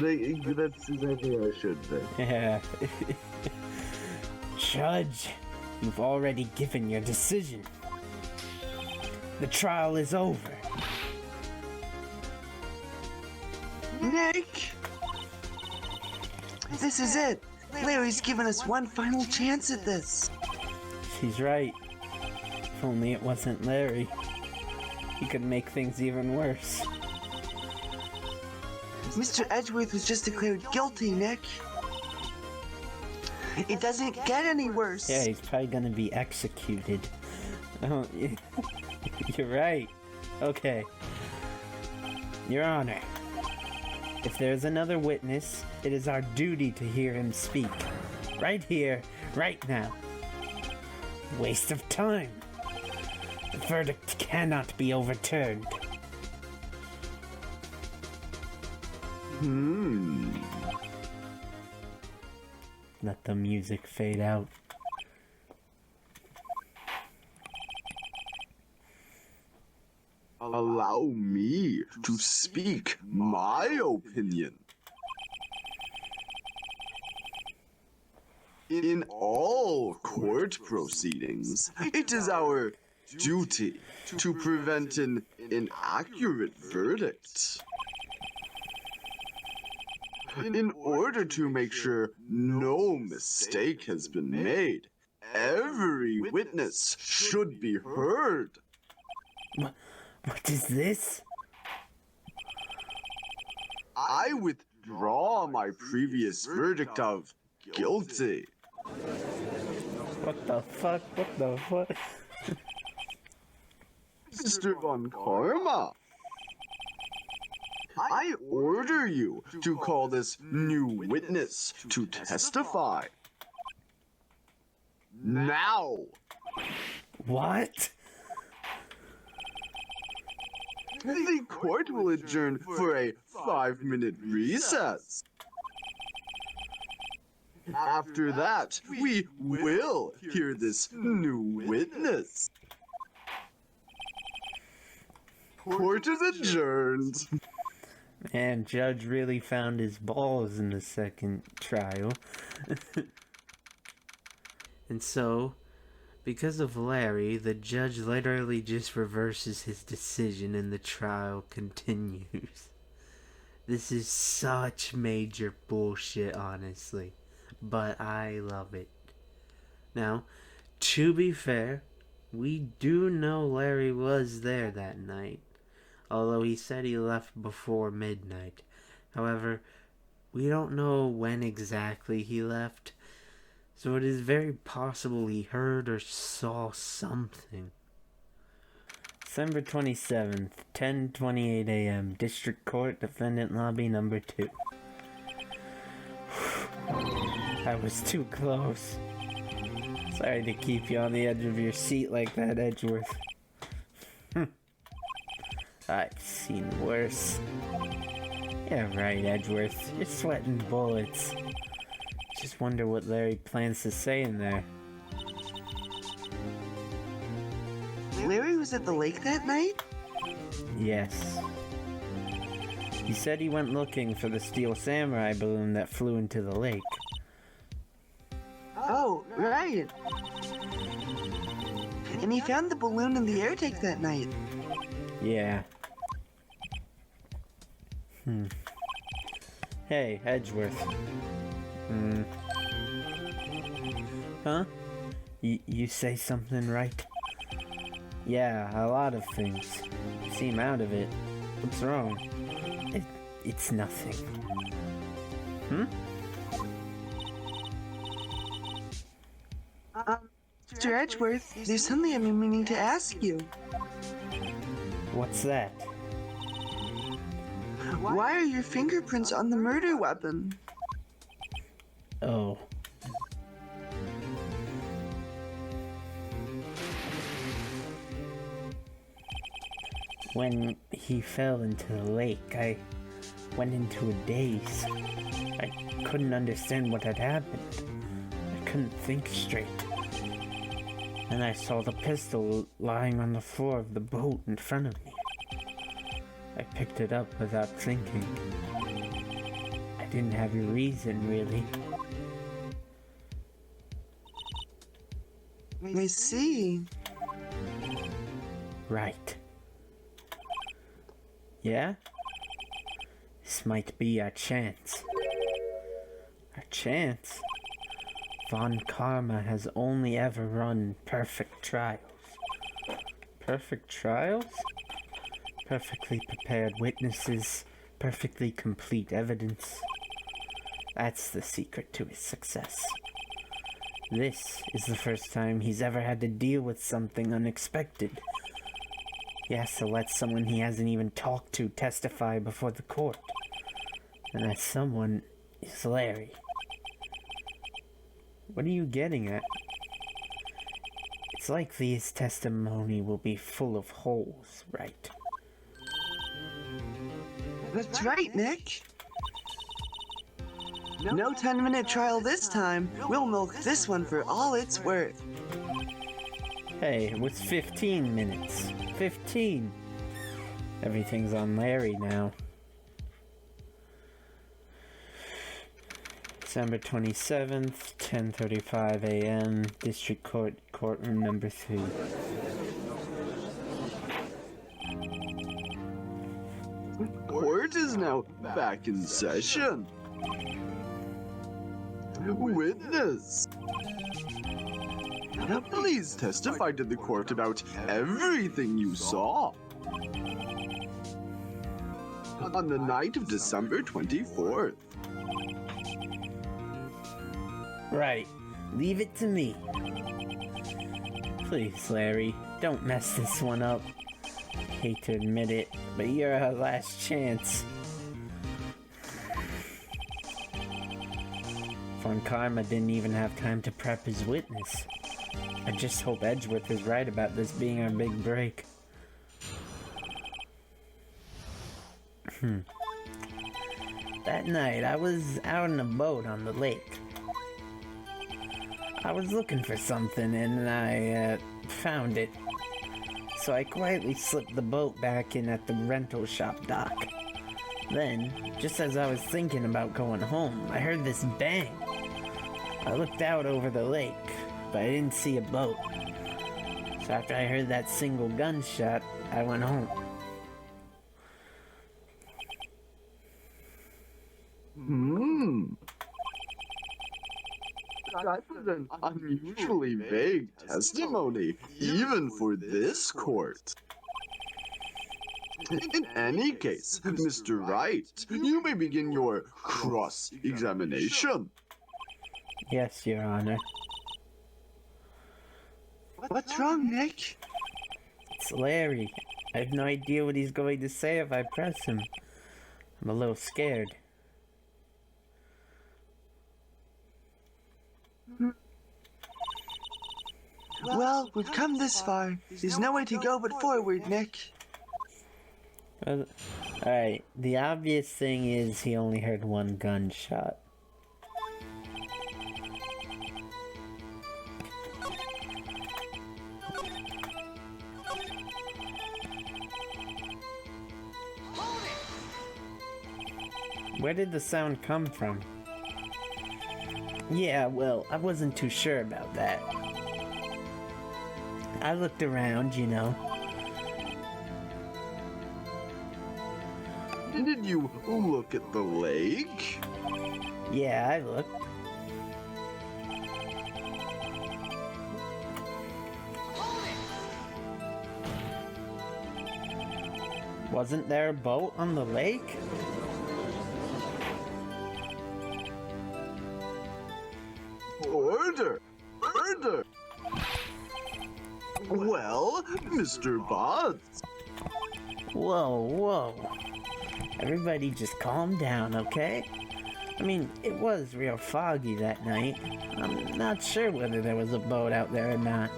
That's exactly what I should say. Yeah. Judge, you've already given your decision. The trial is over. Nick! This is it. Larry's given us one final chance at this. She's right. If only it wasn't Larry. He could make things even worse. Mr. Edgeworth was just declared guilty, Nick. It doesn't get any worse. Yeah, he's probably gonna be executed. Oh, you're right. Okay. Your Honor, if there's another witness, it is our duty to hear him speak. Right here, right now. Waste of time. The verdict cannot be overturned. Let the music fade out. Allow me to speak my opinion. In all court proceedings, it is our duty to prevent an inaccurate verdict. In order to make sure no mistake has been made, every witness should be heard. What is this? I withdraw my previous verdict of guilty. What the fuck? What the fuck? Mr. Von Karma, I order you to call this new witness to testify. Now! What? The court will adjourn for a 5-minute recess. After that, we will hear this new witness. Court is adjourned. Man, Judge really found his balls in the second trial. And so, because of Larry, the judge literally just reverses his decision and the trial continues. This is such major bullshit, honestly. But I love it. Now, to be fair, we do know Larry was there that night. Although he said he left before midnight. However, we don't know when exactly he left. So it is very possible he heard or saw something. December 27th, 10:28 a.m. District Court, Defendant Lobby number 2. I was too close. Sorry to keep you on the edge of your seat like that, Edgeworth. I've seen worse. Yeah, right, Edgeworth. You're sweating bullets. Just wonder what Larry plans to say in there. Larry was at the lake that night? Yes. He said he went looking for the steel samurai balloon that flew into the lake. Oh, right. And he found the balloon in the air tank that night. Yeah. Hey, Edgeworth. Huh? You say something, right? Yeah, a lot of things. You seem out of it. What's wrong? It's nothing. Mr. Edgeworth, there's something I've been meaning to ask you. What's that? Why are your fingerprints on the murder weapon? Oh. When he fell into the lake, I went into a daze. I couldn't understand what had happened. I couldn't think straight. And I saw the pistol lying on the floor of the boat in front of me. I picked it up without thinking. I didn't have a reason, really. I see. Right. Yeah? This might be our chance. Our chance? Von Karma has only ever run perfect trials. Perfect trials? Perfectly prepared witnesses, perfectly complete evidence. That's the secret to his success. This is the first time he's ever had to deal with something unexpected. He has to let someone he hasn't even talked to testify before the court. And that someone is Larry. What are you getting at? It's likely his testimony will be full of holes, right? That's right, Nick. No 10-minute trial this time. We'll milk this one for all it's worth. Hey, it was 15 minutes. 15! Everything's on Larry now. December 27th, 10:35 a.m., District Court, Courtroom number 3. Court is now back in session. Witness, please testify to the court about everything you saw. On the night of December 24th. Right. Leave it to me. Please, Larry, don't mess this one up. Hate to admit it, but you're our last chance. Von Karma didn't even have time to prep his witness. I just hope Edgeworth is right about this being our big break. That night, I was out on a boat on the lake. I was looking for something and I found it. So I quietly slipped the boat back in at the rental shop dock. Then, just as I was thinking about going home, I heard this bang. I looked out over the lake, but I didn't see a boat. So after I heard that single gunshot, I went home. That was an unusually vague testimony, even for this court. In any case, Mr. Wright, you may begin your cross-examination. Yes, Your Honor. What's wrong, Nick? It's Larry. I have no idea what he's going to say if I press him. I'm a little scared. Well, we've come this far. There's no way to go but forward, Nick. Alright, the obvious thing is he only heard one gunshot. Where did the sound come from? Yeah, well, I wasn't too sure about that. I looked around, you know. Did you look at the lake? Yeah, I looked. Wasn't there a boat on the lake? Order! Order! Well, Mr. Botts. Whoa, whoa. Everybody just calm down, okay? I mean, it was real foggy that night. I'm not sure whether there was a boat out there or not.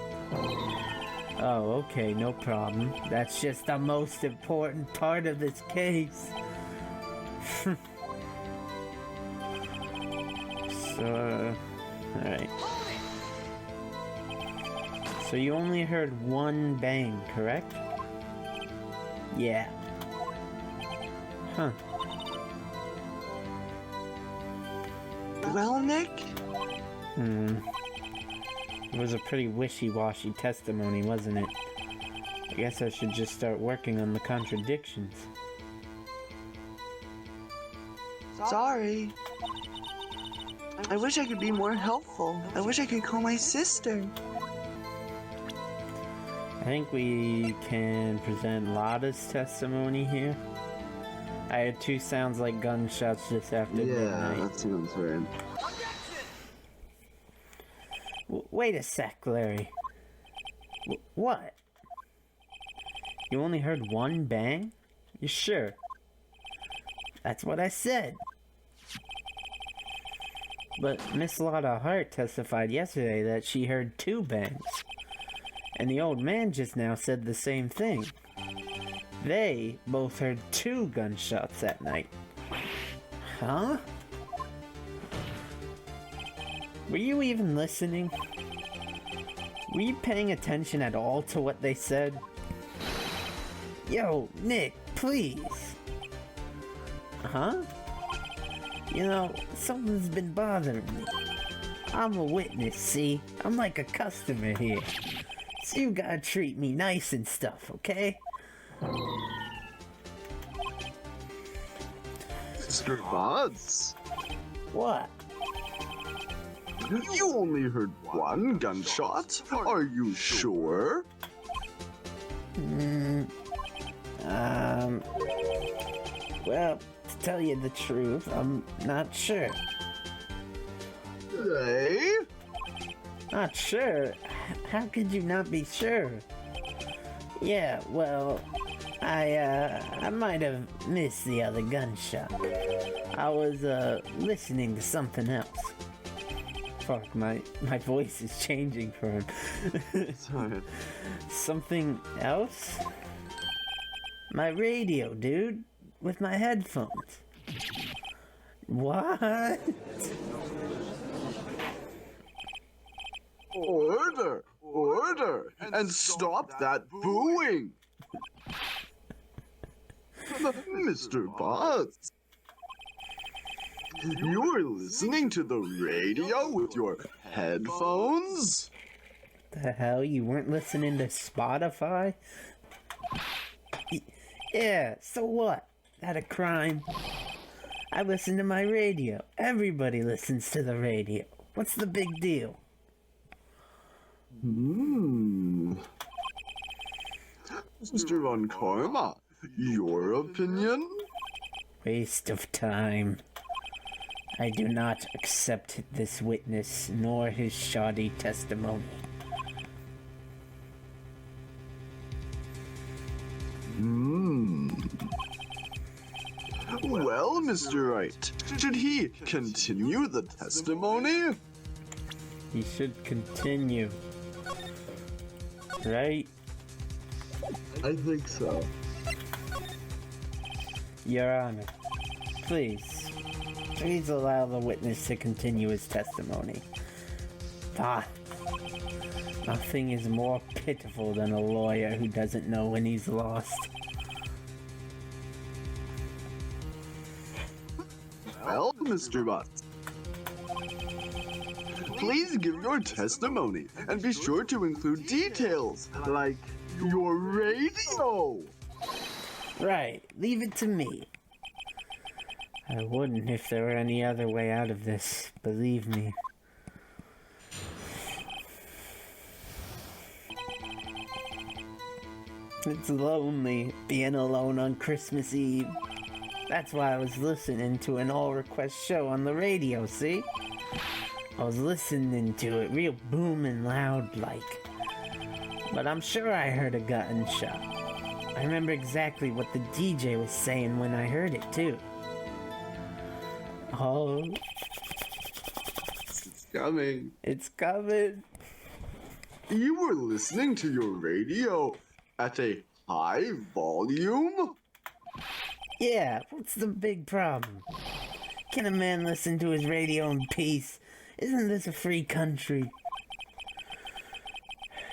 Oh, okay, no problem. That's just the most important part of this case. So, alright. So you only heard one bang, correct? Yeah. Huh. Well, Nick? It was a pretty wishy-washy testimony, wasn't it? I guess I should just start working on the contradictions. Sorry. I wish I could be more helpful. I wish I could call my sister. I think we can present Lada's testimony here. I heard 2 sounds like gunshots just after midnight. that sounds right. Wait a sec, Larry. What? You only heard one bang? You sure? That's what I said. But Miss Lotta Hart testified yesterday that she heard 2 bangs. And the old man just now said the same thing. They both heard 2 gunshots that night. Huh? Were you even listening? Were you paying attention at all to what they said? Yo, Nick, please. Huh? You know, something's been bothering me. I'm a witness, see? I'm like a customer here. So you gotta treat me nice and stuff, okay? Mr. Butts, What? you only heard one gunshot. Are you sure? Well, to tell you the truth, I'm not sure. They? Not sure? How could you not be sure? Yeah, well, I might have missed the other gunshot. I was, listening to something else. Fuck, my voice is changing for him. Sorry. Something else? My radio, dude. With my headphones. What? Order! Order! And stop that booing! Mr. Butts, you're listening to the radio with your headphones? The hell, you weren't listening to Spotify? Yeah, so what? That a crime? I listen to my radio. Everybody listens to the radio. What's the big deal? Mr. Von Karma, your opinion? Waste of time. I do not accept this witness nor his shoddy testimony. Well, Mr. Wright, should he continue the testimony? He should continue. Right? I think so. Your Honor, please allow the witness to continue his testimony. Nothing is more pitiful than a lawyer who doesn't know when he's lost. Well, Mr. Butts, please give your testimony and be sure to include details like your radio. Right, leave it to me. I wouldn't if there were any other way out of this, believe me. It's lonely being alone on Christmas Eve. That's why I was listening to an all-request show on the radio, see? I was listening to it real booming loud like. But I'm sure I heard a gunshot. I remember exactly what the DJ was saying when I heard it, too. Oh, It's coming. it's coming. You were listening to your radio at a high volume? Yeah, what's the big problem? Can a man listen to his radio in peace? Isn't this a free country?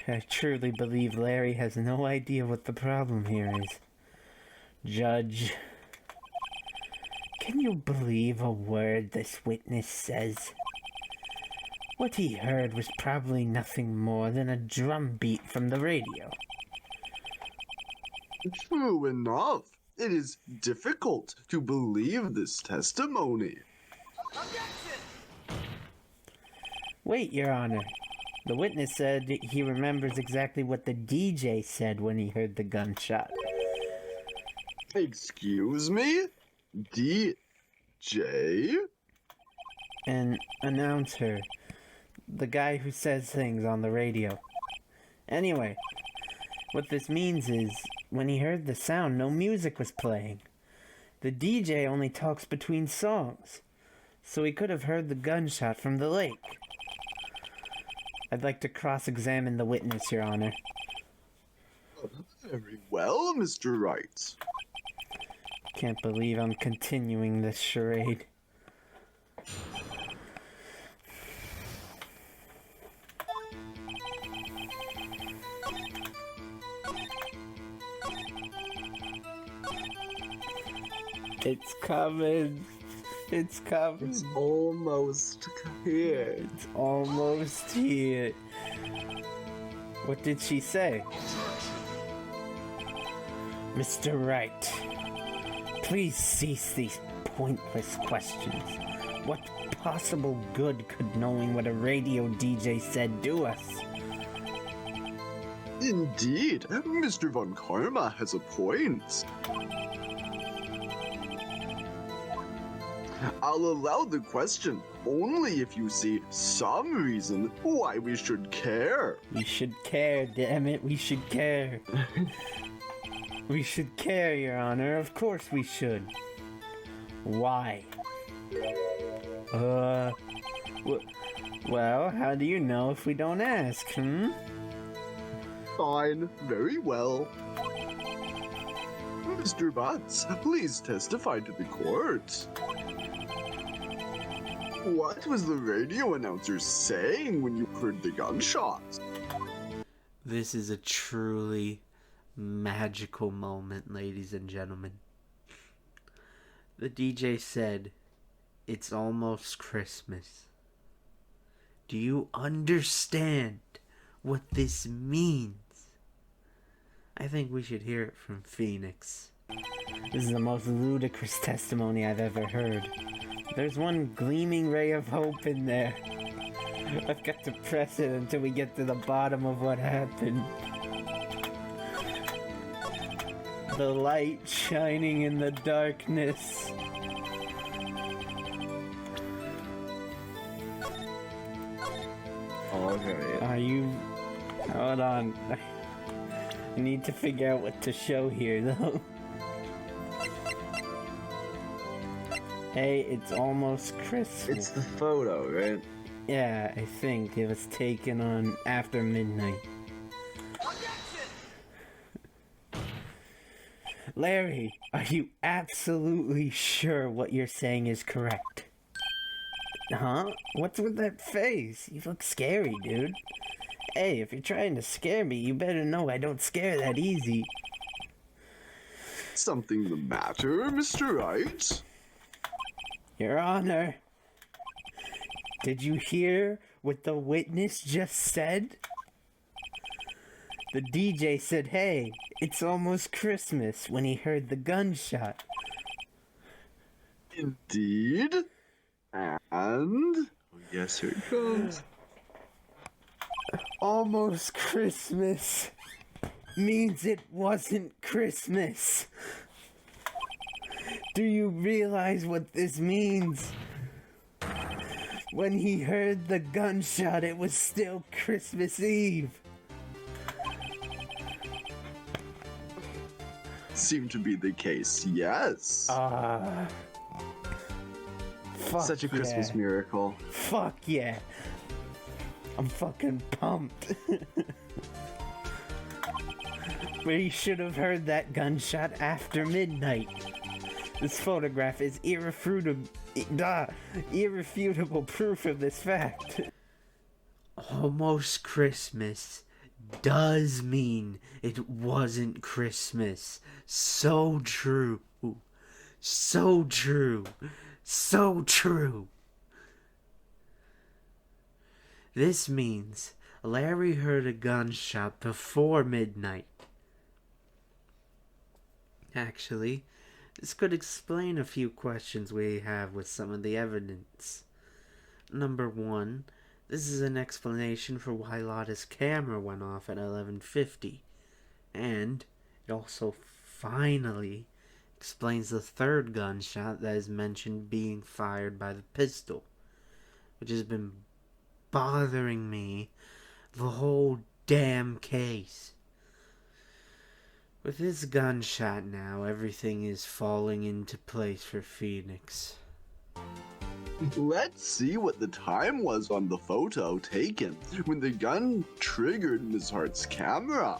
I truly believe Larry has no idea what the problem here is. Judge, can you believe a word this witness says? What he heard was probably nothing more than a drum beat from the radio. True enough. It is difficult to believe this testimony. Wait, Your Honor. The witness said he remembers exactly what the DJ said when he heard the gunshot. Excuse me? DJ? An announcer. The guy who says things on the radio. Anyway, what this means is, when he heard the sound, no music was playing. The DJ only talks between songs, so he could have heard the gunshot from the lake. I'd like to cross-examine the witness, Your Honor. Very well, Mr. Wright. Can't believe I'm continuing this charade. It's coming. It's coming. It's almost here. It's almost here. What did she say? Mr. Wright, please cease these pointless questions. What possible good could knowing what a radio DJ said do us? Indeed, Mr. Von Karma has a point. I'll allow the question only if you see some reason why we should care. We should care, damn it, we should care. We should care, Your Honor, of course we should. Why? Well, how do you know if we don't ask, Fine, very well. Mr. Butts, please testify to the court. What was the radio announcer saying when you heard the gunshots? This is a truly magical moment, ladies and gentlemen. The DJ said, "It's almost Christmas." Do you understand what this means? I think we should hear it from Phoenix. This is the most ludicrous testimony I've ever heard. There's one gleaming ray of hope in there. I've got to press it until we get to the bottom of what happened. The light shining in the darkness. Okay. Are you... Hold on. I need to figure out what to show here, though. Hey, it's almost Christmas. It's the photo, right? Yeah, I think it was taken on after midnight. Larry, are you absolutely sure what you're saying is correct? Huh? What's with that face? You look scary, dude. Hey, if you're trying to scare me, you better know I don't scare that easy. Something the matter, Mr. Wright? Your Honor, did you hear what the witness just said? The DJ said, "Hey, it's almost Christmas," when he heard the gunshot. Indeed. And... yes, here it comes. Almost Christmas means it wasn't Christmas. Do you realize what this means? When he heard the gunshot, it was still Christmas Eve. Seemed to be the case, yes. Fuck Such a Christmas yeah. miracle. Fuck yeah. I'm fucking pumped. But he should have heard that gunshot after midnight. This photograph is irrefutable proof of this fact. Almost Christmas does mean it wasn't Christmas. So true. So true. So true. This means Larry heard a gunshot before midnight. Actually, this could explain a few questions we have with some of the evidence. Number 1, this is an explanation for why Lotta's camera went off at 11:50. And it also finally explains the third gunshot that is mentioned being fired by the pistol, which has been bothering me the whole damn case. With this gunshot now, everything is falling into place for Phoenix. Let's see what the time was on the photo taken when the gun triggered Ms. Hart's camera.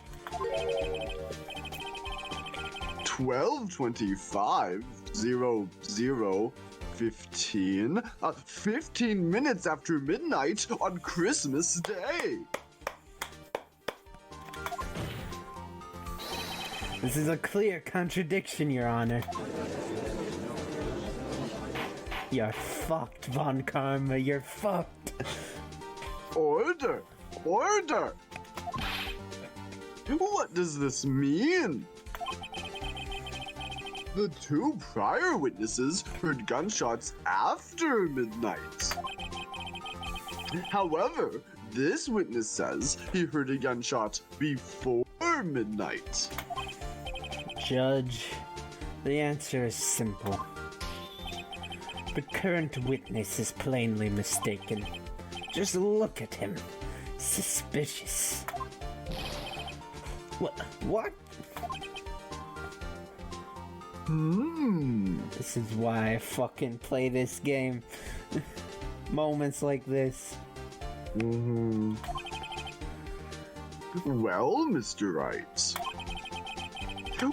12:25, 00:15, 15 minutes after midnight on Christmas Day. This is a clear contradiction, Your Honor. You're fucked, Von Karma. You're fucked. Order! Order! What does this mean? The two prior witnesses heard gunshots after midnight. However, this witness says he heard a gunshot before midnight. Judge, the answer is simple. The current witness is plainly mistaken. Just look at him. Suspicious. What? This is why I fucking play this game. Moments like this. Well, Mr. Wright,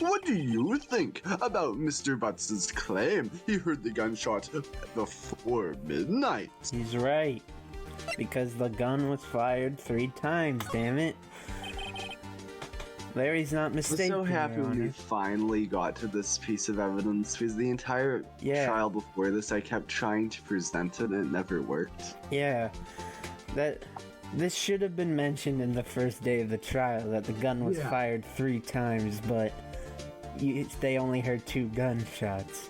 what do you think about Mr. Butts' claim he heard the gunshot before midnight? He's right. Because the gun was fired 3 times, damn it. Larry's not I'm mistaken. so happy Your when we Honor. finally got to this piece of evidence, because the entire trial before this, I kept trying to present it and it never worked. Yeah. This should have been mentioned in the first day of the trial, that the gun was fired 3 times, but they only heard 2 gunshots.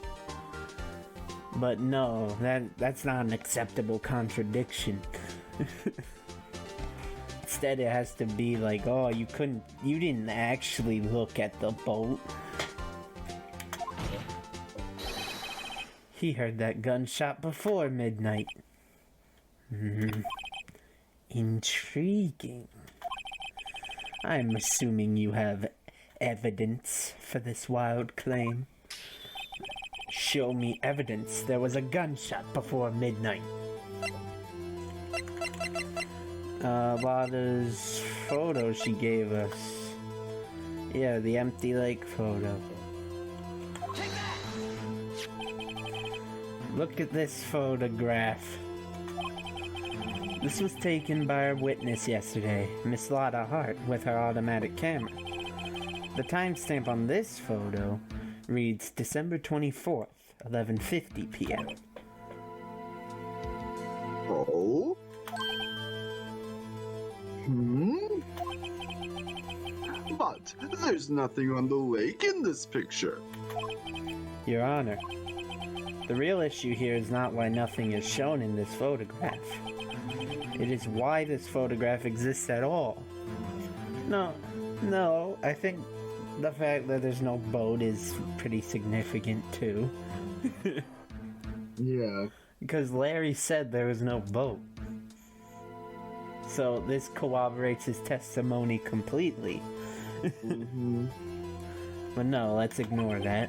But no, that's not an acceptable contradiction. Instead, it has to be like, oh, you didn't actually look at the boat. He heard that gunshot before midnight. Intriguing. I'm assuming you have evidence for this wild claim. Show me evidence there was a gunshot before midnight. Lotta's photo she gave us. Yeah, the empty lake photo. Look at this photograph. This was taken by our witness yesterday, Miss Lotta Hart, with her automatic camera. The timestamp on this photo reads December 24th, 11:50 p.m. Oh? But there's nothing on the lake in this picture. Your Honor, the real issue here is not why nothing is shown in this photograph. It is why this photograph exists at all. No, I think the fact that there's no boat is pretty significant too. Yeah. Because Larry said there was no boat. So this corroborates his testimony completely. But no, let's ignore that.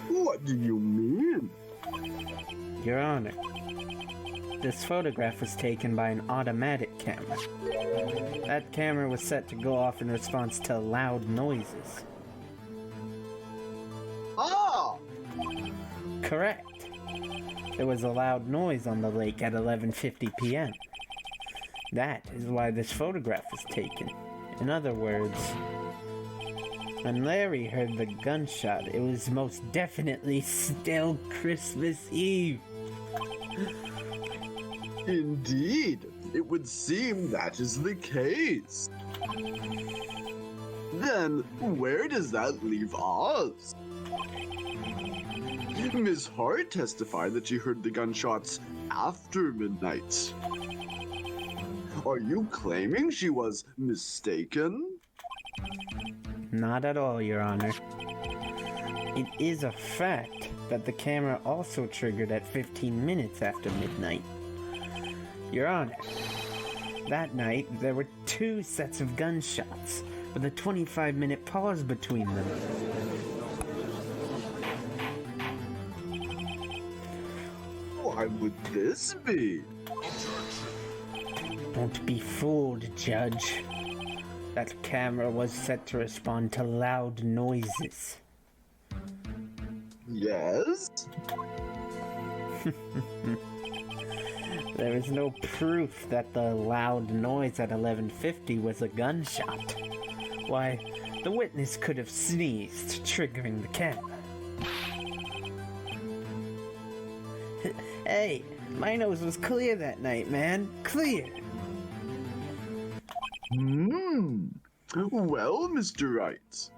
What do you mean? Your Honor, This photograph was taken by an automatic camera. That camera was set to go off in response to loud noises. Ah! Correct. There was a loud noise on the lake at 11:50 p.m. That is why this photograph was taken. In other words, when Larry heard the gunshot, it was most definitely still Christmas Eve. Indeed, it would seem that is the case. Then, where does that leave us? Miss Hart testified that she heard the gunshots after midnight. Are you claiming she was mistaken? Not at all, Your Honor. It is a fact that the camera also triggered at 15 minutes after midnight. Your Honor, that night there were 2 sets of gunshots, with a 25-minute pause between them. Why would this be? Don't be fooled, Judge. That camera was set to respond to loud noises. Yes? There is no proof that the loud noise at 11:50 was a gunshot. Why, the witness could have sneezed, triggering the camera. Hey, my nose was clear that night, man. Clear. Well, Mr. Wright.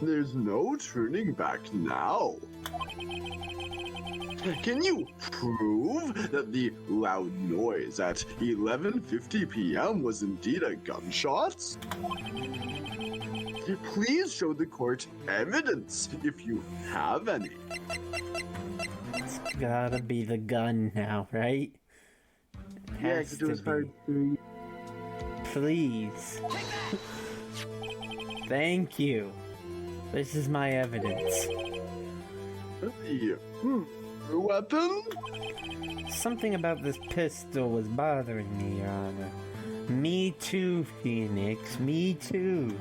There's no turning back now. Can you prove that the loud noise at 11:50 p.m. was indeed a gunshot? Please show the court evidence if you have any. It's gotta be the gun now, right? Has to be. Please. Thank you. This is my evidence. The weapon? Something about this pistol was bothering me, Your Honor. Me too, Phoenix. Me too.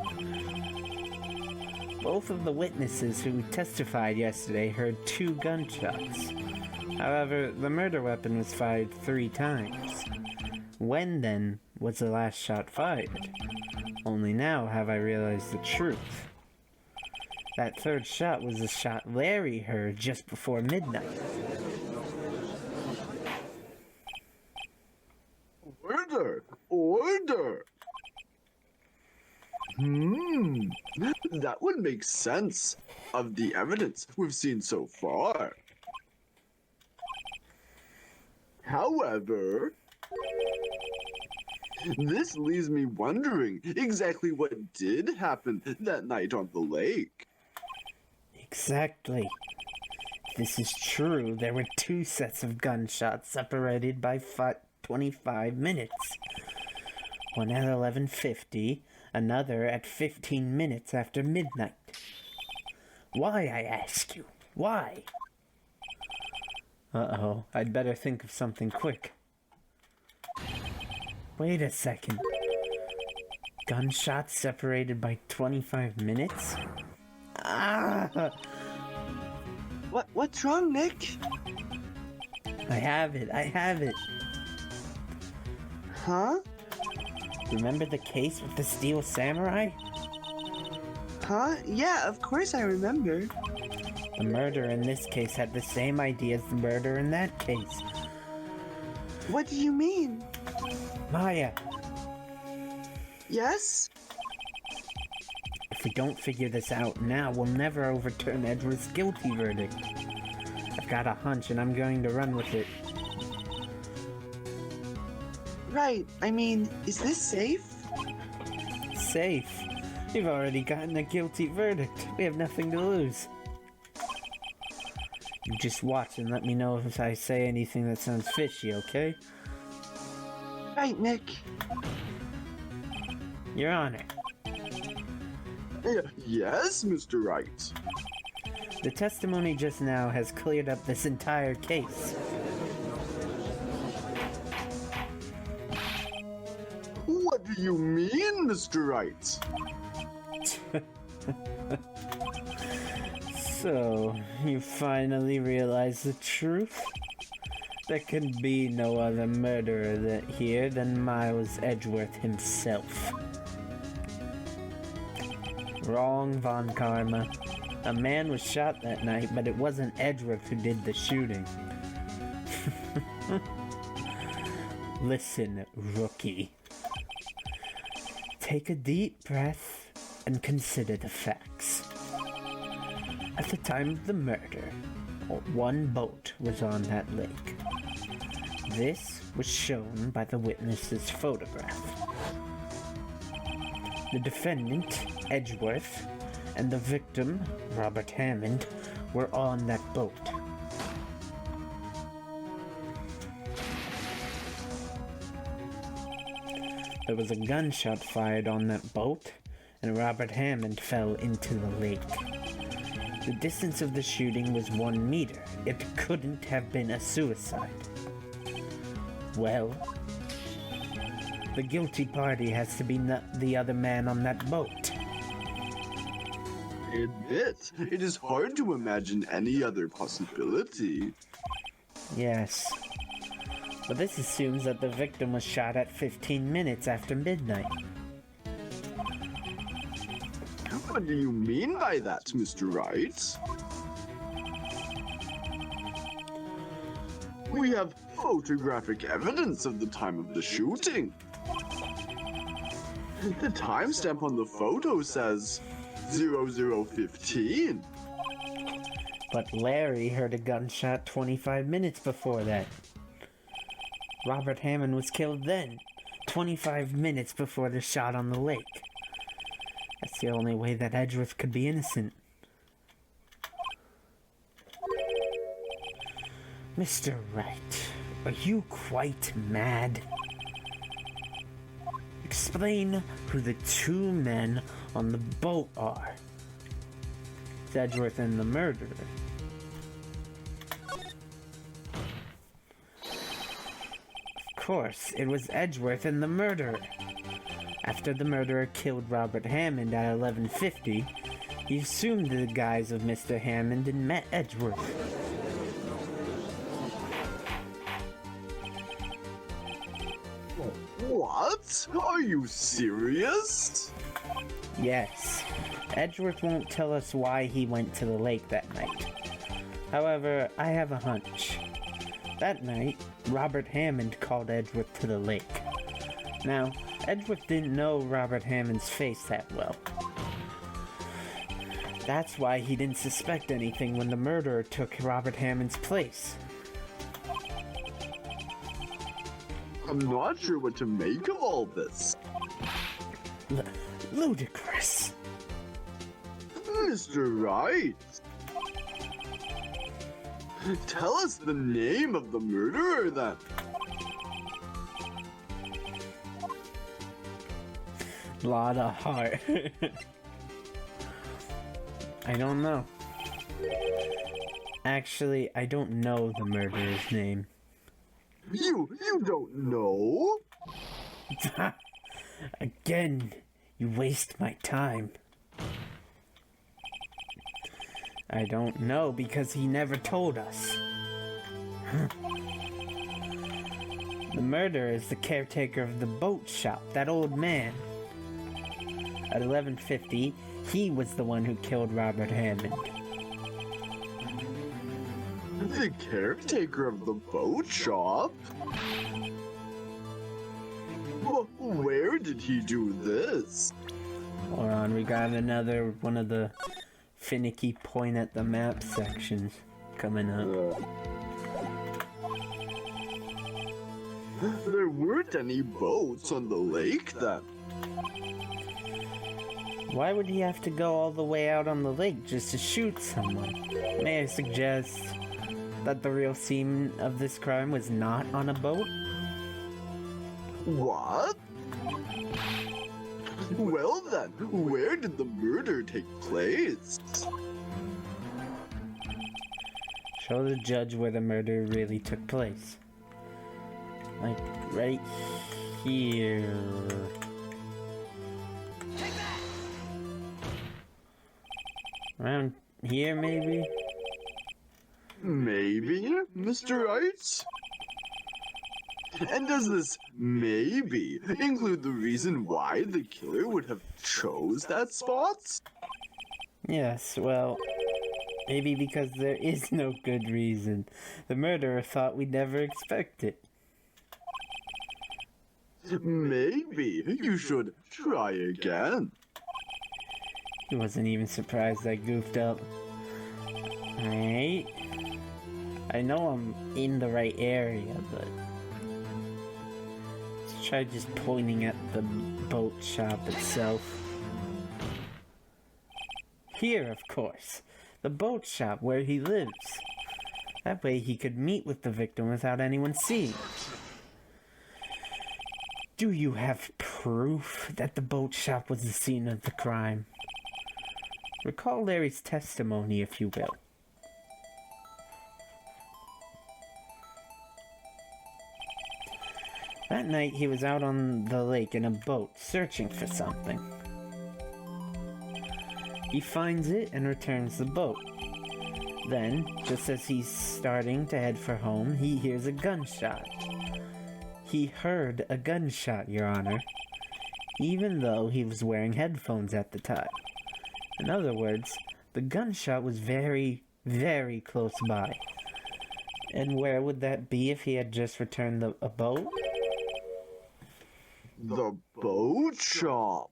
Both of the witnesses who testified yesterday heard 2 gunshots. However, the murder weapon was fired 3 times. When, then, was the last shot fired? Only now have I realized the truth. That 3rd shot was the shot Larry heard just before midnight. Order! Order! That would make sense of the evidence we've seen so far. However, this leaves me wondering exactly what did happen that night on the lake. Exactly. If this is true, there were 2 sets of gunshots separated by 25 minutes. One at 11:50, another at 15 minutes after midnight. Why, I ask you? Why? Uh-oh, I'd better think of something quick. Wait a second. Gunshots separated by 25 minutes? Ah! What's wrong, Nick? I have it. Huh? Remember the case with the Steel Samurai? Huh? Yeah, of course I remember. The murderer in this case had the same idea as the murderer in that case. What do you mean? Maya, Yes? if we don't figure this out now, we'll never overturn Edward's guilty verdict. I've got a hunch and I'm going to run with it. Right. I mean, is this safe? Safe. We've already gotten a guilty verdict. We have nothing to lose. You just watch and let me know if I say anything that sounds fishy, okay? Right, Nick. Your Honor, Yes, Mr. Wright. The testimony just now has cleared up this entire case. What do you mean, Mr. Wright? So, you finally realize the truth? There can be no other murderer here than Miles Edgeworth himself. Wrong, Von Karma. A man was shot that night, but it wasn't Edgeworth who did the shooting. Listen, rookie. Take a deep breath and consider the facts. At the time of the murder, one boat was on that lake. This was shown by the witness's photograph. The defendant, Edgeworth, and the victim, Robert Hammond, were on that boat. There was a gunshot fired on that boat, and Robert Hammond fell into the lake. The distance of the shooting was 1 meter. It couldn't have been a suicide. Well, the guilty party has to be the other man on that boat. Admit, it is hard to imagine any other possibility. Yes. But this assumes that the victim was shot at 15 minutes after midnight. What do you mean by that, Mr. Wright? We have photographic evidence of the time of the shooting. The timestamp on the photo says 00:15. But Larry heard a gunshot 25 minutes before that. Robert Hammond was killed then, 25 minutes before the shot on the lake. That's the only way that Edgeworth could be innocent. Mr. Wright, are you quite mad? Explain who the two men on the boat are. It's Edgeworth and the murderer. Of course, it was Edgeworth and the murderer. After the murderer killed Robert Hammond at 11:50, he assumed the guise of Mr. Hammond and met Edgeworth. What? Are you serious? Yes, Edgeworth won't tell us why he went to the lake that night. However, I have a hunch. That night, Robert Hammond called Edgeworth to the lake. Now, Edgeworth didn't know Robert Hammond's face that well. That's why he didn't suspect anything when the murderer took Robert Hammond's place. I'm not sure what to make of all this. Ludicrous. Mr. Wright. Tell us the name of the murderer then. Lot of heart. I don't know. Actually, I don't know the murderer's name. You don't know? Again, you waste my time. I don't know because he never told us. The murderer is the caretaker of the boat shop, that old man. At 11:50, he was the one who killed Robert Hammond. The caretaker of the boat shop? Where did he do this? Hold on, we got another one of the finicky point at the map sections coming up. There weren't any boats on the lake then. Why would he have to go all the way out on the lake just to shoot someone? May I suggest that the real scene of this crime was not on a boat? What? Well then, where did the murder take place? Show the judge where the murder really took place. Like, right here. Around here, maybe? Maybe, Mr. Wright? And does this maybe include the reason why the killer would have chose that spot? Yes, well, maybe because there is no good reason. The murderer thought we'd never expect it. Maybe you should try again. He wasn't even surprised I goofed up. Alright. I know I'm in the right area, but... let's try just pointing at the boat shop itself. Here, of course. The boat shop where he lives. That way he could meet with the victim without anyone seeing. Do you have proof that the boat shop was the scene of the crime? Recall Larry's testimony, if you will. That night, he was out on the lake in a boat, searching for something. He finds it and returns the boat. Then, just as he's starting to head for home, he hears a gunshot. He heard a gunshot, Your Honor, even though he was wearing headphones at the time. In other words, the gunshot was very, very close by. And where would that be if he had just returned a boat? The boat shop.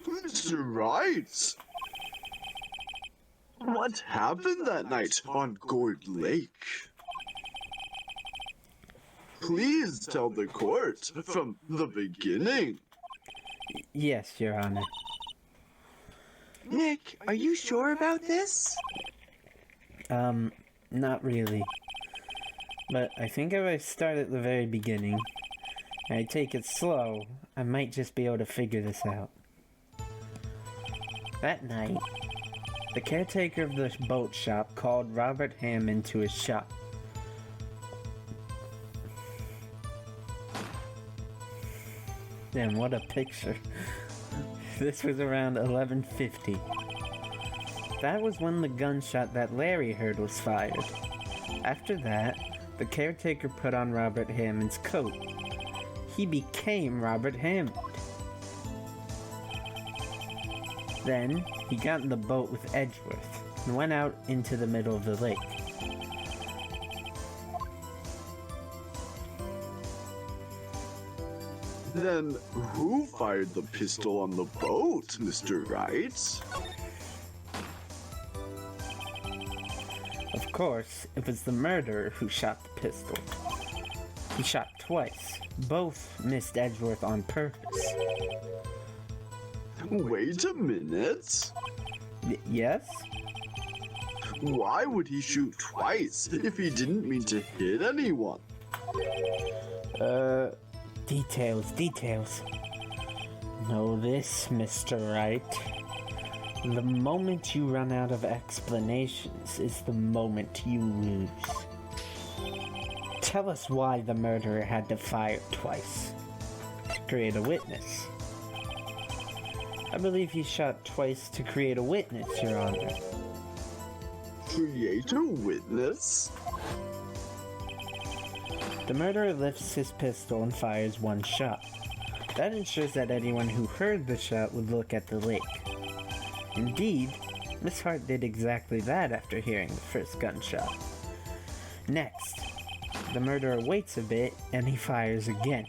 Mr. Wright. What happened that night on Gourd Lake? Please tell the court from the beginning. Yes, Your Honor. Nick, are you sure about this? Not really. But I think if I start at the very beginning, and I take it slow, I might just be able to figure this out. That night, the caretaker of the boat shop called Robert Ham into his shop. Damn, what a picture. This was around 11:50. That was when the gunshot that Larry heard was fired. After that, the caretaker put on Robert Hammond's coat. He became Robert Hammond. Then, he got in the boat with Edgeworth and went out into the middle of the lake. Then who fired the pistol on the boat, Mr. Wright? Of course, it was the murderer who shot the pistol. He shot twice. Both missed Edgeworth on purpose. Wait a minute. Yes? Why would he shoot twice if he didn't mean to hit anyone? Details. Know this, Mr. Wright. The moment you run out of explanations is the moment you lose. Tell us why the murderer had to fire twice. To create a witness. I believe he shot twice to create a witness, Your Honor. Create a witness? The murderer lifts his pistol and fires one shot. That ensures that anyone who heard the shot would look at the lake. Indeed, Miss Hart did exactly that after hearing the first gunshot. Next, the murderer waits a bit and he fires again.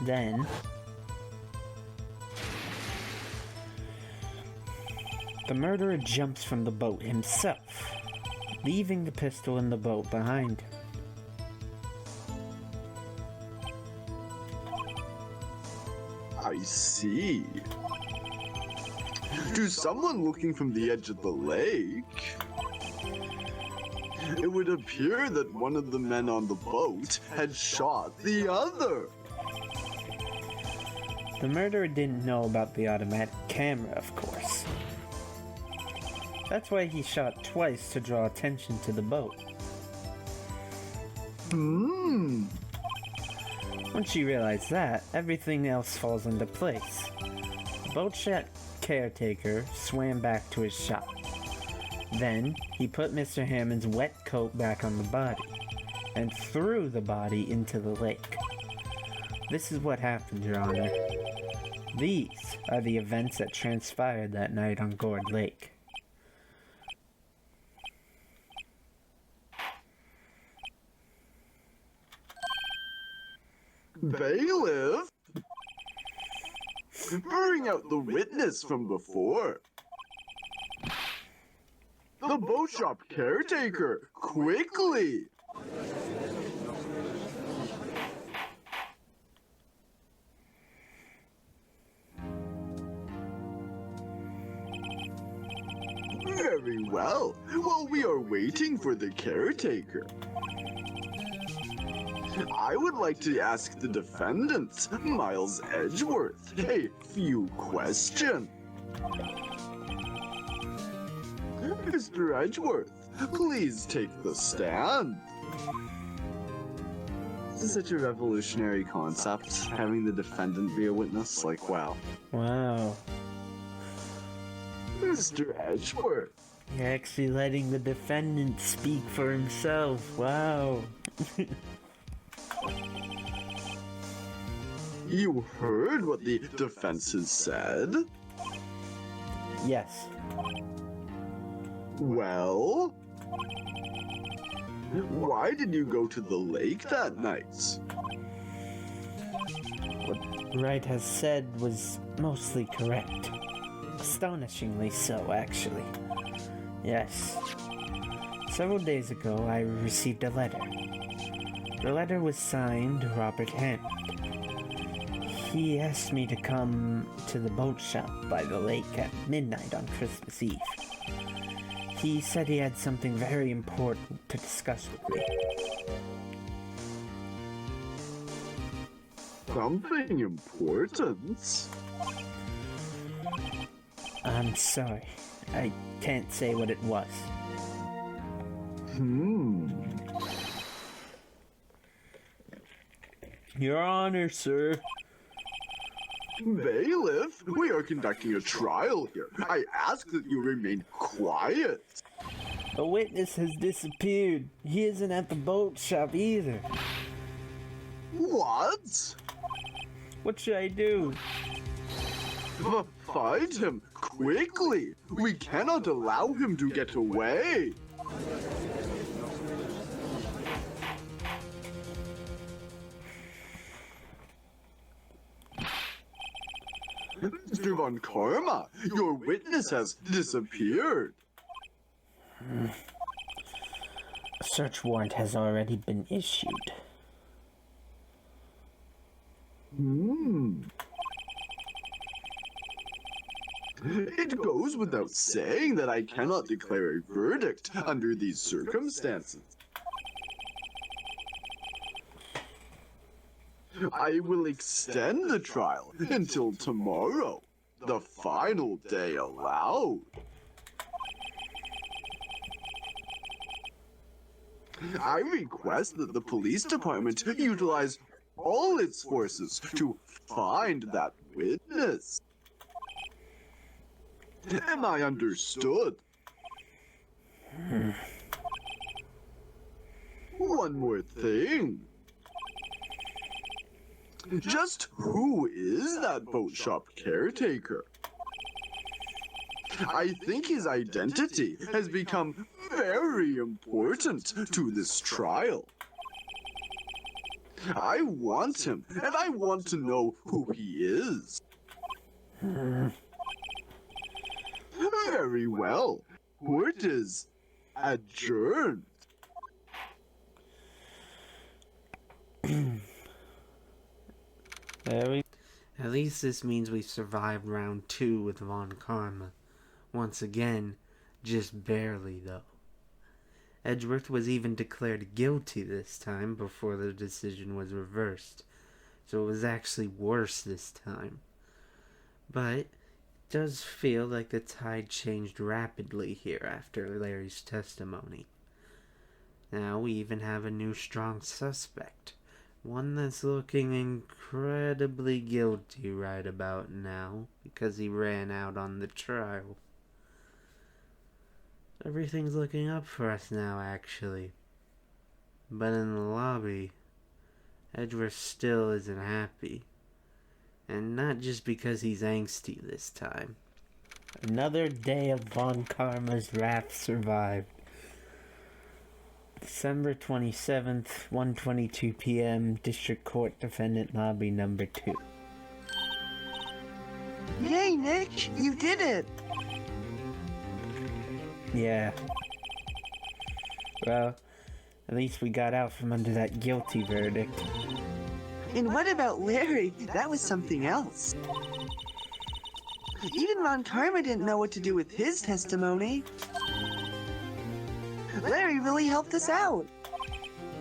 Then, the murderer jumps from the boat himself, leaving the pistol in the boat behind him. I see. To someone looking from the edge of the lake, it it would appear that one of the men on the boat had shot the other. The murderer didn't know about the automatic camera, of course. That's why he shot twice to draw attention to the boat. Once she realized that, everything else falls into place. The boat shack caretaker swam back to his shop. Then, he put Mr. Hammond's wet coat back on the body, and threw the body into the lake. This is what happened, Your Honor. These are the events that transpired that night on Gourd Lake. Bailiff? Bring out the witness from before. The boat shop caretaker, quickly! Very well. While we are waiting for the caretaker, I would like to ask the defendant, Miles Edgeworth, a few questions. Mr. Edgeworth, please take the stand. This is such a revolutionary concept, having the defendant be a witness. Like, wow. Wow. Mr. Edgeworth, You're actually letting the defendant speak for himself. Wow. you heard what the defense has said? Yes. Well? Why did you go to the lake that night? What Wright has said was mostly correct. Astonishingly so, actually. Yes. Several days ago, I received a letter. The letter was signed Robert Hammond. He asked me to come to the boat shop by the lake at midnight on Christmas Eve. He said he had something very important to discuss with me. Something important? I'm sorry. I can't say what it was. Your Honor, sir. Bailiff, we are conducting a trial here. I ask that you remain quiet. A witness has disappeared. He isn't at the boat shop either. What? What should I do? Find him, quickly! We cannot allow him to get away! Mr. Von Karma, your witness has disappeared. A search warrant has already been issued. It goes without saying that I cannot declare a verdict under these circumstances. I will extend the trial until tomorrow, the final day allowed. I request that the police department utilize all its forces to find that witness. Am I understood? One more thing. Just who is that boat shop caretaker? I think his identity has become very important to this trial. I want him, and I want to know who he is. Very well. Court is adjourned. At least this means we survived round 2 with Von Karma. Once again, just barely though. Edgeworth was even declared guilty this time before the decision was reversed, so it was actually worse this time. But it does feel like the tide changed rapidly here after Larry's testimony. Now we even have a new strong suspect, one that's looking incredibly guilty right about now because he ran out on the trial. Everything's looking up for us now, actually. But in the lobby, Edgeworth still isn't happy. And not just because he's angsty this time. Another day of Von Karma's wrath survived. December 27th, 1:22 p.m., District Court Defendant Lobby number 2. Yay, Nick! You did it! Yeah. Well, at least we got out from under that guilty verdict. And what about Larry? That was something else. Even Von Karma didn't know what to do with his testimony. Larry really helped us out.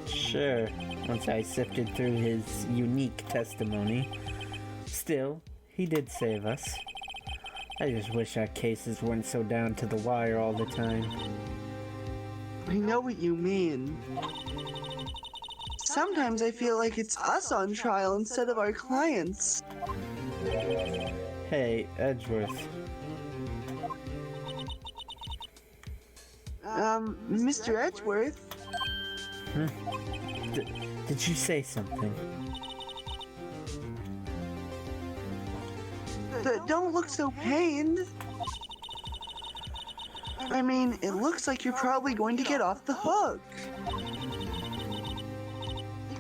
Sure, once I sifted through his unique testimony. Still, he did save us. I just wish our cases weren't so down to the wire all the time. I know what you mean. Sometimes I feel like it's us on trial instead of our clients. Hey, Edgeworth. Mr. Edgeworth? Did you say something? Don't look so pained. I mean, it looks like you're probably going to get off the hook.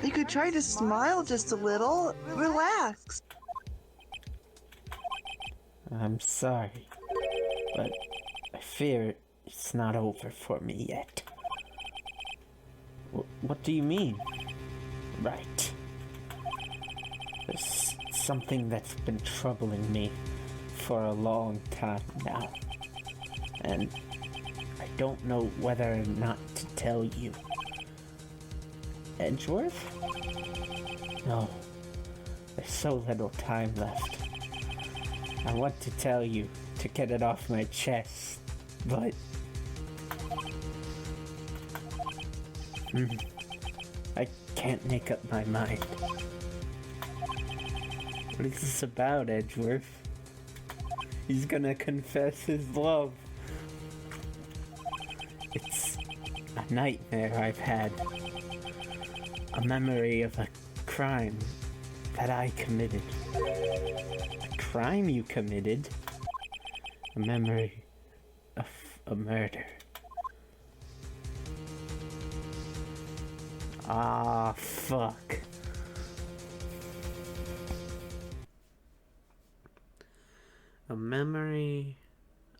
You could try to smile just a little. Relax. I'm sorry, but I fear it's not over for me yet. What do you mean? Right. There's something that's been troubling me for a long time now. And I don't know whether or not to tell you. Edgeworth? No. There's so little time left. I want to tell you to get it off my chest, but... I can't make up my mind. What is this about, Edgeworth? He's gonna confess his love. It's a nightmare I've had. A memory of a crime that I committed. A crime you committed? A memory of a murder. Ah, fuck. A memory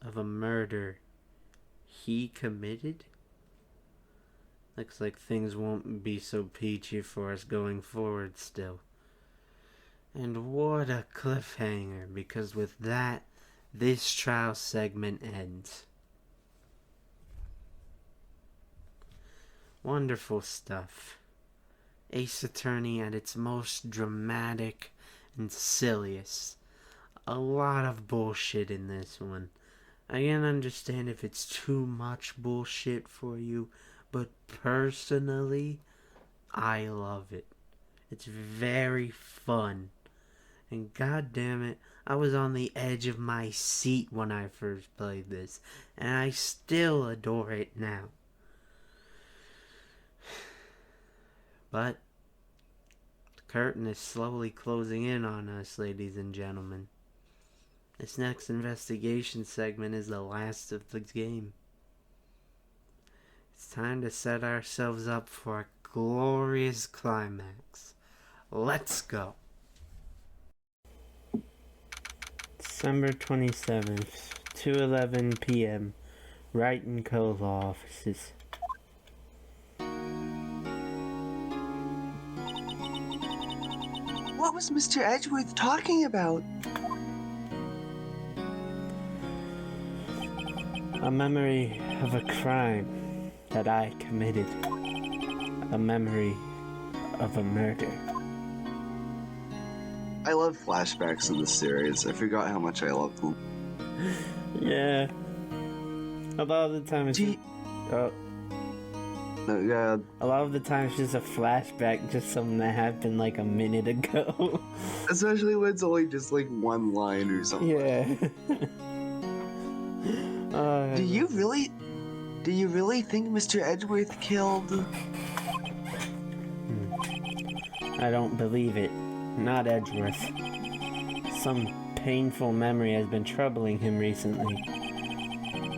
of a murder he committed? Looks like things won't be so peachy for us going forward still. And what a cliffhanger, because with that, this trial segment ends. Wonderful stuff. Ace Attorney at its most dramatic and silliest. A lot of bullshit in this one. I can understand if it's too much bullshit for you, but personally, I love it. It's very fun. And god damn it, I was on the edge of my seat when I first played this, and I still adore it now. But the curtain is slowly closing in on us, ladies and gentlemen. This next investigation segment is the last of the game. It's time to set ourselves up for a glorious climax. Let's go. December 27th, 2:11 p.m., Wright & Co. law offices. What was Mr. Edgeworth talking about? A memory of a crime that I committed a memory of a murder. I love flashbacks in this series. I forgot how much I love them. Yeah. A lot of the time it's Yeah, a lot of the time it's just a flashback, just something that happened like a minute ago. especially when it's only just like one line or something. Yeah. Do you really think Mr. Edgeworth killed? I don't believe it. Not Edgeworth. Some painful memory has been troubling him recently.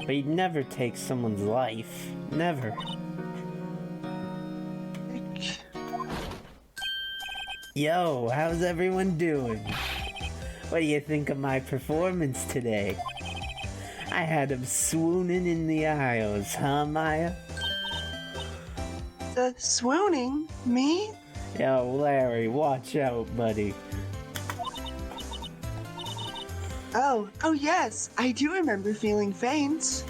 But he'd never take someone's life. Never. Yo, how's everyone doing? What do you think of my performance today? I had him swooning in the aisles, huh, Maya? Swooning? Me? Yo, Larry, watch out, buddy. Oh yes, I do remember feeling faint.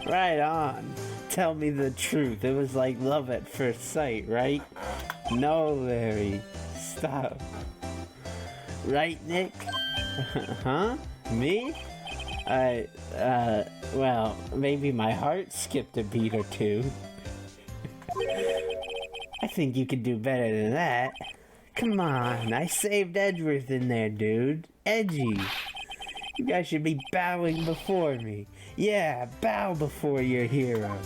Right on. Tell me the truth. It was like love at first sight, right? No, Larry. Stop. Right, Nick? Huh? Me? Well, maybe my heart skipped a beat or two. I think you could do better than that. Come on, I saved Edgeworth in there, dude. Edgy. You guys should be bowing before me. Yeah, bow before your hero.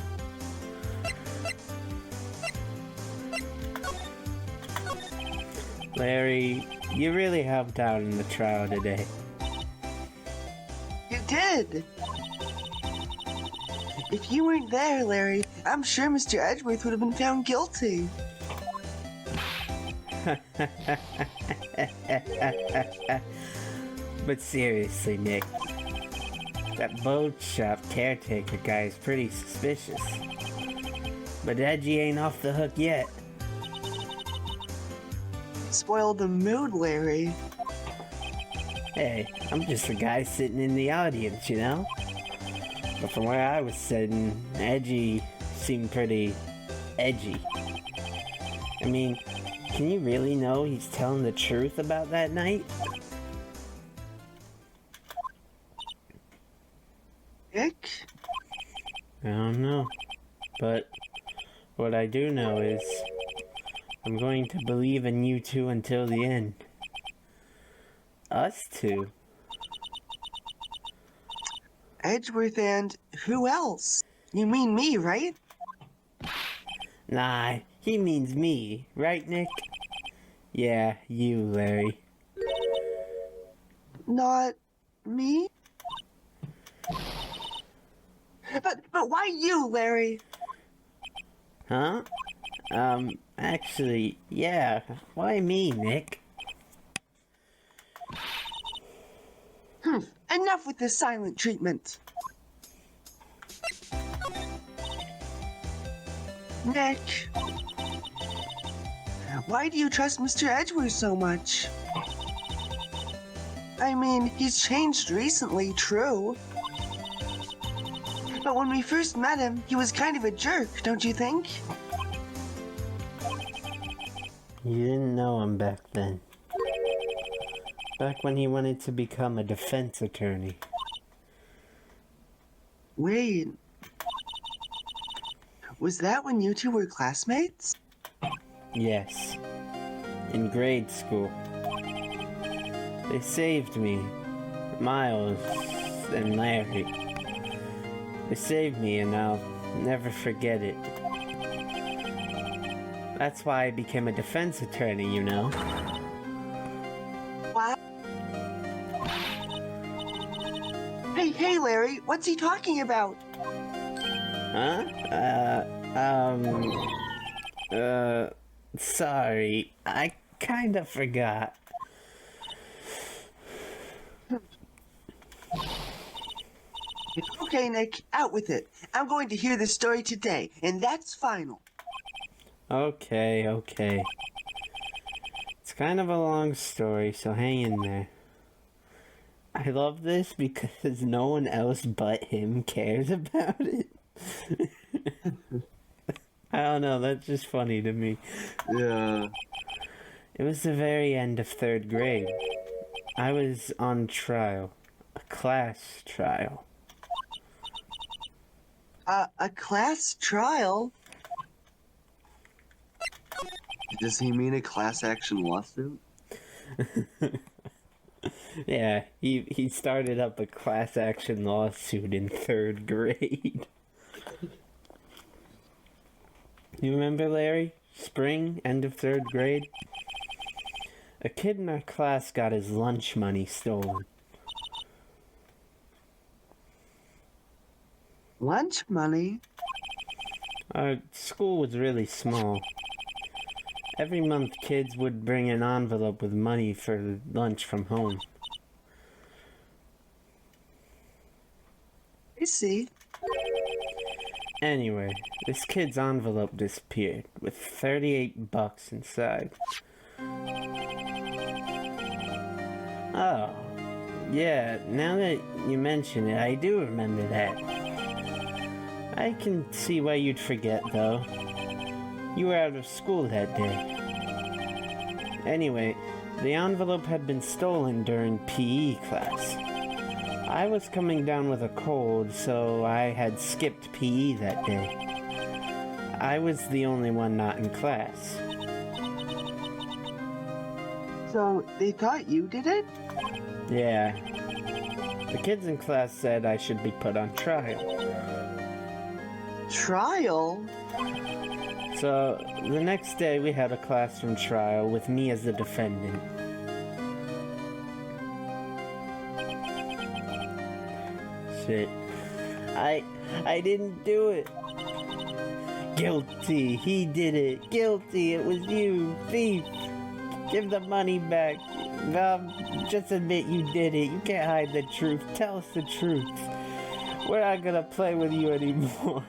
Larry, you really helped out in the trial today. You did. If you weren't there, Larry, I'm sure Mr. Edgeworth would have been found guilty. But seriously, Nick, that boat shop caretaker guy is pretty suspicious. But Edgy ain't off the hook yet. Spoiled the mood, Larry. Hey, I'm just a guy sitting in the audience, you know? But from where I was sitting, Edgy seemed pretty edgy. I mean, can you really know he's telling the truth about that night? Nick? I don't know. But what I do know is I'm going to believe in you two until the end. Us two? Edgeworth and who else? You mean me, right? Nah, he means me, right, Nick? Yeah, you, Larry. Not me? But why you, Larry? Huh? Actually, yeah. Why me, Nick? Enough with this silent treatment. Nick, why do you trust Mr. Edgeworth so much? I mean, he's changed recently, true. But when we first met him, he was kind of a jerk, don't you think? You didn't know him back then. Back when he wanted to become a defense attorney. Wait. Was that when you two were classmates? Yes. In grade school. They saved me. Miles and Larry. They saved me and I'll never forget it. That's why I became a defense attorney, you know? Wow. Hey, Larry, what's he talking about? Huh? Sorry. I kinda forgot. Okay, Nick, out with it. I'm going to hear this story today, and that's final. Okay. It's kind of a long story, so hang in there. I love this because no one else but him cares about it. I don't know, that's just funny to me. Yeah. It was the very end of 3rd grade. I was on trial. A class trial. A class trial? Does he mean a class action lawsuit? Yeah, he started up a class action lawsuit in 3rd grade. You remember, Larry? Spring, end of 3rd grade? A kid in our class got his lunch money stolen. Lunch money? Our school was really small. Every month, kids would bring an envelope with money for lunch from home. I see. Anyway, this kid's envelope disappeared with $38 inside. Oh, yeah, now that you mention it, I do remember that. I can see why you'd forget, though. You were out of school that day. Anyway, the envelope had been stolen during PE class. I was coming down with a cold, so I had skipped PE that day. I was the only one not in class. So they thought you did it? Yeah. The kids in class said I should be put on trial. Trial? So, the next day we had a classroom trial with me as the defendant. Shit. I didn't do it. Guilty. He did it. Guilty. It was you. Thief. Give the money back. Just admit you did it. You can't hide the truth. Tell us the truth. We're not gonna play with you anymore.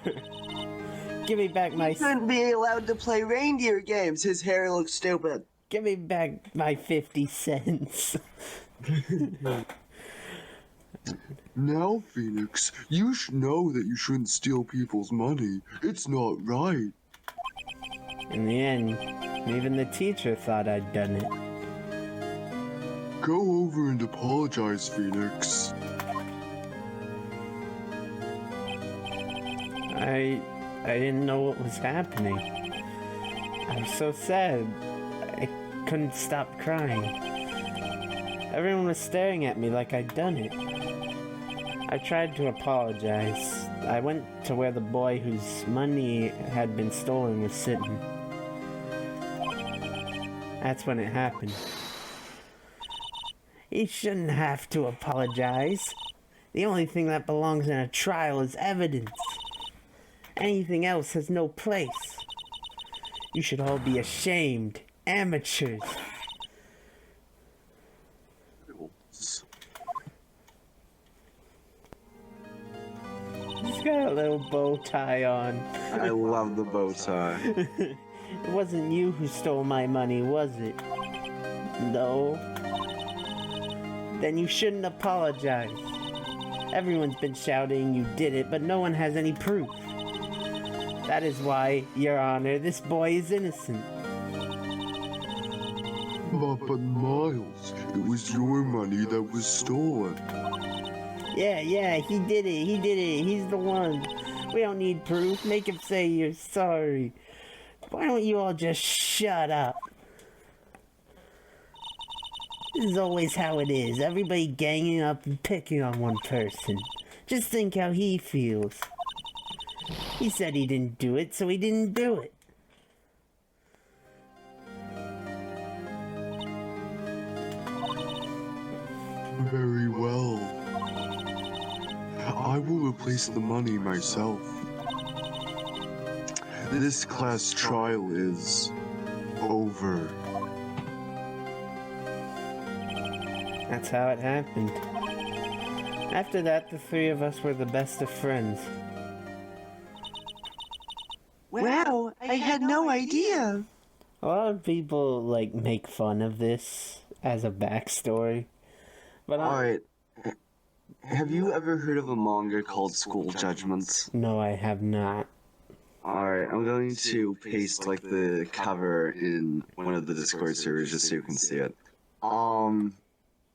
Give me back my... He shouldn't be allowed to play reindeer games. His hair looks stupid. Give me back my 50 cents. Now, Phoenix, you should know that you shouldn't steal people's money. It's not right. In the end, even the teacher thought I'd done it. Go over and apologize, Phoenix. I didn't know what was happening. I was so sad. I couldn't stop crying. Everyone was staring at me like I'd done it. I tried to apologize. I went to where the boy whose money had been stolen was sitting. That's when it happened. He shouldn't have to apologize. The only thing that belongs in a trial is evidence. Anything else has no place. You should all be ashamed. Amateurs. He's got a little bow tie on. I love the bow tie. It wasn't you who stole my money, was it? No. Then you shouldn't apologize. Everyone's been shouting you did it, but no one has any proof. That is why, Your Honor, this boy is innocent. But Miles, it was your money that was stolen. Yeah, he did it, he's the one. We don't need proof, make him say you're sorry. Why don't you all just shut up? This is always how it is, everybody ganging up and picking on one person. Just think how he feels. He said he didn't do it, so he didn't do it. Very well. I will replace the money myself. This class trial is over. That's how it happened. After that, the three of us were the best of friends. Wow, I had no idea. A lot of people, make fun of this as a backstory. But Alright. Have you ever heard of a manga called School Judgments? No, I have not. Alright, I'm going to paste like the cover in one of the Discord servers just so you can see it.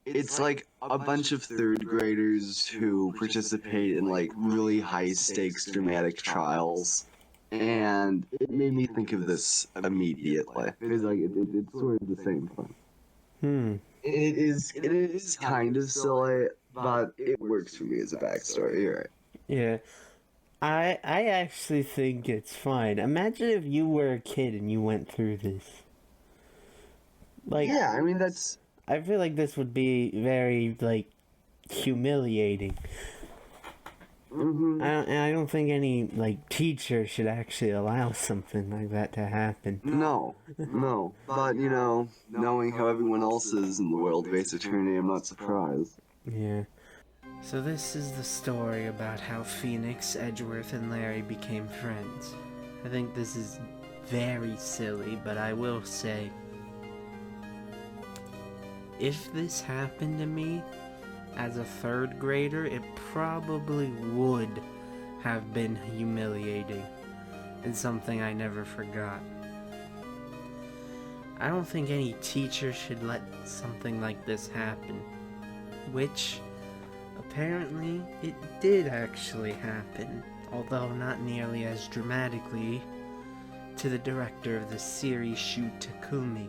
It's like a bunch of third graders who participate in like really high stakes dramatic trials. And it made me think of this immediately. Because like it's sort of the same thing. It is kind of silly, but it works for me as a backstory, you're right. Yeah. I actually think it's fine. Imagine if you were a kid and you went through this. Like, Yeah, I mean that's I feel like this would be very, like, humiliating. I don't think any, like, teacher should actually allow something like that to happen. No. But, you know, knowing how everyone else is in the world of Ace Attorney, I'm not surprised. Yeah. So this is the story about how Phoenix, Edgeworth, and Larry became friends. I think this is very silly, but I will say, if this happened to me as a third grader, it probably would have been humiliating and something I never forgot. I don't think any teacher should let something like this happen, which apparently it did actually happen, although not nearly as dramatically, to the director of the series, Shu Takumi,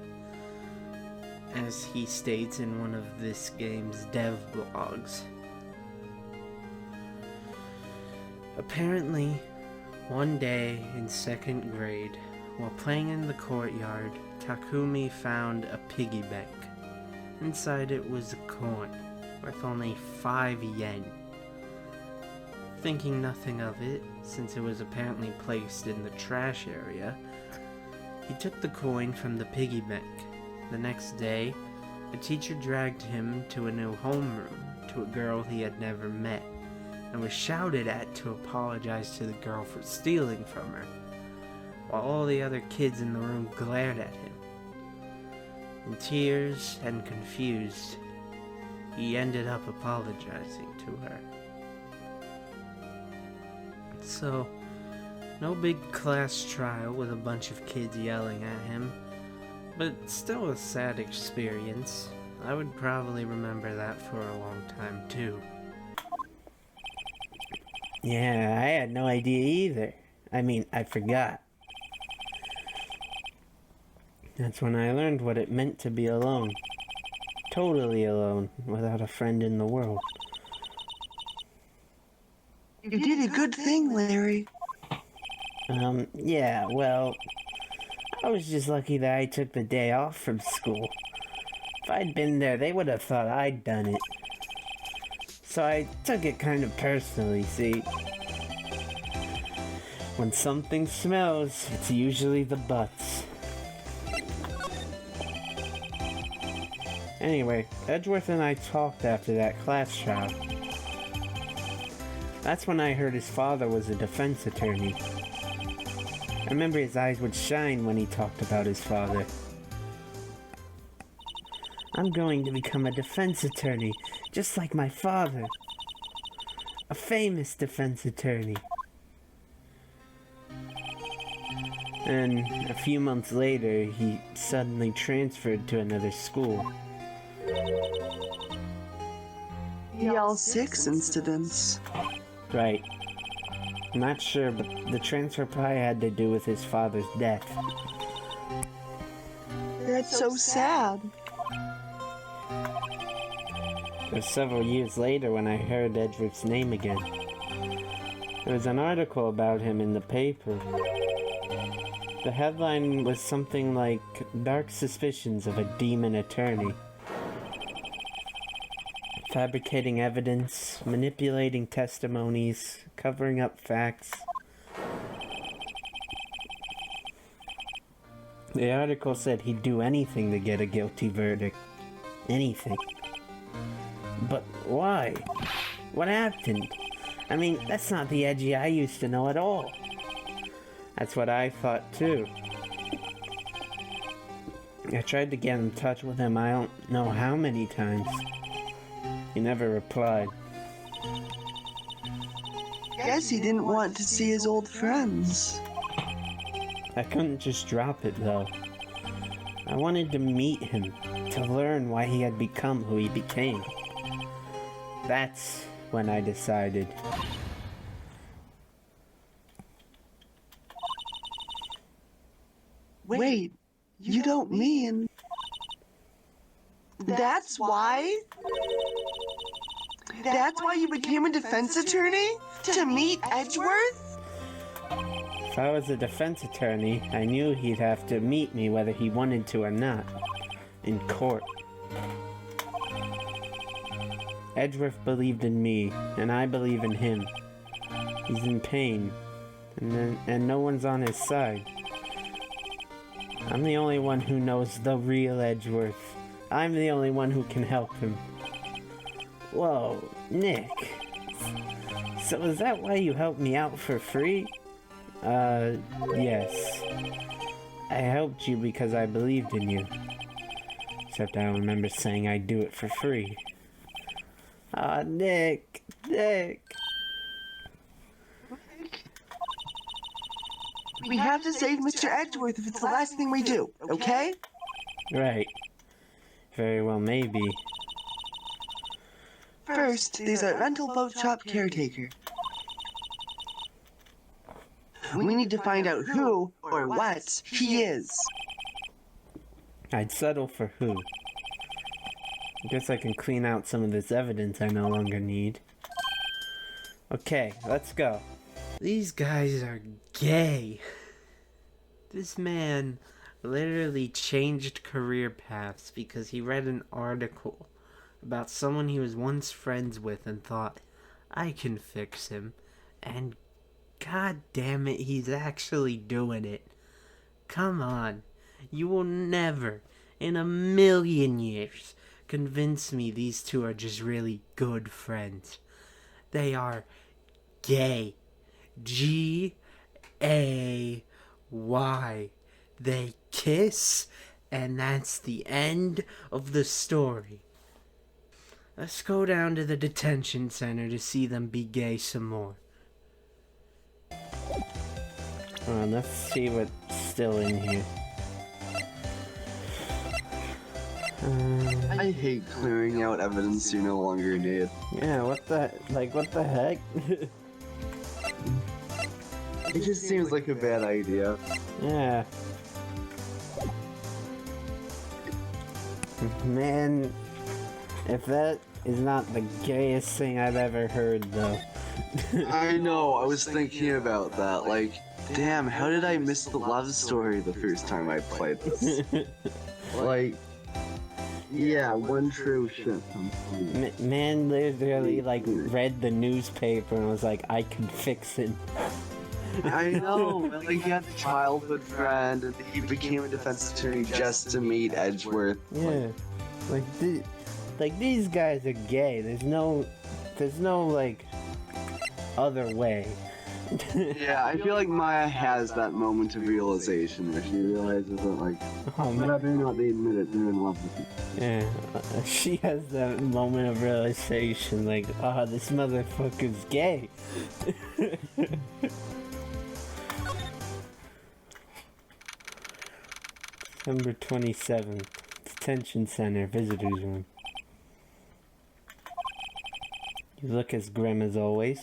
as he states in one of this game's dev blogs. Apparently, one day in second grade, while playing in the courtyard, Takumi found a piggy bank. Inside it was a coin, worth only 5 yen. Thinking nothing of it, since it was apparently placed in the trash area, he took the coin from the piggy bank. The next day, a teacher dragged him to a new homeroom to a girl he had never met, and was shouted at to apologize to the girl for stealing from her, while all the other kids in the room glared at him. In tears and confused, he ended up apologizing to her. So, no big class trial with a bunch of kids yelling at him, but still a sad experience. I would probably remember that for a long time too. Yeah, I had no idea either. I mean, I forgot. That's when I learned what it meant to be alone. Totally alone, without a friend in the world. You did a good thing, Larry. Yeah, well, I was just lucky that I took the day off from school. If I'd been there, they would have thought I'd done it. So I took it kind of personally, see? When something smells, it's usually the butts. Anyway, Edgeworth and I talked after that class trial. That's when I heard his father was a defense attorney. I remember his eyes would shine when he talked about his father. I'm going to become a defense attorney, just like my father. A famous defense attorney. And a few months later, he suddenly transferred to another school. The L6 incidents. Right. Not sure, but the transfer probably had to do with his father's death. That's so sad. It was several years later when I heard Edgeworth's name again. There was an article about him in the paper. The headline was something like, "Dark Suspicions of a Demon Attorney." Fabricating evidence, manipulating testimonies, covering up facts. The article said he'd do anything to get a guilty verdict. Anything. But why? What happened? I mean, that's not the Edgy I used to know at all. That's what I thought too. I tried to get in touch with him I don't know how many times. He never replied. Guess he didn't want to see his old friends. I couldn't just drop it, though. I wanted to meet him, to learn why he had become who he became. That's when I decided. Wait, you don't mean... That's why? That's why you became a defense attorney? To meet Edgeworth? If I was a defense attorney, I knew he'd have to meet me whether he wanted to or not. In court. Edgeworth believed in me, and I believe in him. He's in pain, and no one's on his side. I'm the only one who knows the real Edgeworth. I'm the only one who can help him. Whoa, Nick. So is that why you helped me out for free? Yes. I helped you because I believed in you. Except I don't remember saying I'd do it for free. Aw, Nick. We have to save Mr. Edgeworth if it's the last thing we do, okay? Right. Very well, maybe. First, there's a rental boat shop caretaker. We need to find out who, or what, he is. I'd settle for who. I guess I can clean out some of this evidence I no longer need. Okay, let's go. These guys are gay. This man literally changed career paths because he read an article about someone he was once friends with and thought, I can fix him. And god damn it, he's actually doing it. Come on. You will never, in a million years, convince me these two are just really good friends. They are gay. G-A-Y. They kiss, and that's the end of the story. Let's go down to the detention center to see them be gay some more. Let's see what's still in here. I hate clearing out evidence you no longer need. Yeah, what the heck? It just seems like a bad idea. Yeah. Man, if that is not the gayest thing I've ever heard, though. I know, I was thinking about that. Like, damn, how did I miss the love story the first time I played this? Like, yeah, one true shit. Man literally, read the newspaper and was like, I can fix it. I know, like, he had a childhood friend, and he became a defense attorney just to meet Edgeworth. Yeah. These guys are gay. There's no, other way. Yeah, I feel like Maya has that moment of realization where she realizes that, like, Oh, man. whether or not they admit it, they're in love with you. Yeah, she has that moment of realization, like, this motherfucker's gay. December 27th, Detention Center, Visitors Room. You look as grim as always.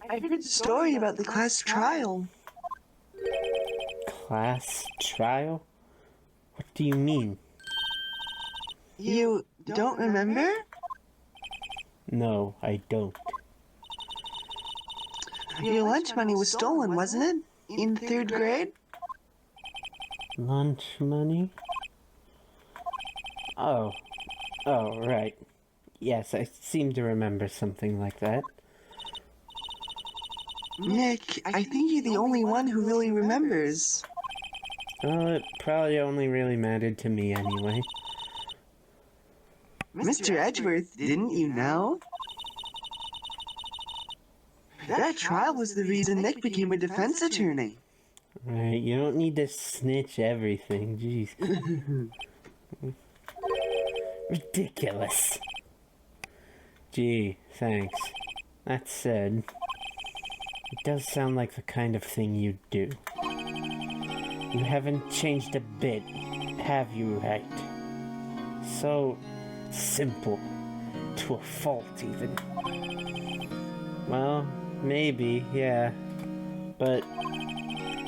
I heard a story about the class trial. Class trial? What do you mean? You don't remember? No, I don't. Your lunch money was stolen, wasn't it? In 3rd grade? Lunch money? Oh, right. Yes, I seem to remember something like that. Nick, I think you're the only one who really remembers. Well, it probably only really mattered to me anyway. Mr. Edgeworth, didn't you know? That trial was the reason Nick became a defense attorney. Right, you don't need to snitch everything, jeez. Ridiculous. Gee, thanks. That said, it does sound like the kind of thing you'd do. You haven't changed a bit, have you, Wright? So simple, to a fault even. Well, maybe, yeah. But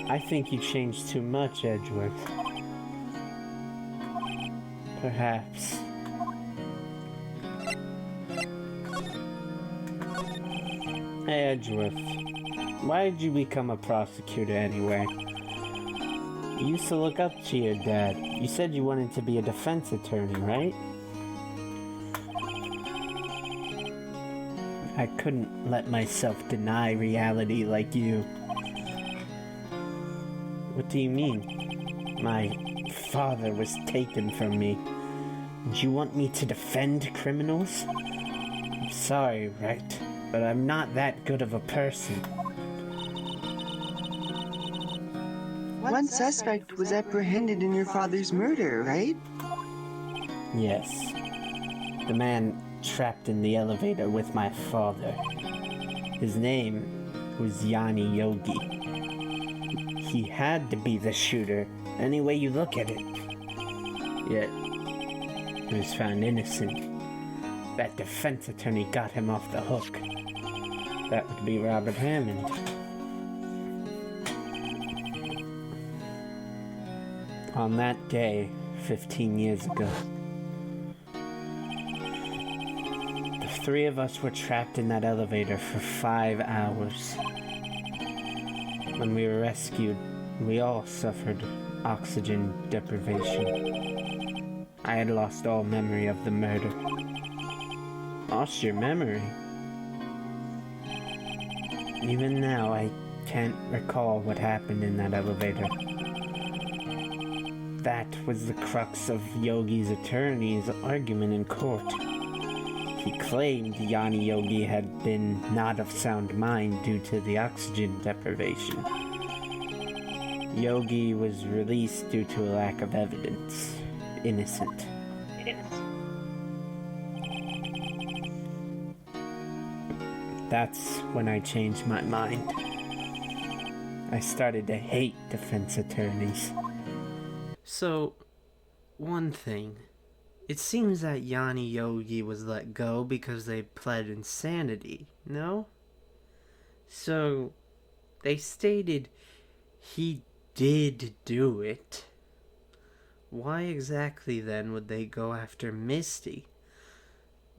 I think you changed too much, Edgeworth. Perhaps. Hey, Edgeworth. Why did you become a prosecutor anyway? You used to look up to your dad. You said you wanted to be a defense attorney, right? I couldn't let myself deny reality like you. What do you mean? My father was taken from me. And you want me to defend criminals? I'm sorry, Wright, but I'm not that good of a person. One suspect was apprehended in your father's murder, right? Yes. The man trapped in the elevator with my father. His name was Yanni Yogi. He had to be the shooter, any way you look at it. Yet, he was found innocent. That defense attorney got him off the hook. That would be Robert Hammond. On that day, 15 years ago, the three of us were trapped in that elevator for 5 hours. When we were rescued, we all suffered oxygen deprivation. I had lost all memory of the murder. Lost your memory? Even now, I can't recall what happened in that elevator. That was the crux of Yogi's attorney's argument in court. He claimed Yanni Yogi had been not of sound mind due to the oxygen deprivation. Yogi was released due to a lack of evidence. Innocent. That's when I changed my mind. I started to hate defense attorneys. So, one thing. It seems that Yanni Yogi was let go because they pled insanity, no? So, they stated he did do it. Why exactly then would they go after Misty?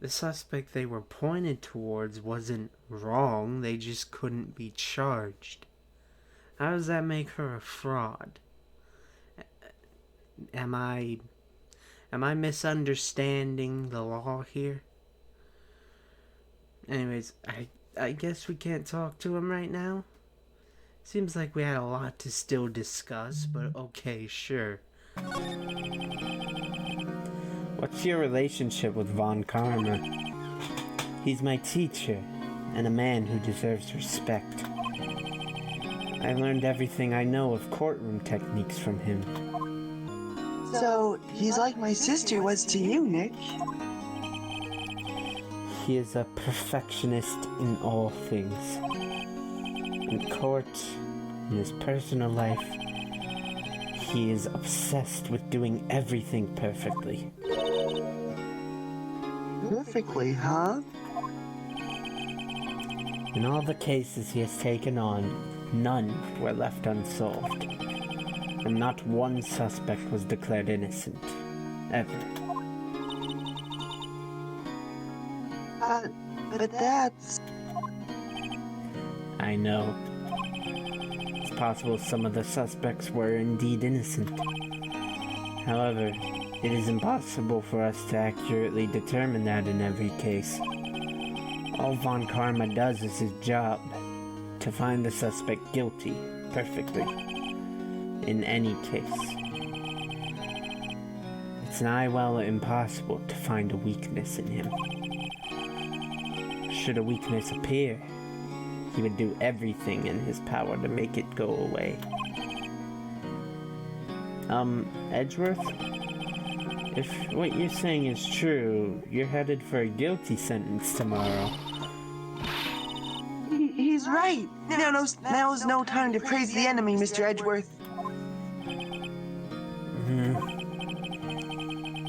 The suspect they were pointed towards wasn't wrong, they just couldn't be charged. How does that make her a fraud? Am I misunderstanding the law here? Anyways, I guess we can't talk to him right now. Seems like we had a lot to still discuss, but okay, sure. What's your relationship with Von Karma? He's my teacher, and a man who deserves respect. I learned everything I know of courtroom techniques from him. So, he's like my sister was to you, Nick. He is a perfectionist in all things. In court, in his personal life, he is obsessed with doing everything perfectly. Perfectly, huh? In all the cases he has taken on, none were left unsolved. And not one suspect was declared innocent. Ever. But that's... I know. It's possible some of the suspects were indeed innocent. However, it is impossible for us to accurately determine that in every case. All Von Karma does is his job, to find the suspect guilty, perfectly. In any case. It's nigh well impossible to find a weakness in him. Should a weakness appear, he would do everything in his power to make it go away. Edgeworth? If what you're saying is true, you're headed for a guilty sentence tomorrow. He's right. Now's no time to praise the enemy, Mr. Edgeworth.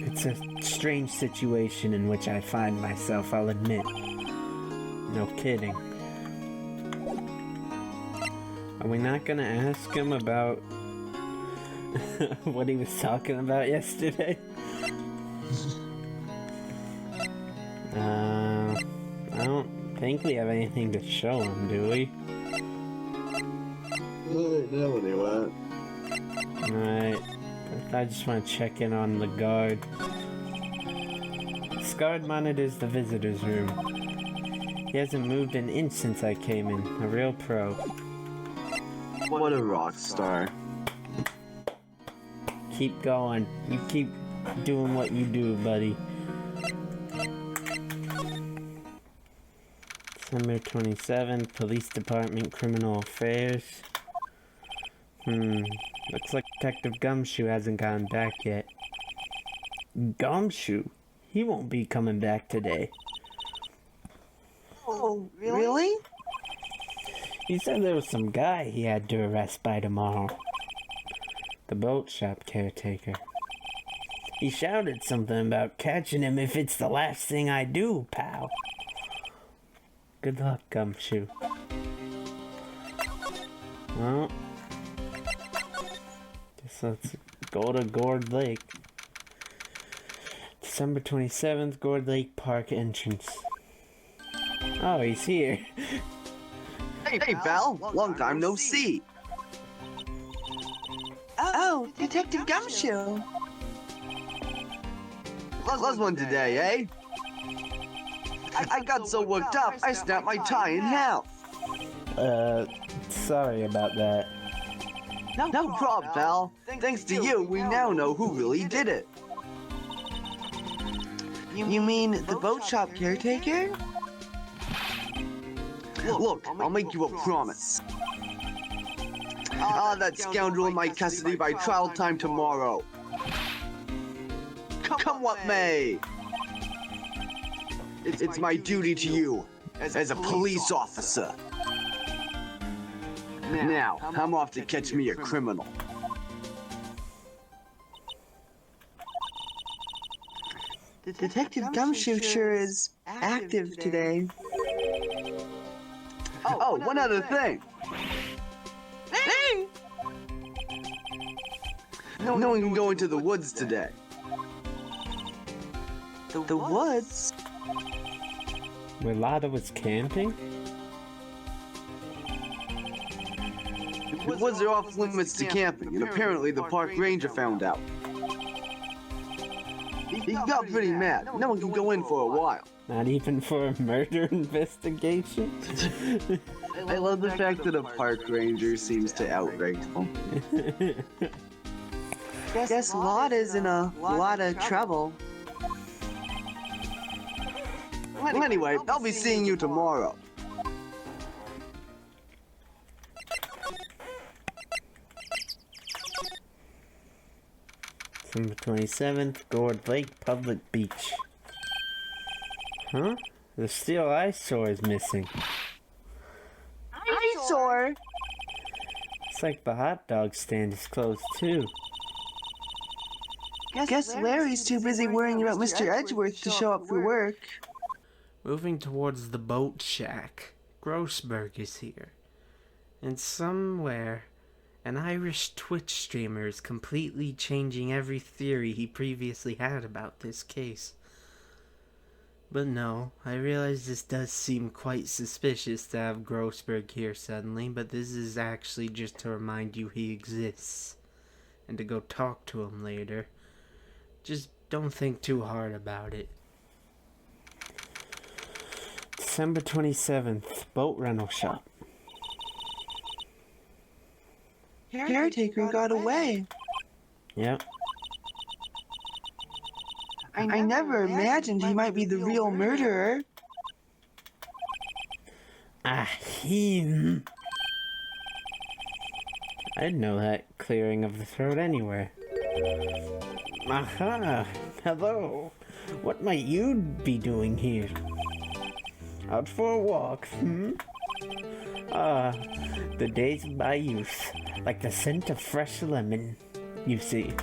It's a strange situation in which I find myself, I'll admit. No kidding. Are we not gonna ask him about what he was talking about yesterday? I don't think we have anything to show him, do we? No, anyway. Alright. I just want to check in on the guard. This guard monitors the visitor's room. He hasn't moved an inch since I came in. A real pro. What a rock star. Keep going. You keep doing what you do, buddy. December 27th, Police Department, Criminal Affairs. Looks like Detective Gumshoe hasn't gotten back yet. Gumshoe? He won't be coming back today. Oh, really? He said there was some guy he had to arrest by tomorrow. The boat shop caretaker. He shouted something about catching him if it's the last thing I do, pal. Good luck, Gumshoe. Well, guess let's go to Gourd Lake. December 27th, Gourd Lake Park entrance. Oh, he's here. Hey, pal. Long time no see. Oh, Detective Gumshoe. Last one today, eh? I got so worked up, I snapped my tie in half. Sorry about that. No problem, pal. Thanks to you, we now know who really did it. You mean the boat shop caretaker? Look, I'll make you a promise. I'll have that scoundrel in my custody by trial time tomorrow. Come what may. It's my duty to you as a police officer. Now, I'm off to catch me a criminal. Detective Gumshoe sure is active today. Oh, one other thing. Hey! No one can go into the woods today. The woods? Where Lada was camping? The woods are off limits to camping, and apparently the park ranger found out. He got pretty mad. No one can go in for a while. Not even for a murder investigation? I love the fact that a park ranger seems to outrage them. Guess Lada's in a lot of trouble. Well, anyway, I'll be seeing you tomorrow. December 27th, Gourd Lake Public Beach. Huh? The steel eyesore is missing. Eyesore? It's like the hot dog stand is closed too. Guess Larry's too busy worrying about Mr. Edgeworth to show up for work. Moving towards the boat shack, Grossberg is here. And somewhere, an Irish Twitch streamer is completely changing every theory he previously had about this case. But no, I realize this does seem quite suspicious to have Grossberg here suddenly, but this is actually just to remind you he exists, and to go talk to him later. Just don't think too hard about it. December 27th, boat rental shop. Caretaker got away. Yep. I never imagined he might be the real murderer. Him. I'd know that clearing of the throat anywhere. Aha! Hello! What might you be doing here? Out for a walk, Ah, the days of my youth, like the scent of fresh lemon, you see.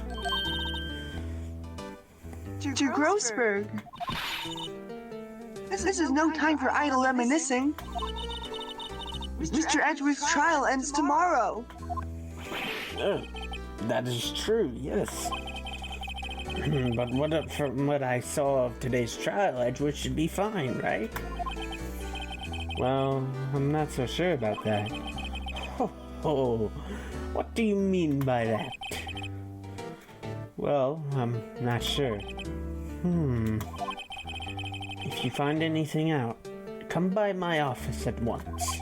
To Grossberg. This is no time for idle reminiscing. Mr. Edgeworth's trial ends tomorrow. Oh, that is true, yes. But from what I saw of today's trial, Edgeworth should be fine, right? Well, I'm not so sure about that. Oh, what do you mean by that? Well, I'm not sure. If you find anything out, come by my office at once.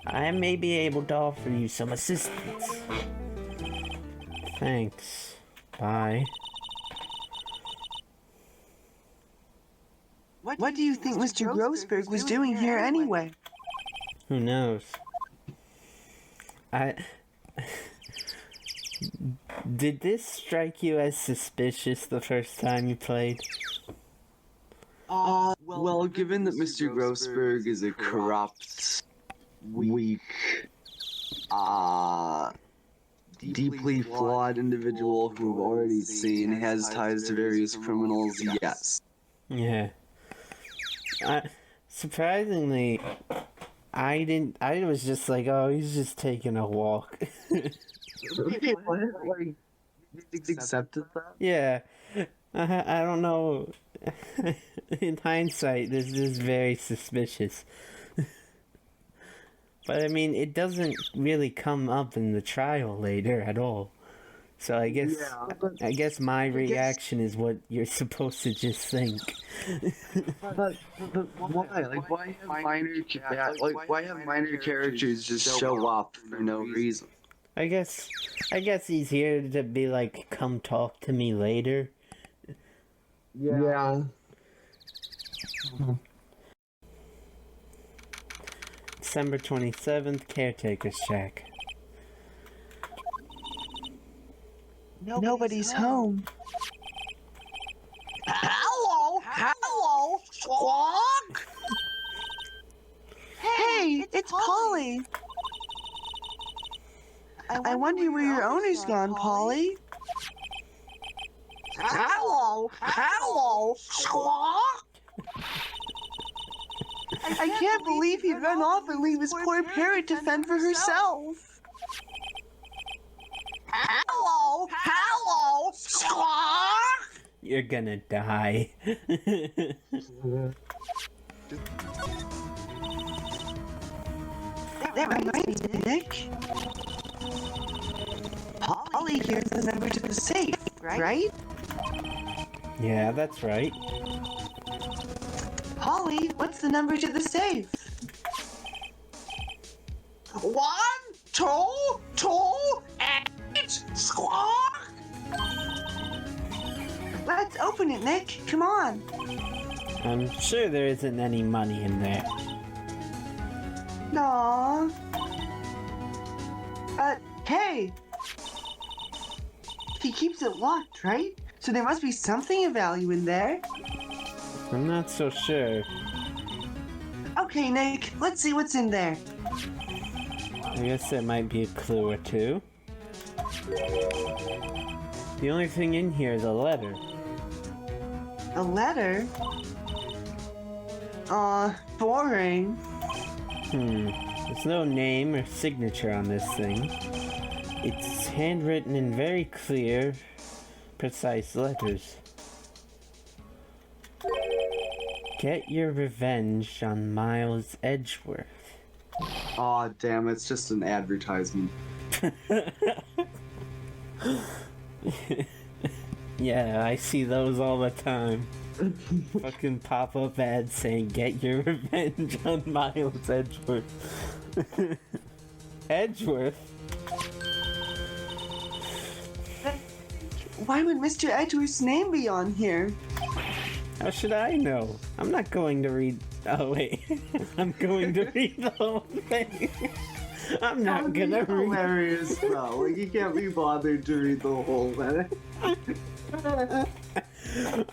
I may be able to offer you some assistance. Thanks. Bye. What do you think Mr. Grossberg was doing here anyway? Who knows? Did this strike you as suspicious the first time you played? Well, given that Mr. Grossberg is a corrupt, weak, deeply flawed individual who we've already seen has ties to various criminals, yes. Yeah. Surprisingly, I was just like, oh, he's just taking a walk. Like, accepted that? Yeah. I don't know. In hindsight, this is very suspicious. But I mean, it doesn't really come up in the trial later at all. So I guess my reaction is what you're supposed to just think. But why? Like, why have minor characters just show up for no reason? I guess he's here to be like, come talk to me later. Yeah. December 27th, caretaker's check. Nobody's home. Hello, Squawk. Hey, it's Polly. I wonder where your owner's gone, Polly. Hello, Squawk. I can't believe he'd run off and leave his poor parrot to fend for herself. Hello, Squawk. You're gonna die. That reminds me, Nick. Polly here's the number to the safe, right? Yeah, that's right. Polly, what's the number to the safe? 1, 2, 2, 8, Squawk. Let's open it, Nick. Come on. I'm sure there isn't any money in there. Aww. Hey. He keeps it locked, right? So there must be something of value in there. I'm not so sure. Okay, Nick, let's see what's in there. I guess there might be a clue or two. The only thing in here is a letter. A letter? Boring. There's no name or signature on this thing. It's handwritten in very clear, precise letters. Get your revenge on Miles Edgeworth. Aw, damn, it's just an advertisement. Yeah, I see those all the time. Fucking pop-up ads saying, get your revenge on Miles Edgeworth. Edgeworth? Why would Mr. Edgeworth's name be on here? How should I know? I'm not going to read... Oh, wait. I'm going to read the whole thing. I'm not gonna read... Hilarious, bro. Like, you can't be bothered to read the whole letter.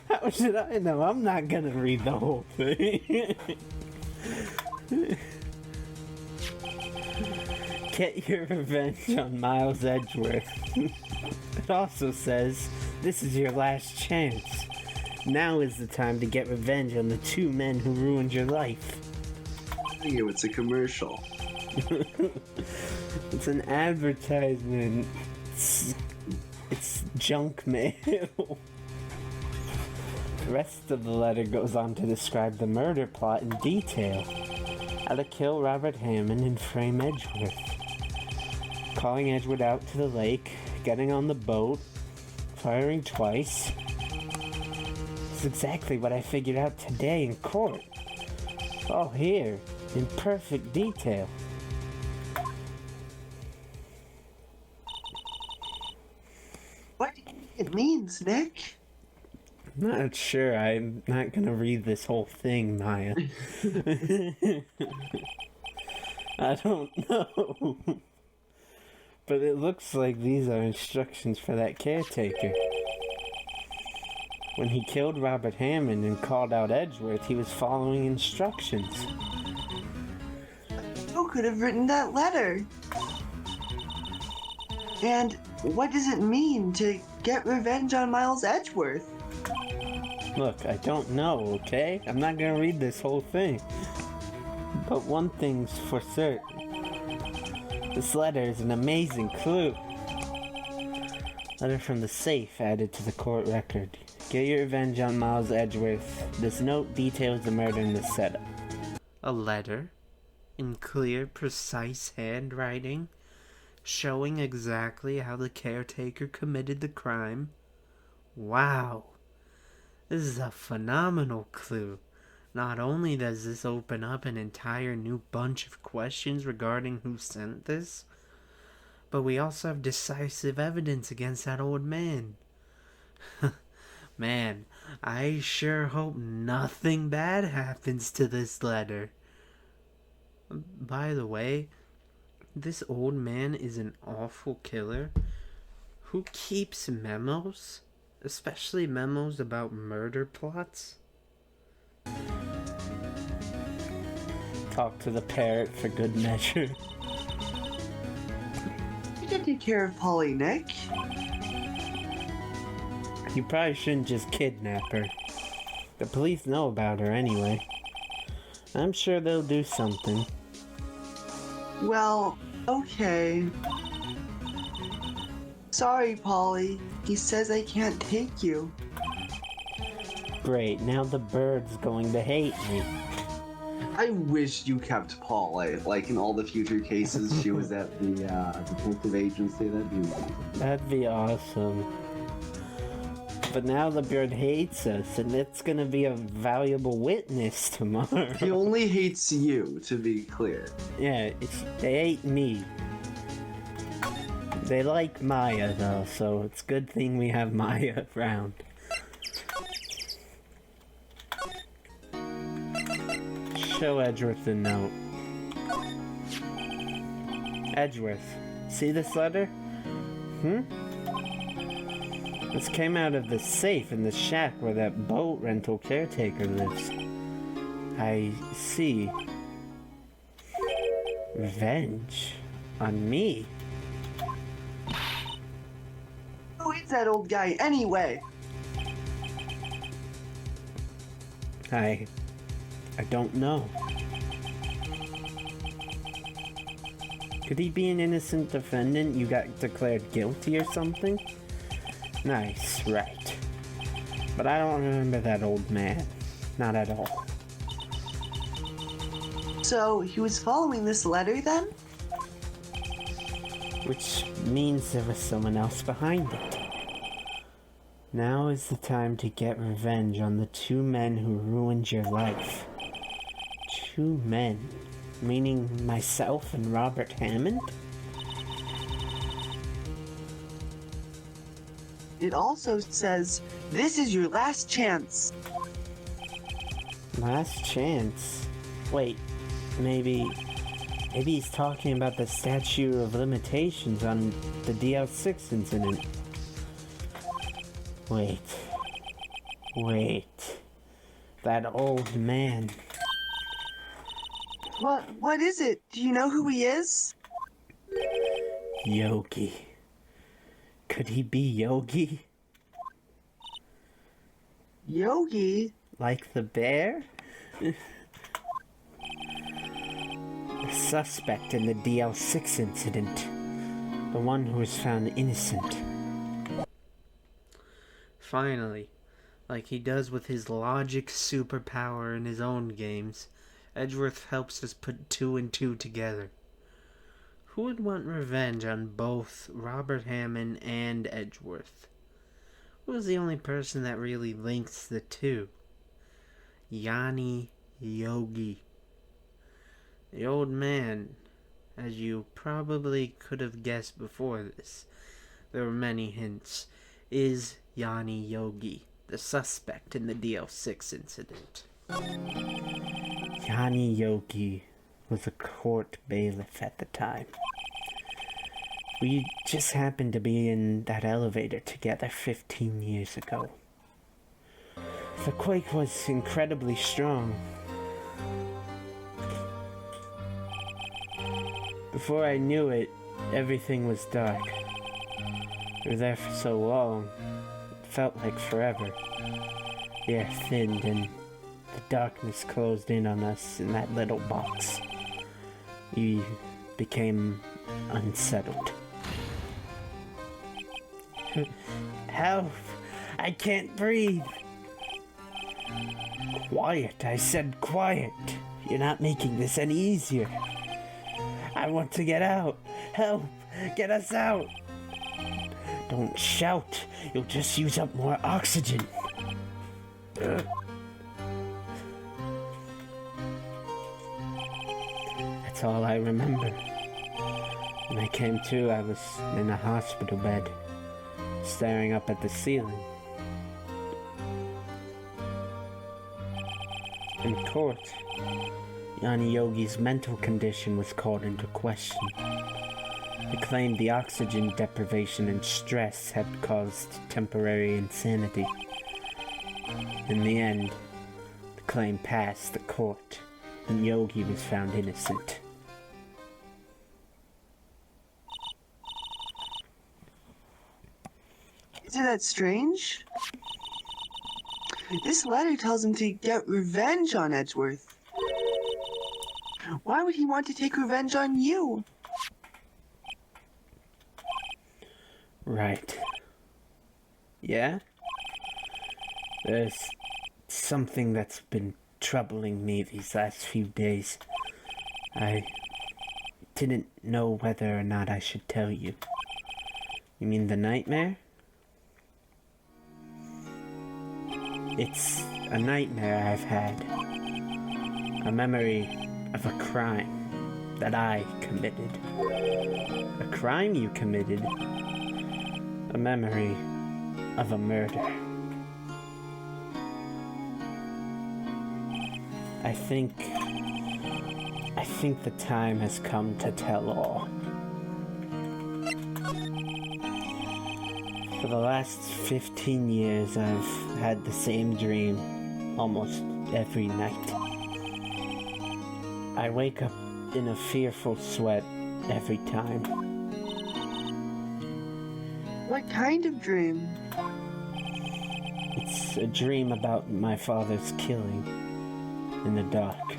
How should I know? I'm not gonna read the whole thing. Get your revenge on Miles Edgeworth. It also says, this is your last chance. Now is the time to get revenge on the two men who ruined your life. It's a commercial. It's an advertisement. It's junk mail. The rest of the letter goes on to describe the murder plot in detail. How to kill Robert Hammond and frame Edgeworth. Calling Edgeworth out to the lake, getting on the boat, firing twice. It's exactly what I figured out today in court. All here, in perfect detail. What do you think it means, Nick? I'm not sure. I'm not gonna read this whole thing, Maya. I don't know. But it looks like these are instructions for that caretaker. When he killed Robert Hammond and called out Edgeworth, he was following instructions. Who could have written that letter? And what does it mean to get revenge on Miles Edgeworth? Look, I don't know, okay? I'm not gonna read this whole thing. But one thing's for certain. This letter is an amazing clue. Letter from the safe added to the court record. Get your revenge on Miles Edgeworth. This note details the murder and the setup. A letter in clear, precise handwriting showing exactly how the caretaker committed the crime. Wow. This is a phenomenal clue. Not only does this open up an entire new bunch of questions regarding who sent this, but we also have decisive evidence against that old man. Man, I sure hope nothing bad happens to this letter. By the way, this old man is an awful killer who keeps memos, especially memos about murder plots. Talk to the parrot for good measure. You did take care of Polly, Nick. You probably shouldn't just kidnap her. The police know about her anyway. I'm sure they'll do something. Well, okay. Sorry, Polly. He says I can't take you. Great, now the bird's going to hate me. I wish you kept Polly. Like in all the future cases, she was at the detective agency. That'd be awesome. But now the bird hates us, and it's gonna be a valuable witness tomorrow. He only hates you, to be clear. Yeah, they hate me. They like Maya, though, so it's a good thing we have Maya around. Show Edgeworth the note. Edgeworth, see this letter? This came out of the safe in the shack where that boat rental caretaker lives. I see. Revenge? On me? Who is that old guy anyway? I don't know. Could he be an innocent defendant you got declared guilty or something? Nice, right. But I don't remember that old man. Not at all. So, he was following this letter then? Which means there was someone else behind it. Now is the time to get revenge on the two men who ruined your life. Two men? Meaning myself and Robert Hammond? It also says, this is your last chance. Last chance? Wait, maybe he's talking about the statute of limitations on the DL6 incident. Wait. That old man. What is it? Do you know who he is? Yogi. Could he be Yogi? Yogi? Like the bear? The suspect in the DL6 incident. The one who was found innocent. Finally, like he does with his logic superpower in his own games, Edgeworth helps us put 2 and 2 together. Who would want revenge on both Robert Hammond and Edgeworth? Who is the only person that really links the two? Yanni Yogi. The old man, as you probably could have guessed before this, there were many hints, is Yanni Yogi, the suspect in the DL6 incident. Yanni Yogi was a court bailiff at the time. We just happened to be in that elevator together 15 years ago. The quake was incredibly strong. Before I knew it, everything was dark. We were there for so long, it felt like forever. The air thinned and the darkness closed in on us in that little box. We became unsettled. Help! I can't breathe! Quiet, I said quiet. You're not making this any easier. I want to get out. Help! Get us out! Don't shout. You'll just use up more oxygen. That's all I remember. When I came to, I was in a hospital bed, staring up at the ceiling. In court, Yanni Yogi's mental condition was called into question. They claimed the oxygen deprivation and stress had caused temporary insanity. In the end, the claim passed the court, and Yogi was found innocent. Isn't that strange? This letter tells him to get revenge on Edgeworth. Why would he want to take revenge on you? Right. Yeah? There's something that's been troubling me these last few days. I didn't know whether or not I should tell you. You mean the nightmare? It's a nightmare I've had. A memory of a crime that I committed. A crime you committed? A memory of a murder. I think the time has come to tell all. For the last 15 years, I've had the same dream almost every night. I wake up in a fearful sweat every time. What kind of dream? It's a dream about my father's killing in the dark.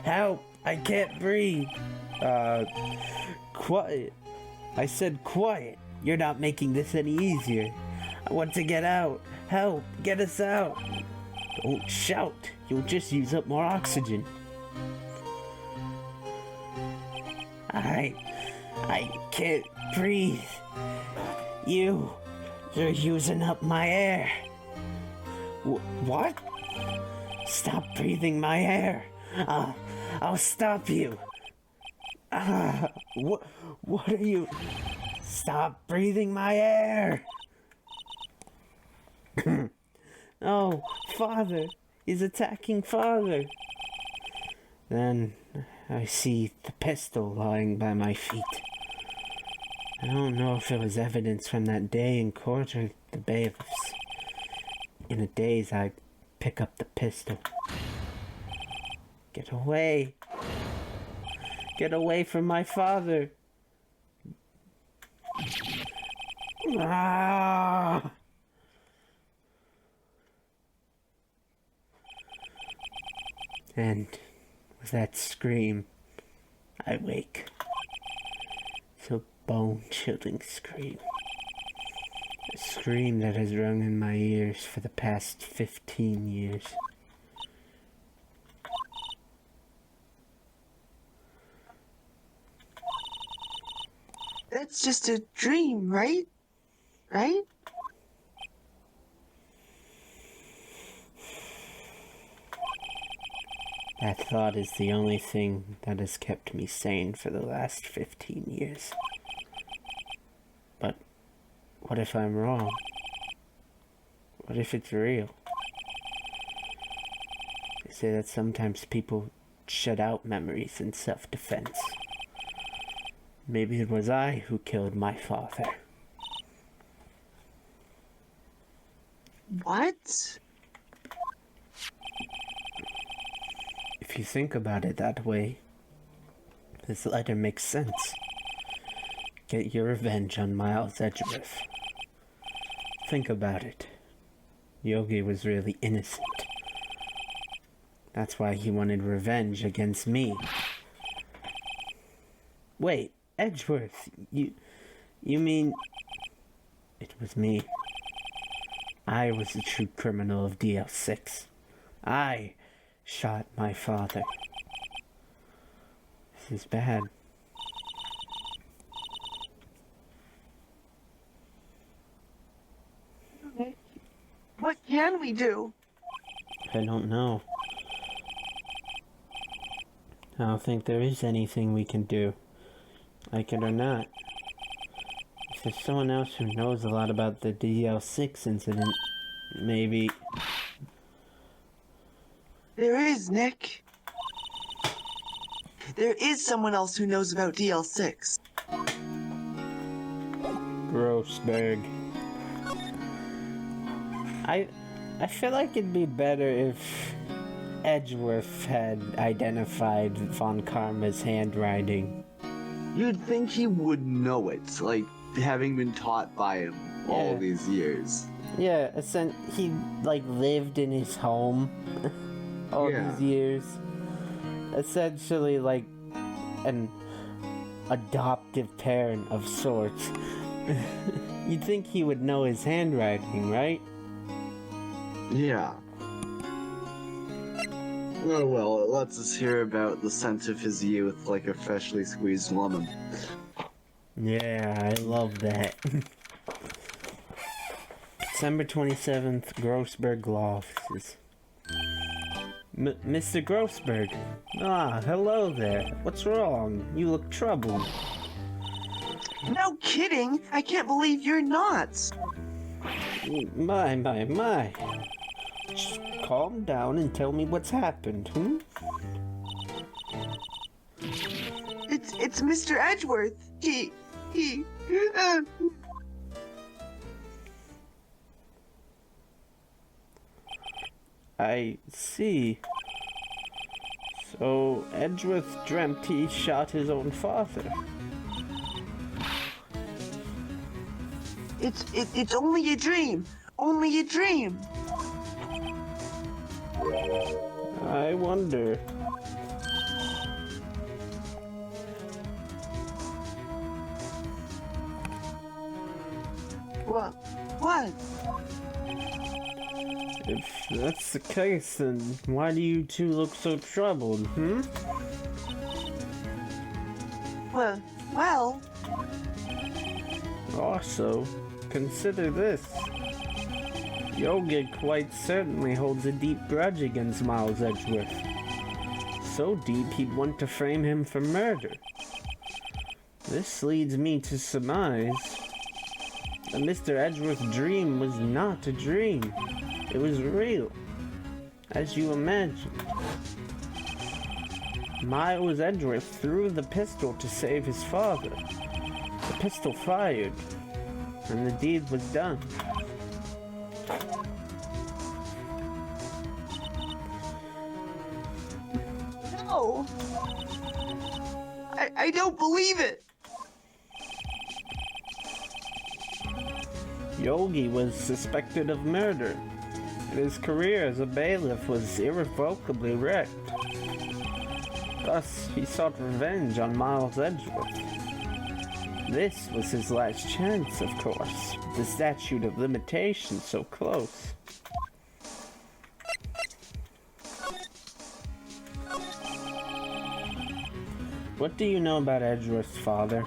Help! I can't breathe! Quiet. I said quiet. You're not making this any easier. I want to get out. Help! Get us out! Don't shout. You'll just use up more oxygen. I can't breathe. You're using up my air. What? Stop breathing my air. I'll stop you. What are you? Stop breathing my air. Oh, Father. He's attacking Father. Then I see the pistol lying by my feet. I don't know if it was evidence from that day in court or the bailiffs. In a daze, I pick up the pistol. Get away. Get away from my father. Ah! And with that scream, I wake. It's a bone-chilling scream. A scream that has rung in my ears for the past 15 years. That's just a dream, right? Right? That thought is the only thing that has kept me sane for the last 15 years. But what if I'm wrong? What if it's real? They say that sometimes people shut out memories in self-defense. Maybe it was I who killed my father. What? If you think about it that way, this letter makes sense. Get your revenge on Miles Edgeworth. Think about it. Yogi was really innocent. That's why he wanted revenge against me. Wait, Edgeworth, you mean... It was me. I was the true criminal of DL6. I shot my father. This is bad. What can we do? I don't know. I don't think there is anything we can do. Like it or not. If there's someone else who knows a lot about the DL6 incident, maybe... There is, Nick. There is someone else who knows about DL6. Grossberg. I feel like it'd be better if Edgeworth had identified Von Karma's handwriting. You'd think he would know it, like having been taught by him all Yeah. these years. Yeah, he like lived in his home all Yeah. these years. Essentially like an adoptive parent of sorts. You'd think he would know his handwriting, right? Yeah. Oh well, it lets us hear about the scent of his youth like a freshly squeezed lemon. Yeah, I love that. December 27th, Grossberg Law Offices. Mr. Grossberg. Ah, hello there. What's wrong? You look troubled. No kidding! I can't believe you're not! My. Just calm down and tell me what's happened, It's Mr. Edgeworth. He... I see. So, Edgeworth dreamt he shot his own father. It's only a dream. Only a dream. I wonder. What? If that's the case, then why do you two look so troubled, Well, Also, consider this. Yogi quite certainly holds a deep grudge against Miles Edgeworth. So deep he'd want to frame him for murder. This leads me to surmise that Mr. Edgeworth's dream was not a dream. It was real, as you imagined. Miles Edgeworth threw the pistol to save his father. The pistol fired, and the deed was done. no. I don't believe it. Yogi was suspected of murder. His career as a bailiff was irrevocably wrecked. Thus, he sought revenge on Miles Edgeworth. This was his last chance, of course, with the statute of limitations so close. What do you know about Edgeworth's father?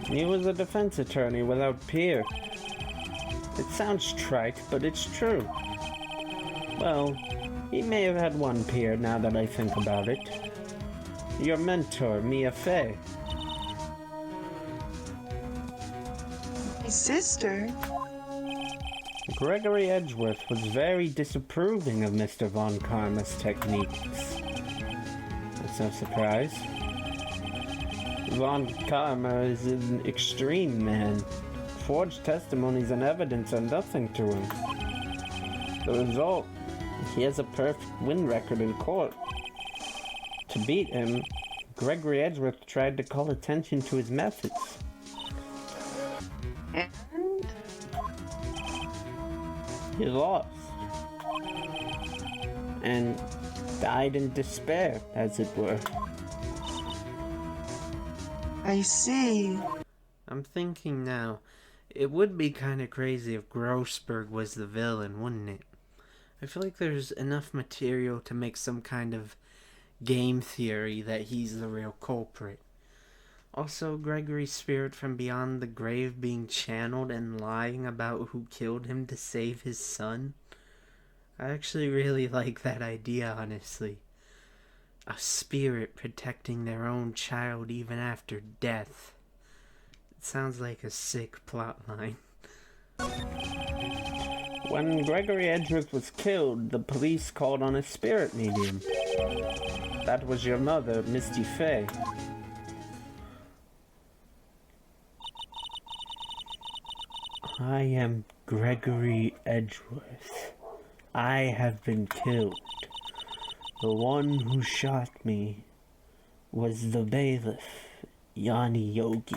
He was a defense attorney without peer. It sounds trite, but it's true. Well, he may have had one peer now that I think about it. Your mentor, Mia Fey. My sister? Gregory Edgeworth was very disapproving of Mr. Von Karma's techniques. That's no surprise. Von Karma is an extreme man. Forged testimonies and evidence are nothing to him. The result, he has a perfect win record in court. To beat him, Gregory Edgeworth tried to call attention to his methods. And? He lost. And died in despair, as it were. I see. I'm thinking now, it would be kind of crazy if Grossberg was the villain, wouldn't it? I feel like there's enough material to make some kind of game theory that he's the real culprit. Also, Gregory's spirit from beyond the grave being channeled and lying about who killed him to save his son. I actually really like that idea, honestly. A spirit protecting their own child even after death. It sounds like a sick plotline. When Gregory Edgeworth was killed, the police called on a spirit medium. That was your mother, Misty Fey. I am Gregory Edgeworth. I have been killed. The one who shot me was the bailiff, Yanni Yogi.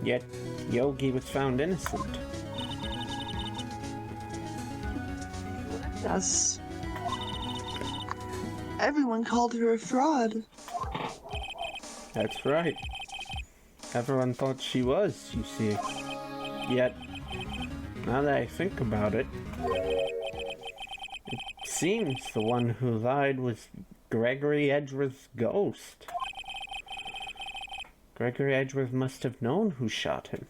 Yet, Yogi was found innocent. Yes. Everyone called her a fraud. That's right. Everyone thought she was, you see. Yet, now that I think about it, it seems the one who lied was Gregory Edgeworth's ghost. Gregory Edgeworth must have known who shot him.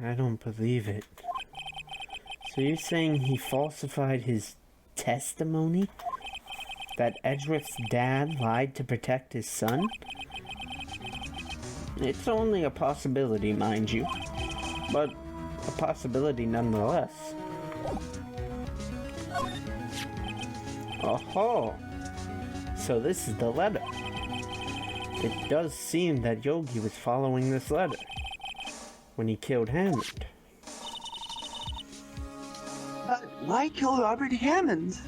I don't believe it. So you're saying he falsified his testimony? That Edgeworth's dad lied to protect his son? It's only a possibility, mind you. But a possibility nonetheless. Oh-ho! So this is the letter. It does seem that Yogi was following this letter when he killed Hammond. But why kill Robert Hammond?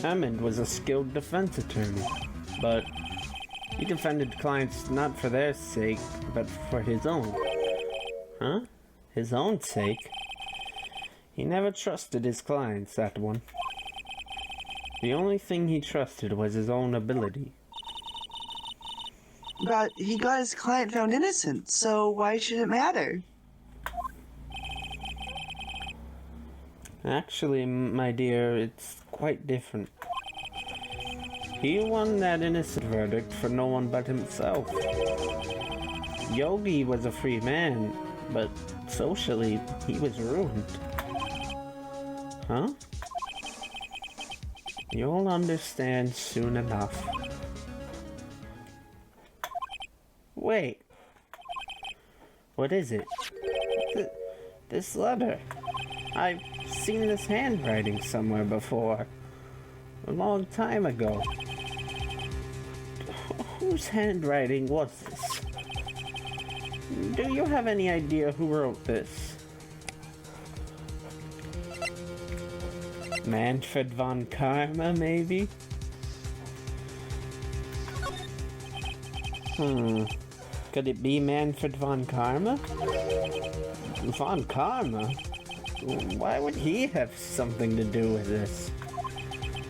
Hammond was a skilled defense attorney, but he defended clients not for their sake, but for his own. Huh? His own sake? He never trusted his clients, that one. The only thing he trusted was his own ability. But he got his client found innocent, so why should it matter? Actually, my dear, it's quite different. He won that innocent verdict for no one but himself. Yogi was a free man, but socially, he was ruined. Huh? You'll understand soon enough. Wait. What is it? This letter. I've seen this handwriting somewhere before. A long time ago. Whose handwriting was this? Do you have any idea who wrote this? Manfred von Karma, maybe? Could it be Manfred von Karma? Von Karma? Why would he have something to do with this?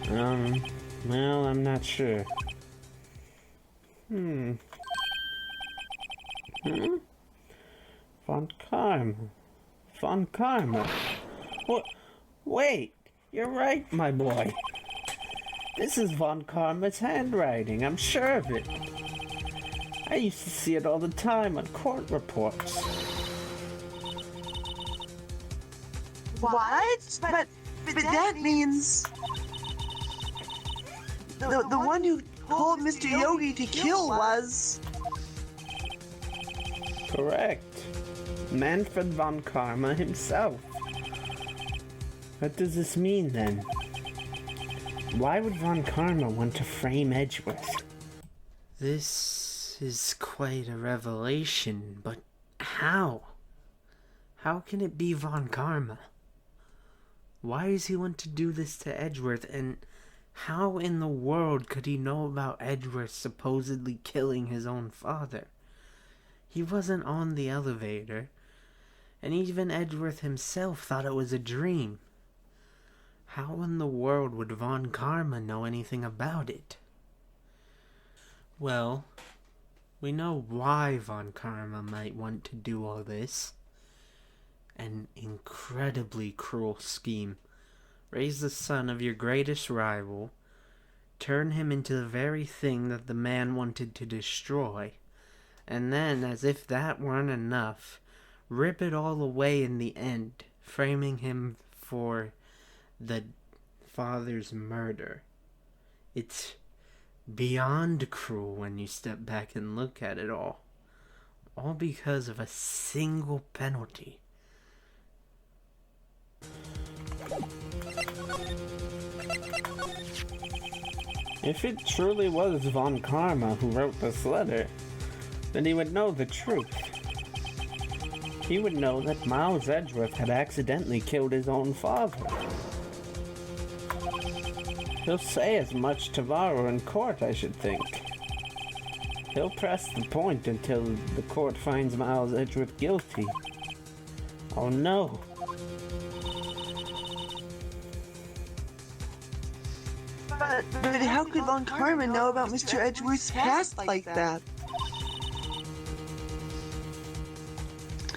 Well, I'm not sure. Von Karma. Von Karma. What? Wait, you're right, my boy. This is Von Karma's handwriting, I'm sure of it. I used to see it all the time on court reports. What? But that means the one who told Mr. Yogi to kill was... Correct. Manfred von Karma himself. What does this mean, then? Why would von Karma want to frame Edgeworth? This is quite a revelation, but how? How can it be von Karma? Why does he want to do this to Edgeworth, and how in the world could he know about Edgeworth supposedly killing his own father? He wasn't on the elevator, and even Edgeworth himself thought it was a dream. How in the world would von Karma know anything about it? Well, we know why von Karma might want to do all this. An incredibly cruel scheme. Raise the son of your greatest rival, turn him into the very thing that the man wanted to destroy, and then, as if that weren't enough, rip it all away in the end, framing him for the father's murder. It's beyond cruel when you step back and look at it all because of a single penalty. If it truly was von Karma who wrote this letter, then he would know the truth. He would know that Miles Edgeworth had accidentally killed his own father. He'll say as much tomorrow in court, I should think. He'll press the point until the court finds Miles Edgeworth guilty. Oh no. But how could von Karma know about Mr. Edgeworth's past like that?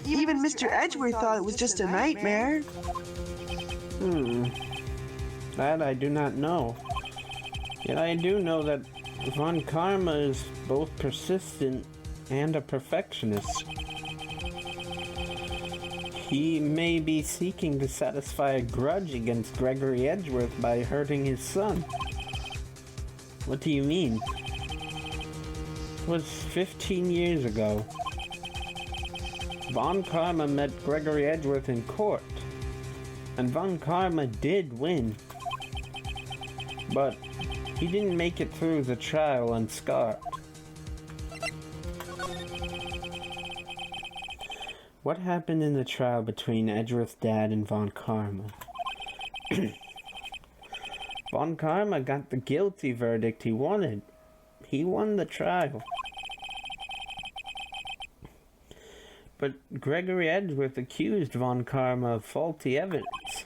Even Mr. Edgeworth thought it was just a nightmare. That I do not know. Yet I do know that von Karma is both persistent and a perfectionist. He may be seeking to satisfy a grudge against Gregory Edgeworth by hurting his son. What do you mean? It was 15 years ago. Von Karma met Gregory Edgeworth in court, and von Karma did win. But he didn't make it through the trial unscarred. What happened in the trial between Edgeworth's dad and von Karma? Von Karma got the guilty verdict he wanted. He won the trial. But Gregory Edgeworth accused von Karma of faulty evidence.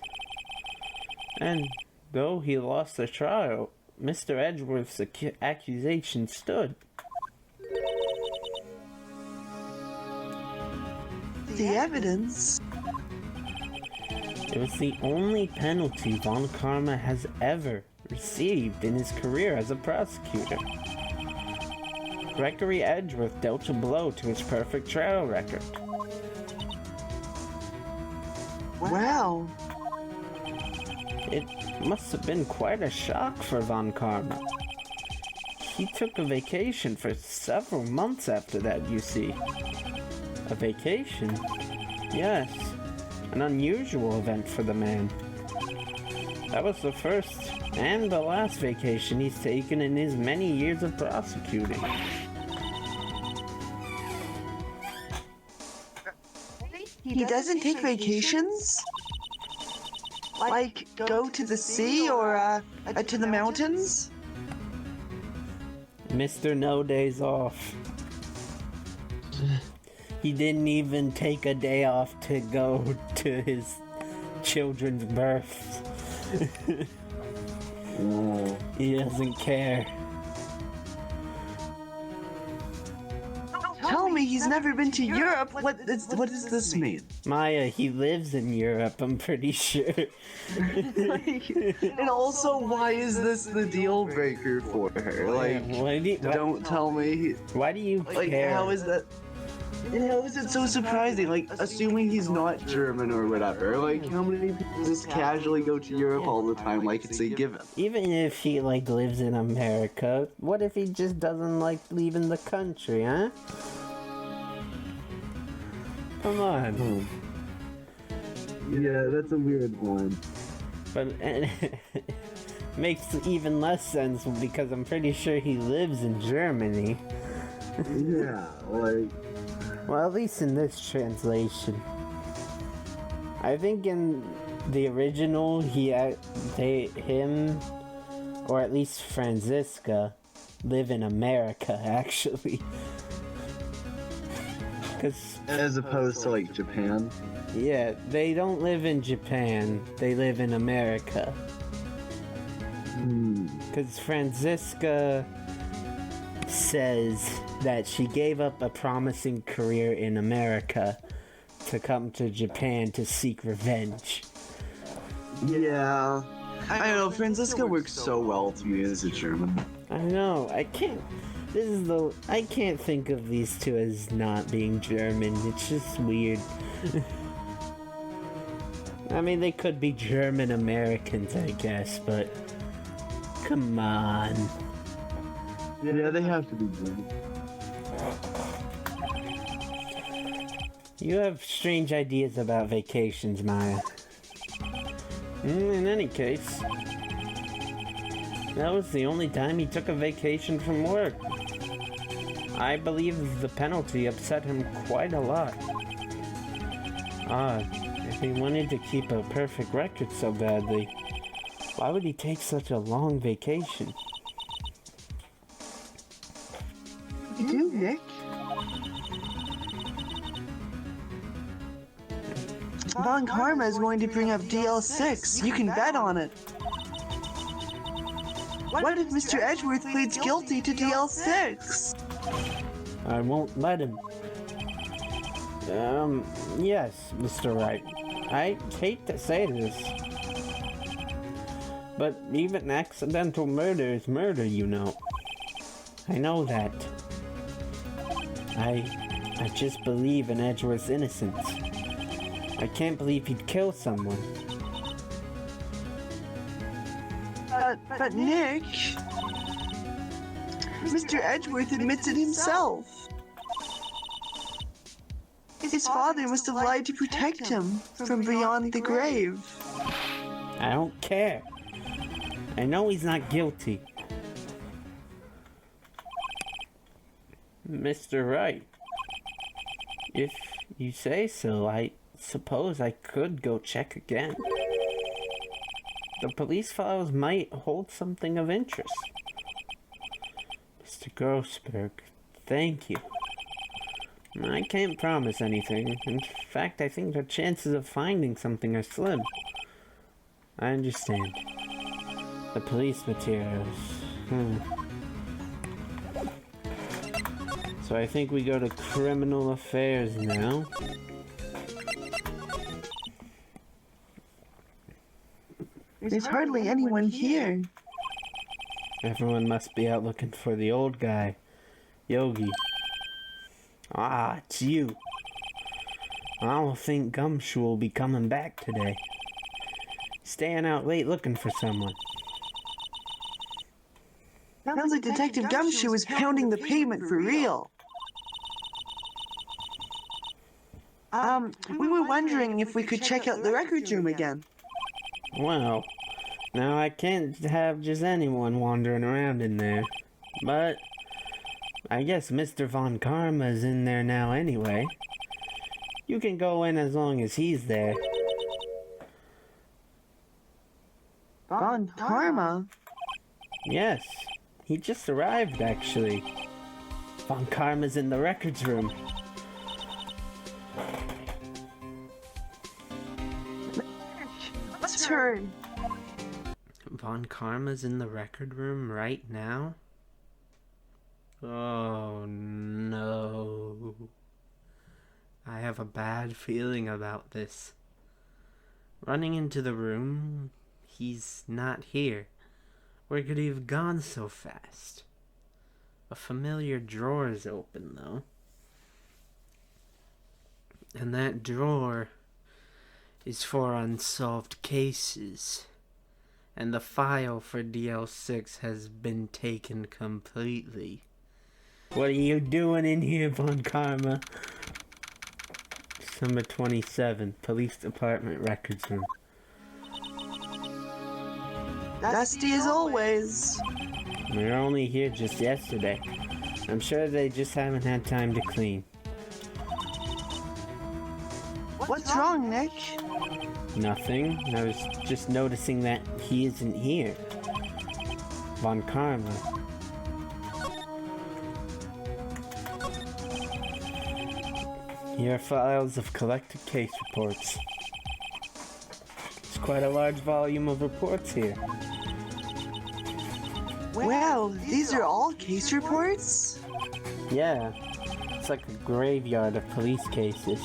And though he lost the trial, Mr. Edgeworth's accusation stood. The evidence? It was the only penalty von Karma has ever received in his career as a prosecutor. Gregory Edgeworth dealt a blow to his perfect trial record. Wow. It must have been quite a shock for von Karma. He took a vacation for several months after that, you see. A vacation? Yes. An unusual event for the man. That was the first and the last vacation he's taken in his many years of prosecuting. He doesn't take vacations? Like, go to the sea or, to the mountains? Mr. No Days Off. He didn't even take a day off to go to his children's births. He doesn't care. Tell me he's never been to Europe. What does this mean? Maya, he lives in Europe, I'm pretty sure. And also, why is this the deal breaker for her? Like, don't tell me. Why do you Like, care? how is that? And how is it so surprising? Like, assuming he's not German or whatever. Like, how many people just casually go to Europe all the time like it's a given? Even if he, like, lives in America, what if he just doesn't like leaving the country, huh? Come on. Yeah, that's a weird one. But and makes even less sense because I'm pretty sure he lives in Germany. Yeah, like... Well, at least in this translation. I think in the original, him, or at least Franziska, live in America, actually. As opposed to, like, Japan? Yeah, they don't live in Japan, they live in America. Because Franziska says that she gave up a promising career in America to come to Japan to seek revenge. Yeah. I don't know, Franziska works so well to me as a German. I know, I can't think of these two as not being German. It's just weird. I mean, they could be German Americans, I guess, but come on. Yeah, they have to be German. You have strange ideas about vacations, Maya. In any case, that was the only time he took a vacation from work. I believe the penalty upset him quite a lot. If he wanted to keep a perfect record so badly, why would he take such a long vacation? You do, Nick? Von Karma is going to bring up DL6. You can bet on it. What if Mr. Edgeworth pleads guilty to DL6? I won't let him. Yes, Mr. Wright. I hate to say this, but even accidental murder is murder, you know. I know that. I just believe in Edgeworth's innocence. I can't believe he'd kill someone. But Nick... Mr. Edgeworth admits it himself. His father must have lied to protect him from beyond the grave. I don't care. I know he's not guilty. Mr. Wright, if you say so, I suppose I could go check again. The police files might hold something of interest. Mr. Grossberg, thank you. I can't promise anything. In fact, I think the chances of finding something are slim. I understand. The police materials. So I think we go to criminal affairs now. There's hardly anyone here. Everyone must be out looking for the old guy, Yogi. Ah, it's you. I don't think Gumshoe will be coming back today. Staying out late looking for someone. Sounds like Detective Gumshoe is pounding the pavement for real. We were wondering if we could check out the records room again. Well, now I can't have just anyone wandering around in there. But I guess Mr. Von Karma's in there now anyway. You can go in as long as he's there. Von Karma? Yes, he just arrived, actually. Von Karma's in the records room. Let's hurry. Von Karma's in the record room right now? Oh no. I have a bad feeling about this. Running into the room, he's not here. Where could he have gone so fast? A familiar drawer is open, though. And that drawer is for unsolved cases. And the file for DL6 has been taken completely. What are you doing in here, Von Karma? December 27th, Police Department Records Room. Dusty as always. We were only here just yesterday. I'm sure they just haven't had time to clean. What's wrong, Nick? Nothing. I was just noticing that he isn't here. Von Karma. Here are files of collected case reports. It's quite a large volume of reports here. Wow, these are all case reports? Yeah, it's like a graveyard of police cases.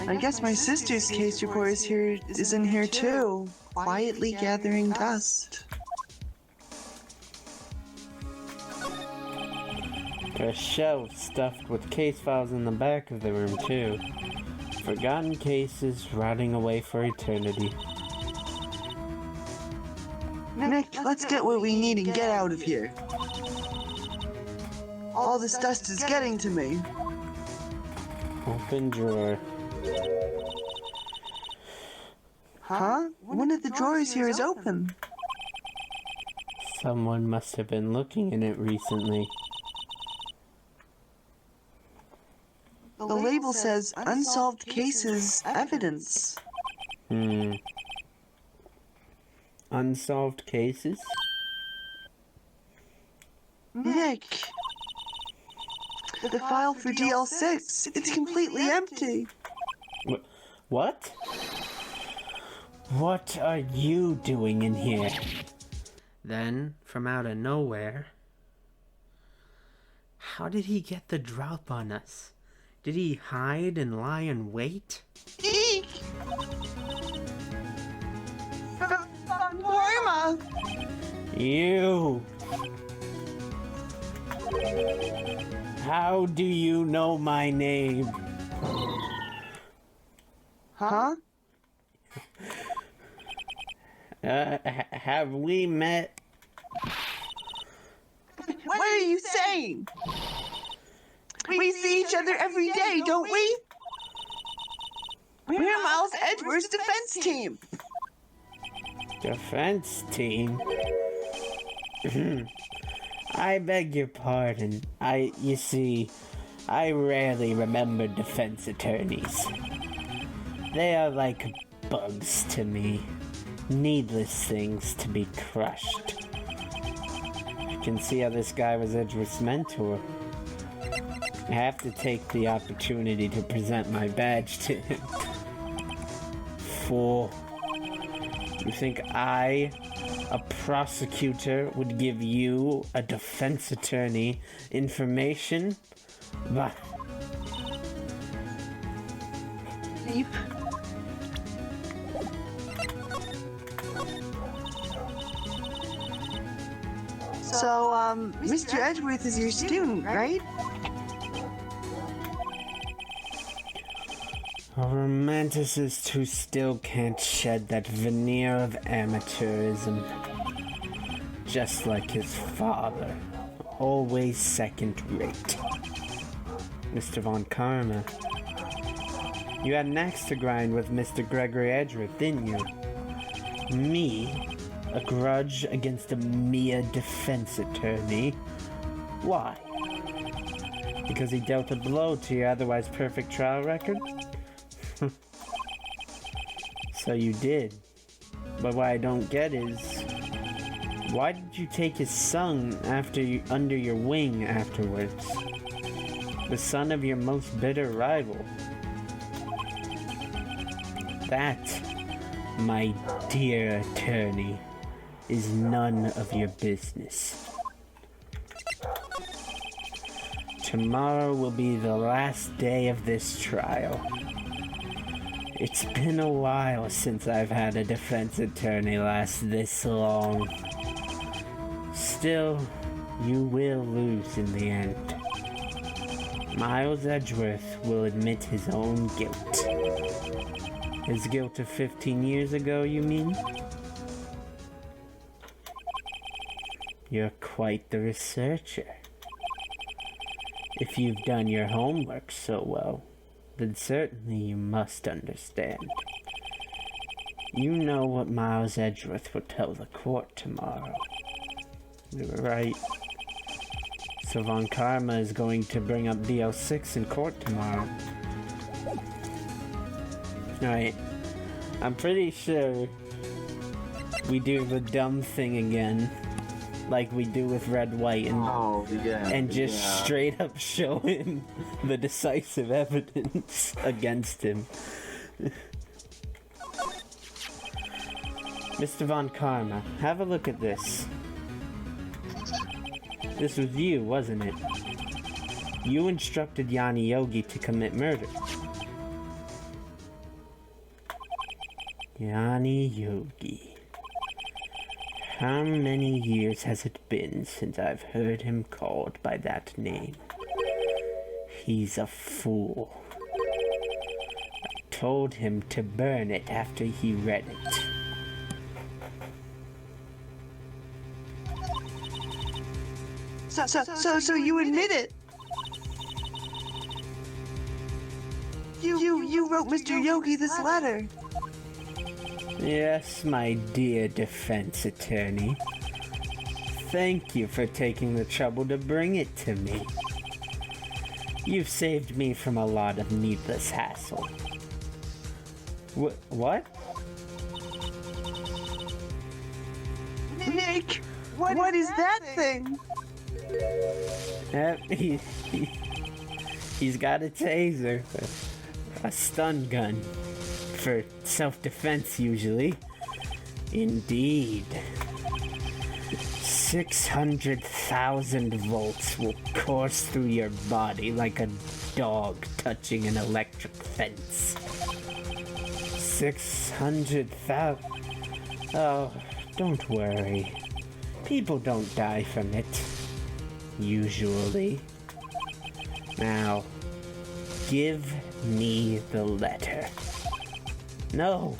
I guess my sister's case report is in here too, quietly gathering dust. There are shelves stuffed with case files in the back of the room too. Forgotten cases rotting away for eternity. Nick, let's get what we need and get out of here. All this dust is getting to me. Open drawer. Huh? One of the drawers here is open. Someone must have been looking in it recently. The label says Unsolved Cases Evidence. Unsolved cases? Nick, the file for DL6, it's completely empty. What? What are you doing in here? Then, from out of nowhere... How did he get the drop on us? Did he hide and lie in wait? Eek! Karma! You! How do you know my name? Huh? Have we met? What are you saying? We see each other every day, don't we? We're Miles Edwards' defense team. Defense team? I beg your pardon. You see, I rarely remember defense attorneys. They are like bugs to me. Needless things to be crushed. I can see how this guy was Edward's mentor. I have to take the opportunity to present my badge to him. Fool. You think I, a prosecutor, would give you, a defense attorney, information? Bah. Deep. So, Mr. Edgeworth is your student, right? A romanticist who still can't shed that veneer of amateurism. Just like his father. Always second rate. Mr. Von Karma. You had an axe to grind with Mr. Gregory Edgeworth, didn't you? Me? A grudge against a mere defense attorney? Why? Because he dealt a blow to your otherwise perfect trial record? So you did. But what I don't get is, why did you take his son under your wing afterwards? The son of your most bitter rival. That, my dear attorney, is none of your business. Tomorrow will be the last day of this trial. It's been a while since I've had a defense attorney last this long. Still, you will lose in the end. Miles Edgeworth will admit his own guilt. His guilt of 15 years ago, you mean? You're quite the researcher. If you've done your homework so well, then certainly you must understand. You know what Miles Edgeworth will tell the court tomorrow. Right. So Von Karma is going to bring up DL6 in court tomorrow. Right. I'm pretty sure we do the dumb thing again, like we do with Red, White, and just straight up show him the decisive evidence against him. Mr. Von Karma, have a look at this. This was you, wasn't it? You instructed Yanni Yogi to commit murder. Yanni Yogi. How many years has it been since I've heard him called by that name? He's a fool. I told him to burn it after he read it. So you admit it? You wrote Mr. Yogi this letter. Yes, my dear defense attorney. Thank you for taking the trouble to bring it to me. You've saved me from a lot of needless hassle. What? Nick, what is that thing? He's got a taser. A stun gun. For self-defense, usually. Indeed. 600,000 volts will course through your body like a dog touching an electric fence. 600,000... Oh, don't worry. People don't die from it. Usually. Now, give me the letter. No.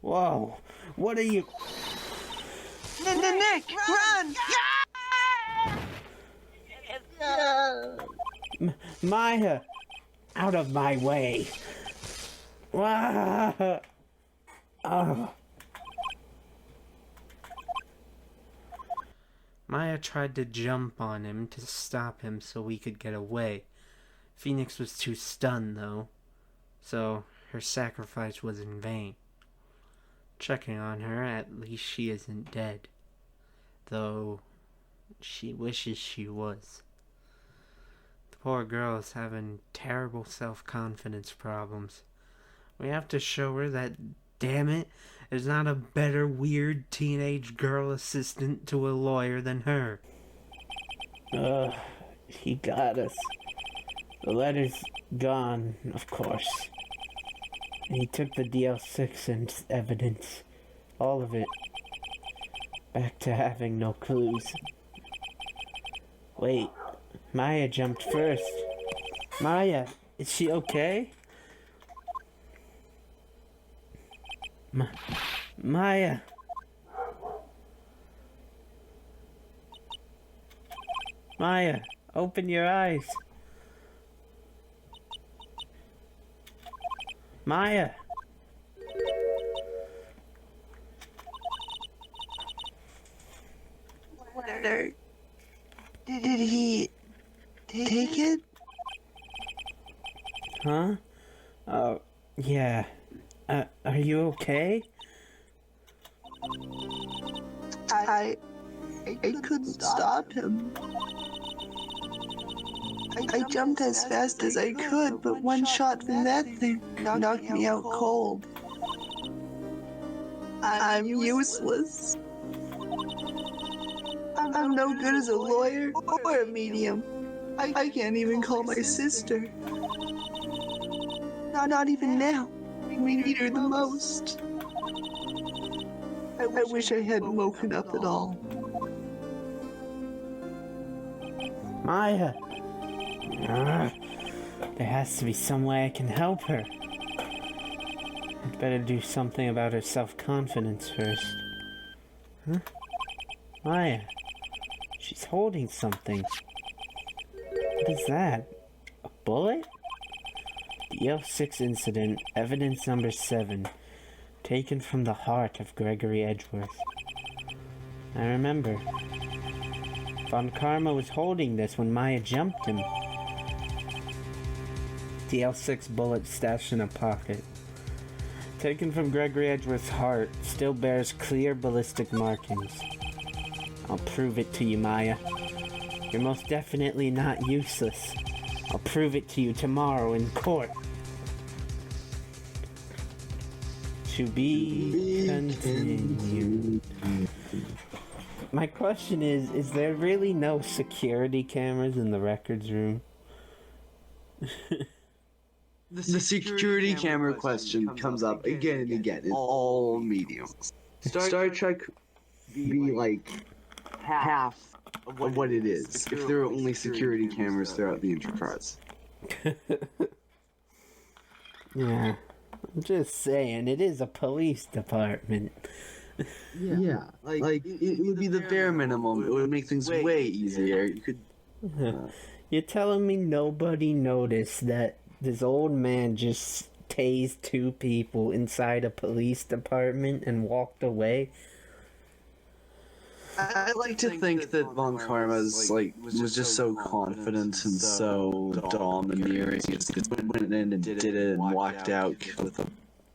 Whoa. What are you... Nick, run! Maya! Out of my way. Oh. Maya tried to jump on him to stop him so we could get away. Phoenix was too stunned, though, so her sacrifice was in vain. Checking on her, at least she isn't dead, though she wishes she was. The poor girl is having terrible self-confidence problems. We have to show her that, damn it, there's not a better weird teenage girl assistant to a lawyer than her. He got us. The letter's gone, of course. He took the DL6 and evidence. All of it. Back to having no clues. Wait, Maya jumped first. Maya, is she okay? Maya. Maya, open your eyes. Maya. Letter. Did he take it? Huh? Yeah. Are you okay? I couldn't stop him. I jumped as fast as I could, but one shot from that thing knocked me out cold. I'm useless. I'm no good as a lawyer or a medium. I can't even call my sister. Not even now. We need her the most. I wish I hadn't woken up at all. Maya! There has to be some way I can help her. I'd better do something about her self-confidence first. Huh? Maya. She's holding something. What is that? A bullet? The L6 incident, evidence number 7. Taken from the heart of Gregory Edgeworth. I remember. Von Karma was holding this when Maya jumped him. The L6 bullet stashed in a pocket. Taken from Gregory Edgeworth's heart, still bears clear ballistic markings. I'll prove it to you, Maya. You're most definitely not useless. I'll prove it to you tomorrow in court. To be continued. My question is there really no security cameras in the records room? The security camera question comes up again and again in all mediums. Star Trek be like half of what it is if there are only security cameras throughout the Enterprise. Yeah, I'm just saying, it is a police department. Yeah, like it would be the bare minimum. It would make things way easier. You could. You're telling me nobody noticed that this old man just tased 2 people inside a police department and walked away? I like to think that Von Karma's was just so confident and so domineering. It went in and did it and walked out with a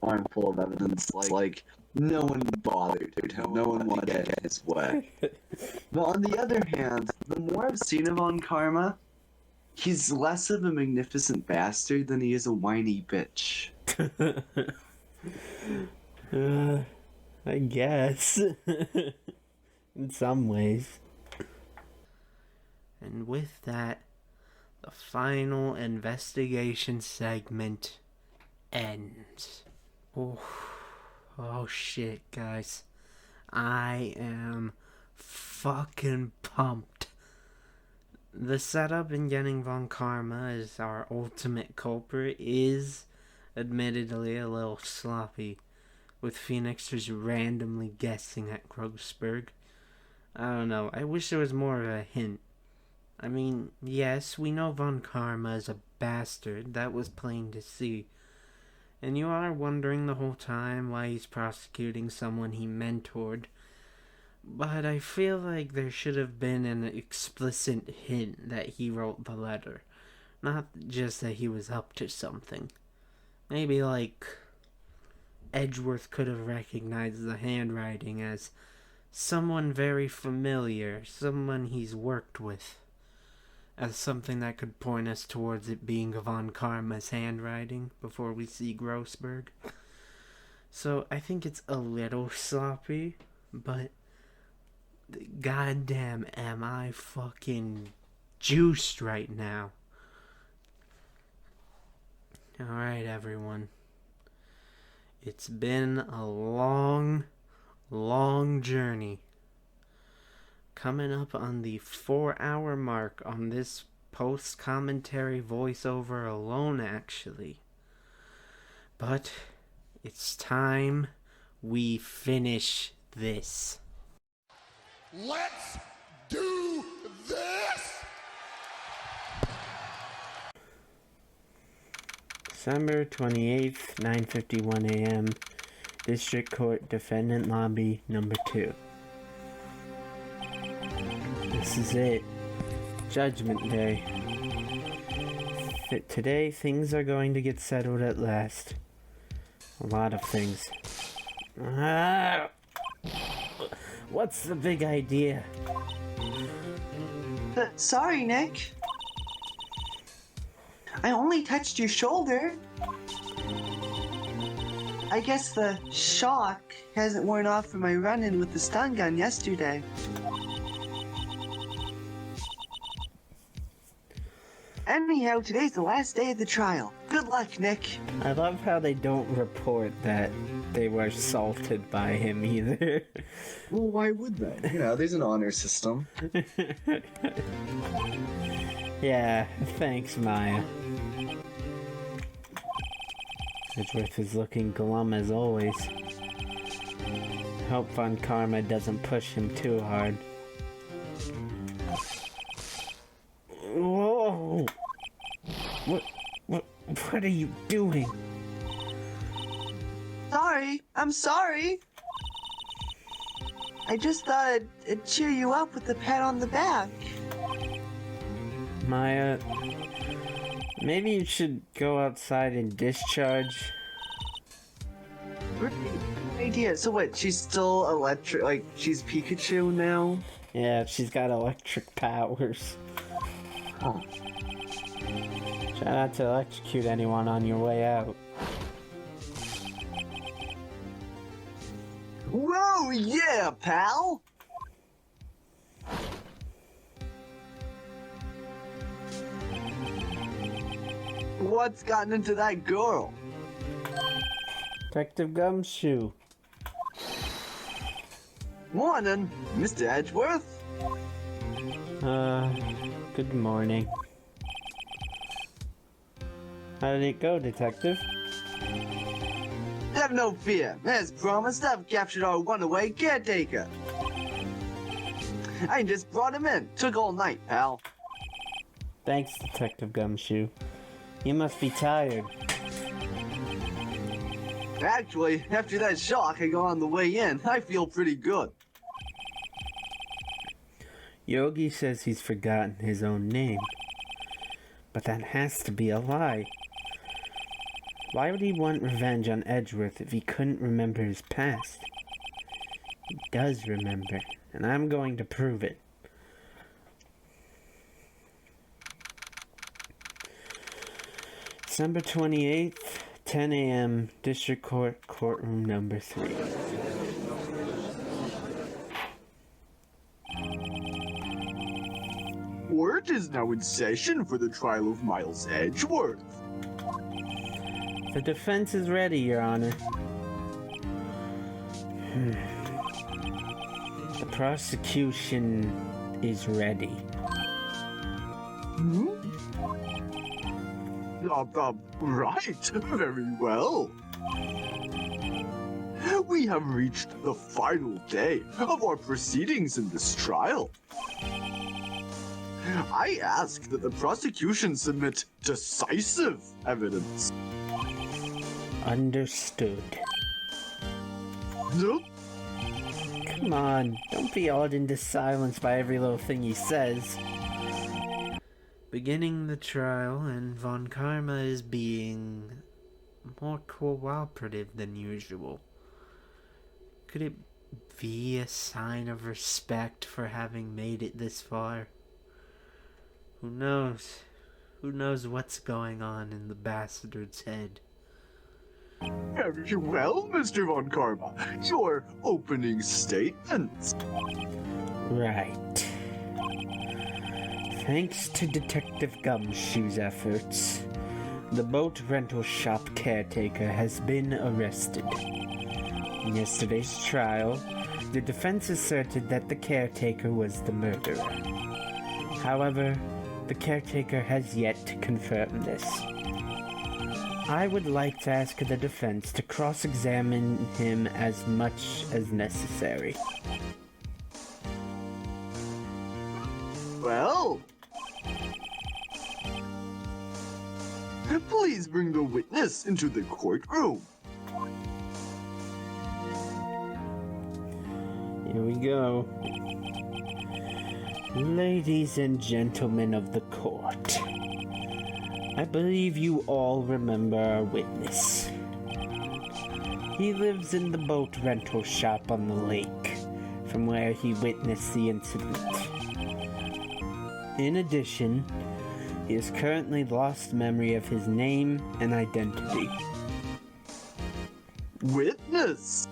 armful of evidence. Like no one bothered him. No one wanted to get his way. But on the other hand, the more I've seen of Von Karma, he's less of a magnificent bastard than he is a whiny bitch. I guess. In some ways. And with that, the final investigation segment ends. Oh shit, guys. I am fucking pumped. The setup in getting Von Karma as our ultimate culprit is admittedly a little sloppy, with Phoenix just randomly guessing at Grossberg. I don't know, I wish there was more of a hint. I mean, yes, we know Von Karma is a bastard, that was plain to see. And you are wondering the whole time why he's prosecuting someone he mentored. But I feel like there should have been an explicit hint that he wrote the letter. Not just that he was up to something. Maybe like Edgeworth could have recognized the handwriting as someone very familiar, someone he's worked with, as something that could point us towards it being Von Karma's handwriting before we see Grossberg. So I think it's a little sloppy, but goddamn am I fucking juiced right now. Alright, everyone. It's been a long journey. Coming up on the 4-hour mark on this post-commentary voiceover alone, actually. But it's time we finish this. Let's do this! December 28th, 9:51 a.m. District Court Defendant Lobby number 2. This is it. Judgment Day. today things are going to get settled at last. A lot of things. Ah! What's the big idea? Sorry, Nick. I only touched your shoulder. I guess the shock hasn't worn off from my run-in with the stun gun yesterday. Anyhow, today's the last day of the trial. Good luck, Nick. I love how they don't report that they were assaulted by him either. Well, why would they? You know, there's an honor system. Yeah, thanks, Maya. Edgeworth is looking glum as always. Hope Von Karma doesn't push him too hard. Whoa! What are you doing? Sorry, I'm sorry. I just thought I'd cheer you up with a pat on the back. Maya, maybe you should go outside and discharge. Great idea. So what, she's still electric, like, she's Pikachu now? Yeah, she's got electric powers. Oh. Try not to electrocute anyone on your way out. Whoa, yeah, pal! What's gotten into that girl? Detective Gumshoe. Morning, Mr. Edgeworth. Good morning. How did it go, Detective? Have no fear. As promised, I've captured our runaway caretaker. I just brought him in. Took all night, pal. Thanks, Detective Gumshoe. You must be tired. Actually, after that shock I got on the way in, I feel pretty good. Yogi says he's forgotten his own name. But that has to be a lie. Why would he want revenge on Edgeworth if he couldn't remember his past? He does remember, and I'm going to prove it. December 28th, 10 a.m., District Court, Courtroom Number 3. Court is now in session for the trial of Miles Edgeworth. The defense is ready, Your Honor. The prosecution is ready. Right, very well. We have reached the final day of our proceedings in this trial. I ask that the prosecution submit decisive evidence. Understood. Nope. Come on, don't be awed into silence by every little thing he says. Beginning the trial, and Von Karma is being more cooperative than usual. Could it be a sign of respect for having made it this far? Who knows? Who knows what's going on in the bastard's head? Very well, Mr. Von Karma. Your opening statements. Right. Thanks to Detective Gumshoe's efforts, the boat rental shop caretaker has been arrested. In yesterday's trial, the defense asserted that the caretaker was the murderer. However, the caretaker has yet to confirm this. I would like to ask the defense to cross-examine him as much as necessary. Well, please bring the witness into the courtroom. Here we go. Ladies and gentlemen of the court, I believe you all remember our witness. He lives in the boat rental shop on the lake, from where he witnessed the incident. In addition, he has currently lost memory of his name and identity. Witness!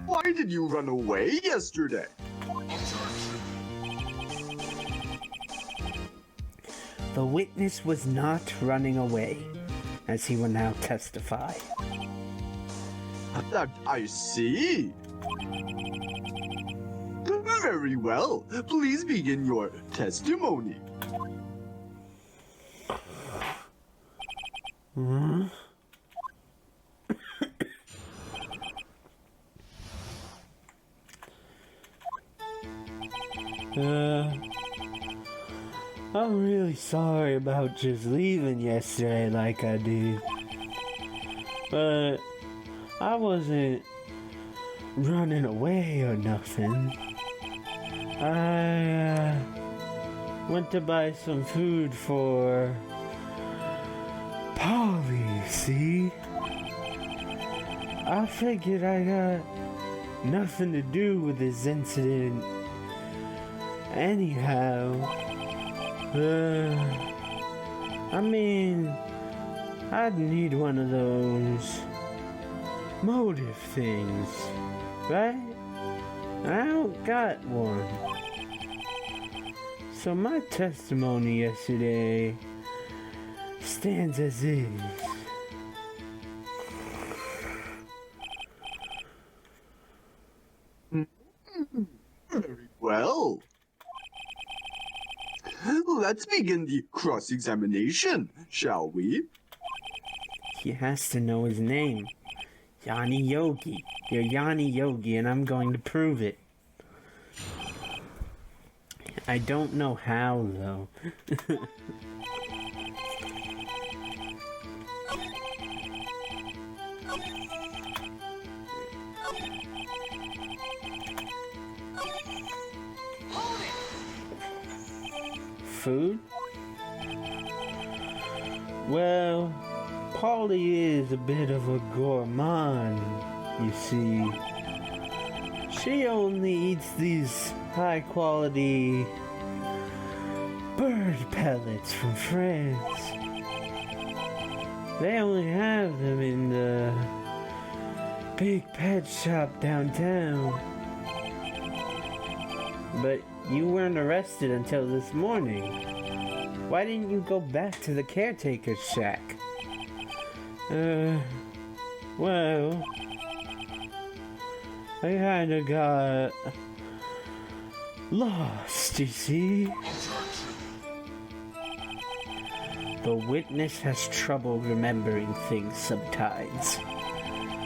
Why did you run away yesterday? The witness was not running away, as he will now testify. I see. Very well. Please begin your testimony. I'm really sorry about just leaving yesterday like I did. But I wasn't running away or nothing. I went to buy some food for Polly, see? I figured I got nothing to do with this incident anyhow. I mean, I'd need one of those motive things, right? I don't got one. So my testimony yesterday stands as is. Very well. Let's begin the cross-examination, shall we? He has to know his name. Yanni Yogi. You're Yanni Yogi, and I'm going to prove it. I don't know how, though. Food? Well, Polly is a bit of a gourmand, you see. She only eats these high-quality bird pellets from France. They only have them in the big pet shop downtown. But you weren't arrested until this morning. Why didn't you go back to the caretaker's shack? Well, I kinda got lost, you see? The witness has trouble remembering things sometimes.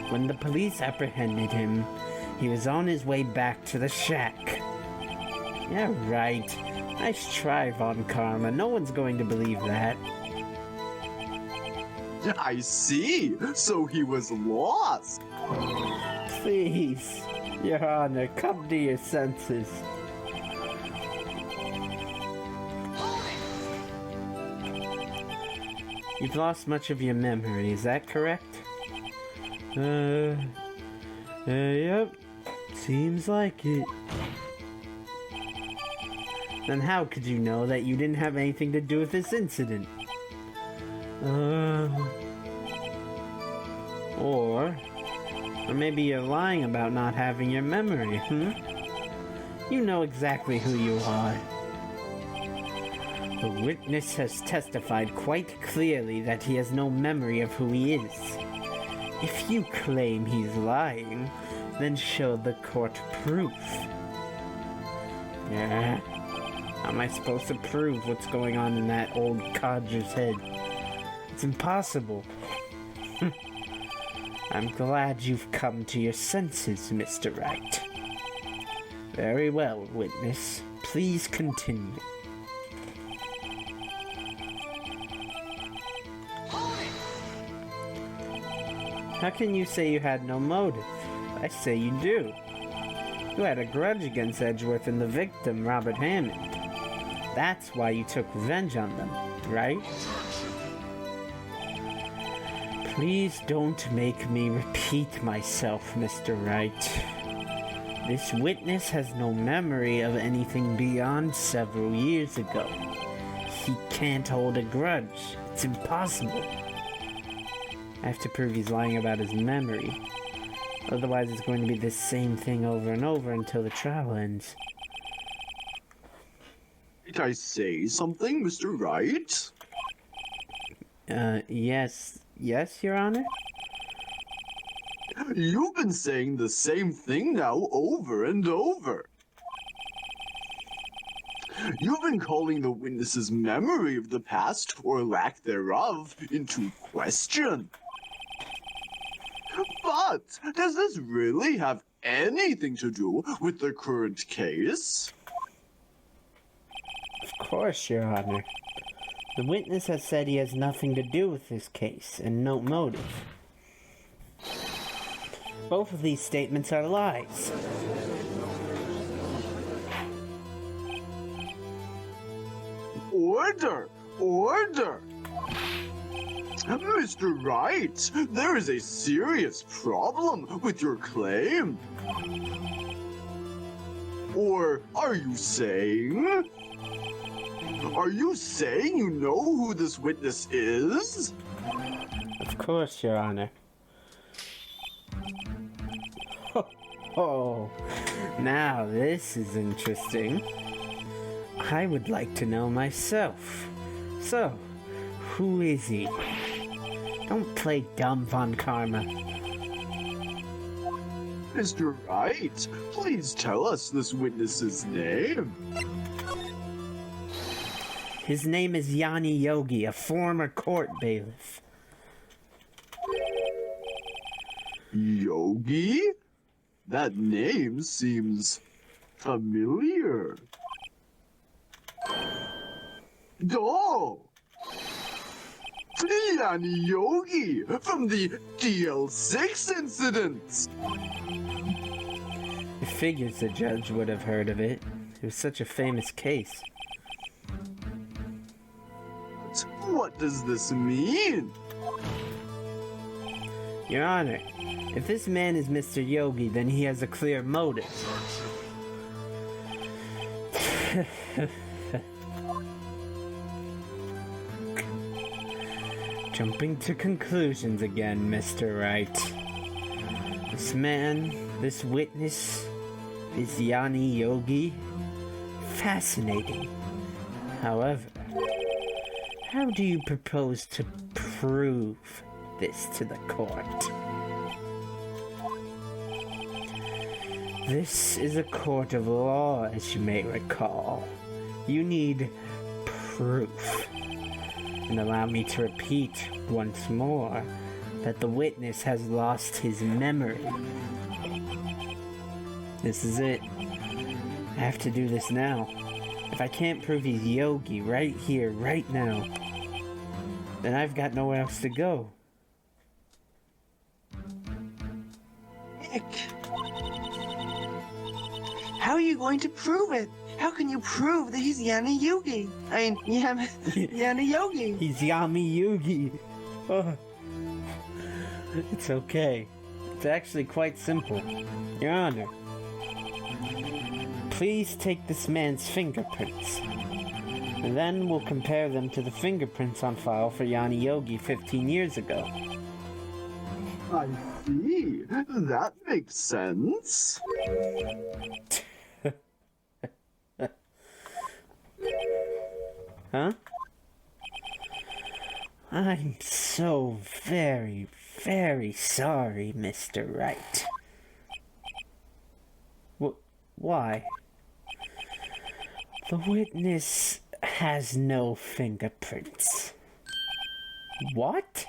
When the police apprehended him, he was on his way back to the shack. Yeah, right. Nice try, Von Karma. No one's going to believe that. I see. So he was lost. Please, Your Honor, come to your senses. You've lost much of your memory, is that correct? Yep. Seems like it. Then how could you know that you didn't have anything to do with this incident? Or maybe you're lying about not having your memory, You know exactly who you are. The witness has testified quite clearly that he has no memory of who he is. If you claim he's lying, then show the court proof. Yeah. How am I supposed to prove what's going on in that old codger's head? It's impossible. I'm glad you've come to your senses, Mr. Wright. Very well, witness. Please continue. How can you say you had no motive? I say you do. You had a grudge against Edgeworth and the victim, Robert Hammond. That's why you took revenge on them, right? Please don't make me repeat myself, Mr. Wright. This witness has no memory of anything beyond several years ago. He can't hold a grudge. It's impossible. I have to prove he's lying about his memory. Otherwise, it's going to be the same thing over and over until the trial ends. Did I say something, Mr. Wright? Yes, Your Honor? You've been saying the same thing now over and over. You've been calling the witness's memory of the past, or lack thereof, into question. But does this really have anything to do with the current case? Of course, Your Honor. The witness has said he has nothing to do with this case, and no motive. Both of these statements are lies. Order! Order! Mr. Wright, there is a serious problem with your claim. Or are you saying you know who this witness is? Of course, Your Honor. Oh, now this is interesting. I would like to know myself. So, who is he? Don't play dumb, Von Karma. Mr. Wright, please tell us this witness's name. His name is Yanni Yogi, a former court bailiff. Yogi? That name seems familiar. Oh! Yanni Yogi from the DL6 incident! It figures the judge would have heard of it. It was such a famous case. What does this mean? Your Honor, if this man is Mr. Yogi, then he has a clear motive. Jumping to conclusions again, Mr. Wright. This man, this witness, is Yanni Yogi. Fascinating. However, how do you propose to prove this to the court? This is a court of law, as you may recall. You need proof. And allow me to repeat once more that the witness has lost his memory. This is it. I have to do this now. If I can't prove he's Yogi right here, right now, then I've got nowhere else to go. Nick, how are you going to prove it? How can you prove that he's Yanni Yogi? Yanni Yogi. He's Yami Yugi. Oh. It's okay. It's actually quite simple. Your Honor, please take this man's fingerprints. And then we'll compare them to the fingerprints on file for Yanni Yogi 15 years ago. I see. That makes sense. Huh? I'm so very, very sorry, Mr. Wright. Why? The witness has no fingerprints. What?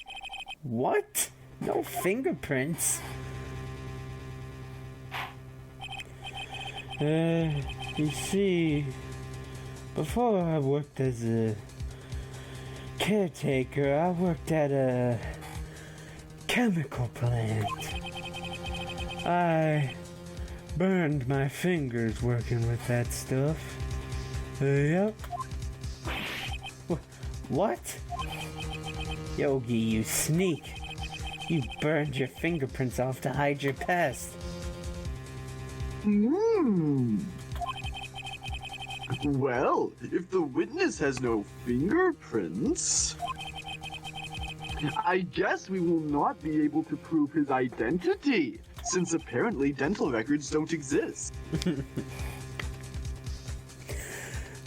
What? No fingerprints? You see, before I worked as a caretaker, I worked at a chemical plant. I burned my fingers working with that stuff. Yep, What? Yogi, you sneak. You burned your fingerprints off to hide your past. Well, if the witness has no fingerprints, I guess we will not be able to prove his identity, since apparently dental records don't exist.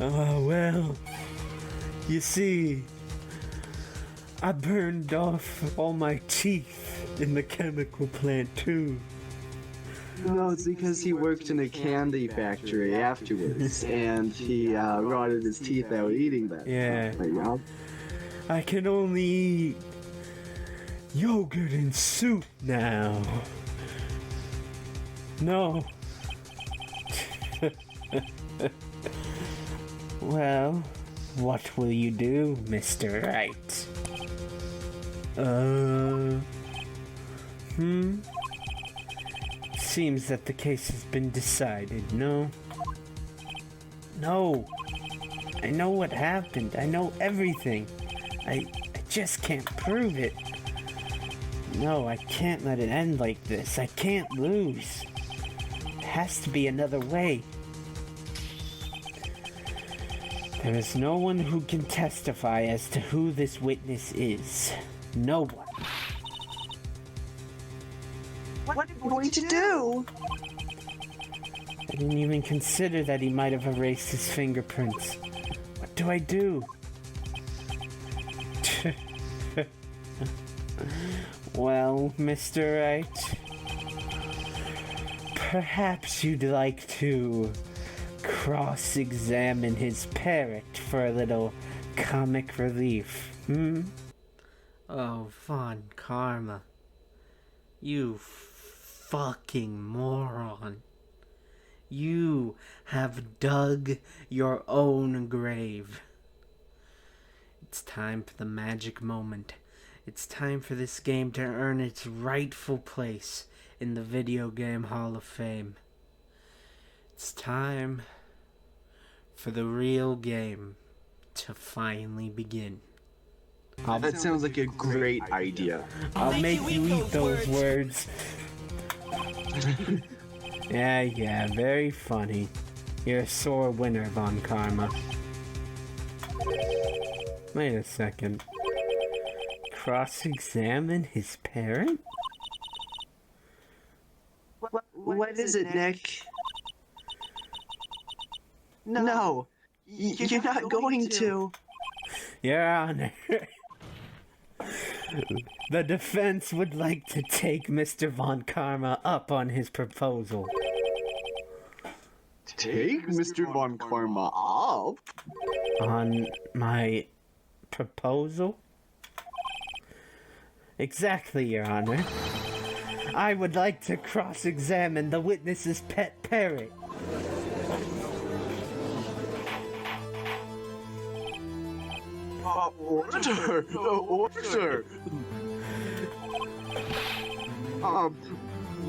Oh, well, you see, I burned off all my teeth in the chemical plant too. No, it's because he worked in a candy factory afterwards, and he rotted his teeth out eating that. Yeah. Like, you know? I can only eat yogurt and soup now. No. Well, what will you do, Mr. Wright? Seems that the case has been decided, no? No. I know what happened. I know everything. I just can't prove it. No, I can't let it end like this. I can't lose. There has to be another way. There is no one who can testify as to who this witness is. No one. What are you going to do? I didn't even consider that he might have erased his fingerprints. What do I do? Well, Mr. Wright, perhaps you'd like to cross-examine his parrot for a little comic relief, Oh, Von Karma. You fucking moron. You have dug your own grave. It's time for the magic moment. It's time for this game to earn its rightful place in the Video Game Hall of Fame. It's time for the real game to finally begin. That sounds like a great idea. I'll make you eat those words. Yeah, very funny. You're a sore winner, Von Karma. Wait a second. Cross-examine his parent? What is it, Nick? No, You're not going to. Your Honor. The defense would like to take Mr. Von Karma up on his proposal. Take Mr. Von Karma up? On my proposal? Exactly, Your Honor. I would like to cross-examine the witness's pet parrot. Order!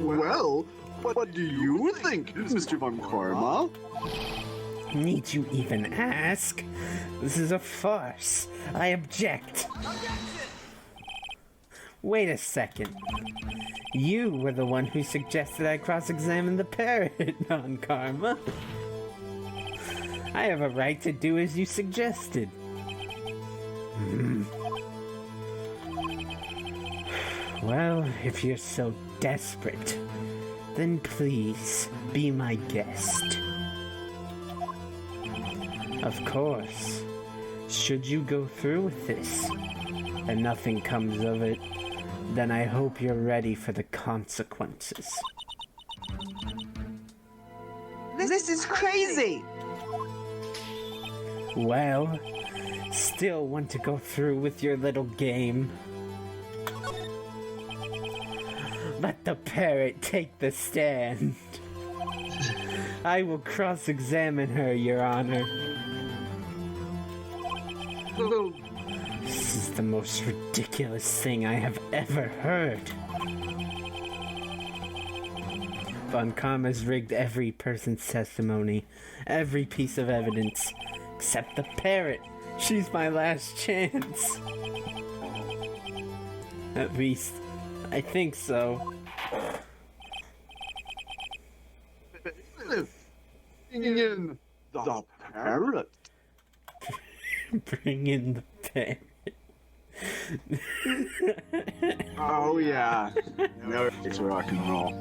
Well, what do you think, Mr. Von Karma? Need you even ask? This is a farce. I object. Wait a second. You were the one who suggested I cross-examine the parrot, Von Karma. I have a right to do as you suggested. Well, if you're so desperate, then please be my guest. Of course, should you go through with this, and nothing comes of it, then I hope you're ready for the consequences. This is crazy! Well, still want to go through with your little game? Let the parrot take the stand. I will cross-examine her, Your Honor. This is the most ridiculous thing I have ever heard. Von Karma's rigged every person's testimony, every piece of evidence, except the parrot. She's my last chance. At least, I think so. In the parrot. Bring in the parrot. Oh yeah. No, it's rock and roll.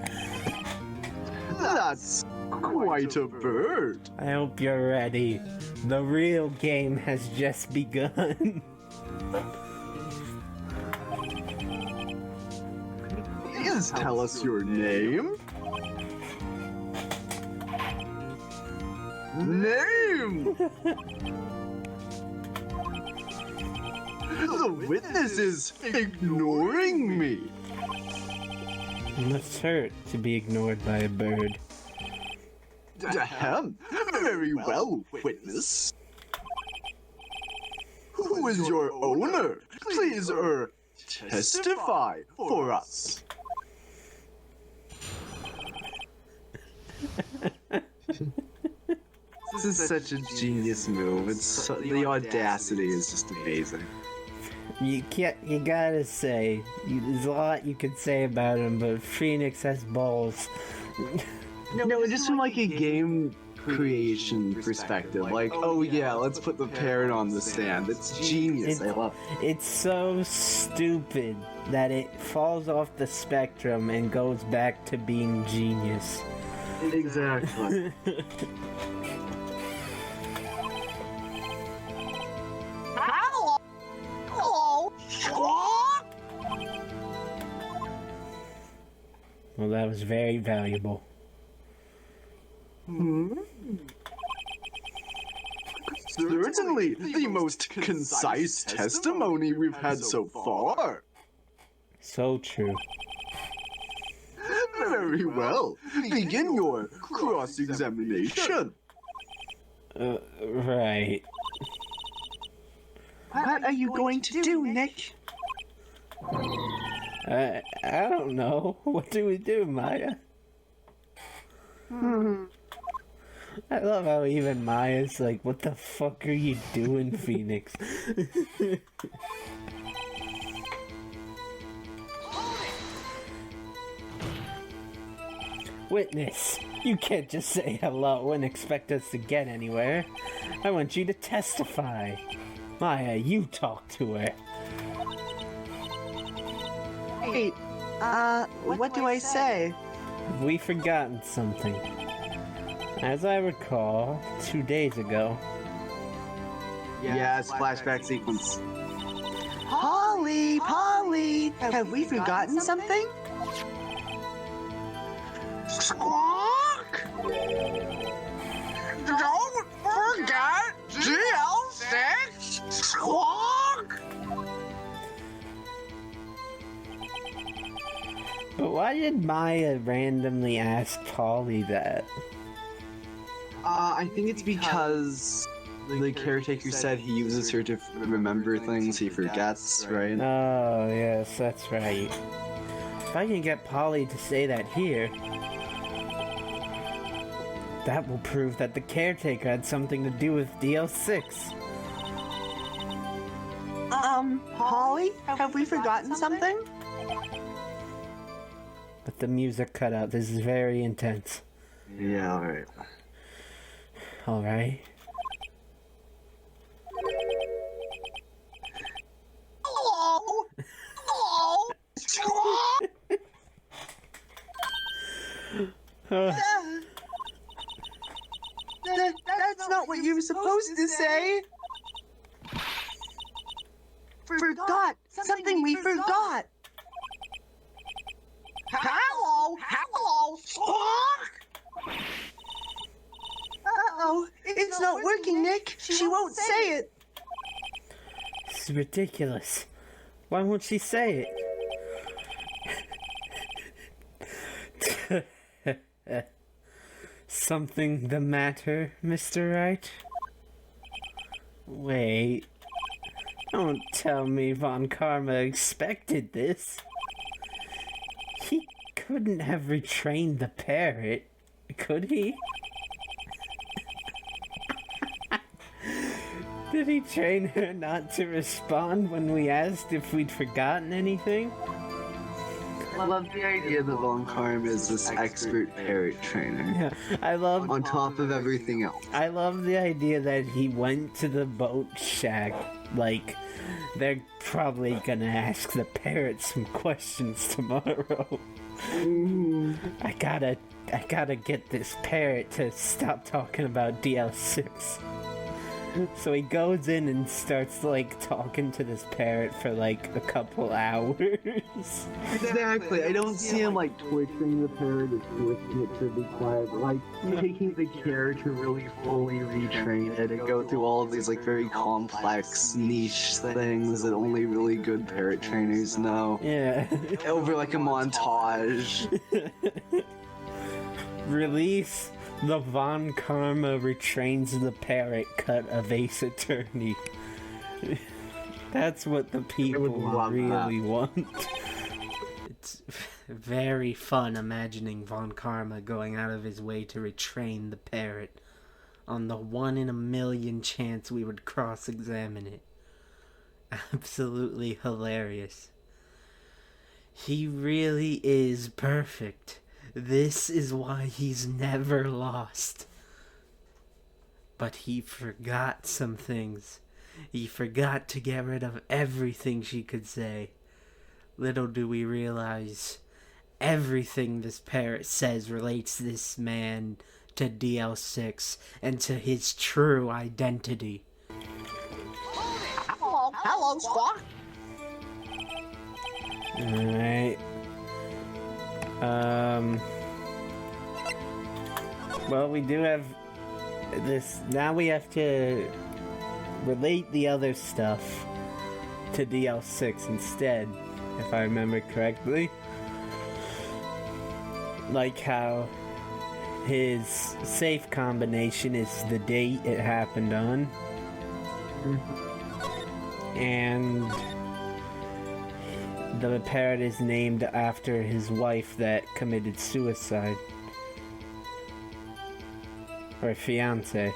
That's quite a bird. I hope you're ready. The real game has just begun. Please tell us your name. Name! The witness is ignoring me. It must hurt to be ignored by a bird. Ahem. Very well, witness. Who is your owner? Please, testify for us. This is such a genius move. The audacity is just amazing. You gotta say, there's a lot you could say about him, but Phoenix has balls. No, just from like a game creation perspective, like, oh yeah, let's put the parrot on the stand. It's genius. I love it. It's so stupid that it falls off the spectrum and goes back to being genius. Exactly. Well, that was very valuable. Certainly the most concise testimony we've had so far. So true. Very well. Begin your cross-examination. Right. What are you going to do, Nick? I don't know. What do we do, Maya? I love how even Maya's like, what the fuck are you doing, Phoenix? Witness, you can't just say hello and expect us to get anywhere. I want you to testify. Maya, you talk to her. Wait, what do I say? Have we forgotten something? As I recall, 2 days ago. Yes, flashback sequence. Polly, have we forgotten something? Squawk! Don't forget GL6! Squawk! But why did Maya randomly ask Polly that? I think it's because the caretaker said he uses her to remember things he forgets, right? Oh, yes, that's right. If I can get Polly to say that here, that will prove that the caretaker had something to do with DL6. Polly, have we forgotten something? But the music cut out. This is very intense. Yeah, alright. Alright. Hello! Hello! Squawk! That's not what you were supposed to say. Forgot. Something we forgot. Hello! Hello! Squawk! Uh-oh. It's not working, Nick. She won't say it. This is ridiculous. Why won't she say it? Something the matter, Mr. Wright? Wait. Don't tell me Von Karma expected this. He couldn't have retrained the parrot, could he? Did he train her not to respond when we asked if we'd forgotten anything? I love the idea that Von Karma is this expert parrot trainer. Yeah, I love On top of everything else. I love the idea that he went to the boat shack. Like, they're probably gonna ask the parrot some questions tomorrow. I gotta get this parrot to stop talking about DL6. So he goes in and starts, like, talking to this parrot for, like, a couple hours. Exactly. I don't see him like torturing the parrot or forcing it to be quiet, but like taking the care to really fully retrain it and go through all of these like very complex niche things that only really good parrot trainers know. Yeah. Over like a montage. Release the Von Karma retrains the parrot cut of Ace Attorney. That's what the people love really want. It's very fun imagining Von Karma going out of his way to retrain the parrot on the 1 in a million chance we would cross-examine it. Absolutely hilarious. He really is perfect. This is why he's never lost. But he forgot some things. He forgot to get rid of everything she could say. Little do we realize, everything this parrot says relates this man to DL6 and to his true identity. Hello, Squawk. Alright. Well, we do have this. Now we have to relate the other stuff to DL6 instead, if I remember correctly. Like how his safe combination is the date it happened on. And the parrot is named after his wife that committed suicide. Or fiance.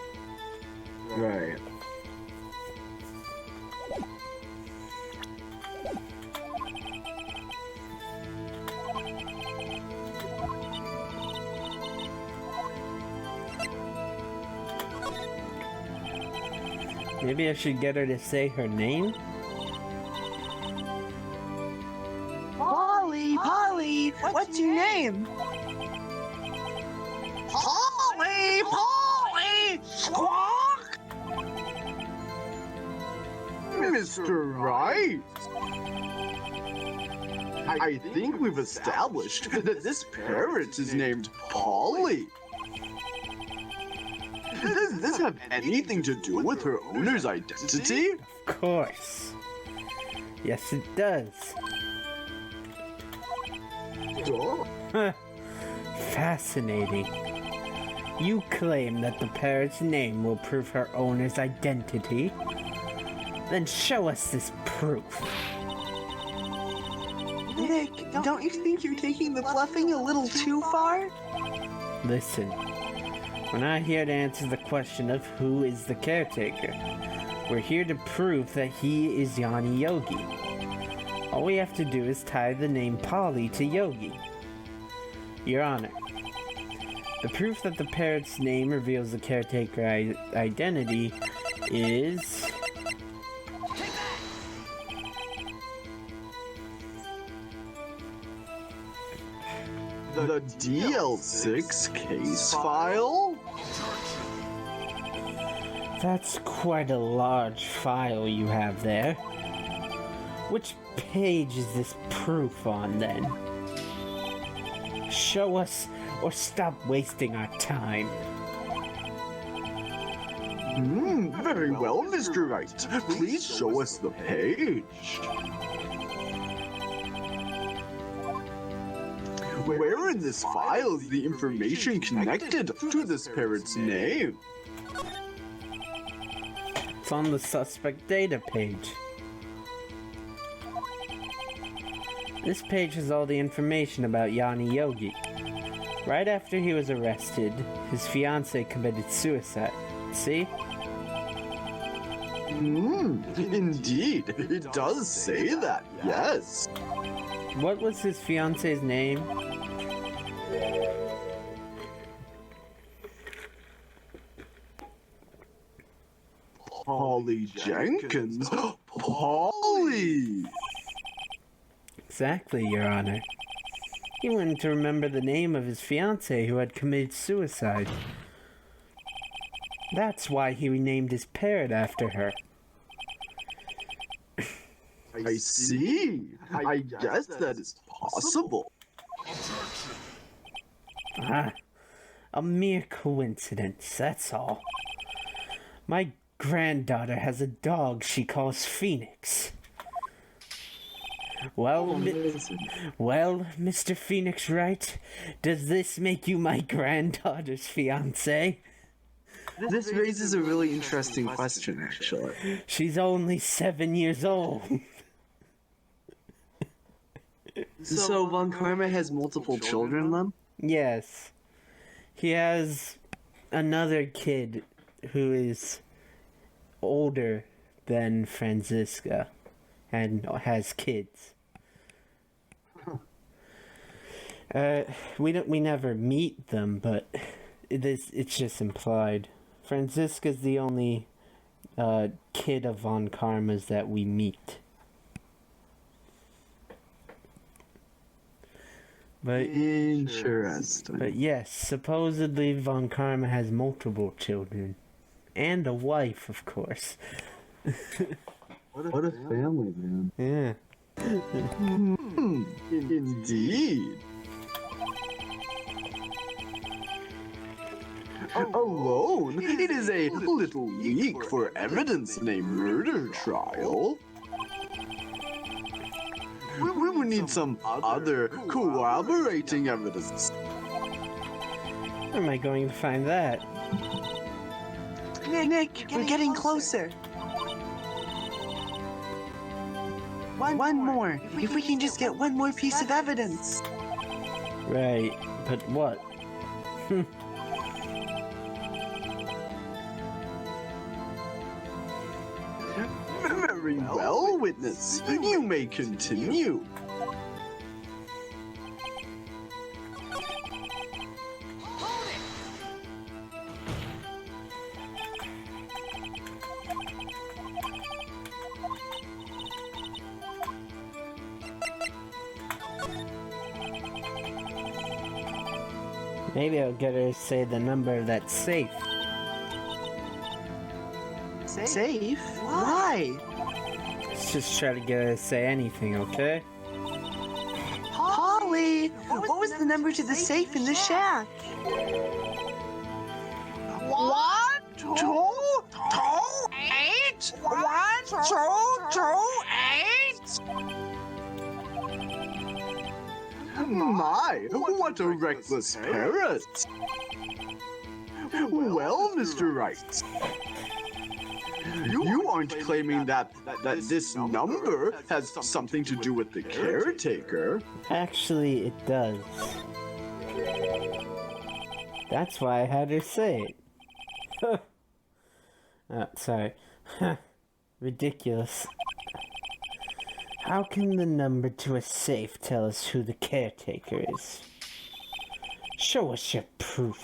Right. Maybe I should get her to say her name? Polly, what's your name? Polly, Squawk. Mr. Wright! I think we've established that this parrot is named Polly. Does this have anything to do with her owner's identity? Of course. Yes, it does. Oh. Fascinating. You claim that the parrot's name will prove her owner's identity? Then show us this proof. Nick, don't you think you're taking the bluffing a little too far? Listen, we're not here to answer the question of who is the caretaker. We're here to prove that he is Yanni Yogi. All we have to do is tie the name Polly to Yogi. Your Honor, the proof that the parrot's name reveals the caretaker identity is... The DL6 case file? That's quite a large file you have there. Which page is this proof on, then? Show us, or stop wasting our time. Very well, Mr. Wright. Please show us the page. Where in this file is the information connected to this parrot's name? It's on the suspect data page. This page has all the information about Yanni Yogi. Right after he was arrested, his fiancée committed suicide. See? Indeed, it does say that, yes. What was his fiance's name? Polly Jenkins? Polly! Exactly, Your Honor. He wanted to remember the name of his fiancée who had committed suicide. That's why he renamed his parrot after her. I see. I guess that is possible. Ah, a mere coincidence, that's all. My granddaughter has a dog she calls Phoenix. Well, Mr. Phoenix Wright, does this make you my granddaughter's fiancé? This raises a really interesting question, actually. She's only 7 years old. So Von Karma has multiple children, then? Yes. He has another kid who is older than Franziska and has kids. We never meet them, but it's just implied. Franziska's the only kid of Von Karma's that we meet. But Interesting. But yes, supposedly Von Karma has multiple children. And a wife, of course. What a family, man. Yeah. Indeed. Alone? It is a little weak for evidence in a murder trial. We will need some other corroborating evidence. Where am I going to find that? Nick, we're getting closer. One more. If we can just get one more piece of evidence. Right, but what? Very well, witness. You may continue. Maybe I'll get her to say the number of that safe. Safe? Why? Let's just try to get her to say anything, okay? Polly! What was the number to the safe in the shack? 1, 2, 8. 1, 2, 8. My, what a reckless parrot! Well, Mr. Wright, you aren't claiming that this number has something to do with the caretaker. Actually, it does. That's why I had her say it. Sorry. Ridiculous. How can the number to a safe tell us who the caretaker is? Show us your proof.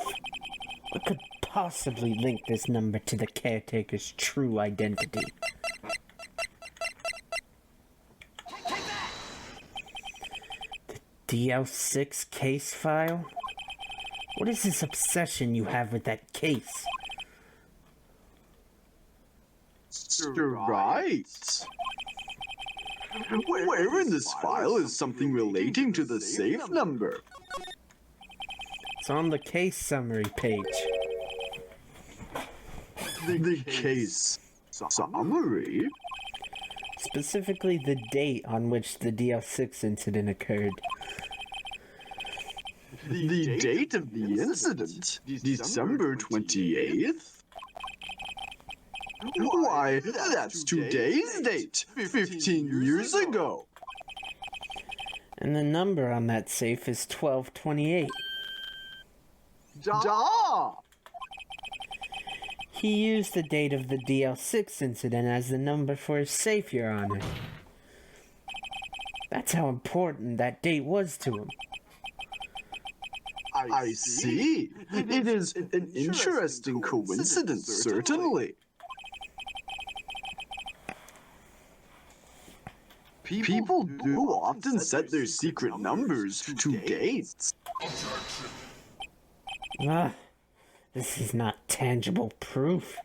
What could possibly link this number to the caretaker's true identity? The DL6 case file? What is this obsession you have with that case? Mr. Wright. Where in this file is something relating to the safe number? It's on the case summary page. The case summary? Specifically the date on which the DL6 incident occurred. The date of the incident? December 28th? Why, that's today's date, 15 years ago. And the number on that safe is 1228. Da! He used the date of the DL6 incident as the number for his safe, Your Honor. That's how important that date was to him. I see. It is an interesting coincidence, certainly. People do often set their secret numbers to dates. This is not tangible proof.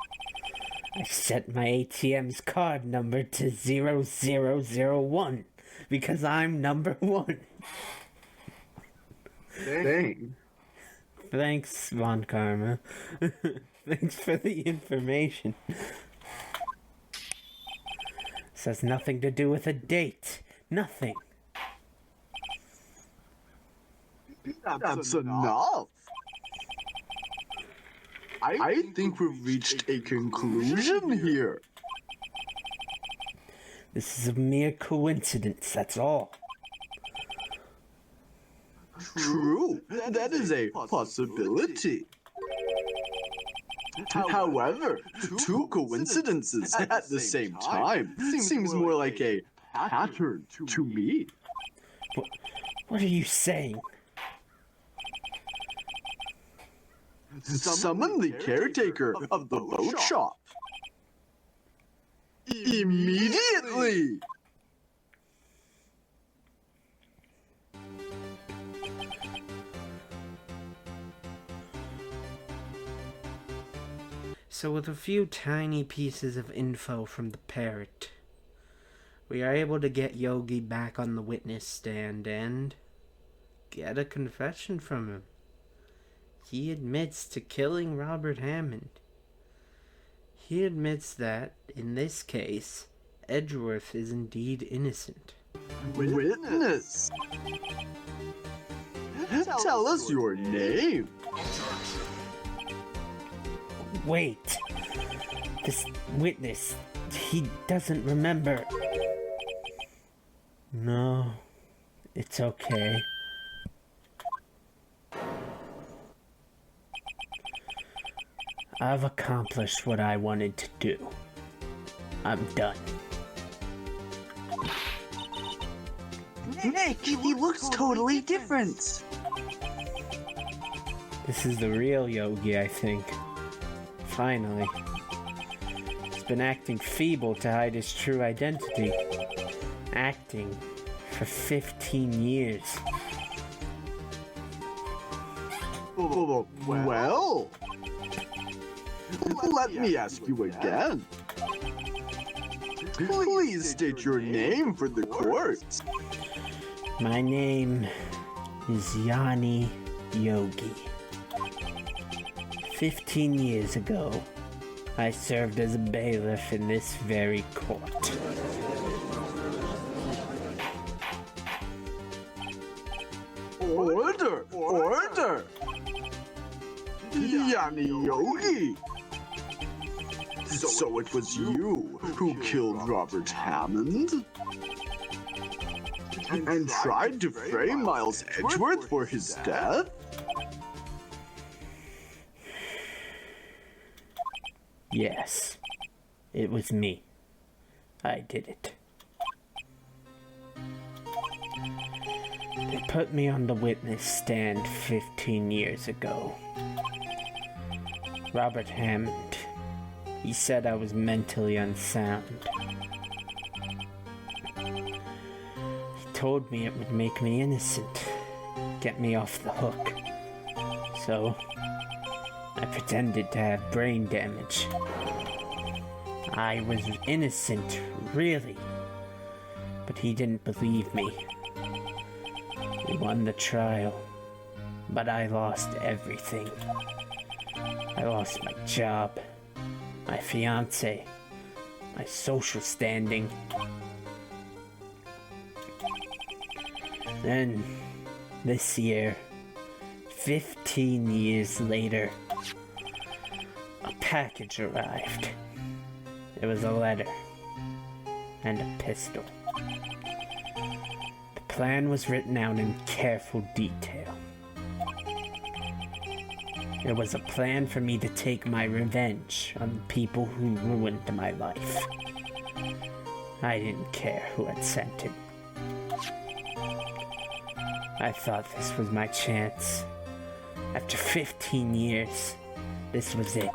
I set my ATM's card number to 0001 because I'm number 1. Dang. Thanks, Von Karma. Thanks for the information. This has nothing to do with a date. Nothing. That's enough. I think we've reached a conclusion here. This is a mere coincidence, that's all. True, that is a possibility. However, two coincidences at the same time seems more like a pattern to me. What are you saying? Summon the caretaker of the boat shop. Immediately! So with a few tiny pieces of info from the parrot, we are able to get Yogi back on the witness stand and get a confession from him. He admits to killing Robert Hammond. He admits that, in this case, Edgeworth is indeed innocent. Witness! Tell us your name. Wait. This witness, he doesn't remember. No, it's okay. I've accomplished what I wanted to do. I'm done. Nick, he looks totally different. This is the real Yogi, I think. Finally. He's been acting feeble to hide his true identity. Acting for 15 years. Well, let me ask you again. Please state your name for the court. My name is Yanni Yogi. 15 years ago, I served as a bailiff in this very court. Order! Order! Yanni Yogi! So it was you who killed Robert Hammond? And tried to frame Miles Edgeworth for his death? Yes, it was me. I did it. They put me on the witness stand 15 years ago. Robert Hammond, he said I was mentally unsound. He told me it would make me innocent, get me off the hook. So, I pretended to have brain damage. I was innocent, really. But he didn't believe me. We won the trial, but I lost everything. I lost my job, my fiancé, my social standing. Then, this year, 15 years later, a package arrived. It was a letter and a pistol. The plan was written out in careful detail. It was a plan for me to take my revenge on the people who ruined my life. I didn't care who had sent it. I thought this was my chance. After 15 years, this was it.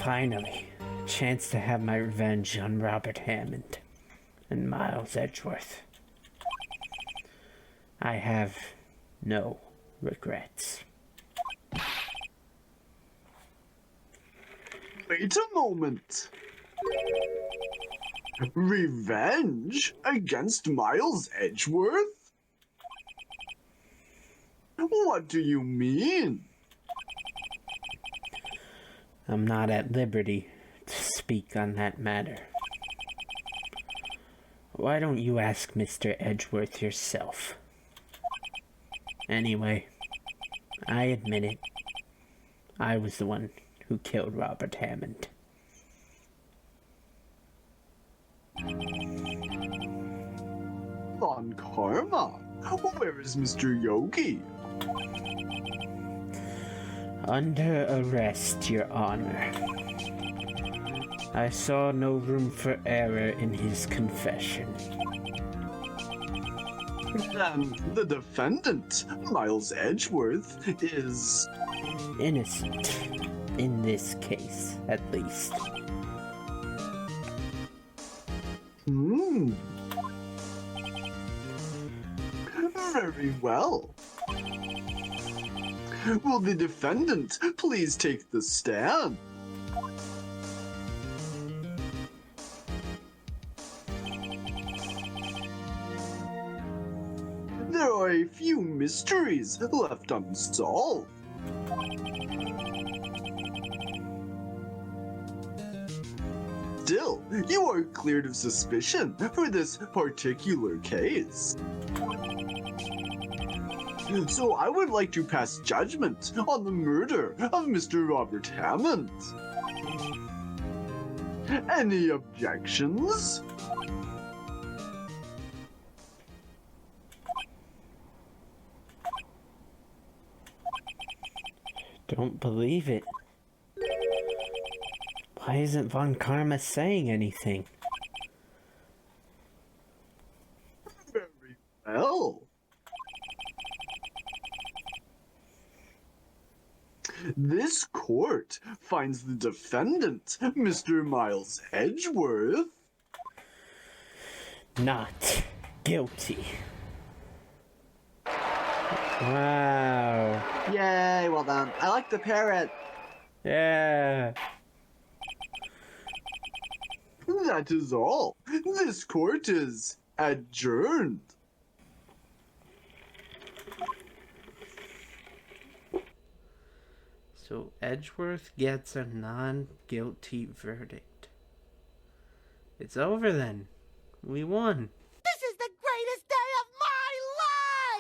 Finally, a chance to have my revenge on Robert Hammond and Miles Edgeworth. I have no regrets. Wait a moment. Revenge against Miles Edgeworth? What do you mean? I'm not at liberty to speak on that matter. Why don't you ask Mr. Edgeworth yourself? Anyway, I admit it. I was the one who killed Robert Hammond. On Karma, where is Mr. Yogi? Under arrest, Your Honor. I saw no room for error in his confession. Then the defendant, Miles Edgeworth, is... Innocent. In this case, at least. Very well. Will the defendant please take the stand? There are a few mysteries left unsolved. Still, you are cleared of suspicion for this particular case. So I would like to pass judgment on the murder of Mr. Robert Hammond. Any objections? Don't believe it. Why isn't Von Karma saying anything? Very well. This court finds the defendant, Mr. Miles Edgeworth, Not guilty. Wow. Yay, well done. I like the parrot. Yeah. That is all. This court is adjourned. So Edgeworth gets a non-guilty verdict. It's over then. We won. This is the greatest day of my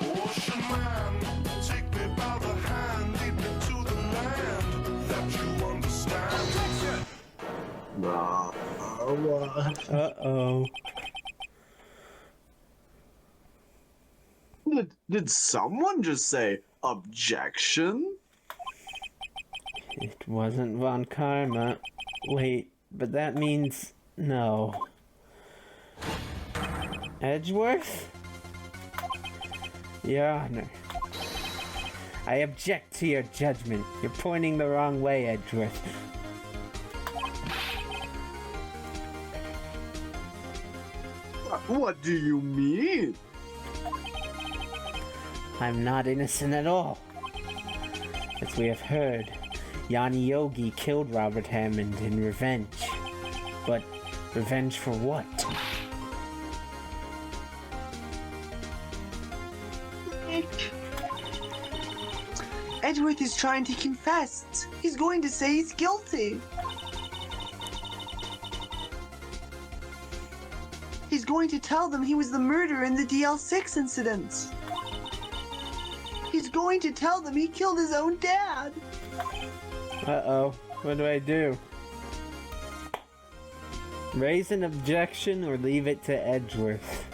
life! Take me by the hand, lead me to the land that you understand. Uh-oh. Did someone just say objection? It wasn't Von Karma. Wait, but that means no. Edgeworth? Your Honor. I object to your judgment. You're pointing the wrong way, Edgeworth. What do you mean? I'm not innocent at all. As we have heard, Yanni Yogi killed Robert Hammond in revenge. But revenge for what? Edgeworth is trying to confess. He's going to say he's guilty. He's going to tell them he was the murderer in the DL6 incident. He's going to tell them he killed his own dad. Uh-oh. What do I do? Raise an objection or leave it to Edgeworth?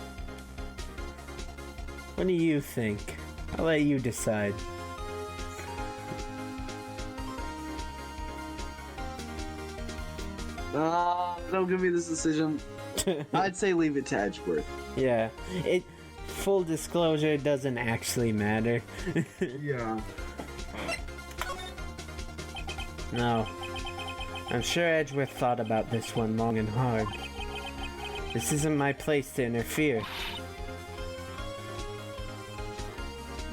What do you think? I'll let you decide. Don't give me this decision. I'd say leave it to Edgeworth. Yeah, full disclosure, it doesn't actually matter. Yeah. No. I'm sure Edgeworth thought about this one long and hard. This isn't my place to interfere.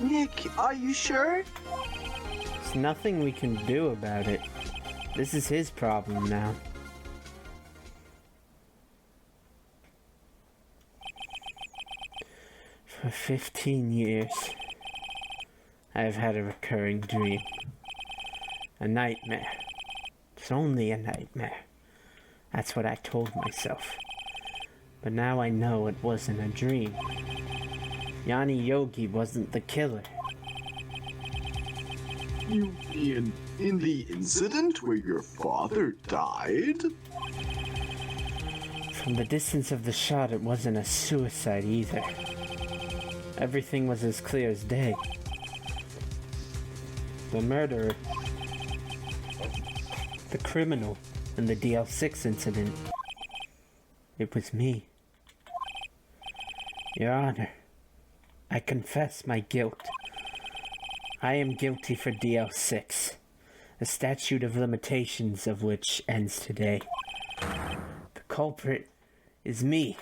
Nick, are you sure? There's nothing we can do about it. This is his problem now. For 15 years, I have had a recurring dream. A nightmare. It's only a nightmare. That's what I told myself. But now I know it wasn't a dream. Yanni Yogi wasn't the killer. You mean in the incident where your father died? From the distance of the shot, it wasn't a suicide either. Everything was as clear as day. The murderer, the criminal, in the DL6 incident, it was me. Your Honor, I confess my guilt. I am guilty for DL6, the statute of limitations of which ends today. The culprit is me.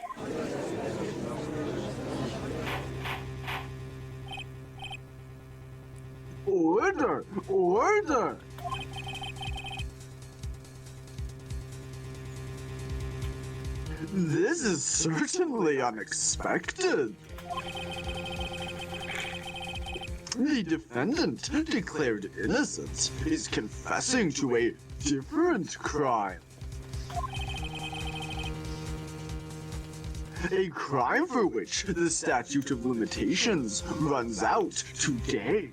Order! Order! This is certainly unexpected. The defendant, declared innocent, is confessing to a different crime. A crime for which the statute of limitations runs out today.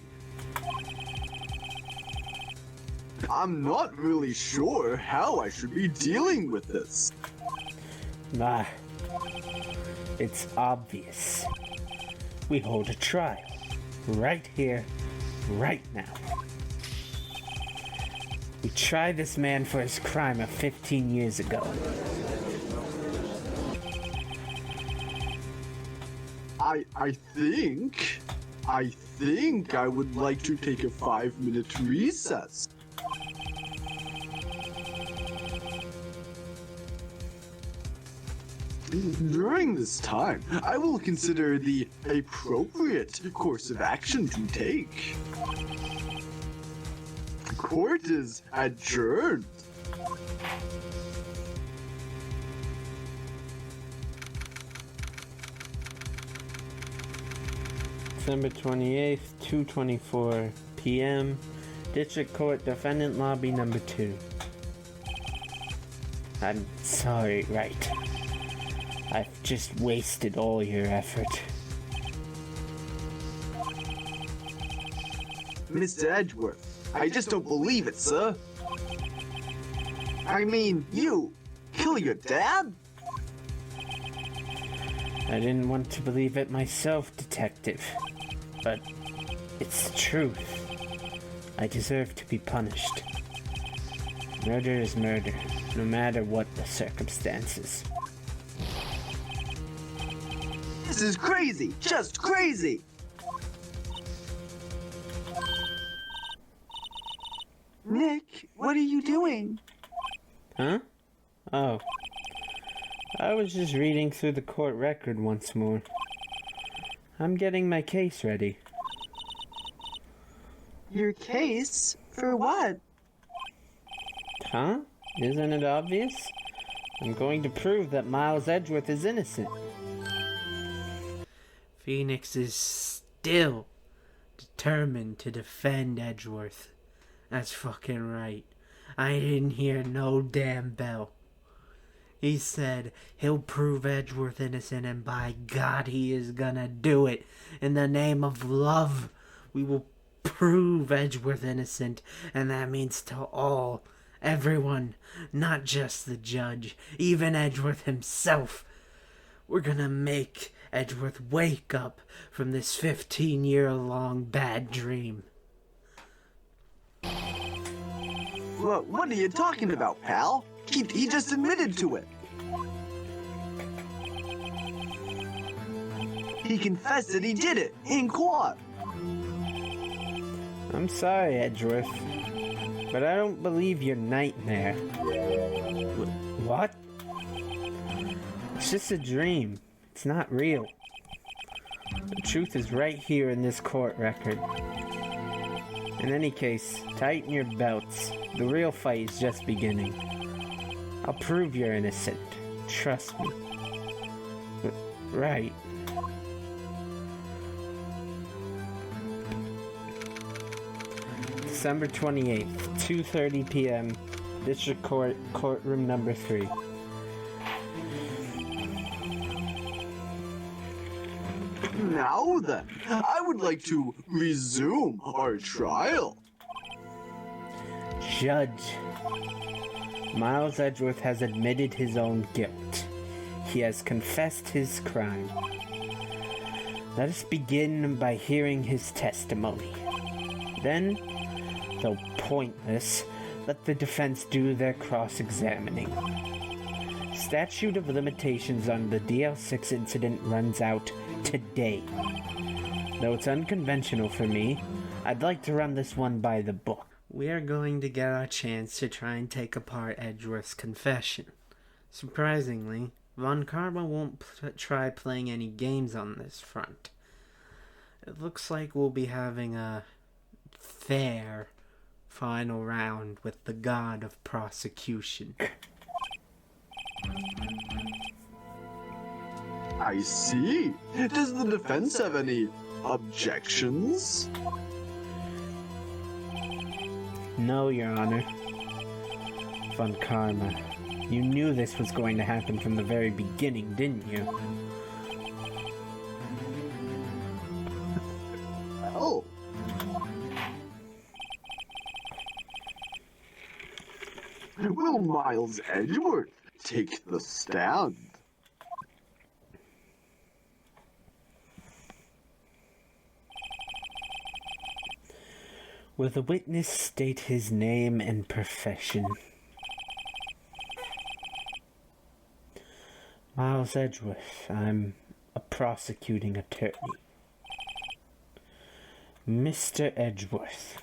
I'm not really sure how I should be dealing with this. Ah, it's obvious. We hold a trial. Right here, right now. We try this man for his crime of 15 years ago. I think I would like to take a 5-minute recess. During this time, I will consider the appropriate course of action to take. Court is adjourned. December 28th, 2:24 p.m. District Court Defendant Lobby Number 2. I'm sorry, Wright. I've just wasted all your effort. Mr. Edgeworth, I just don't believe it, sir. I mean, you kill your dad? I didn't want to believe it myself, Detective. But it's the truth. I deserve to be punished. Murder is murder, no matter what the circumstances. This is crazy! Just crazy! Nick, what are you doing? Huh? Oh. I was just reading through the court record once more. I'm getting my case ready. Your case? For what? Huh? Isn't it obvious? I'm going to prove that Miles Edgeworth is innocent. Phoenix is still determined to defend Edgeworth. That's fucking right. I didn't hear no damn bell. He said he'll prove Edgeworth innocent, and by God he is gonna do it. In the name of love, we will prove Edgeworth innocent, and that means to all, everyone, not just the judge, even Edgeworth himself. We're gonna make Edgeworth wake up from this 15-year-long bad dream. What are you talking about, pal? He just admitted to it. He confessed that he did it in court. I'm sorry, Edgeworth, but I don't believe your nightmare. What? It's just a dream. It's not real. The truth is right here in this court record. In any case, tighten your belts. The real fight is just beginning. I'll prove you're innocent. Trust me. Right. December 28th, 2:30 p.m., District Court, Courtroom Number 3. Now then, I would like to resume our trial. Judge, Miles Edgeworth has admitted his own guilt. He has confessed his crime. Let us begin by hearing his testimony. Then, though pointless, let the defense do their cross-examining. Statute of limitations on the DL6 incident runs out today. Though it's unconventional for me, I'd like to run this one by the book. We are going to get our chance to try and take apart Edgeworth's confession. Surprisingly, Von Karma won't try playing any games on this front. It looks like we'll be having a fair final round with the god of prosecution. I see. Does the defense have any objections? No, Your Honor. Von Karma, you knew this was going to happen from the very beginning, didn't you? Oh. Will Miles Edgeworth take the stand? Will the witness state his name and profession? Miles Edgeworth, I'm a prosecuting attorney. Mr. Edgeworth,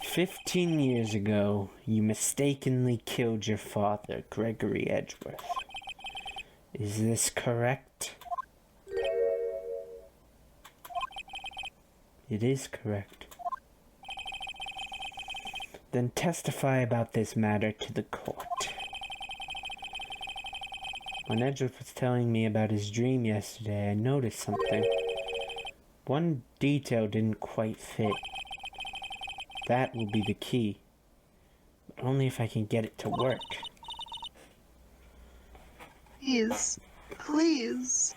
15 years ago, you mistakenly killed your father, Gregory Edgeworth. Is this correct? It is correct. Then testify about this matter to the court. When Edgeworth was telling me about his dream yesterday, I noticed something. One detail didn't quite fit. That will be the key. But only if I can get it to work. Please. Please.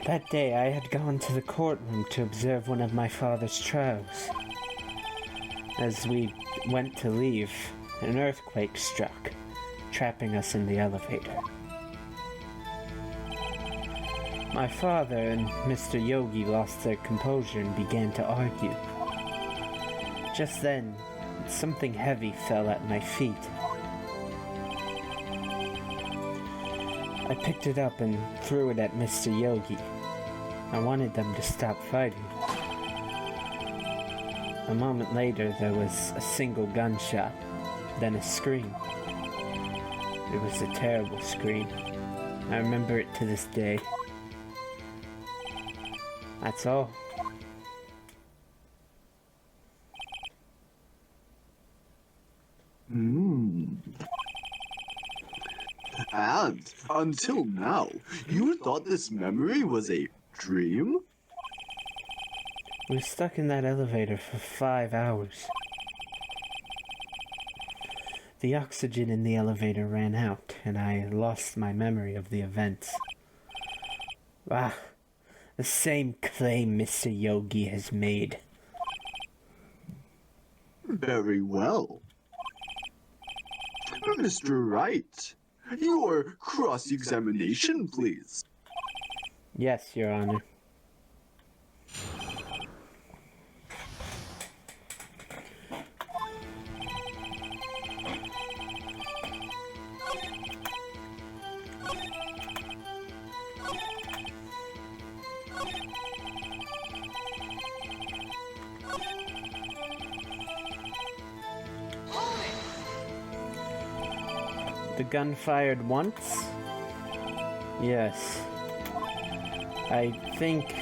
That day, I had gone to the courtroom to observe one of my father's trials. As we went to leave, an earthquake struck, trapping us in the elevator. My father and Mr. Yogi lost their composure and began to argue. Just then, something heavy fell at my feet. I picked it up and threw it at Mr. Yogi. I wanted them to stop fighting. A moment later, there was a single gunshot, then a scream. It was a terrible scream. I remember it to this day. That's all. And until now, you thought this memory was a dream? We were stuck in that elevator for 5 hours. The oxygen in the elevator ran out, and I lost my memory of the events. Ah, the same claim Mr. Yogi has made. Very well. Mr. Wright, your cross-examination, please. Yes, Your Honor. The gun fired once? Yes. I think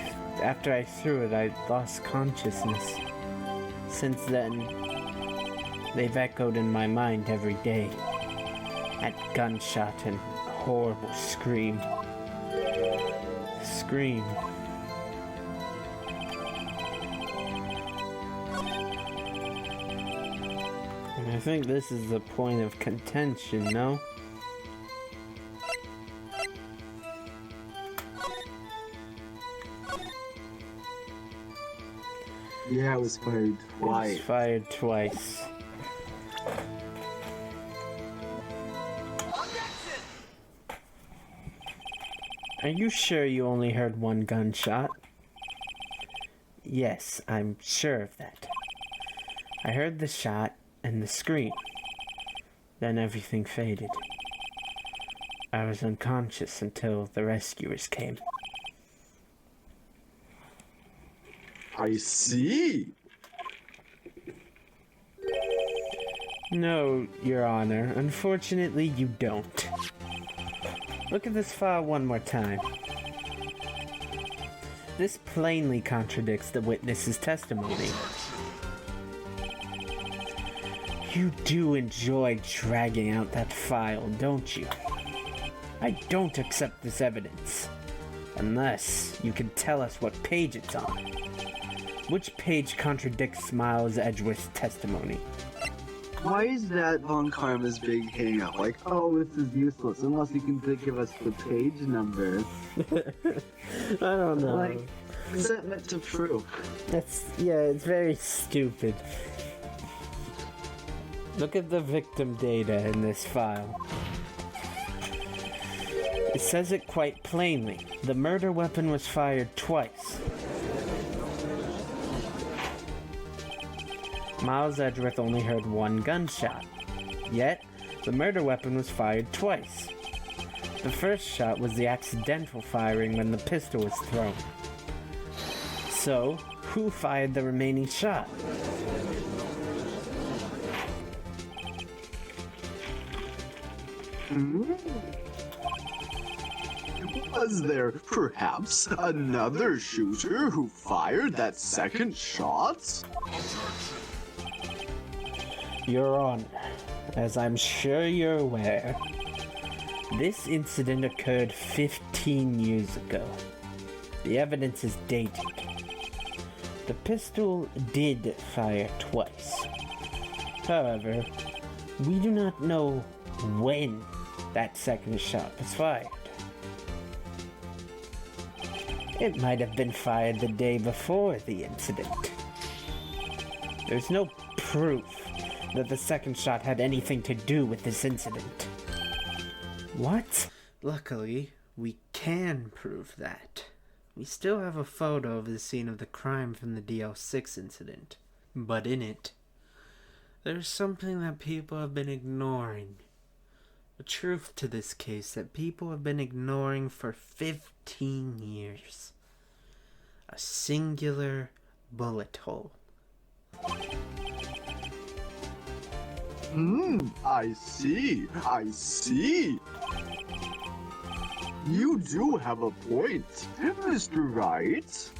after I threw it, I lost consciousness. Since then, they've echoed in my mind every day. That gunshot and horrible scream. Scream. And I think this is the point of contention, no? Yeah, it was fired It was twice. fired twice. Are you sure you only heard one gunshot? Yes, I'm sure of that. I heard the shot and the scream. Then everything faded. I was unconscious until the rescuers came. I see. No, Your Honor. Unfortunately, you don't. Look at this file one more time. This plainly contradicts the witness's testimony. You do enjoy dragging out that file, don't you? I don't accept this evidence. Unless you can tell us what page it's on. Which page contradicts Miles Edgeworth's testimony? Why is that Von Karma's big hang up? Like, oh, this is useless unless you can give us the page number. I don't know. Like, is that meant to prove? It's very stupid. Look at the victim data in this file. It says it quite plainly. The murder weapon was fired twice. Miles Edgeworth only heard one gunshot. Yet, the murder weapon was fired twice. The first shot was the accidental firing when the pistol was thrown. So, who fired the remaining shot? Was there perhaps another shooter who fired that second shot? Your Honor, as I'm sure you're aware, this incident occurred 15 years ago. The evidence is dated. The pistol did fire twice. However, we do not know when that second shot was fired. It might have been fired the day before the incident. There's no proof that the second shot had anything to do with this incident. What? Luckily, we can prove that. We still have a photo of the scene of the crime from the DL6 incident. But in it, there's something that people have been ignoring. A truth to this case that people have been ignoring for 15 years. A singular bullet hole. I see. You do have a point, Mr. Wright.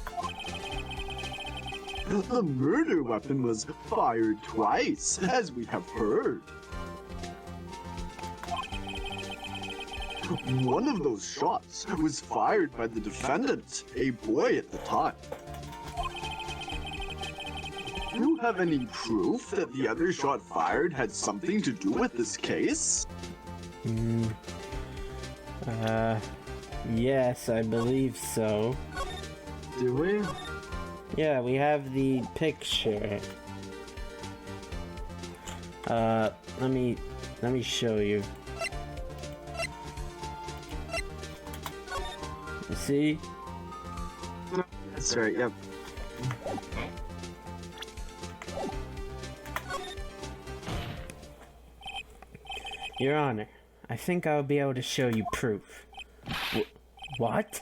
The murder weapon was fired twice, as we have heard. One of those shots was fired by the defendant, a boy at the time. Do you have any proof that the other shot fired had something to do with this case? Yes, I believe so. Do we? Yeah, we have the picture. Let me show you. You see? That's right, yep. Your Honor, I think I'll be able to show you proof. What?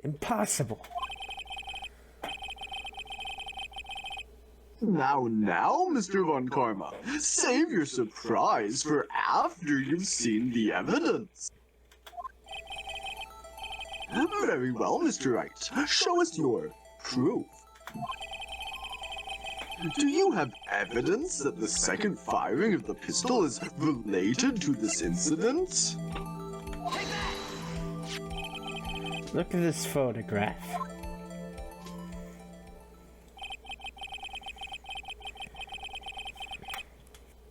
Impossible. Now, Mr. Von Karma, save your surprise for after you've seen the evidence. Very well, Mr. Wright. Show us your proof. Do you have evidence that the second firing of the pistol is related to this incident? Look at this photograph.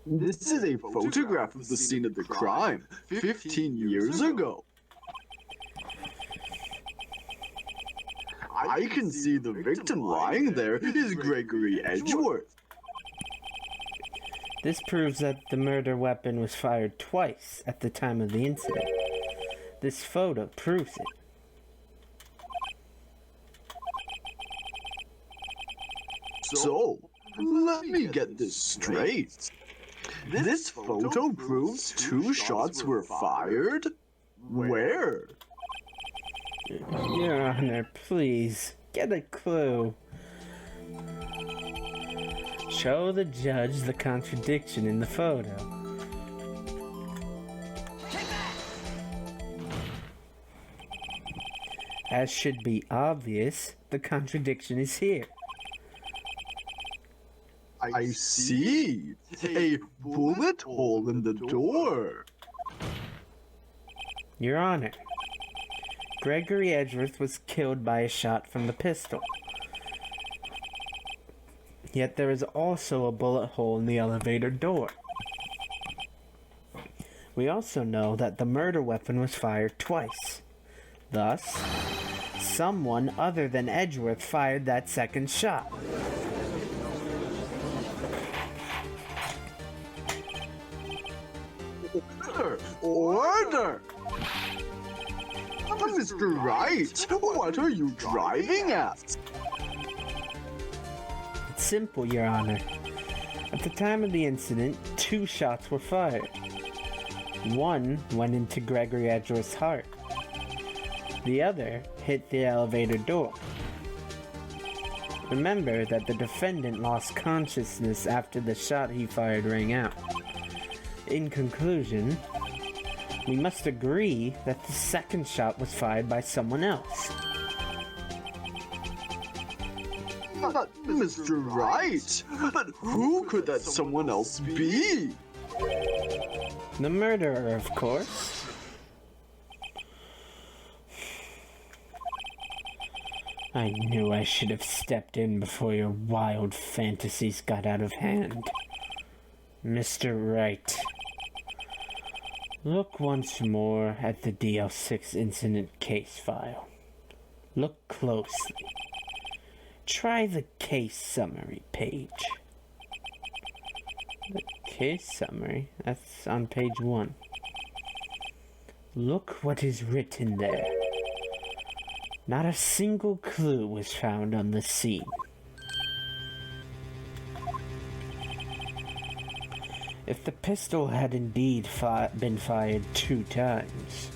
This is a photograph of the scene of the crime 15 years ago. I can see the victim lying there is Gregory Edgeworth. This proves that the murder weapon was fired twice at the time of the incident. This photo proves it. So, let me get this straight. This photo proves 2 shots were fired? Where? Your Honor, please, get a clue. Show the judge the contradiction in the photo. As should be obvious, the contradiction is here. I see. A bullet hole in the door. Your Honor, Gregory Edgeworth was killed by a shot from the pistol. Yet there is also a bullet hole in the elevator door. We also know that the murder weapon was fired twice. Thus, someone other than Edgeworth fired that second shot. Order! Mr. Wright, what are you driving at? It's simple, Your Honor. At the time of the incident, 2 shots were fired. One went into Gregory Edgeworth's heart. The other hit the elevator door. Remember that the defendant lost consciousness after the shot he fired rang out. In conclusion, we must agree that the second shot was fired by someone else. But, Mr. Wright, but who could that someone else be? The murderer, of course. I knew I should have stepped in before your wild fantasies got out of hand. Mr. Wright. Look once more at the DL6 incident case file. Look closely. Try the case summary page. The case summary? That's on page 1. Look what is written there. Not a single clue was found on the scene. If the pistol had indeed been fired 2 times,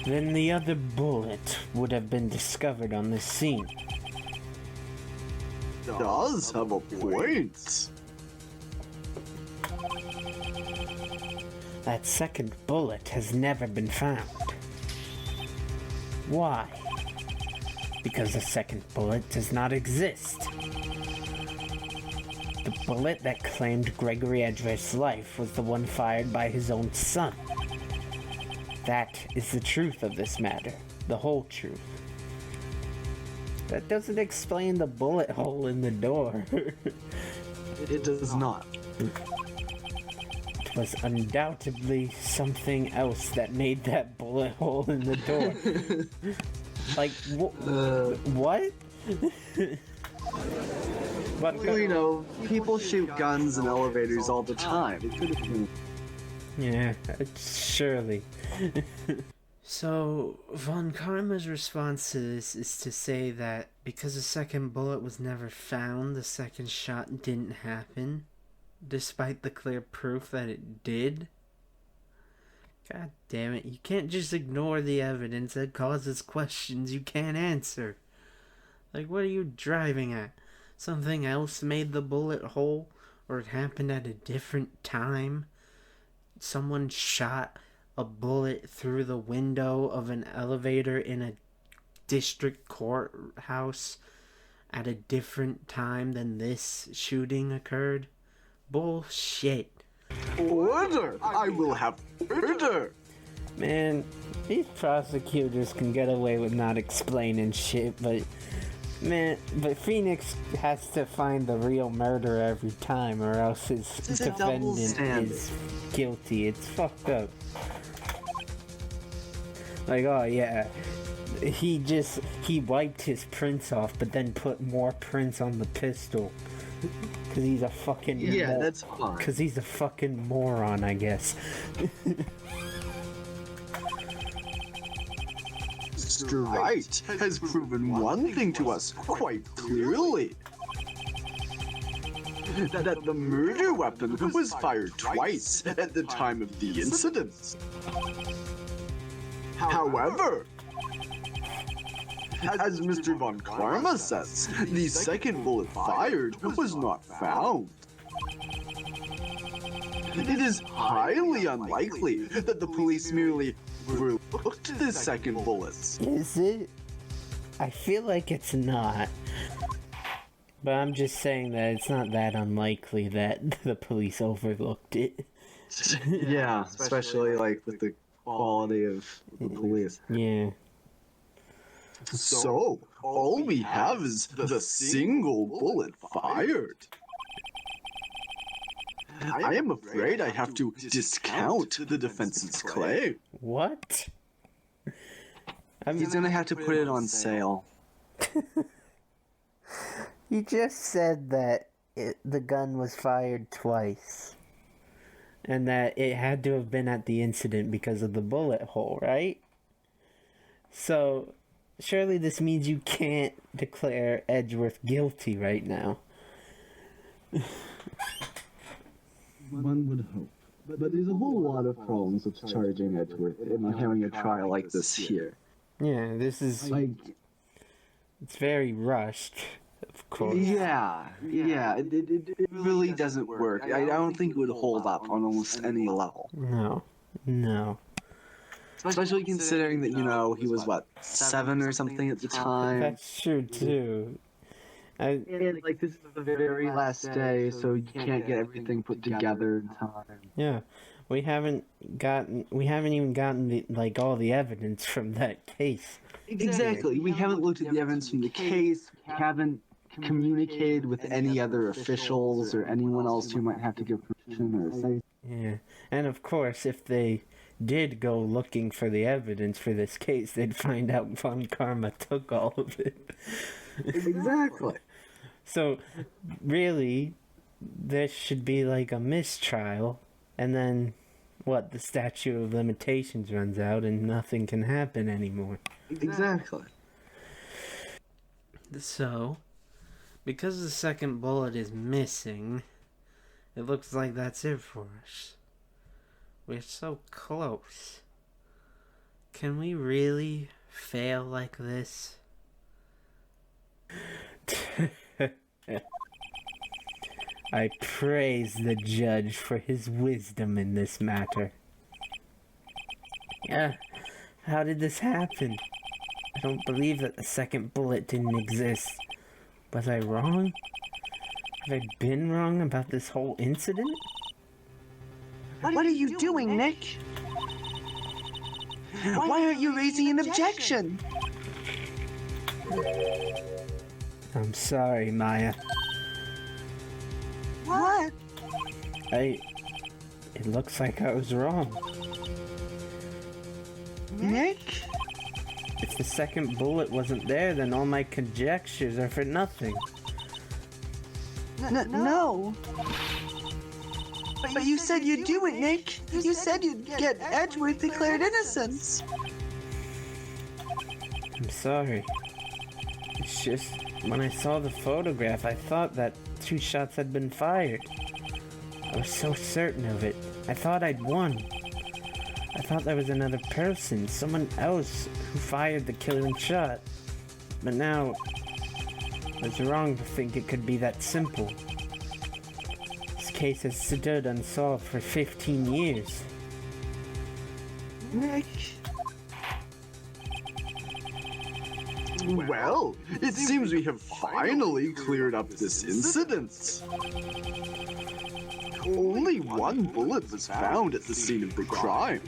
then the other bullet would have been discovered on the scene. Does have a point. That second bullet has never been found. Why? Because the second bullet does not exist. The bullet that claimed Gregory Edgeworth's life was the one fired by his own son. That is the truth of this matter. The whole truth. That doesn't explain the bullet hole in the door. It does not. It was undoubtedly something else that made that bullet hole in the door. Like, what? Well, you know, people shoot guns in elevators all the time. It could have been. Yeah, surely. So, Von Karma's response to this is to say that because the second bullet was never found, the second shot didn't happen, despite the clear proof that it did. God damn it, you can't just ignore the evidence that causes questions you can't answer. Like, what are you driving at? Something else made the bullet hole? Or it happened at a different time? Someone shot a bullet through the window of an elevator in a district courthouse at a different time than this shooting occurred? Bullshit. Order! I will have order! Man, these prosecutors can get away with not explaining shit, but Phoenix has to find the real murderer every time, or else his It's a double defendant standard. is guilty. It's fucked up. Like, oh yeah, he wiped his prints off, but then put more prints on the pistol. Cause he's a fucking Yeah, that's fine. Cause he's a fucking moron, I guess. Mr. Wright has proven one thing to us quite clearly. That the murder weapon was fired twice at the time of the incident. However, as Mr. Von Karma says, the second bullet fired was not found. It is highly unlikely that the police merely overlooked the second bullets. Is it? I feel like it's not. But I'm just saying that it's not that unlikely that the police overlooked it. Yeah, especially like with the quality of the police. Yeah. So, all we have is the single bullet fired. I am afraid I have to discount the defense's claim. What? He's gonna have to put it on sale. You just said that the gun was fired twice. And that it had to have been at the incident because of the bullet hole, right? So, surely this means you can't declare Edgeworth guilty right now. One would hope. But there's a whole lot of problems with charging Edgeworth and having a trial like this here. Yeah, this is... Like, It's very rushed, of course. yeah, it really doesn't work. I don't think it would hold up on almost any level. No. Especially considering that, you know, he was, what, 7 or something at the time? That's true, too. And, like, this is the very last day, so you can't get everything put together in time. Yeah. We haven't even gotten all the evidence from that case. Exactly. We haven't looked at the evidence from the case. We haven't communicated with any other officials or anyone else who might have to give permission or say. Yeah. And of course, if they did go looking for the evidence for this case, they'd find out Von Karma took all of it. Exactly. So, really, there should be like a mistrial, and then, the statute of limitations runs out and nothing can happen anymore. Exactly. So, because the second bullet is missing, it looks like that's it for us. We're so close. Can we really fail like this? I praise the judge for his wisdom in this matter. Yeah, how did this happen? I don't believe that the second bullet didn't exist. Was I wrong? Have I been wrong about this whole incident? What are you doing, Nick? Why aren't you raising an objection? I'm sorry, Maya. What? It looks like I was wrong. Nick? If the second bullet wasn't there, then all my conjectures are for nothing. No. But you said you'd do it, Nick. You said you'd get Edgeworth declared innocent. I'm sorry. It's just, when I saw the photograph, I thought that 2 shots had been fired. I was so certain of it. I thought I'd won. I thought there was another person, someone else, who fired the killing shot. But now, was wrong to think it could be that simple. This case has stood unsolved for 15 years. Nick, Well, it seems we have finally cleared up this incident. Only one bullet was found at the scene of the crime.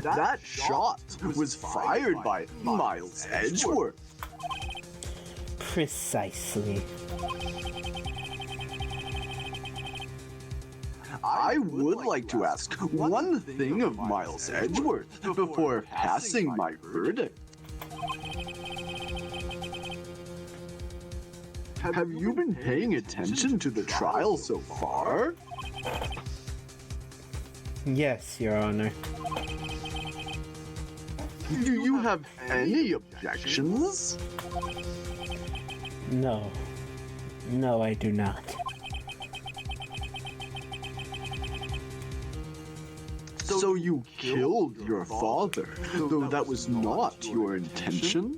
That shot was fired by Miles Edgeworth. Precisely. I would like to ask one thing of Miles Edgeworth before passing my verdict. Have you been paying attention to the trial so far? Yes, Your Honor. Do you have any objections? No. No, I do not. So you killed your father, though that was not your intention?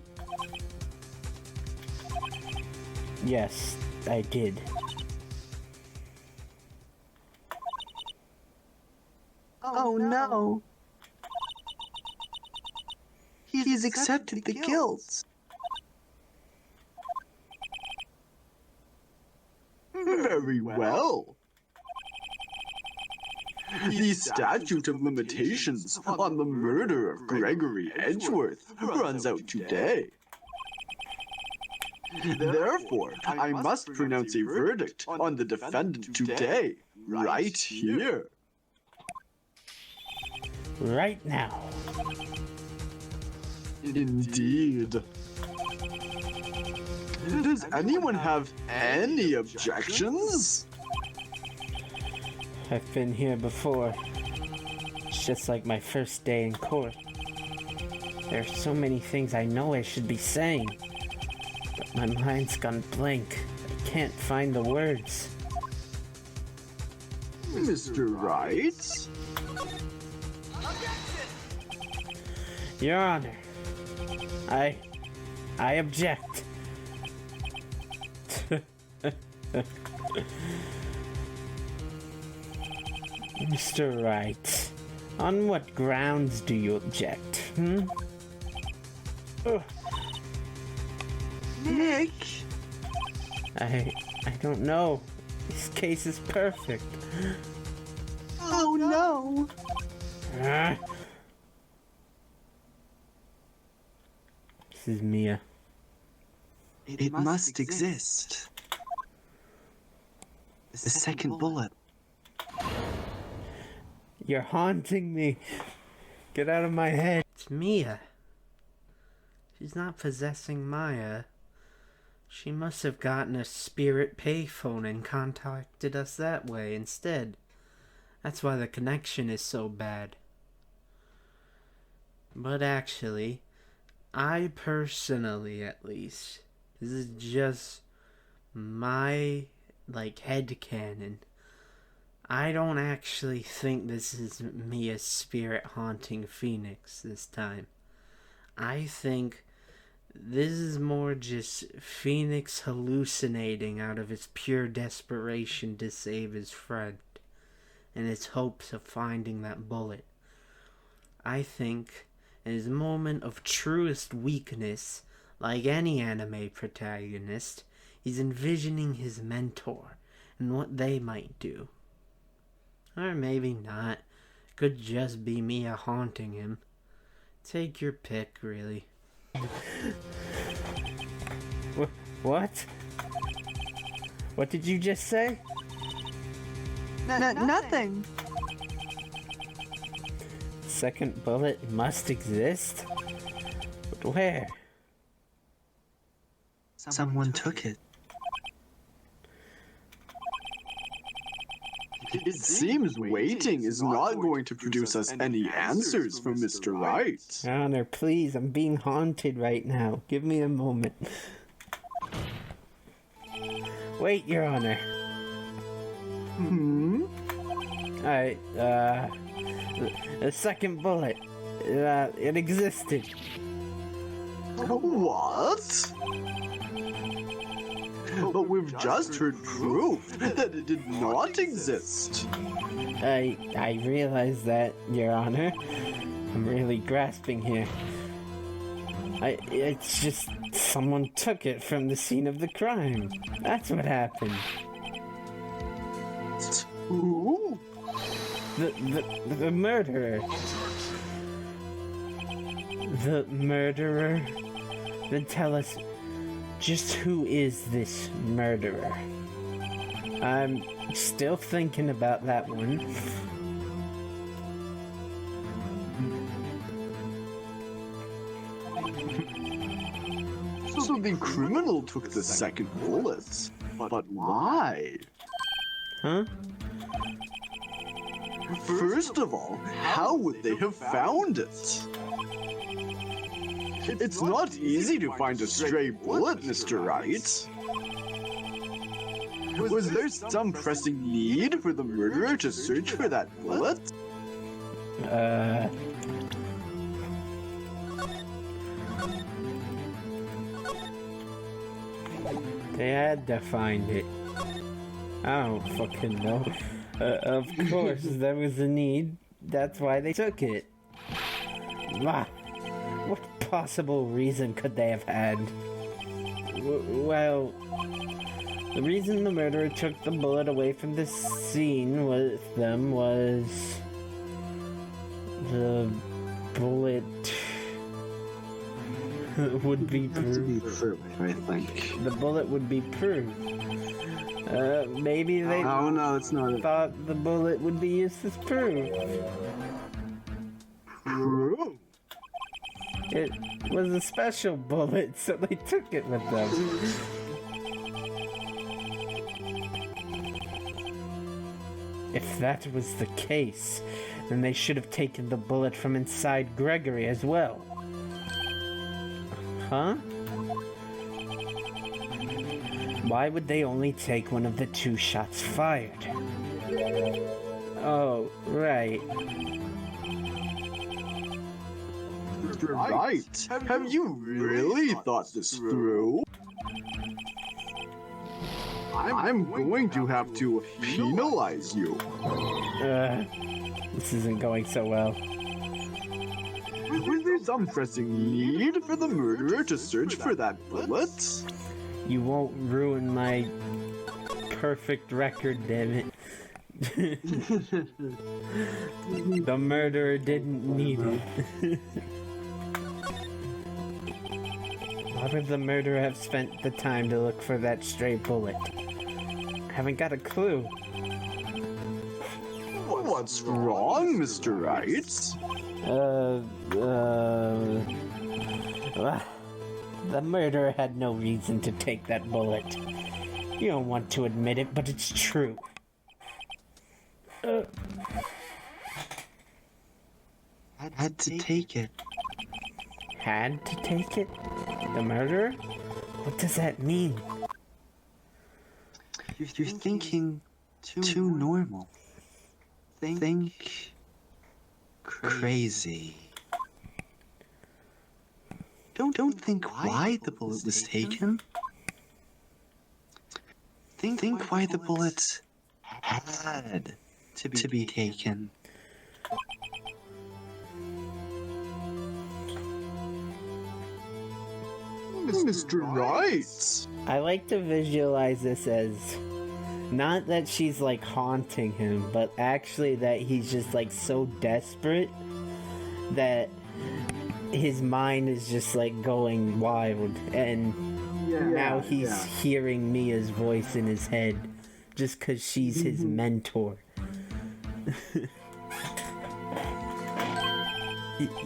Yes, I did. oh no. He's accepted the guilt. Very well. The statute of limitations on the murder of Gregory Edgeworth runs out today. Therefore, I must pronounce a verdict on the defendant today, right here. Right now. Indeed. Does anyone have any objections? I've been here before. It's just like my first day in court. There are so many things I know I should be saying, but my mind's gone blank. I can't find the words. Mr. Wright? Your Honor, I object. Mr. Wright, on what grounds do you object, Ugh, Nick, I don't know. This case is perfect. oh no. Ah. This is Mia. It must exist. The second bullet. You're haunting me. Get out of my head. It's Mia. She's not possessing Maya. She must have gotten a spirit payphone and contacted us that way instead. That's why the connection is so bad. But actually, I personally, at least, this is just my, headcanon. I don't actually think this is Mia's spirit haunting Phoenix this time. I think this is more just Phoenix hallucinating out of his pure desperation to save his friend and his hopes of finding that bullet. I think in his moment of truest weakness, like any anime protagonist, he's envisioning his mentor and what they might do. Or maybe not. Could just be Mia haunting him. Take your pick, really. What? What did you just say? Nothing. Second bullet must exist? But where? Someone took it. It seems waiting is not going to produce us any answers from Mr. Wright. Your Honor, please, I'm being haunted right now. Give me a moment. Wait, Your Honor. Alright, the second bullet. It existed. What? But we've just heard proof that it did not exist. I realize that, Your Honor. I'm really grasping here. It's just someone took it from the scene of the crime. That's what happened. Who? The murderer. The murderer? Then tell us, just who is this murderer? I'm still thinking about that one. So the criminal took the second bullet. But why? Huh? First of all, how would they have found it? It's not easy to find a stray bullet, Mr. Wright. Was there some pressing need for the murderer to search for that bullet? They had to find it. I don't fucking know. Of course, there was a need. That's why they took it. What possible reason could they have had? Well, the reason the murderer took the bullet away from the scene with them was the bullet would be proof. I think. The bullet would be proof. Maybe they Oh no, it's not. thought the bullet would be used as proof. Proof? It was a special bullet, so they took it with them. If that was the case, then they should have taken the bullet from inside Gregory as well. Huh? Why would they only take one of the two shots fired? Oh, right. Right. Have you really thought this through? I'm going to have to penalize you. This isn't going so well. Was there some pressing need for the murderer to search for that bullet? You won't ruin my perfect record, damn it. The murderer didn't need it. Why would the murderer have spent the time to look for that stray bullet? I haven't got a clue. What's wrong, Mr. Wright? The murderer had no reason to take that bullet. You don't want to admit it, but it's true. Had to take it. Had to take it? The murderer? What does that mean? You're thinking too normal. Think crazy. Don't think why the bullet was taken. Think why the bullet had to be taken. Mr. Wright! I like to visualize this as not that she's like haunting him, but actually that he's just like so desperate that his mind is just like going wild, and now he's hearing Mia's voice in his head just because she's his mentor.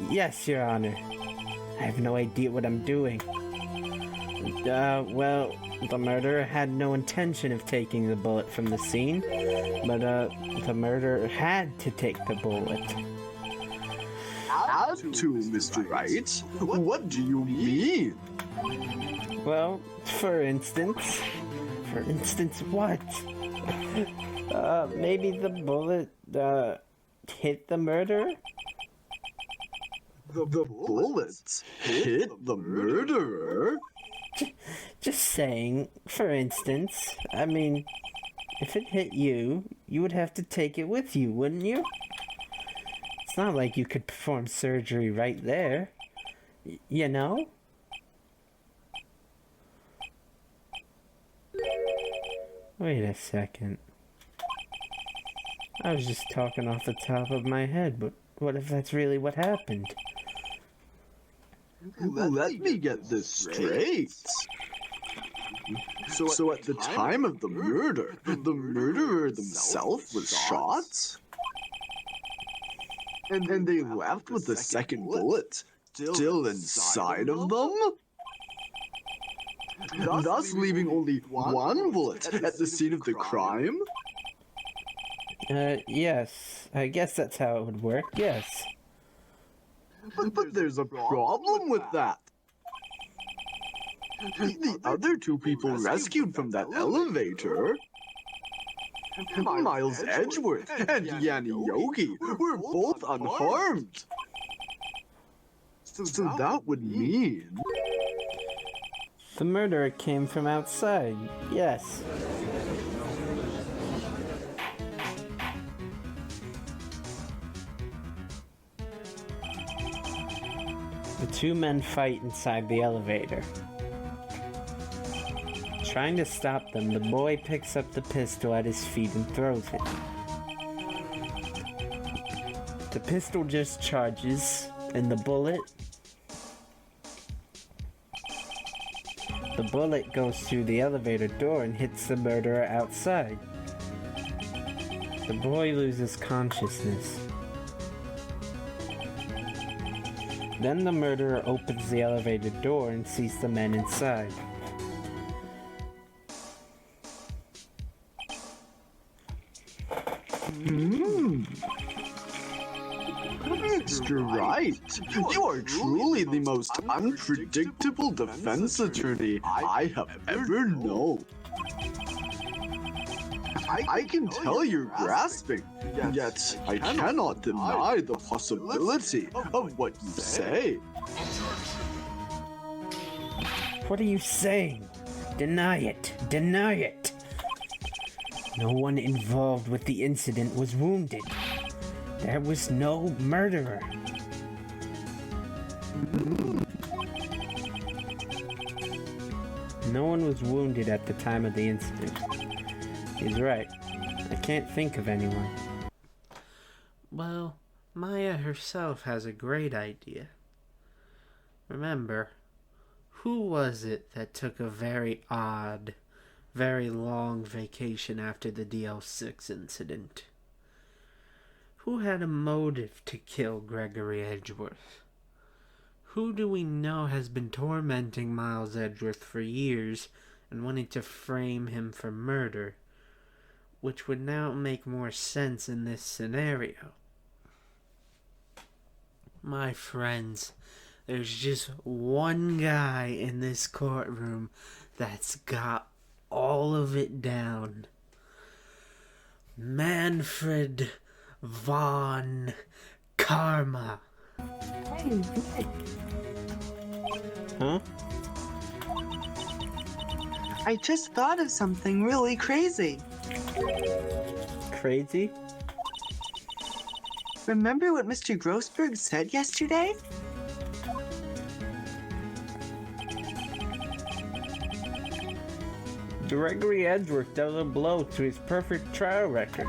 Yes, Your Honor. I have no idea what I'm doing. Well, the murderer had no intention of taking the bullet from the scene, but, the murderer had to take the bullet. Had to, Mr. Wright? What do you mean? Well, for instance what? Maybe the bullet, hit the murderer? The bullets hit the murderer? Just saying, for instance, I mean, if it hit you, you would have to take it with you, wouldn't you? It's not like you could perform surgery right there. You know? Wait a second. I was just talking off the top of my head, but what if that's really what happened? Let me get this straight. So at the time of the murder, the murderer themselves was shot? And they left with the second bullet still inside of them? Thus leaving only one bullet at the scene of the crime? Yes. I guess that's how it would work, yes. But there's a problem with that. The other two people rescued from that elevator, Miles Edgeworth and Yanni Yogi, were both unharmed. So that would mean... The murderer came from outside, yes. The two men fight inside the elevator. Trying to stop them, the boy picks up the pistol at his feet and throws it. The pistol just charges, and the bullet goes through the elevator door and hits the murderer outside. The boy loses consciousness. Then the murderer opens the elevator door and sees the men inside. Mr. Wright, you are truly the most unpredictable defense attorney I have ever known. I can tell you're grasping, yet I cannot deny the possibility of what you say. What are you saying? Deny it. Deny it. No one involved with the incident was wounded. There was no murderer. No one was wounded at the time of the incident. He's right. I can't think of anyone. Well, Maya herself has a great idea. Remember, who was it that took a very odd, very long vacation after the DL6 incident? Who had a motive to kill Gregory Edgeworth? Who do we know has been tormenting Miles Edgeworth for years and wanting to frame him for murder, which would now make more sense in this scenario? My friends, there's just one guy in this courtroom that's got all of it down. Manfred von Karma. Huh? I just thought of something really crazy. Crazy? Remember what Mr. Grossberg said yesterday? Gregory Edgeworth dealt a blow to his perfect trial record.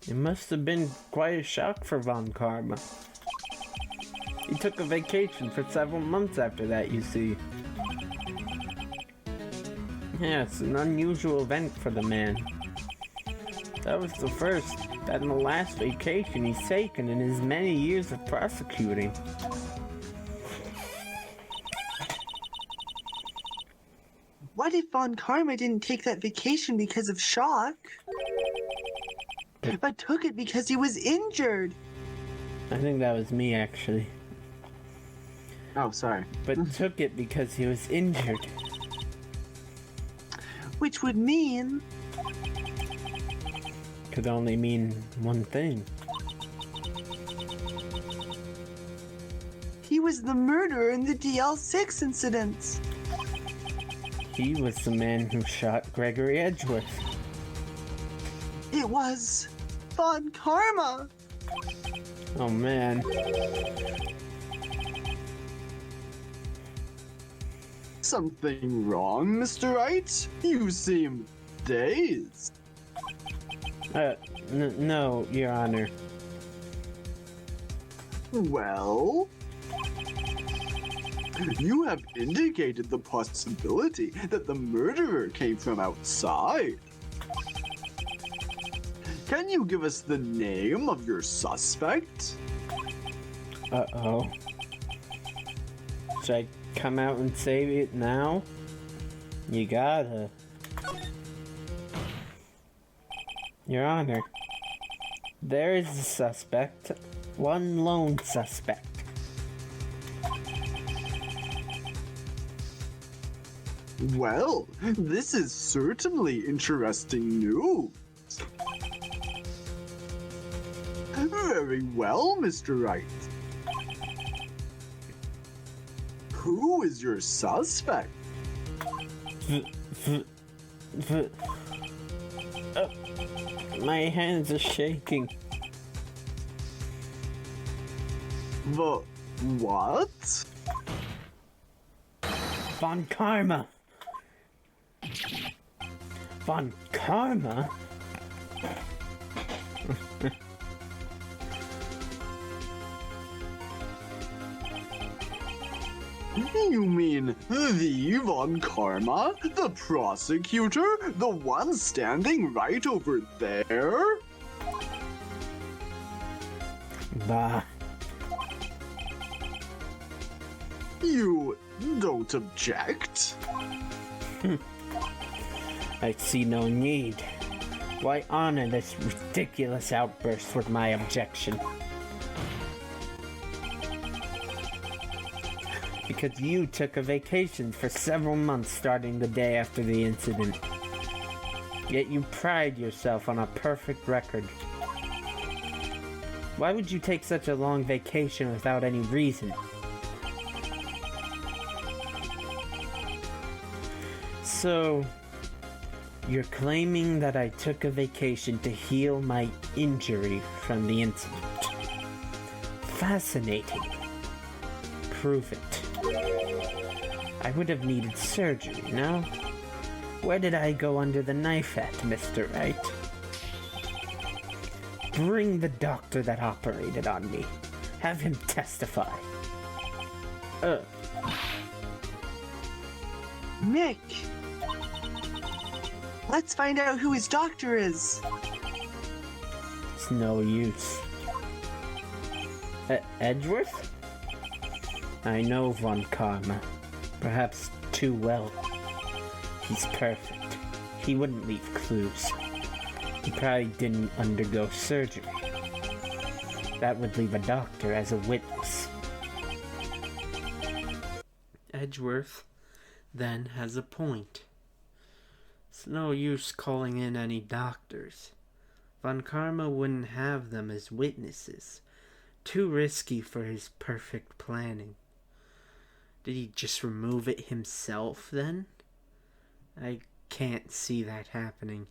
It must have been quite a shock for Von Karma. He took a vacation for several months after that, you see. Yeah, it's an unusual event for the man. That was the first and the last vacation he's taken in his many years of prosecuting. What if Von Karma didn't take that vacation because of shock, but took it because he was injured? I think that was me, actually. Oh, sorry. But took it because he was injured. Which would mean could only mean one thing. He was the murderer in the DL6 incident. He was the man who shot Gregory Edgeworth. It was Von Karma. Oh man. Something wrong, Mr. Wright? You seem dazed. No, Your Honor. Well, you have indicated the possibility that the murderer came from outside. Can you give us the name of your suspect? Uh-oh. Should I come out and say it now? You gotta. Your Honor, there is a suspect. One lone suspect. Well, this is certainly interesting news. Very well, Mr. Wright. Who is your suspect? My hands are shaking. The what? Von Karma. Von Karma? You mean the Von Karma? The prosecutor? The one standing right over there? Bah. You don't object? I see no need. Why honor this ridiculous outburst with my objection? Because you took a vacation for several months starting the day after the incident. Yet you pride yourself on a perfect record. Why would you take such a long vacation without any reason? So, you're claiming that I took a vacation to heal my injury from the incident. Fascinating. Prove it. I would have needed surgery, no? Where did I go under the knife at, Mr. Wright? Bring the doctor that operated on me. Have him testify. Nick! Let's find out who his doctor is. It's no use. Edgeworth? I know Von Karma. Perhaps too well. He's perfect. He wouldn't leave clues. He probably didn't undergo surgery. That would leave a doctor as a witness. Edgeworth then has a point. It's no use calling in any doctors. Von Karma wouldn't have them as witnesses. Too risky for his perfect planning. Did he just remove it himself then? I can't see that happening.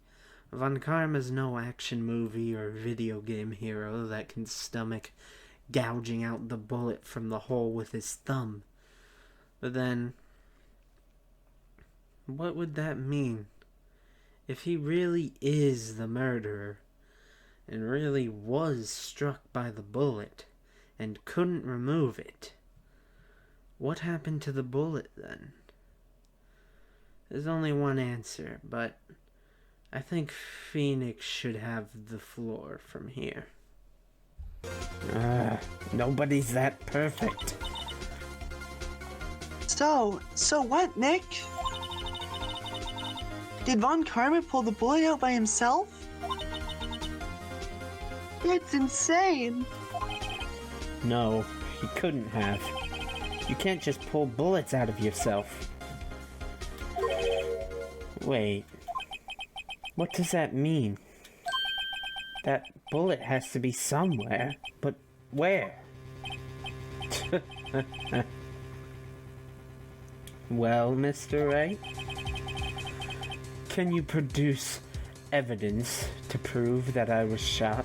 Von Karma's no action movie or video game hero that can stomach gouging out the bullet from the hole with his thumb. But then, what would that mean? If he really is the murderer, and really was struck by the bullet, and couldn't remove it, what happened to the bullet then? There's only one answer, but I think Phoenix should have the floor from here. Nobody's that perfect. So what, Nick? Did Von Karma pull the bullet out by himself? That's insane. No, he couldn't have. You can't just pull bullets out of yourself. Wait. What does that mean? That bullet has to be somewhere, but where? Well, Mr. Wright, can you produce evidence to prove that I was shot?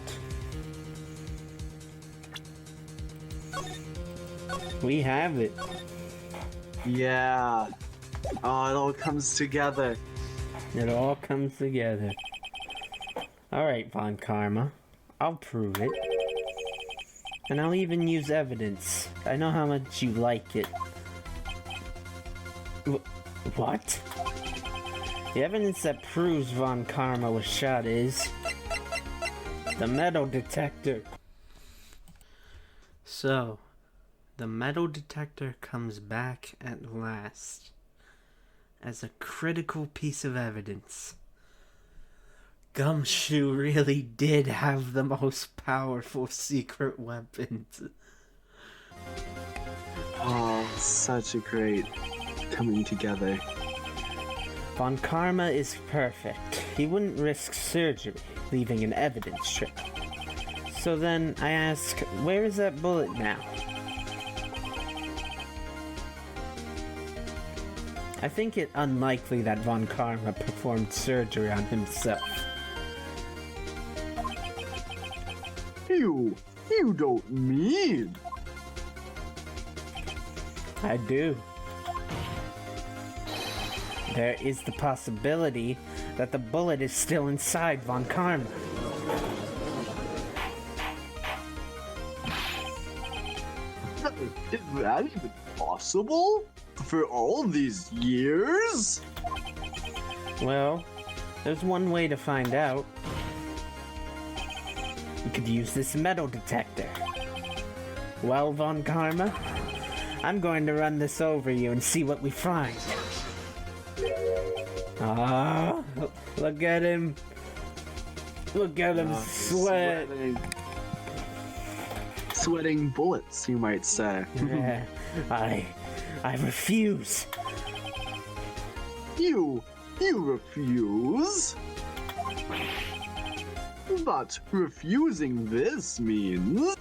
We have it. Yeah. Oh, it all comes together. It all comes together. Alright, Von Karma. I'll prove it. And I'll even use evidence. I know how much you like it. What? The evidence that proves Von Karma was shot is... the metal detector. So, the metal detector comes back at last as a critical piece of evidence. Gumshoe really did have the most powerful secret weapons. Oh, such a great coming together. Von Karma is perfect. He wouldn't risk surgery, leaving an evidence trail. So then I ask, where is that bullet now? I think it unlikely that Von Karma performed surgery on himself. You don't mean... I do. There is the possibility that the bullet is still inside Von Karma. Is that even possible? For all these years? Well, there's one way to find out. We could use this metal detector. Well, Von Karma, I'm going to run this over you and see what we find. Ah, look at him. Look at him sweat. Sweating bullets, you might say. Yeah, I refuse. You refuse? But refusing this means...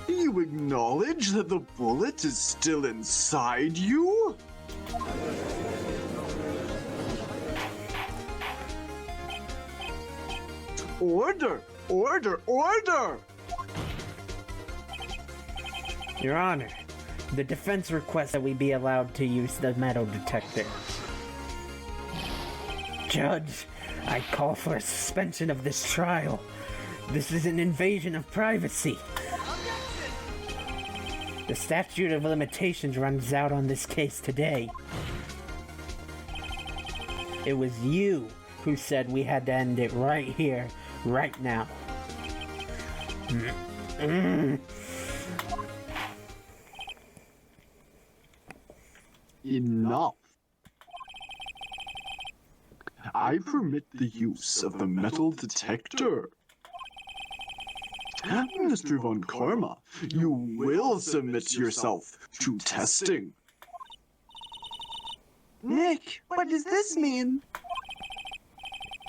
You acknowledge that the bullet is still inside you? Order! Order! Order! Your Honor, the defense requests that we be allowed to use the metal detector. Judge, I call for a suspension of this trial. This is an invasion of privacy. The statute of limitations runs out on this case today. It was you who said we had to end it right here, right now. Enough. I permit the use of the metal detector. Mr. Von Karma, you will submit yourself to testing. Nick, what does this mean?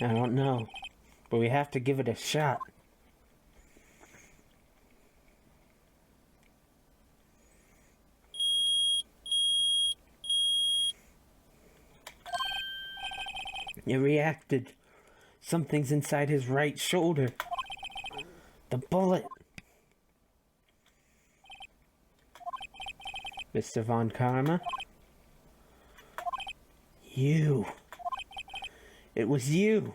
I don't know, but we have to give it a shot. It reacted. Something's inside his right shoulder. The bullet. Mr. Von Karma? You. It was you.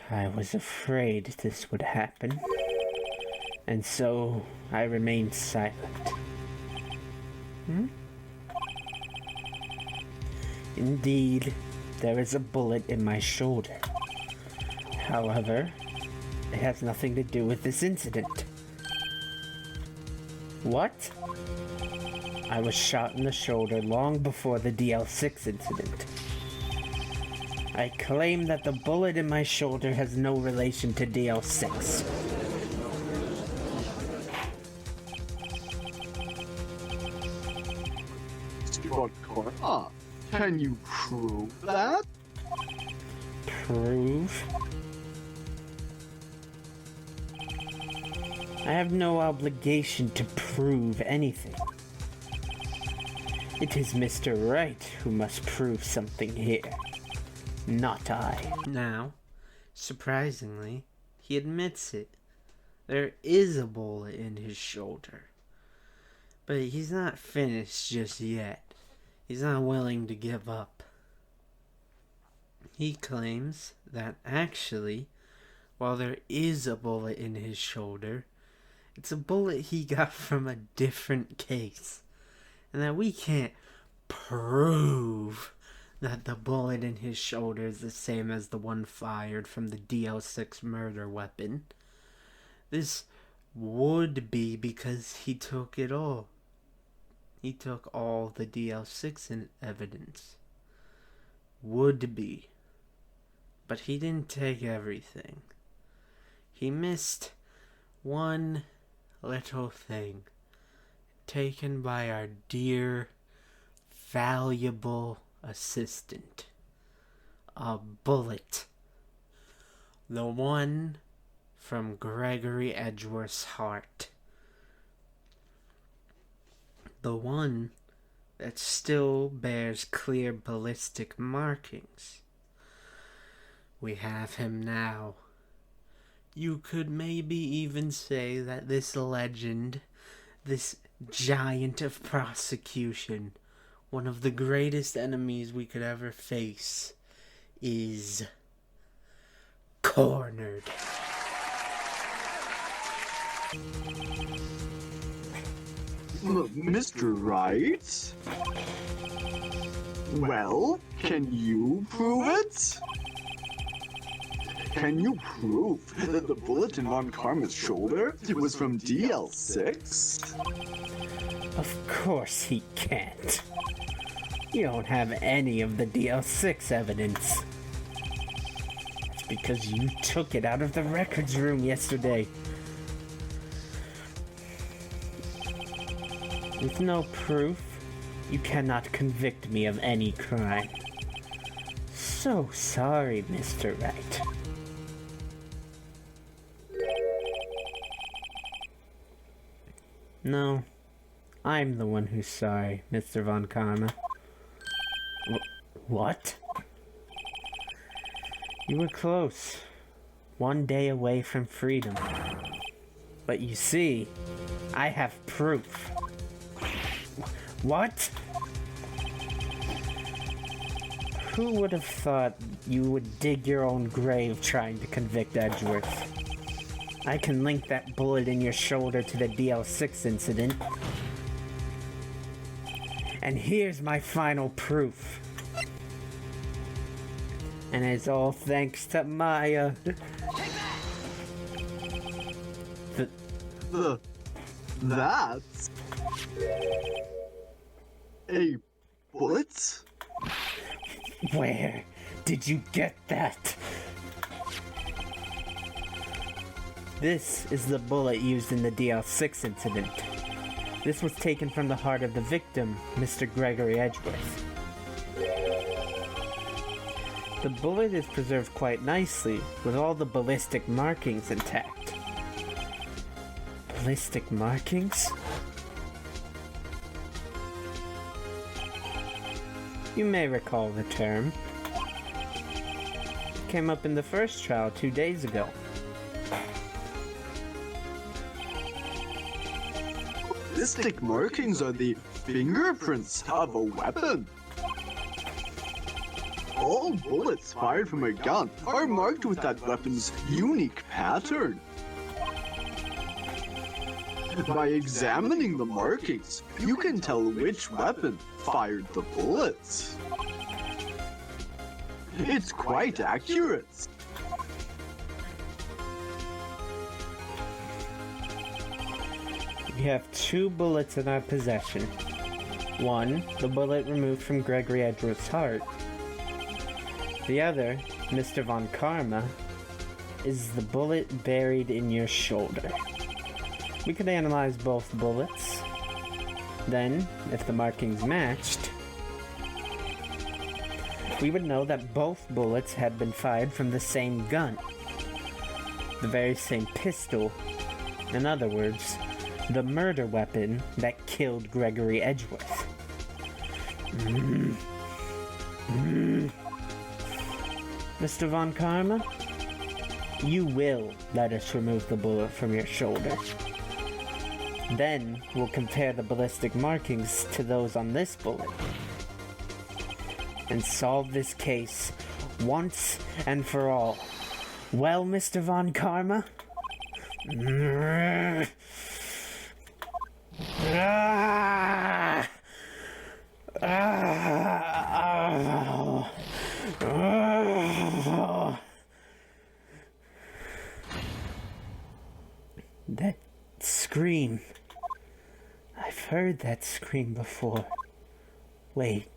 I was afraid this would happen. And so I remained silent. Indeed, there is a bullet in my shoulder. However, it has nothing to do with this incident. What? I was shot in the shoulder long before the DL6 incident. I claim that the bullet in my shoulder has no relation to DL6. Mr. Von Karma, Can you prove that? Prove? I have no obligation to prove anything. It is Mr. Wright who must prove something here, not I. Now, surprisingly, he admits it. There is a bullet in his shoulder. But he's not finished just yet. He's not willing to give up. He claims that actually, while there is a bullet in his shoulder, it's a bullet he got from a different case. And that we can't prove that the bullet in his shoulder is the same as the one fired from the DL6 murder weapon. This would be because he took it all. He took all the DL6 in evidence. Would be. But he didn't take everything. He missed one little thing. Taken by our dear, valuable assistant. A bullet. The one from Gregory Edgeworth's heart. The one that still bears clear ballistic markings. We have him now. You could maybe even say that this legend, this giant of prosecution, one of the greatest enemies we could ever face, is cornered. Mr. Wright? Well, can you prove it? Can you prove that the bullet in Von Karma's shoulder was from DL6? Of course he can't. You don't have any of the DL6 evidence. It's because you took it out of the records room yesterday. With no proof, you cannot convict me of any crime. So sorry, Mr. Wright. No, I'm the one who's sorry, Mr. Von Karma. What? You were close. One day away from freedom. But you see, I have proof. What? Who would have thought you would dig your own grave trying to convict Edgeworth? I can link that bullet in your shoulder to the DL6 incident. And here's my final proof. And it's all thanks to Maya. That's a bullet? Where did you get that? This is the bullet used in the DL6 incident. This was taken from the heart of the victim, Mr. Gregory Edgeworth. The bullet is preserved quite nicely, with all the ballistic markings intact. Ballistic markings? You may recall the term. It came up in the first trial 2 days ago. Ballistic markings are the fingerprints of a weapon. All bullets fired from a gun are marked with that weapon's unique pattern. By examining the markings, you can tell which weapon fired the bullets. It's quite accurate. We have 2 bullets in our possession. One, the bullet removed from Gregory Edgeworth's heart. The other, Mr. Von Karma, is the bullet buried in your shoulder. We could analyze both bullets. Then, if the markings matched, we would know that both bullets had been fired from the same gun. The very same pistol. In other words, the murder weapon that killed Gregory Edgeworth. Mr. Von Karma, you will let us remove the bullet from your shoulder. Then we'll compare the ballistic markings to those on this bullet and solve this case once and for all. Well, Mr. Von Karma? That scream. I've heard that scream before. Wait.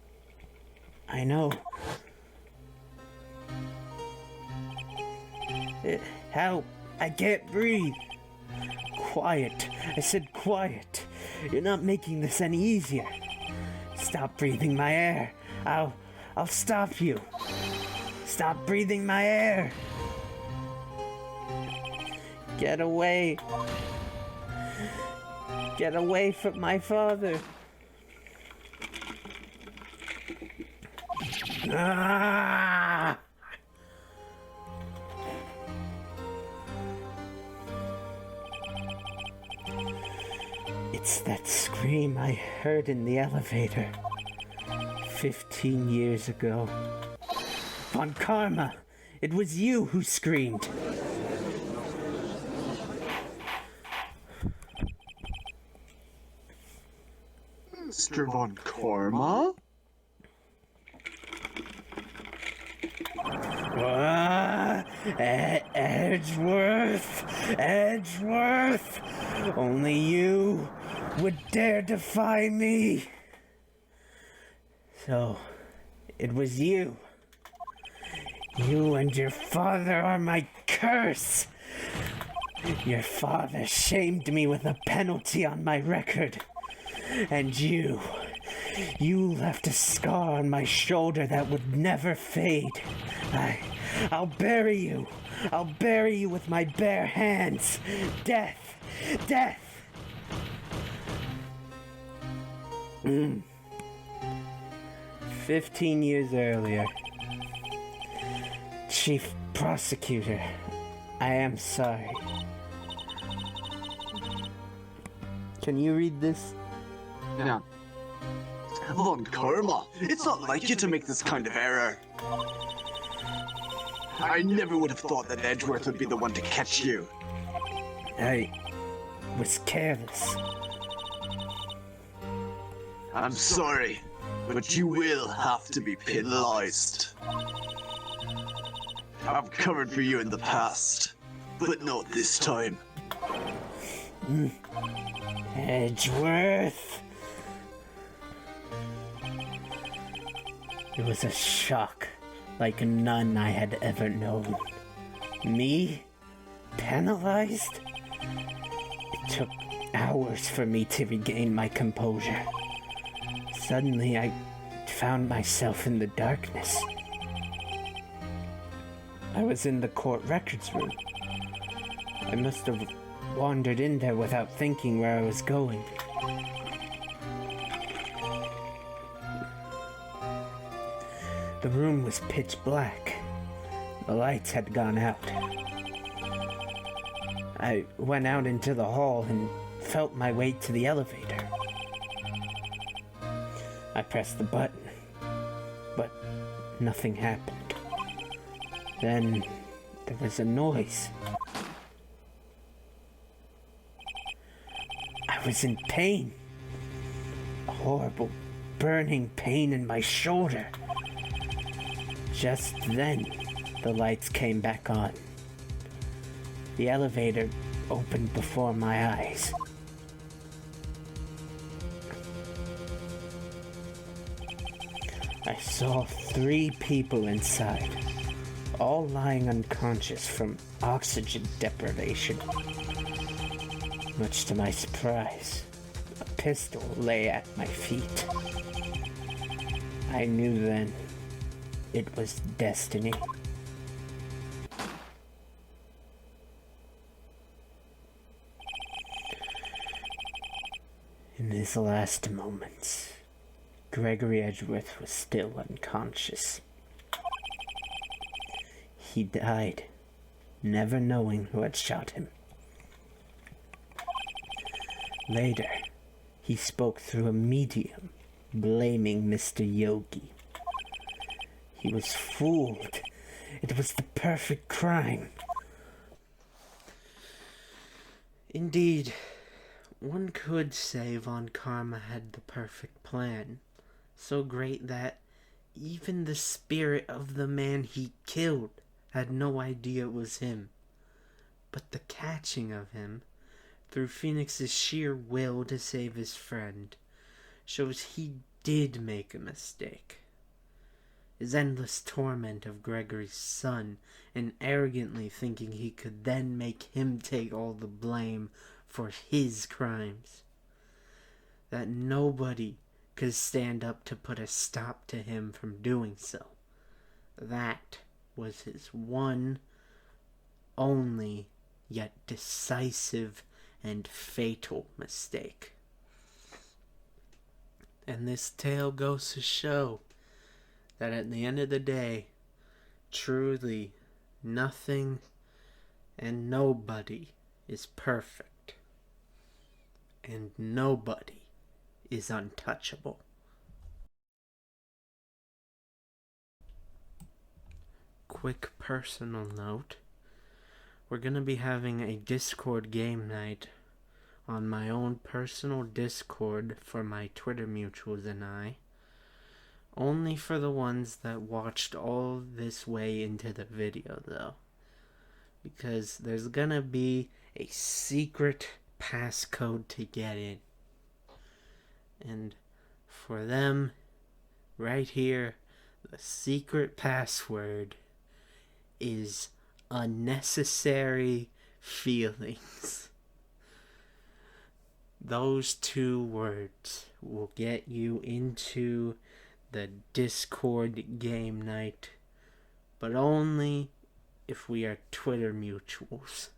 I know. Help! I can't breathe! Quiet. I said quiet. You're not making this any easier. Stop breathing my air. I'll stop you. Stop breathing my air. Get away. Get away from my father. Ah! It's that scream I heard in the elevator 15 years ago. Von Karma, it was you who screamed. Mr. Von Karma? Edgeworth! Only you would dare defy me. So, it was you. You and your father are my curse. Your father shamed me with a penalty on my record. And you left a scar on my shoulder that would never fade. I'll bury you. I'll bury you with my bare hands. Death. 15 years earlier. Chief Prosecutor, I am sorry. Can you read this? Yeah. Von Karma, it's not like you to make this kind of error. I never would have thought that Edgeworth would be the one to catch you. I was careless. I'm sorry, but you will have to be penalized. I've covered for you in the past, but not this time. Edgeworth. It was a shock like none I had ever known. Me? Penalized? It took hours for me to regain my composure. Suddenly, I found myself in the darkness. I was in the court records room. I must have wandered in there without thinking where I was going. The room was pitch black. The lights had gone out. I went out into the hall and felt my way to the elevator. I pressed the button, but nothing happened. Then there was a noise. I was in pain. A horrible, burning pain in my shoulder. Just then, the lights came back on. The elevator opened before my eyes. I saw 3 people inside, all lying unconscious from oxygen deprivation. Much to my surprise, a pistol lay at my feet. I knew then it was destiny. In his last moments, Gregory Edgeworth was still unconscious. He died, never knowing who had shot him. Later, he spoke through a medium, blaming Mr. Yogi. He was fooled. It was the perfect crime. Indeed, one could say Von Karma had the perfect plan, so great that even the spirit of the man he killed had no idea it was him. But the catching of him, through Phoenix's sheer will to save his friend, shows he did make a mistake. His endless torment of Gregory's son, and arrogantly thinking he could then make him take all the blame for his crimes. That nobody could stand up to put a stop to him from doing so. That was his one, only, yet decisive and fatal mistake. And this tale goes to show that at the end of the day, truly nothing and nobody is perfect. And nobody is untouchable. Quick personal note. We're going to be having a Discord game night on my own personal Discord for my Twitter mutuals and I. Only for the ones that watched all this way into the video, though. Because there's gonna be a secret passcode to get in. And for them, right here, the secret password is unnecessary feelings. Those two words will get you into the Discord game night, but only if we are Twitter mutuals.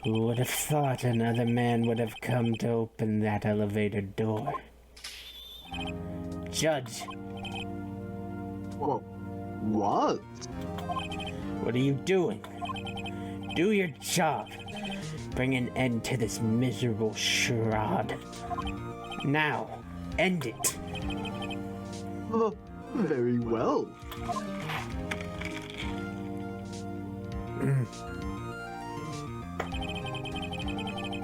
Who would have thought another man would have come to open that elevator door? Judge, Whoa, what? what are you doing? Do your job. Bring an end to this miserable charade. Now, end it. Very well.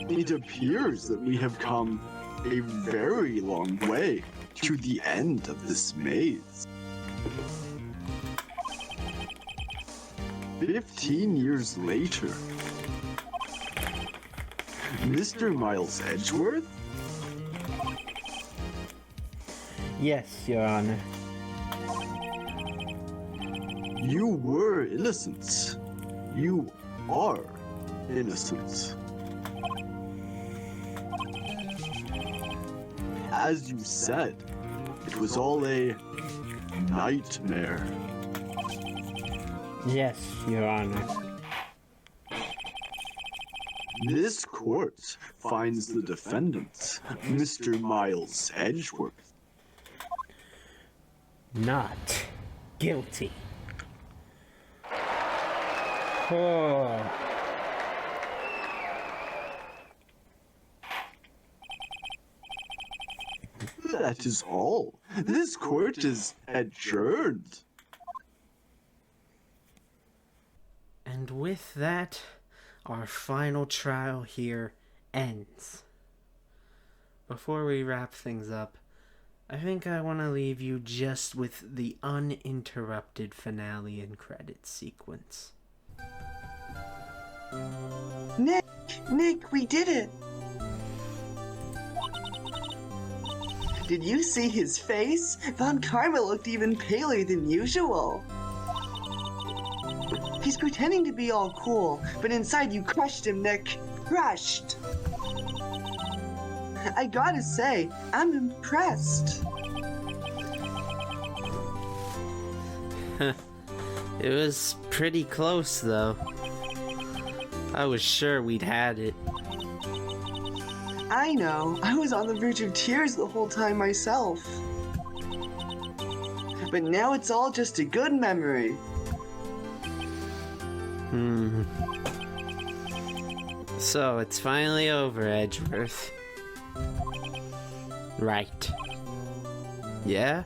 It appears that we have come a very long way to the end of this maze. 15 years later, Mr. Miles Edgeworth? Yes, Your Honor. You were innocent. You are innocent. As you said, it was all a nightmare. Yes, Your Honor. This court finds the defendant, Mr. Miles Edgeworth, Not guilty. Oh. That is all. This court is adjourned. And with that, our final trial here ends. Before we wrap things up, I think I want to leave you just with the uninterrupted finale and credit sequence. Nick, we did it! Did you see his face? Von Karma looked even paler than usual. He's pretending to be all cool, but inside you crushed him, Nick. Crushed! I gotta say, I'm impressed. It was pretty close, though. I was sure we'd had it. I know, I was on the verge of tears the whole time myself. But now it's all just a good memory. So, it's finally over, Edgeworth. Right. Yeah?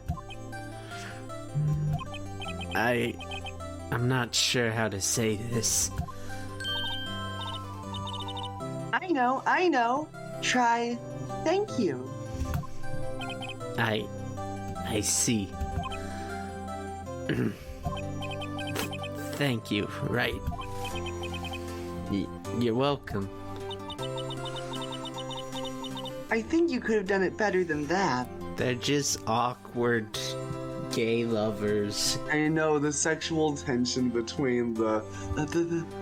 I'm not sure how to say this. I know. Try, thank you. I see. Thank you, right. You're welcome. I think you could have done it better than that. They're just awkward gay lovers. I know the sexual tension between the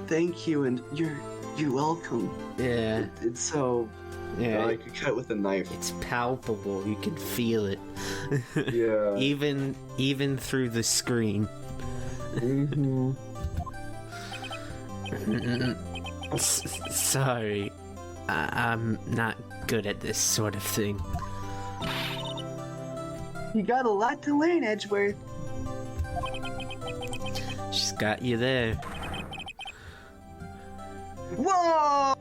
thank you and you're welcome. Yeah. It's so Yeah. like you cut with a knife. It's palpable. You can feel it. Yeah. Even through the screen. Mm-hmm. Sorry. I'm not good at this sort of thing. You got a lot to learn, Edgeworth. She's got you there. Whoa!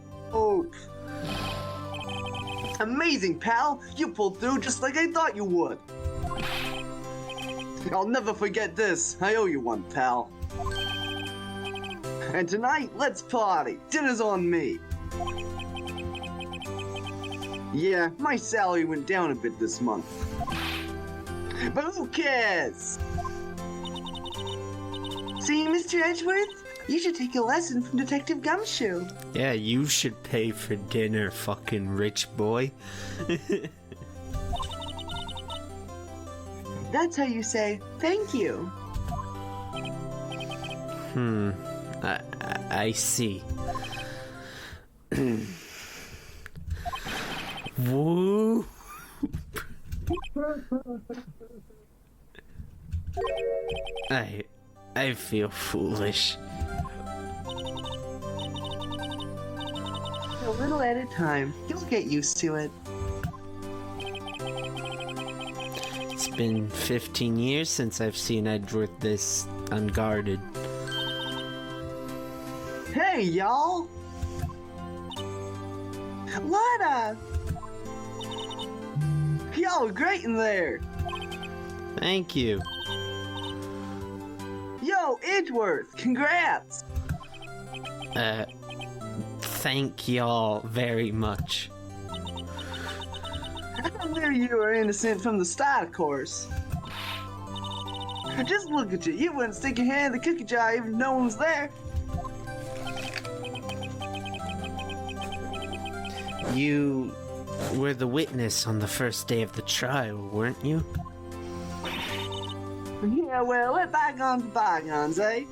Amazing, pal! You pulled through just like I thought you would. I'll never forget this. I owe you one, pal. And tonight, let's party. Dinner's on me. Yeah, my salary went down a bit this month. But who cares? See, Mr. Edgeworth? You should take a lesson from Detective Gumshoe. Yeah, you should pay for dinner, fucking rich boy. That's how you say thank you. I see. Woo! I feel foolish. A little at a time. You'll get used to it. It's been 15 years since I've seen Edgeworth this unguarded. Hey, y'all! Lana! Y'all are great in there! Thank you. Yo, Edgeworth, congrats! Thank y'all very much. I knew you were innocent from the start, of course. Just look at you. You wouldn't stick your hand in the cookie jar even if no one was there. You were the witness on the first day of the trial, weren't you? Yeah, well, let bygones be bygones, eh?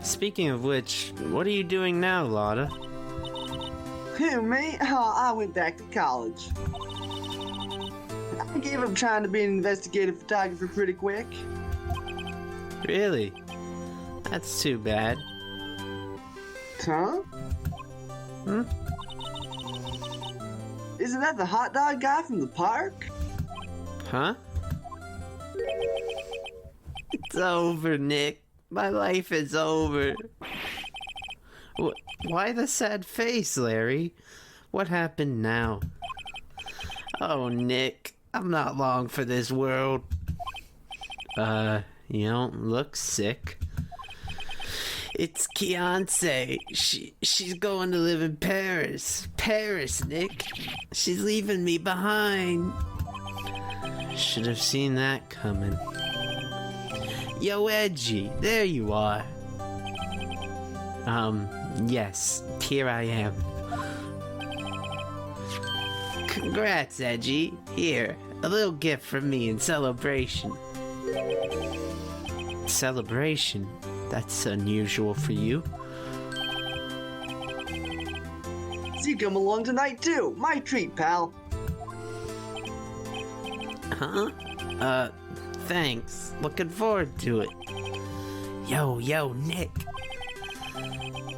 Speaking of which, what are you doing now, Lotta? Who, me? Oh, I went back to college. I gave up trying to be an investigative photographer pretty quick. Really? That's too bad. Huh? Isn't that the hot dog guy from the park? Huh? It's over, Nick. My life is over. Why the sad face, Larry? What happened now? Oh, Nick, I'm not long for this world. You don't look sick. It's Kiance. She's going to live in Paris. Paris, Nick. She's leaving me behind. Should have seen that coming. Yo, Edgy, there you are. Yes, here I am. Congrats, Edgy. Here, a little gift from me in celebration. Celebration? That's unusual for you. You come along tonight too. My treat, pal. Huh? Thanks. Looking forward to it. Yo, Nick.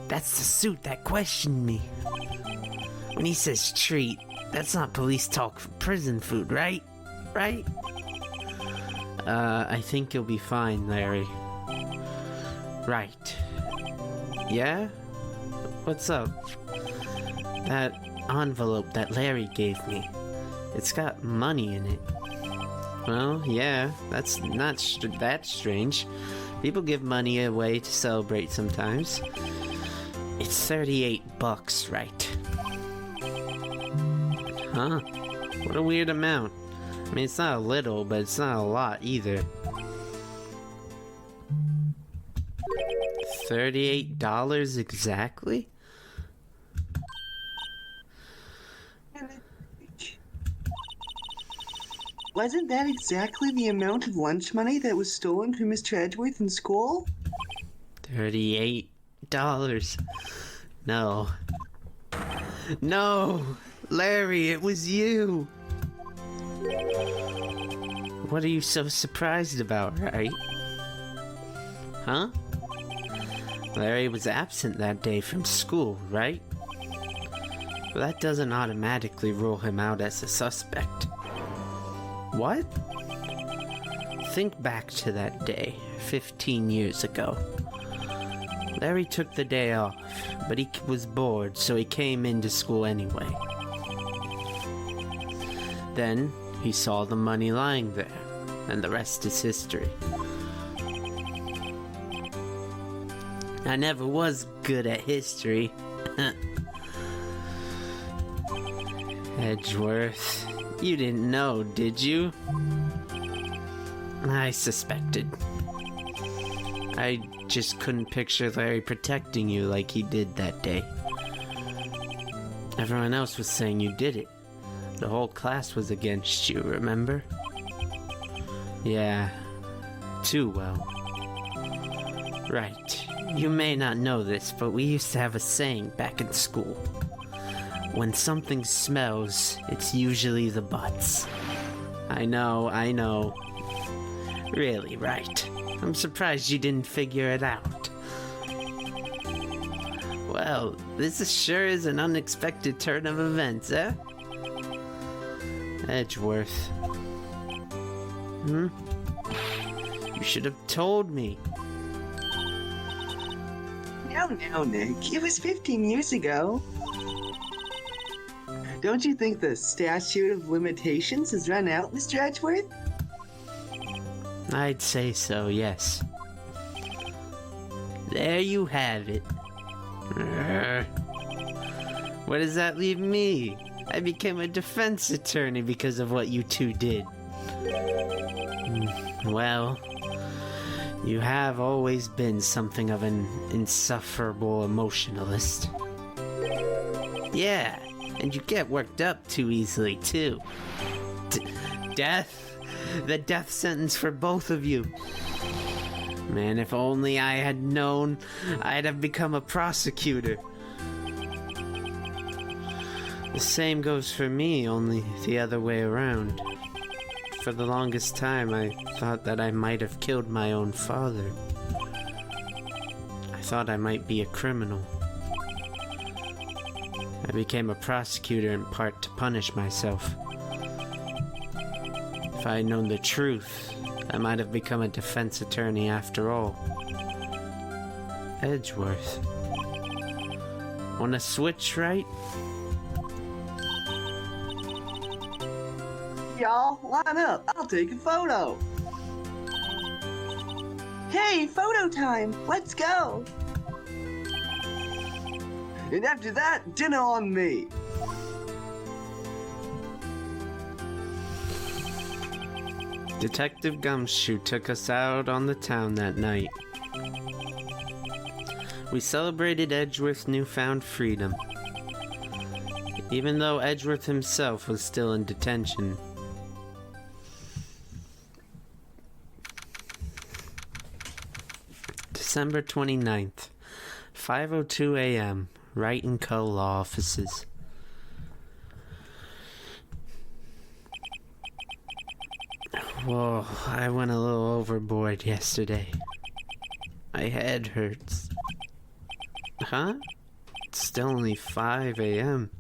That's the suit that questioned me. When he says treat, that's not police talk for prison food, right? Right? I think you'll be fine, Larry. Right. Yeah? What's up? That envelope that Larry gave me. It's got money in it. Well, yeah, that's not that strange. People give money away to celebrate sometimes. It's $38, right? Huh? What a weird amount. I mean, it's not a little, but it's not a lot either. $38 exactly? Wasn't that exactly the amount of lunch money that was stolen from Mr. Edgeworth in school? $38. No. No! Larry, it was you! What are you so surprised about, right? Huh? Larry was absent that day from school, right? But that doesn't automatically rule him out as a suspect. What? Think back to that day, 15 years ago. Larry took the day off, but he was bored, so he came into school anyway. Then, he saw the money lying there, and the rest is history. I never was good at history. Edgeworth, you didn't know, did you? I suspected. I just couldn't picture Larry protecting you like he did that day. Everyone else was saying you did it. The whole class was against you, remember? Yeah, too well. Right. You may not know this, but we used to have a saying back in school. When something smells, it's usually the butts. I know. Really, Wright. I'm surprised you didn't figure it out. Well, this sure is an unexpected turn of events, eh? Edgeworth. You should have told me. No, Nick. It was 15 years ago. Don't you think the statute of limitations has run out, Mr. Edgeworth? I'd say so, yes. There you have it. Where does that leave me? I became a defense attorney because of what you two did. Well, you have always been something of an insufferable emotionalist. Yeah, and you get worked up too easily, too. Death? The death sentence for both of you. Man, if only I had known, I'd have become a prosecutor. The same goes for me, only the other way around. For the longest time, I thought that I might have killed my own father. I thought I might be a criminal. I became a prosecutor in part to punish myself. If I had known the truth, I might have become a defense attorney after all. Edgeworth. Wanna switch, right? Y'all, line up. I'll take a photo. Hey, photo time. Let's go. And after that, dinner on me. Detective Gumshoe took us out on the town that night. We celebrated Edgeworth's newfound freedom, even though Edgeworth himself was still in detention. December 29th, 5:02 a.m., Wright & Co. Law Offices. Whoa, I went a little overboard yesterday. My head hurts. Huh? It's still only 5 a.m.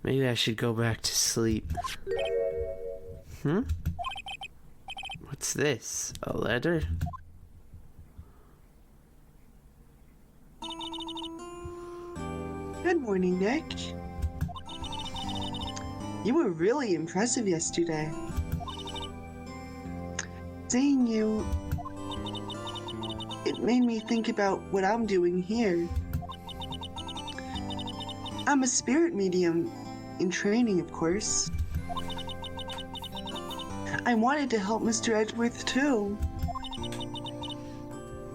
Maybe I should go back to sleep. What's this? A letter? Good morning, Nick. You were really impressive yesterday. Seeing you, it made me think about what I'm doing here. I'm a spirit medium, in training, of course. I wanted to help Mr. Edgeworth, too.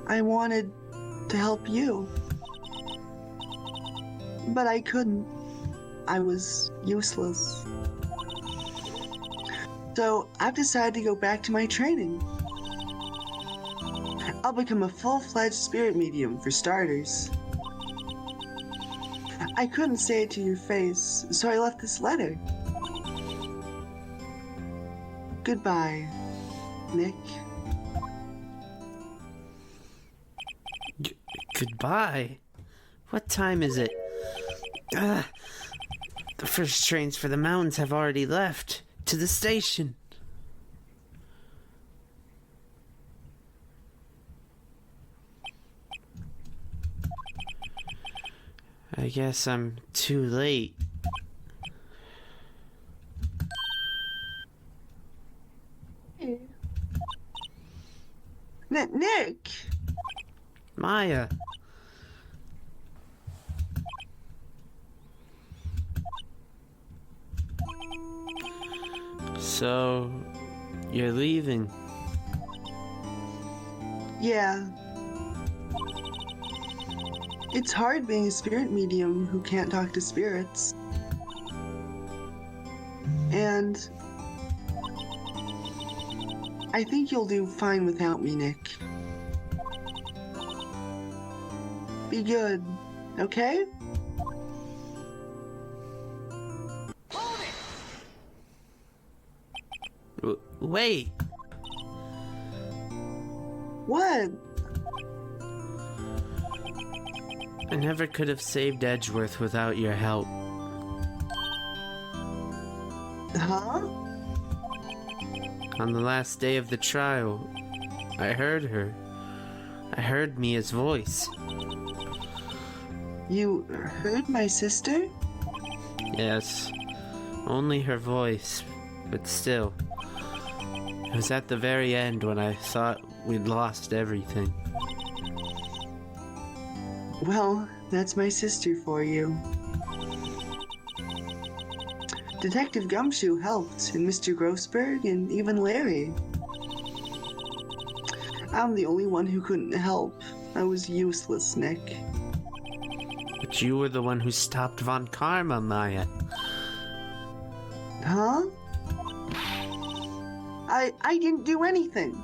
I wanted to help you. But I couldn't. I was useless. So I've decided to go back to my training. I'll become a full-fledged spirit medium, for starters. I couldn't say it to your face, so I left this letter. Goodbye, Nick. Goodbye? What time is it? The first trains for the mountains have already left. To the station. I guess I'm too late. Nick! Maya. So, you're leaving? Yeah. It's hard being a spirit medium who can't talk to spirits. And I think you'll do fine without me, Nick. Be good, okay? Wait! What? I never could have saved Edgeworth without your help. Huh? On the last day of the trial, I heard her. I heard Mia's voice. You heard my sister? Yes, only her voice, but still. It was at the very end when I thought we'd lost everything. Well, that's my sister for you. Detective Gumshoe helped, and Mr. Grossberg, and even Larry. I'm the only one who couldn't help. I was useless, Nick. But you were the one who stopped Von Karma, Maya. Huh? I didn't do anything.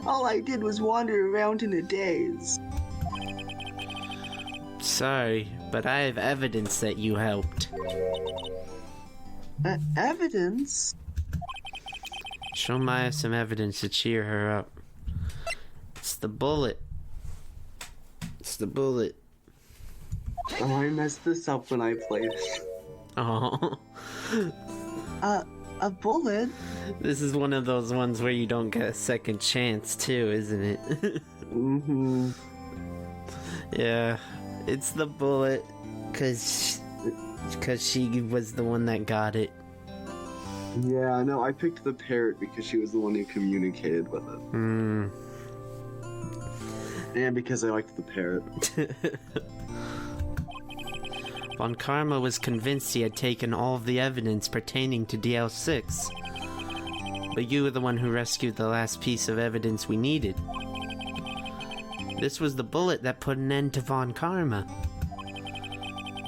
All I did was wander around in a daze. Sorry, but I have evidence that you helped. Evidence? Show Maya some evidence to cheer her up. It's the bullet. It's the bullet. Oh, I messed this up when I played. Oh. A bullet? This is one of those ones where you don't get a second chance, too, isn't it? Mm-hmm. Yeah, it's the bullet, cause she was the one that got it. Yeah, no, I picked the parrot because she was the one who communicated with it. And because I liked the parrot. Von Karma was convinced he had taken all of the evidence pertaining to DL6. But you were the one who rescued the last piece of evidence we needed. This was the bullet that put an end to Von Karma.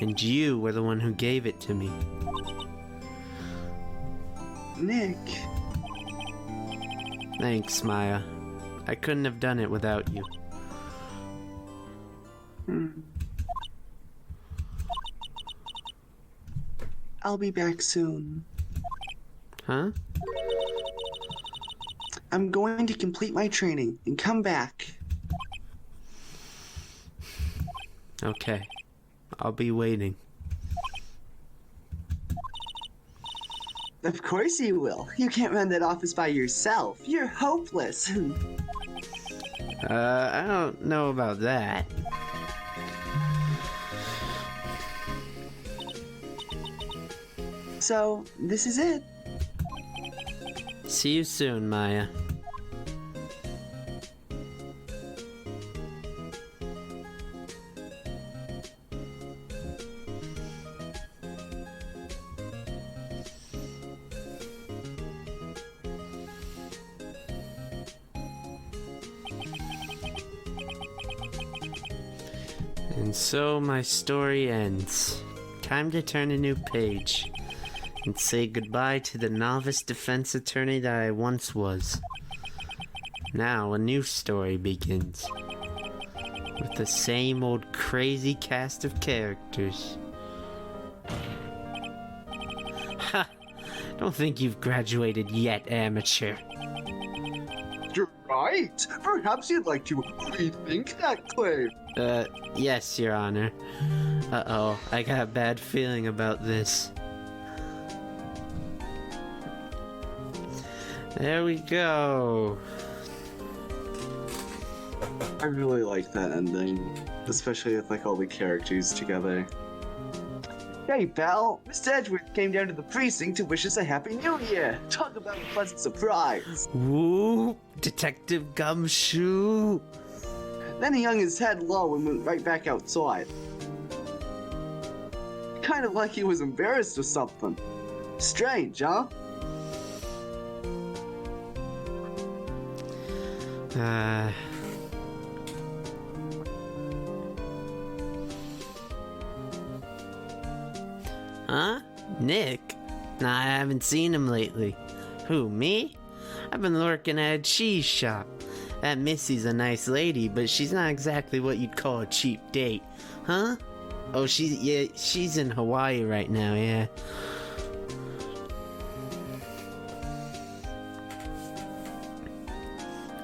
And you were the one who gave it to me. Nick. Thanks, Maya. I couldn't have done it without you. I'll be back soon. Huh? I'm going to complete my training and come back. Okay. I'll be waiting. Of course you will. You can't run that office by yourself. You're hopeless. I don't know about that. So, this is it. See you soon, Maya. And so my story ends. Time to turn a new page and say goodbye to the novice defense attorney that I once was. Now a new story begins. With the same old crazy cast of characters. Ha! Don't think you've graduated yet, amateur. You're right. Perhaps you'd like to rethink that claim. Yes, Your Honor. Uh-oh, I got a bad feeling about this. There we go. I really like that ending, especially with like all the characters together. Hey, pal. Mr. Edgeworth came down to the precinct to wish us a happy new year. Talk about a pleasant surprise. Woo! Detective Gumshoe! Then he hung his head low and went right back outside. Kind of like he was embarrassed or something. Strange, huh? Huh? Nick? Nah, I haven't seen him lately. Who, me? I've been working at a cheese shop. That Missy's a nice lady, but she's not exactly what you'd call a cheap date. Huh? Oh, she's in Hawaii right now, yeah.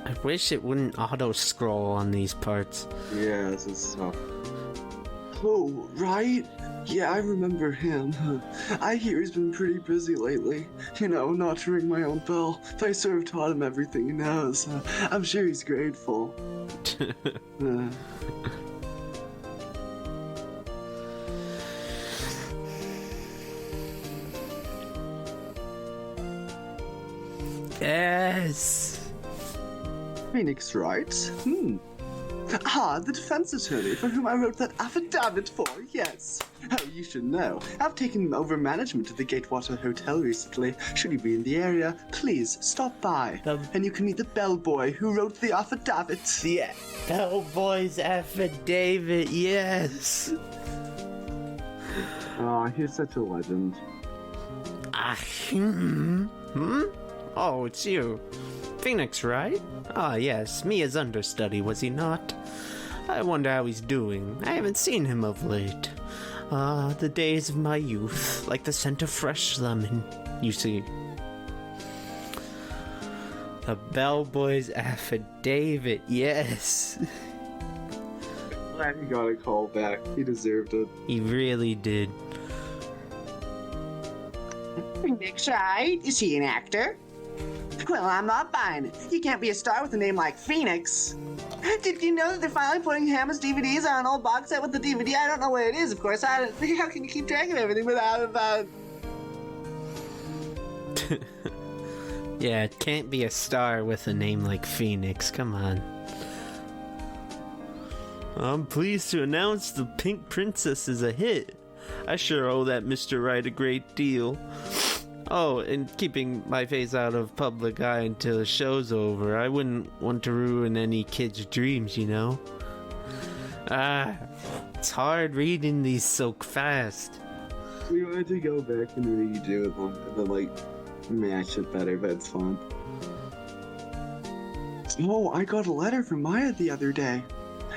I wish it wouldn't auto-scroll on these parts. Yeah, this is tough. Oh, Wright? Yeah, I remember him. I hear he's been pretty busy lately. You know, not to ring my own bell, but I sort of taught him everything he knows. I'm sure he's grateful. Yes! Phoenix Wright? Ah, the defense attorney for whom I wrote that affidavit for, yes. Oh, you should know. I've taken over management of the Gatewater Hotel recently. Should you be in the area, please stop by. And you can meet the bellboy who wrote the affidavit. The Bellboy's affidavit, yes! Oh, he's such a legend. Oh, it's you. Phoenix, right? Ah, yes, me as understudy, was he not? I wonder how he's doing. I haven't seen him of late. Ah, the days of my youth, like the scent of fresh lemon, you see. The bellboy's affidavit, yes. Glad he got a call back. He deserved it. He really did. Phoenix Wright? Is he an actor? Well, I'm not buying it. You can't be a star with a name like Phoenix. Did you know that they're finally putting Hammer's DVDs on an old box set with the DVD? I don't know where it is, of course. How can you keep track of everything without... Yeah, it can't be a star with a name like Phoenix. Come on. I'm pleased to announce The Pink Princess is a hit. I sure owe that Mr. Wright a great deal. Oh, and keeping my face out of public eye until the show's over. I wouldn't want to ruin any kid's dreams, you know? It's hard reading these so fast. We wanted to go back and redo them and then, like, match it better, but it's fun. Oh, I got a letter from Maya the other day.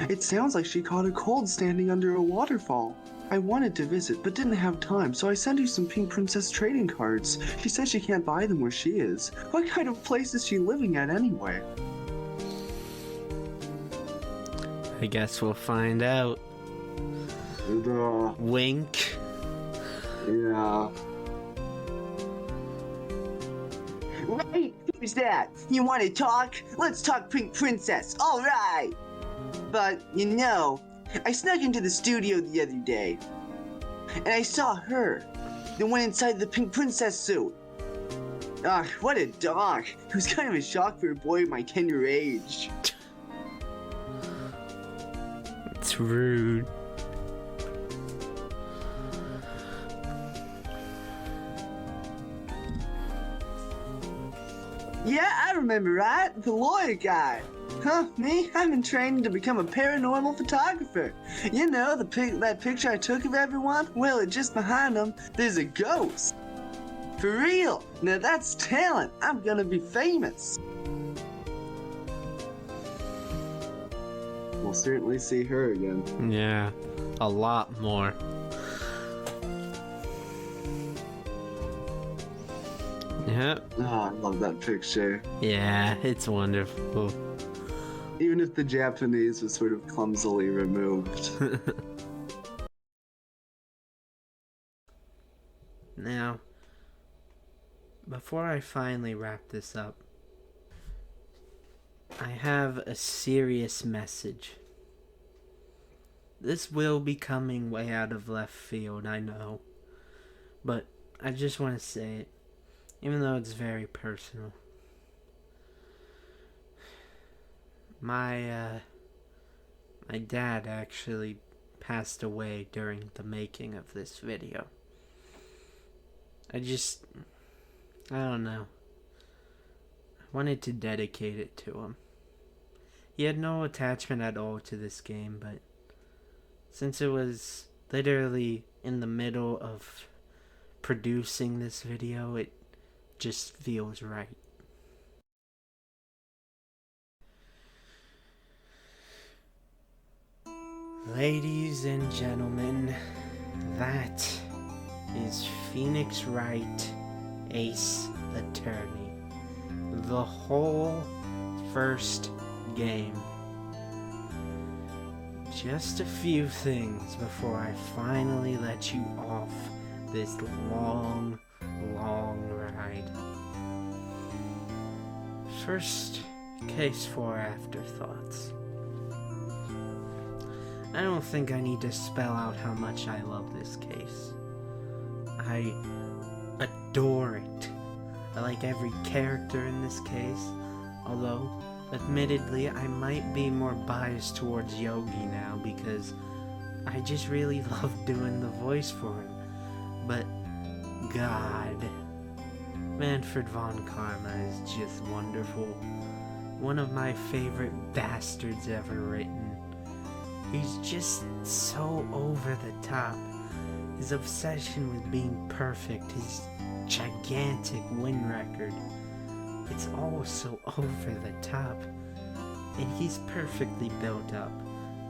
It sounds like she caught a cold standing under a waterfall. I wanted to visit, but didn't have time, so I sent her some Pink Princess trading cards. She said she can't buy them where she is. What kind of place is she living at anyway? I guess we'll find out. Wink. Yeah. Wait, who's that? You want to talk? Let's talk Pink Princess, alright! But, you know, I snuck into the studio the other day, and I saw her, the one inside the Pink Princess suit. Ah, what a dog. It was kind of a shock for a boy my tender age. It's rude. Yeah, I remember, right? The lawyer guy. Huh, me? I'm in training to become a paranormal photographer. You know, that picture I took of everyone? Well, just behind them, there's a ghost. For real. Now that's talent. I'm gonna be famous. We'll certainly see her again. Yeah, a lot more. Yep. Oh, I love that picture. Yeah, it's wonderful. Even if the Japanese was sort of clumsily removed. Now, before I finally wrap this up, I have a serious message. This will be coming way out of left field, I know. But I just want to say it, even though it's very personal. My dad actually passed away during the making of this video. I don't know. I wanted to dedicate it to him. He had no attachment at all to this game, but since it was literally in the middle of producing this video, it just feels right. Ladies and gentlemen, that is Phoenix Wright, Ace Attorney. The whole first game. Just a few things before I finally let you off this long, long ride. First, case for afterthoughts. I don't think I need to spell out how much I love this case. I adore it. I like every character in this case, although, admittedly, I might be more biased towards Yogi now because I just really love doing the voice for him. But, God, Manfred von Karma is just wonderful. One of my favorite bastards ever written. He's just so over the top. His obsession with being perfect, his gigantic win record. It's all so over the top. And he's perfectly built up.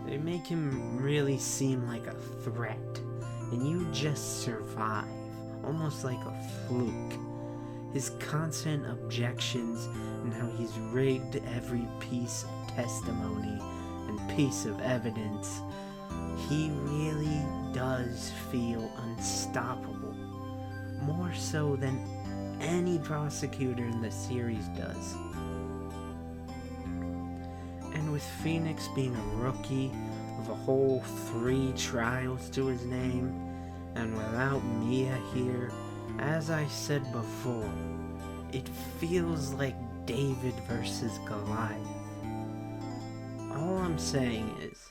They make him really seem like a threat. And you just survive, almost like a fluke. His constant objections and how he's rigged every piece of testimony and piece of evidence, he really does feel unstoppable. More so than any prosecutor in the series does. And with Phoenix being a rookie of a whole 3 trials to his name, and without Mia here, as I said before, it feels like David versus Goliath. All I'm saying is,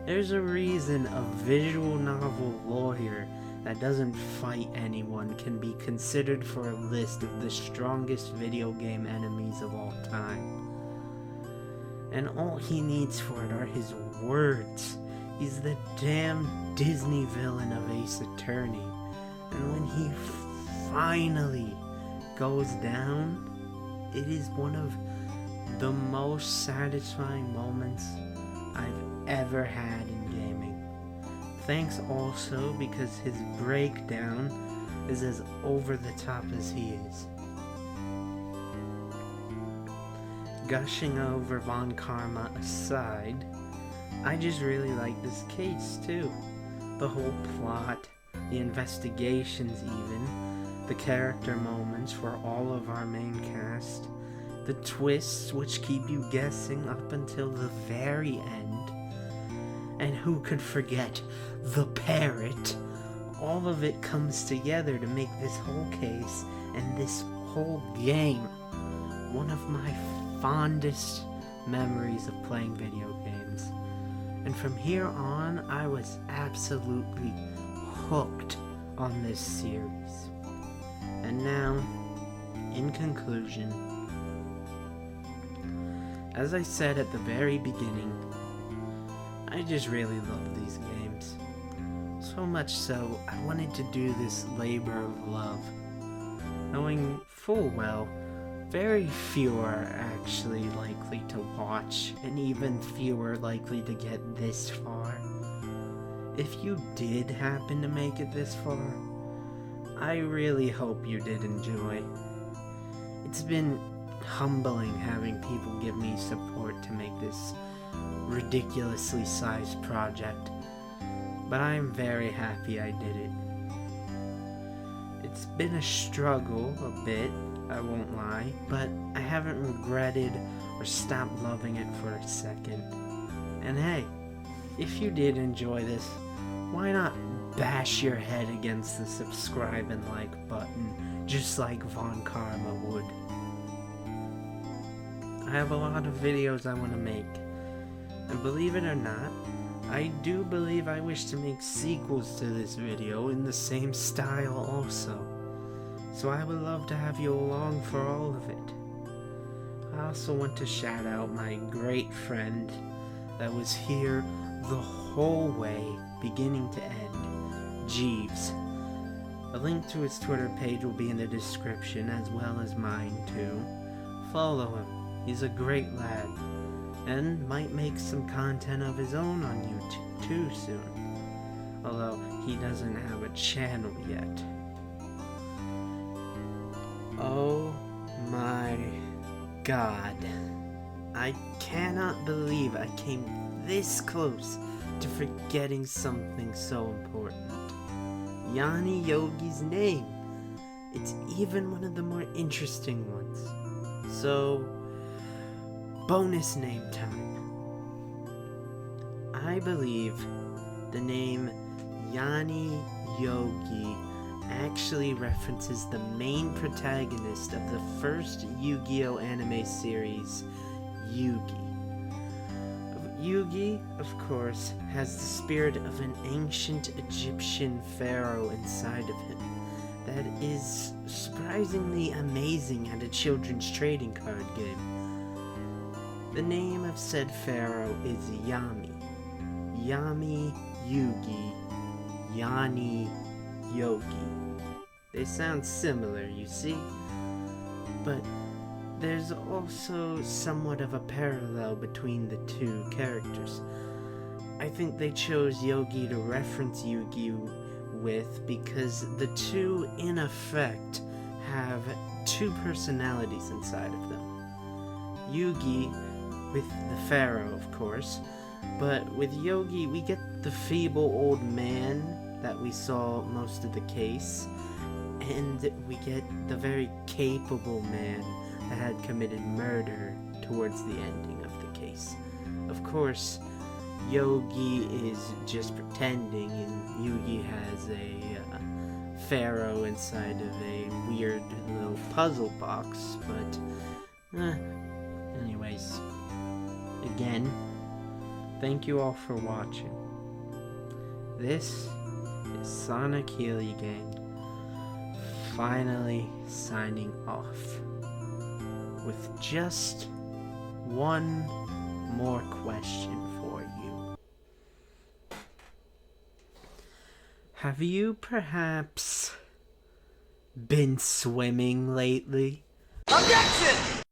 there's a reason a visual novel lawyer that doesn't fight anyone can be considered for a list of the strongest video game enemies of all time. And all he needs for it are his words. He's the damn Disney villain of Ace Attorney. And when he finally goes down, it is one of the most satisfying moments I've ever had in gaming. thanks also because his breakdown is as over the top as he is. Gushing over Von Karma aside, I just really like this case too. The whole plot, the investigations even, the character moments for all of our main cast, the twists which keep you guessing up until the very end, and who could forget the parrot? All of it comes together to make this whole case and this whole game one of my fondest memories of playing video games. And from here on, I was absolutely hooked on this series. And now, in conclusion, as I said at the very beginning, I just really love these games. So much so, I wanted to do this labor of love, knowing full well very few are actually likely to watch, and even fewer likely to get this far. If you did happen to make it this far, I really hope you did enjoy. It's been humbling having people give me support to make this ridiculously sized project, but I am very happy I did it. It's been a struggle a bit, I won't lie, but I haven't regretted or stopped loving it for a second. And hey, if you did enjoy this, why not bash your head against the subscribe and like button, just like Von Karma would. I have a lot of videos I want to make, and believe it or not, I do believe I wish to make sequels to this video in the same style also. So I would love to have you along for all of it. I also want to shout out my great friend that was here the whole way, beginning to end, Jeeves. A link to his Twitter page will be in the description, as well as mine too. Follow him, he's a great lad, and might make some content of his own on YouTube too soon, although he doesn't have a channel yet. Oh my god, I cannot believe I came this close to forgetting something so important. Yanni Yogi's name. It's even one of the more interesting ones. So, bonus name time. I believe the name Yanni Yogi actually references the main protagonist of the first Yu-Gi-Oh! Anime series, Yugi. Yugi, of course, has the spirit of an ancient Egyptian pharaoh inside of him that is surprisingly amazing at a children's trading card game. The name of said pharaoh is Yami. Yami Yugi, Yanni Yogi. They sound similar, you see? But there's also somewhat of a parallel between the two characters. I think they chose Yogi to reference Yugi with because the two, in effect, have two personalities inside of them. Yugi with the pharaoh, of course, but with Yogi we get the feeble old man that we saw most of the case, and we get the very capable man that had committed murder towards the ending of the case. Of course, Yogi is just pretending, and Yugi has a pharaoh inside of a weird little puzzle box, but anyways, again, thank you all for watching. This is Sonic Healy Gang, finally signing off with just one more question for you. Have you perhaps been swimming lately? Objection!